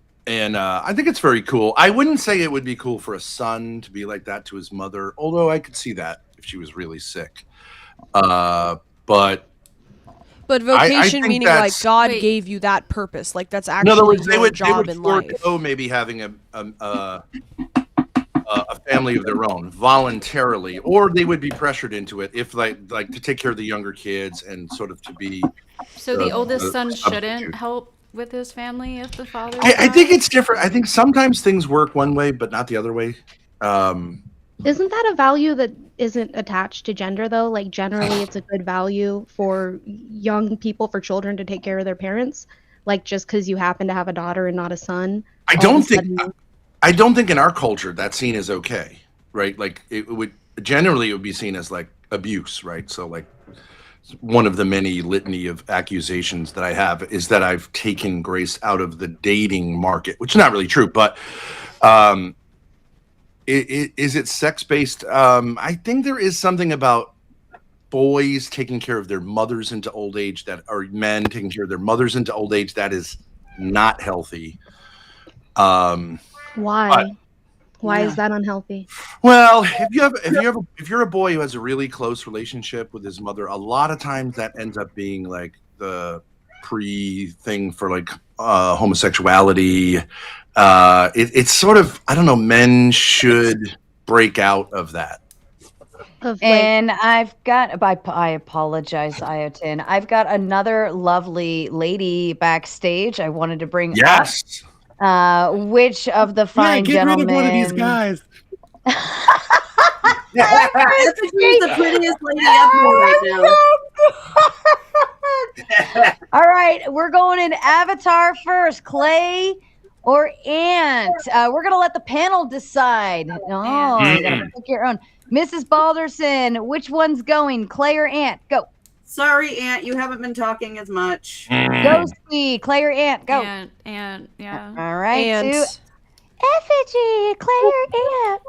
I think it's very cool. I wouldn't say it would be cool for a son to be like that to his mother, although I could see that if she was really sick. But vocation think meaning like that's- God gave you that purpose. Like that's in actually other words, your they would job in life. forego maybe having a family of their own voluntarily, or they would be pressured into it if like to take care of the younger kids and sort of to be. So the oldest son substitute. shouldn't help with his family if the father. I think it's different. I think sometimes things work one way, but not the other way. Isn't that a value that isn't attached to gender, though? Like, generally, it's a good value for young people, for children to take care of their parents. Like, just because you happen to have a daughter and not a son. I don't think in our culture that's seen as okay, right? Like it would be seen as like abuse, right? So like one of the many litany of accusations that I have is that I've taken Grace out of the dating market, which is not really true, but is it sex-based? I think there is something about boys taking care of their mothers into old age or men taking care of their mothers into old age that is not healthy. Why? Why is that unhealthy? Well, if you're a boy who has a really close relationship with his mother, a lot of times that ends up being like the pre-thing for like homosexuality. It's sort of, I don't know, men should break out of that. And I've got, I apologize, Iotin. I've got another lovely lady backstage I wanted to bring up. Yes. Which of the fine get gentlemen? rid of one of these guys. She's the prettiest lady up here right now. All right, we're going in Avatar first. Clay or Ant? We're gonna let the panel decide. Oh, you gotta pick your own. Mrs. Balderson, which one's going? Clay or Ant? Go. Sorry, Aunt, you haven't been talking as much. Ghosty, Clay or Ant? Go. And yeah. All right, Ant. to Effigy, Clay or Ant?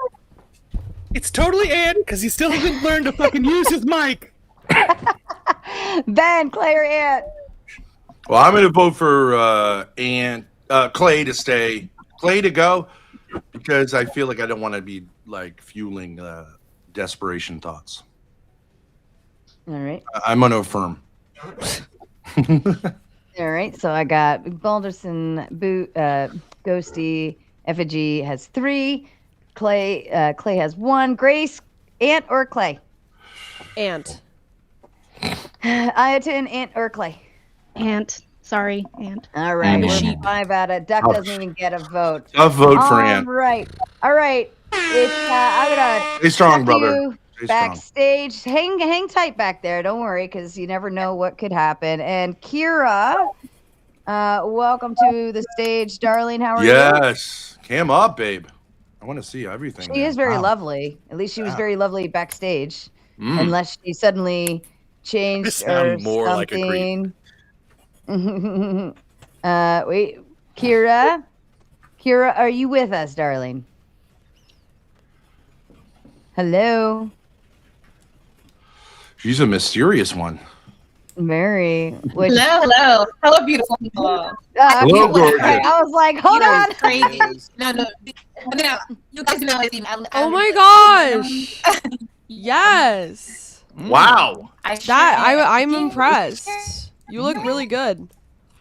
It's totally Ant because he still hasn't learned to fucking use his mic. Ben, Clay or Ant? Well, I'm going to vote for Clay to stay, Clay to go, because I feel like I don't want to be like fueling desperation thoughts. All right. I'm going to affirm. All right. So I got Balderson, Ghosty, Effigy has 3. Clay has 1. Grace, Ant or Clay? Ant. Ayatin, Ant or Clay? Ant. Sorry, Ant. All right, I'm a we're sheep. 5 out of. Duck doesn't even get a vote. Tough vote for Ant. All right. It's I'm gonna Stay strong, talk to brother. you Stay strong. backstage. Hang tight back there. Don't worry, because you never know what could happen. And Kira, welcome to the stage, darling. How are you? Yes. Cam up, babe. I want to see everything. She man. is very Wow. lovely. At least she was Yeah. very lovely backstage, Mm. unless she suddenly changed You sound or more like a creep. something. Wait, Kira, are you with us, darling? Hello, She's a mysterious one. Mary. Which, Hello. Hello, beautiful people. Hello, beautiful. gorgeous. I was like, hold on. Crazy. No, you guys know I Oh my gosh. Yes. Wow. I'm impressed. You look really good.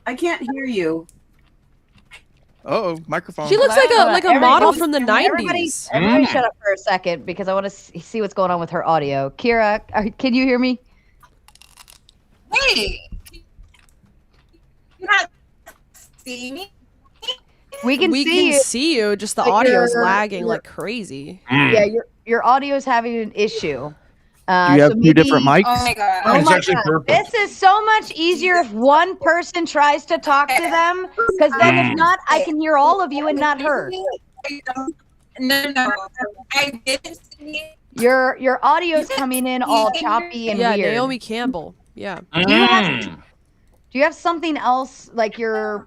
I can't hear you. Oh, microphone. She looks like a model from the 90s. Everybody shut up for a second because I want to see what's going on with her audio. Kira, can you hear me? Hey, you not see me? We can see you. Just the But audio's your- lagging your- like crazy. Yeah, your audio is having an issue. Do you have two different mics? Oh my god. Oh It's my actually God. perfect. This is so much easier if one person tries to talk to them, because then if not, I can hear all of you and not her. No. I didn't see it. Your audio's coming in all choppy and Yeah, weird. Naomi Campbell. Yeah. Do you have something else like your?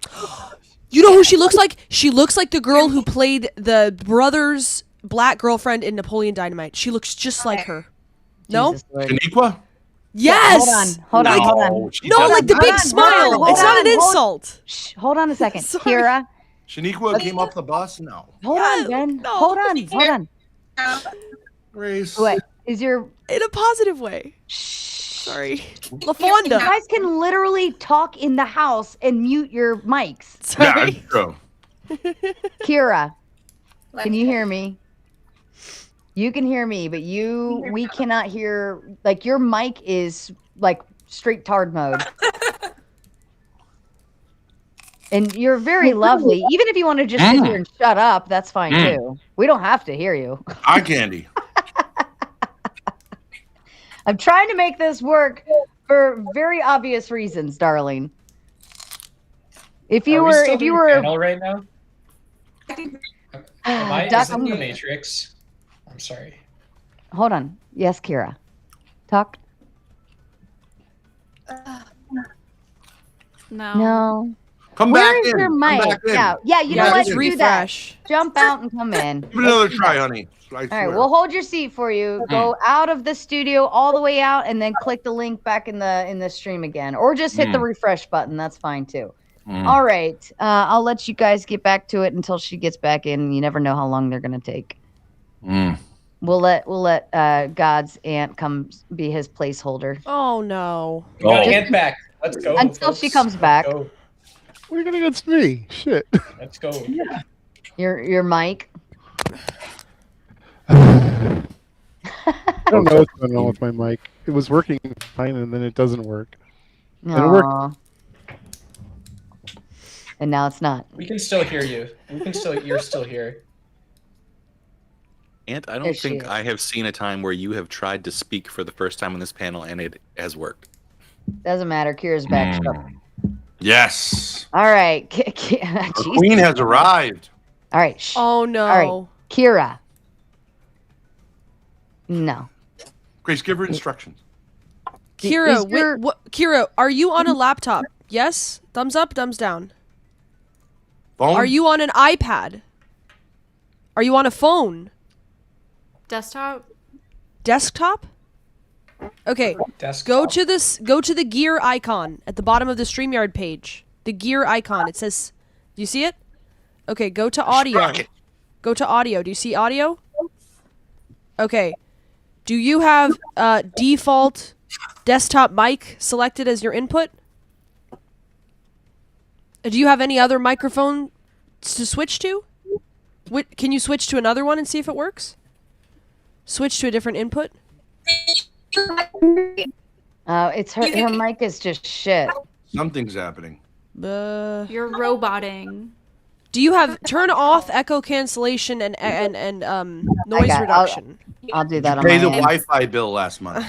You know who she looks like? She looks like the girl who played the brother's black girlfriend in Napoleon Dynamite. She looks just like her. No? Jesus, Lord. Shaniqua? Yes. Hold on. No, like the big Hold on, smile. hold It's not on, an hold- insult. Shh, hold on a second, Sorry. Kira. Shaniqua came off the bus? No. Hold on, Ben. Hold on. Grace. Wait, is your In a positive way. Sorry. You LaFonda. guys can literally talk in the house and mute your mics. Yeah, Sorry. it's true. Kira, can you hear me? You can hear me, but we cannot hear. Like your mic is like straight tard mode. And you're very lovely. Even if you want to just sit here and shut up, that's fine too. We don't have to hear you. Eye candy. I'm trying to make this work for very obvious reasons, darling. If you were panel right now? Am I, Duck, is it the Matrix? I'm sorry. hold on. Yes, Kira. Talk. No. No. Come Where back is in. your Come mic? back in. Yeah, you know what? just Do refresh. that. Jump out and come in. Give it another try, honey. I All right, swear. we'll hold your seat for you. Go out of the studio all the way out, and then click the link back in the stream again, or just hit the refresh button. That's fine too. All right, I'll let you guys get back to it until she gets back in. You never know how long they're gonna take. We'll let God's aunt come be his placeholder Oh no. We got Ant back. Let's go. until she comes back. Go. What are you going against me? Shit. Let's go. Your mic. I don't know what's going on with my mic. It was working fine, and then it doesn't work. And it worked. Aw. and now it's not. We can still hear you. You're still here. And I There don't she think is. I have seen a time where you have tried to speak for the first time on this panel and it has worked. Doesn't matter. Kira's back. Shut up. Yes. All right. The Jeez. queen has arrived. All right. Shh. Oh no. All right. Kira. No. Grace, give her instructions. Kira, Is your- Kira, are you on a laptop? Yes? Thumbs up, thumbs down. Phone? Are you on an iPad? Are you on a phone? Desktop. Desktop? Okay. Go to the gear icon at the bottom of the StreamYard page. The gear icon. It says, do you see it? Okay, go to audio. Sprocket. Go to audio. Do you see audio? Okay. Do you have default desktop mic selected as your input? Do you have any other microphone to switch to? Can you switch to another one and see if it works? Switch to a different input? It's her. Her mic is just shit. Something's happening. You're roboting. Do you have turn off echo cancellation and noise got it. reduction? I'll do that on Pay my the end. Wi-Fi bill last month.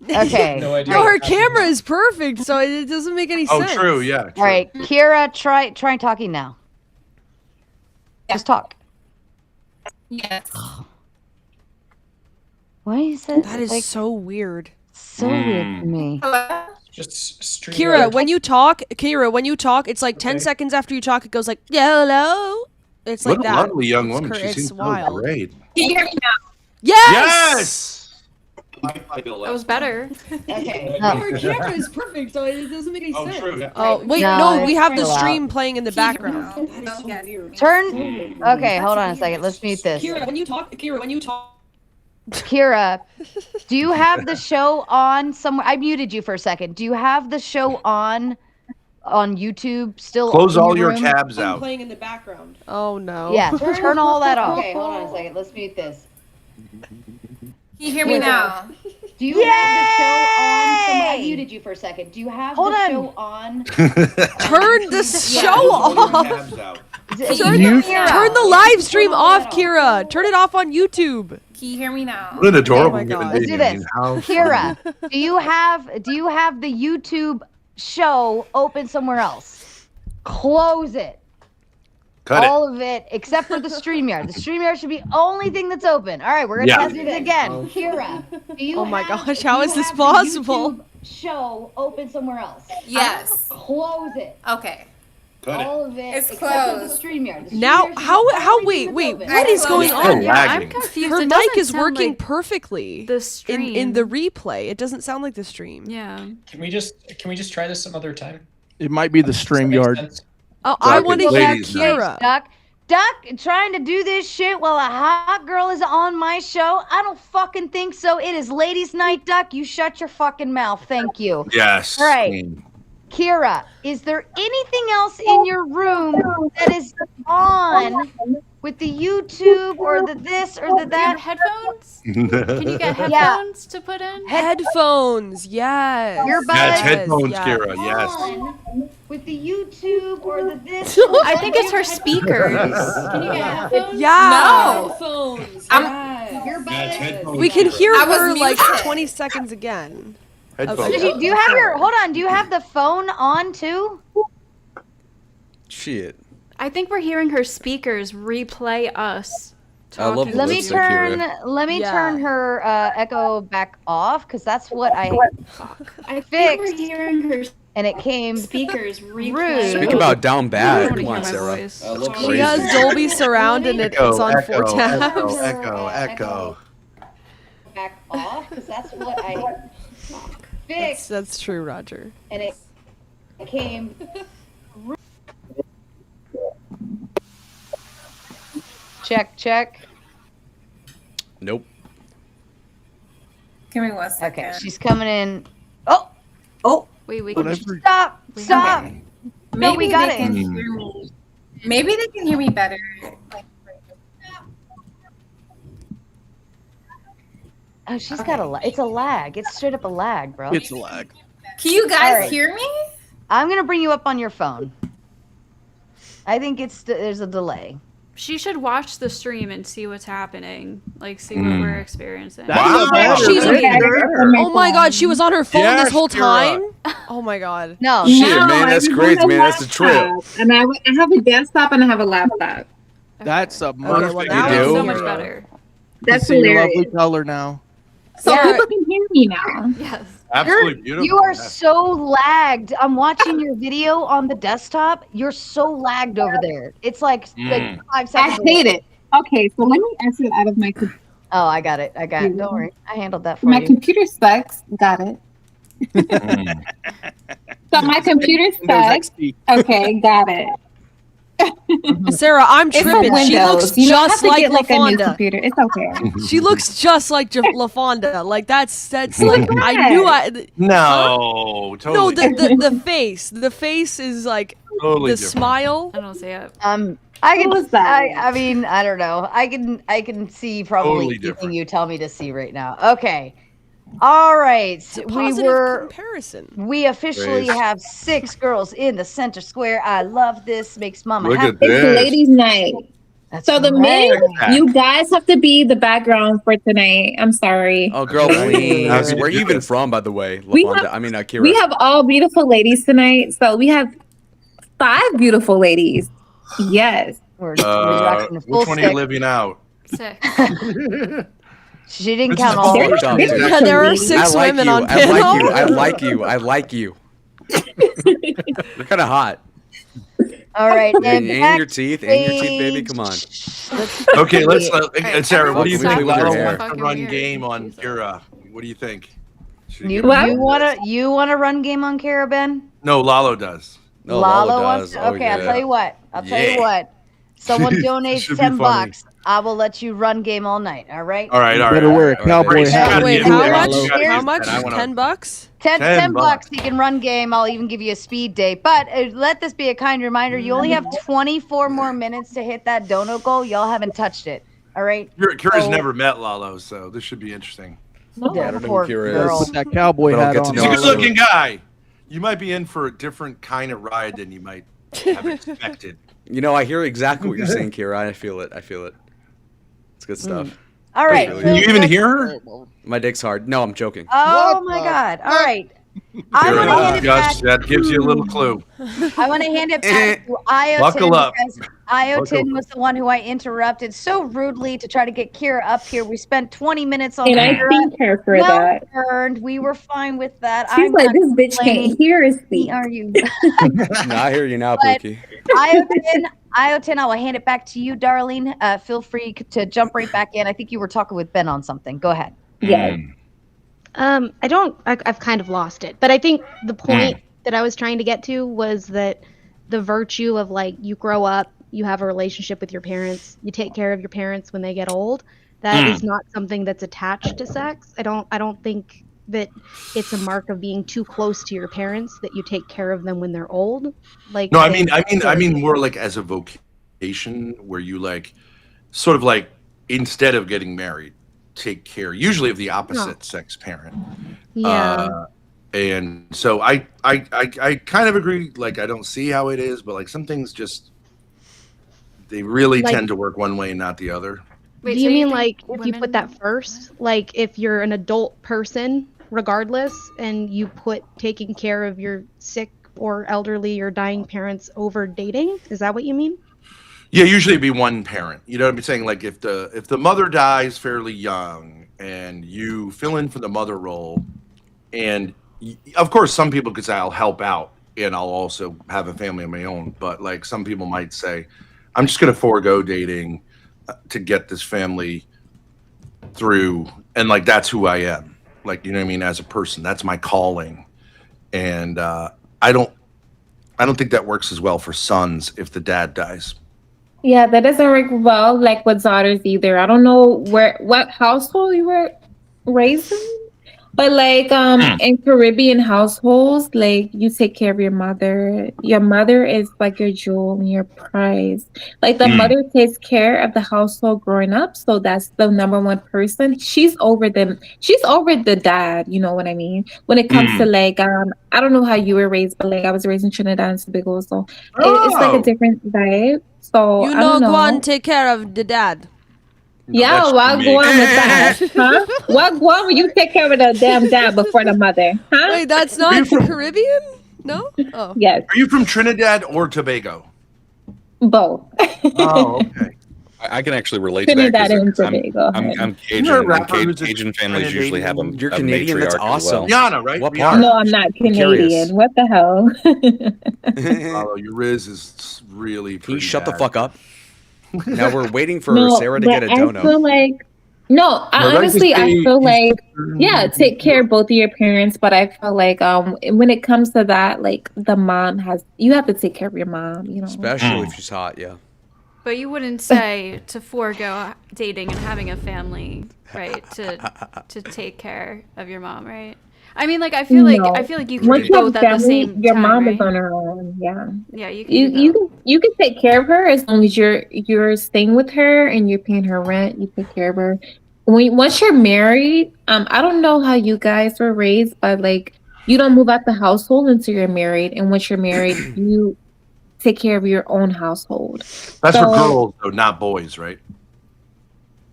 Okay. No idea. No, her camera is perfect, so it doesn't make any Oh, sense. true. Yeah. All right, Kira, try talking now. Just talk. Yes. Why is it That is like so weird. so weird to me? Just stream. Kira, when you talk, it's like 10 seconds after you talk, it goes like, hello. It's like What a that. lovely young It's woman. cr- She it's seems so wild. great. Can you hear me now? Yes! Wi-Fi bill That last was better. Okay. Her camera is perfect, so it doesn't make any Oh, sense. true. Oh, wait, No, no, we it's have the still out. stream playing in the background. Turn. Okay, hold on a second. Let's mute this. when you talk, Kira, do you have the show on somewhere? I muted you for a second. Do you have the show on YouTube still? Close in all your room? tabs out. playing in the background. Oh no. Yeah, turn all that off. Okay, hold on a second. Let's mute this. Can you hear me now? Do you have the show on somewhere? I muted you for a second. Do you have the show on? Turn the show off. Tabs out. Turn the live stream off, Kira. Turn it off on YouTube. Can you hear me now? What an adorable my human God. Let's being. do I mean, this. how Kira, do you have the YouTube show open somewhere else? Close it. Cut it. All of it except for the StreamYard. The StreamYard should be the only thing that's open. All right, we're gonna Yeah. test it again. Kira, do you Oh my have- gosh, do how you is this have the possible? YouTube show open somewhere else? Yes. Close it. Okay. Cut it. All of it It's except for the closed. StreamYard. The Now, StreamYard should be how, the only wait, thing wait, that's what open. is going It's on? still Yeah, I'm lagging. confused. Her It mic doesn't is sound working like perfectly the stream in the replay. It doesn't sound like the stream. Yeah. Can we just try this some other time? It might be the Does that make StreamYard. sense? Oh, I Duck, want to it's hear ladies' night. Kira. Duck trying to do this shit while a hot girl is on my show? I don't fucking think so. It is ladies' night, Duck. You shut your fucking mouth. Thank you. Yes. All right. queen. Kira, is there anything else in your room that is on with the YouTube or the this or the Do you have that? headphones? Can you get Yeah. headphones to put in? Headphones, yes. Earbuds? Yes, Yes, headphones, yes. Kira. Yes. On with the YouTube or the this? I think it's her speakers. Can you get headphones? Yeah. No. Headphones. Earbuds? headphones. We can hear I was her like muted. 20 seconds again. Headphones. Do you have your hold on? Do you have the phone on too? Shit. I think we're hearing her speakers replay us. I love talking the Let me lipstick, Kira. turn her echo back off because that's what I I think fixed we're hearing her and it came speakers replay. Rude. Speak about down I bad. don't Come wanna on, hear my Sarah. voice. I look She crazy. has Dolby Surround and it's on 4 tabs. Echo. back off because that's what I fixed That's true, Roger. and it came. Check. Nope. Give me 1 second. Okay, she's coming in. Oh, Wait, we can Whatever. Stop! We Stop! have No, we got they it. can hear me. Maybe they can hear me better. Oh, she's got a lag. It's a lag. It's straight up a lag, bro. It's a lag. Can you guys All right. hear me? I'm gonna bring you up on your phone. I think there's a delay. She should watch the stream and see what's happening, like see what we're experiencing. She's oh my god, she was on her phone this whole time. Oh my god. No, Shit, man, that's crazy, man. That's a trip. And I have a desktop and I have a laptop. That's a Okay, perfect well, now do. it's So much better. That's see your hilarious. lovely color now. So Yeah. people can hear me now. Yes. Absolutely beautiful. You are so lagged. I'm watching your video on the desktop. You're so lagged over there. It's like 5 I seconds. hate it. Okay, so let me exit out of my computer. Oh, I got it. Don't worry. I handled that for My you. computer sucks. Got it. So my computer sucks. Okay, got it. Sarah, I'm It's a tripping. She Windows. looks You don't have just to like get, like, a new LaFonda. computer. It's okay. She looks just like LaFonda. Like that's like I knew I. No, No, totally. the face. The face is like Totally the different. smile. I don't see it. I can. was that? I mean, I don't know. I can see probably Totally anything different. you tell me to see right now. Okay. All right. It's a We positive were. comparison. We officially Praise. have 6 girls in the center square. I love this. Makes mama Look happy. at this. It's ladies' night. That's So the right. men, you guys have to be the background for tonight. I'm sorry. Oh, girl, Okay. please. Happy to Where are you do even it. from, by the way? We LaFonda? have- I mean, Kira. We have all beautiful ladies tonight. So we have 5 beautiful ladies. Yes. We're rocking a full Which one are you stick. living out? 6. She didn't This count is all fucked of up, them. There's dude. Yeah, there are actually- 6 women on I panel. like you. I like you. I like you. You're kind of hot. All right. And, And and your teeth. And your teeth, baby. Come on. Okay, let's. Right, Sarah, what do you everyone's think? talking Lalo about wants to fucking run weird. game on Jesus. Kira. What do you think? Should You, give Well- you wanna run game on Kara, Ben? No, Lalo does. No, Lalo Lalo wants does. to? Okay, I'll tell you what. I'll tell you Yeah. what. Someone donates Should be 10 funny. bucks. I will let you run game all night. All right. All right, You all right. better all wear a right. cowboy Grace, you hat. gotta Wait, get how it. much? You gotta How use much? that. I wanna- 10 bucks? 10 $10 bucks. He can run game. I'll even give you a speed date. But let this be a kind reminder. You only have 24 more minutes to hit that dono goal. Y'all haven't touched it. All right. Kira's So- never met Lalo, so this should be interesting. Yeah, I don't know poor who Kira girl. is. Put that cowboy But I'll hat get to on. know He's a her good looking soon. guy. You might be in for a different kind of ride than you might have expected. You know, I hear exactly what you're saying, Kira. I feel it. I feel it. It's good stuff. All right. Really? Can you even hear her? My dick's hard. No, I'm joking. Oh What my the God. All right. I Kira, want to hand it back. Gus, that gives you a little clue. I want to hand it back to Iotin Buckle up. because Iotin was the one who I interrupted so rudely to try to get Kira up here. We spent 20 minutes on And I Kira. thank her for Well that. earned. We were fine with that. She's I'm like, not this bitch complaining. can't hear us speak. Are you? No, I hear you now, But- Pookie. Iotin, I will hand it back to you, darling. Feel free to jump right back in. I think you were talking with Ben on something. Go ahead. Yes. I've kind of lost it. But I think the point that I was trying to get to was that the virtue of like you grow up, you have a relationship with your parents, you take care of your parents when they get old. That is not something that's attached to sex. I don't think that it's a mark of being too close to your parents that you take care of them when they're old. Like No, I mean more like as a vocation where you like sort of like instead of getting married, take care usually of the opposite sex parent. Yeah. And so I kind of agree, like I don't see how it is, but like some things just they really Like- tend to work one way and not the other. Wait, Do so you mean think like if you women- put that first? Like if you're an adult person, regardless, and you put taking care of your sick or elderly or dying parents over dating? Is that what you mean? Yeah, usually it'd be one parent. You know what I'm saying? Like if the mother dies fairly young and you fill in for the mother role, and of course some people could say I'll help out and I'll also have a family of my own, but like some people might say I'm just going to forego dating to get this family through, and like that's who I am. Like, you know what I mean, as a person, that's my calling. And I don't think that works as well for sons if the dad dies. Yeah, that doesn't work well like with daughters either. I don't know what household you were raised in, But like in Caribbean households, like you take care of your mother. Your mother is like your jewel and your prize. Like the mother takes care of the household growing up, so that's the number one person. She's over them. She's over the dad. You know what I mean? When it comes to like I don't know how you were raised, but like I was raised in Trinidad and Tobago, so it's like a different vibe. So You I don't know. go and take care of the dad. Yeah, Wagwan with that, huh? Wagwan when you take care of the damn dad before the mother, huh? Wait, that's not the Caribbean? No? Oh. Yes, Are you from Trinidad or Tobago? both. Oh, okay. I can actually relate to that. Trinidad and 'cause Tobago. I'm Cajun. You're a and rapper who's a Cajun families usually have a You're a Canadian? That's matriarch as awesome. well. Rihanna, right? What Rihanna. part? No, I'm not curious. Canadian. What the hell? Follow, your Riz is really Can you pretty shut the bad. fuck up? Now we're waiting for No, Sarah to but get a I dono. feel like no. I Well, that's honestly, just I a- feel like yeah, take care of both of your parents. But I feel like when it comes to that, like the mom has, you have to take care of your mom. You know. Especially if she's hot, yeah. But you wouldn't say to forego dating and having a family, right? To take care of your mom, right? I mean, like I feel like you can Once do you have both at the family, same your time, mom right? is on her own. Yeah. Yeah, you can. do You can take care of her as long as you're staying with her and you're paying her rent. You take care of her. Once you're married, I don't know how you guys were raised, but like you don't move out the household until you're married, and once you're married, you take care of your own household. That's So, for girls, though, not boys, right?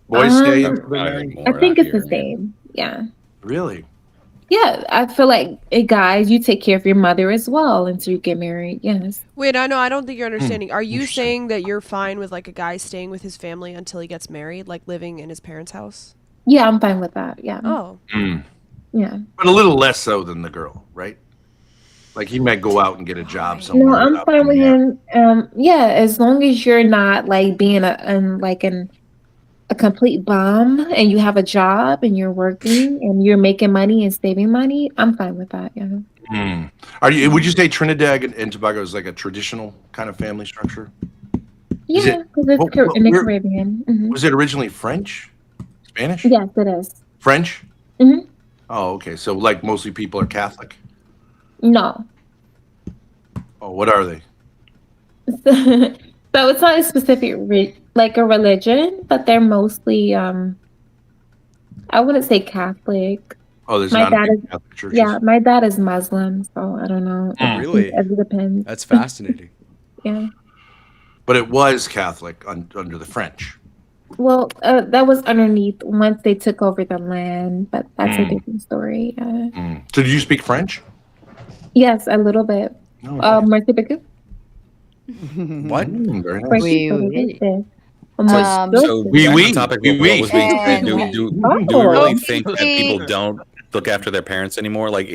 Boys stay Um, until they're married? I think it's the same. Yeah. Really? Yeah, I feel like guys, you take care of your mother as well until you get married. Yes. Wait, I don't think you're understanding. Are you saying that you're fine with like a guy staying with his family until he gets married, like living in his parents' house? Yeah, I'm fine with that. Yeah. Oh. Yeah. But a little less so than the girl, right? Like he might go out and get a job somewhere. No, I'm without fine with being him. Yeah, as long as you're not like being a complete bum and you have a job and you're working and you're making money and saving money, I'm fine with that. Yeah. there. Are you? Would you say Trinidad and Tobago is like a traditional kind of family structure? Is Yeah, it- because it's what- in the where- Caribbean. Mhm. Was it originally French, Spanish, Yes, it is. French? Mhm. Oh, okay. So like mostly people are Catholic. No. Oh, what are they? So it's not a specific like a religion, but they're mostly I wouldn't say Catholic. Oh, there's My not a dad big is Catholic churches. yeah, my dad is Muslim, so I don't know. Really? It depends. That's fascinating. Yeah. But it was Catholic under the French. Well, that was underneath once they took over the land, but that's a Mm. different story. So do you speak French? Yes, a little bit. Merci beaucoup. What? Very nice. Merci pour le reste. So Oui, back oui, on topic oui, of oui. what was being said, do we Oh. really think that people don't look after their parents anymore? Like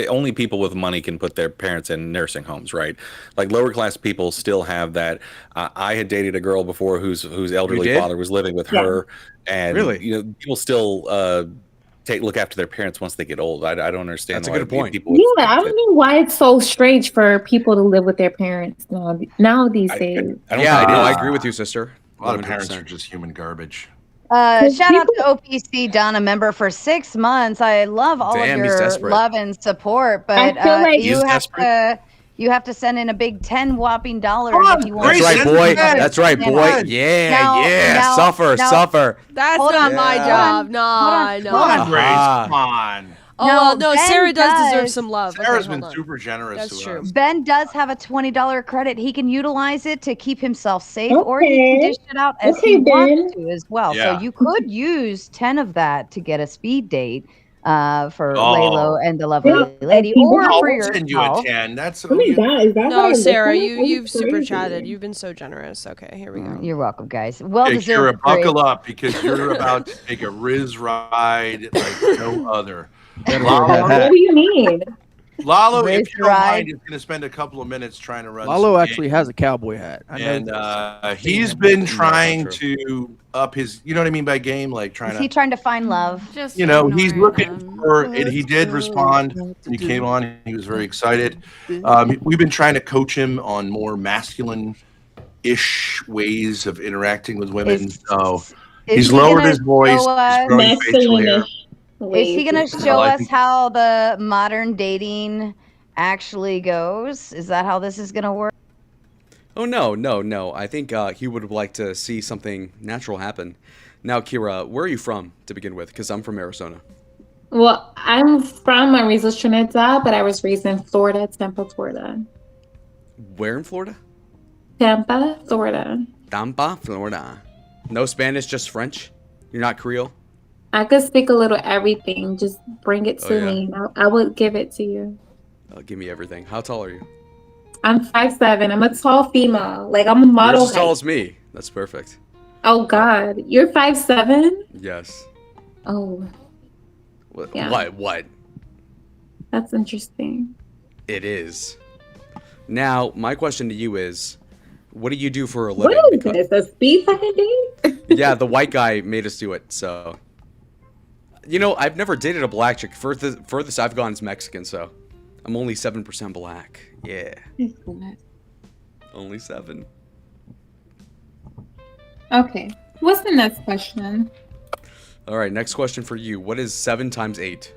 only people with money can put their parents in nursing homes, right? Like lower class people still have that. I had dated a girl before whose elderly did? father was living with Yeah. her, and Really? you know, people still look after their parents once they get old. I don't understand. That's a why good point. People would Yeah, I think don't know why it's so strange for people to live with their parents now these I days. don't Yeah, think it I is. agree with you, sister. A lot of parents 100%. are just human garbage. Shout out to OPC Donna, member for 6 months. I love all Damn, of he's your desperate. love and support, I but feel like- you He's have desperate. you have to send in a big 10 whopping dollars if you want. That's Grace, right, send boy. it back. That's right, Yeah. boy. Yeah, Now- yeah. now- Suffer, now- suffer. That's Hold not on, my Yeah. job. No, I know. Come on, Aha. Grace. Come on. Oh, No, well, no, Ben Sarah does deserve does. some love. Okay, Sarah's hold been on. super generous That's to true. us. Ben does have a $20 credit. He can utilize it to keep himself safe, or he can Okay. dish it out as Okay, he wants Ben. to as well. Yeah. So you could use 10 of that to get a speed date for Oh. Laylo and the lovely lady, Yeah, or I'll for send you a yourself. 10. That's Oh my God, is that what No, I'm Sarah, looking at? you've That's super crazy. chatted. You've been so generous. Okay, here we go. You're welcome, guys. Well Hey, Kira, deserved. buckle up because you're about to take a Riz ride like no other. Better wear that What hat. do you mean? Lalo, Riz if you don't ride. mind, is going to spend a couple of minutes trying to run. Lalo some actually games. has a cowboy hat. I know And this. he's been not trying true. to up his, you know what I mean by game, like trying Is to, he trying to find love? Just you know, he's ignore looking them. for, and he did respond when he came on. He was very excited. We've been trying to coach him on more masculine-ish ways of interacting with women. Is- So Is he's he lowered gonna his voice. show He's us- growing facial hair. Masculine-ish. Is he gonna too show much. us how the modern dating actually goes? Is that how this is gonna work? Oh no! I think he would like to see something natural happen. Now, Kira, where are you from to begin with? Because I'm from Arizona. Well, I'm from Marisol, Trinidad, but I was raised in Florida, Tampa, Florida. Where in Florida? Tampa, Florida. Tampa, Florida. No Spanish, just French. You're not Creole. I could speak a little everything. Just bring it Oh, to yeah. me. I would give it to you. Give me everything. How tall are you? I'm 5'7". I'm a tall female. Like I'm a model. You're as tall height. as me. That's perfect. Oh God, you're 5'7". Yes. Oh, What? Yeah. What? that's interesting. It is. Now, my question to you is, what do you do for a What living? is this? A speed fucking date? Yeah, the white guy made us do it, so. You know, I've never dated a black chick. Furthest I've gone is Mexican, so. I'm only 7% black. Yeah. Only 7. Okay. What's the next question? All right, next question for you. What is 7 times 8?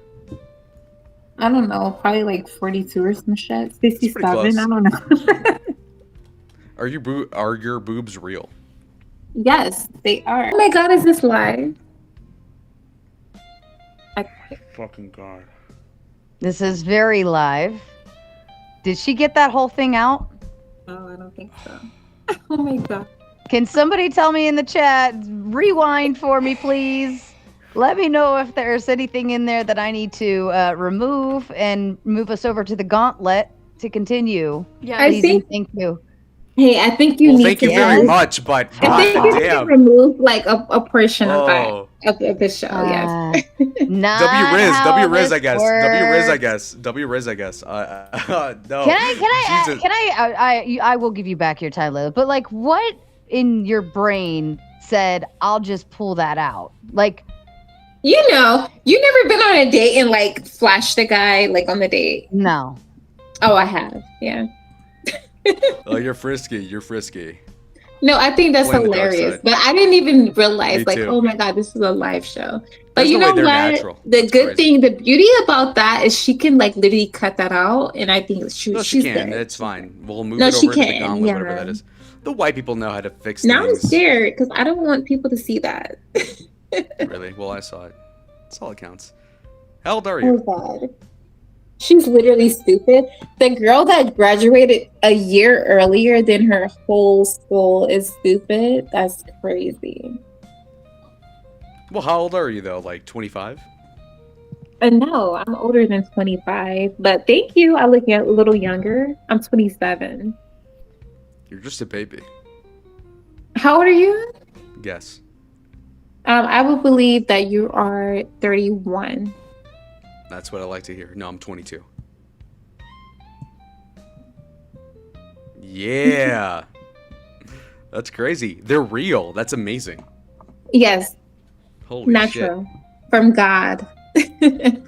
I don't know. Probably like 42 or some shit. 67. close. I don't know. Are your boobs real? Yes, they are. Oh my God, is this live? Fucking God. This is very live. Did she get that whole thing out? No, I don't think so. Oh my God. Can somebody tell me in the chat, rewind for me, please? Let me know if there's anything in there that I need to remove and move us over to the gauntlet to continue. Yeah, I Please think- and thank you. Hey, I think you Well, need thank to you very much, but I think God you need to damn. remove like a portion of Oh. that of the show. Yes. W Riz, I guess. W Riz, I guess. No. I will give you back your time, Lila. But like, what in your brain said, I'll just pull that out? Like, You know, you never been on a date and like flashed a guy like on the date. No. Oh, I have. Yeah. Oh, you're frisky. You're frisky. No, I think that's Playing the dark hilarious. side. But I didn't even realize, Me like, too. oh my God, this is a live show. But There's you no way know they're what? natural. The good thing, the beauty about that is she can like literally cut that out, and I think No, she's she can. good. It's fine. We'll move No, it she over to the can, gauntlet, whatever yeah. that is. The white people know how to fix Now I'm things. scared because I don't want people to see that. Really? Well, I saw it. That's all that counts. How old are you? Oh God. She's literally stupid. The girl that graduated a year earlier than her whole school is stupid. That's crazy. Well, how old are you though? Like 25? No, I'm older than 25, but thank you. I look a little younger. I'm 27. You're just a baby. How old are you? Guess. I would believe that you are 31. That's what I like to hear. No, I'm 22. Yeah. That's crazy. They're real. That's amazing. Yes, Holy natural from God. shit.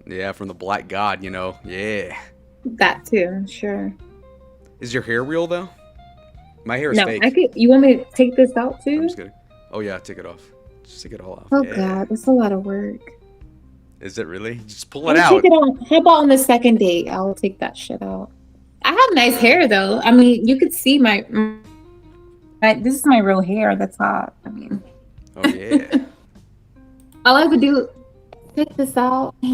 Yeah, from the black god, you know. Yeah. That too, sure. Is your hair real though? My hair is No, fake. I could. You want me to take this out too? I'm just kidding. Oh yeah, take it off. Just take it all off. Oh Yeah. God, that's a lot of work. Is it really? Just pull I'll it out. take it on. How about on the second date? I'll take that shit out. I have nice hair though. I mean, you could see my this is my real hair at the top. I mean, Oh yeah. all I could do take this out. I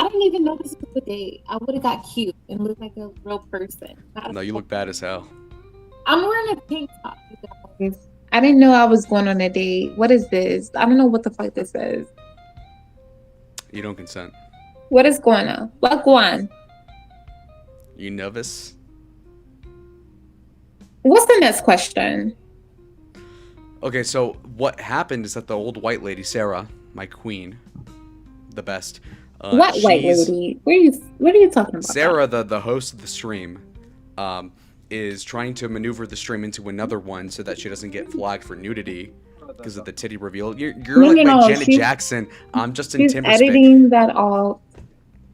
didn't even know this was a date. I would have got cute and looked like a real person. No, you look bad as hell. I'm wearing a pink top, you guys. I didn't know I was going on a date. What is this? I don't know what the fuck this is. You don't consent. What is going on? What going? You nervous? What's the next question? Okay, so what happened is that the old white lady, Sarah, my queen, the best. What white she's- lady? What are you talking about? Sarah, the host of the stream, is trying to maneuver the stream into another one so that she doesn't get flagged for nudity because of the titty reveal. You're No, like no, my no, Janet she's- Jackson. I'm Justin She's Timberlake. editing that all.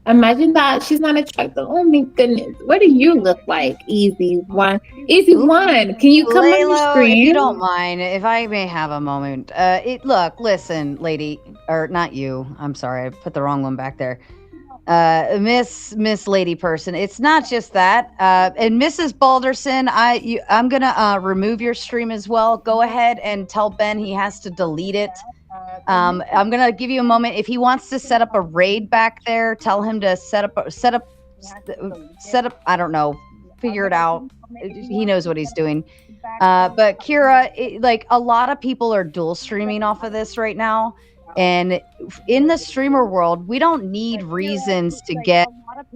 Imagine that she's not attractive. Oh my goodness. What do you look like? Easy one. Easy one. Can you come on the Laylo, screen? if you don't mind, if I may have a moment. Listen, lady, or not you. I'm sorry, I put the wrong one back there. Miss Lady Person. It's not just that. And Mrs. Balderson, I'm gonna remove your stream as well. Go ahead and tell Ben he has to delete it. I'm gonna give you a moment. If he wants to set up a raid back there, tell him to set up. I don't know. Figure it out. He knows what he's doing. But Kira, like a lot of people are dual streaming off of this right now. And in the streamer world, we don't need reasons to get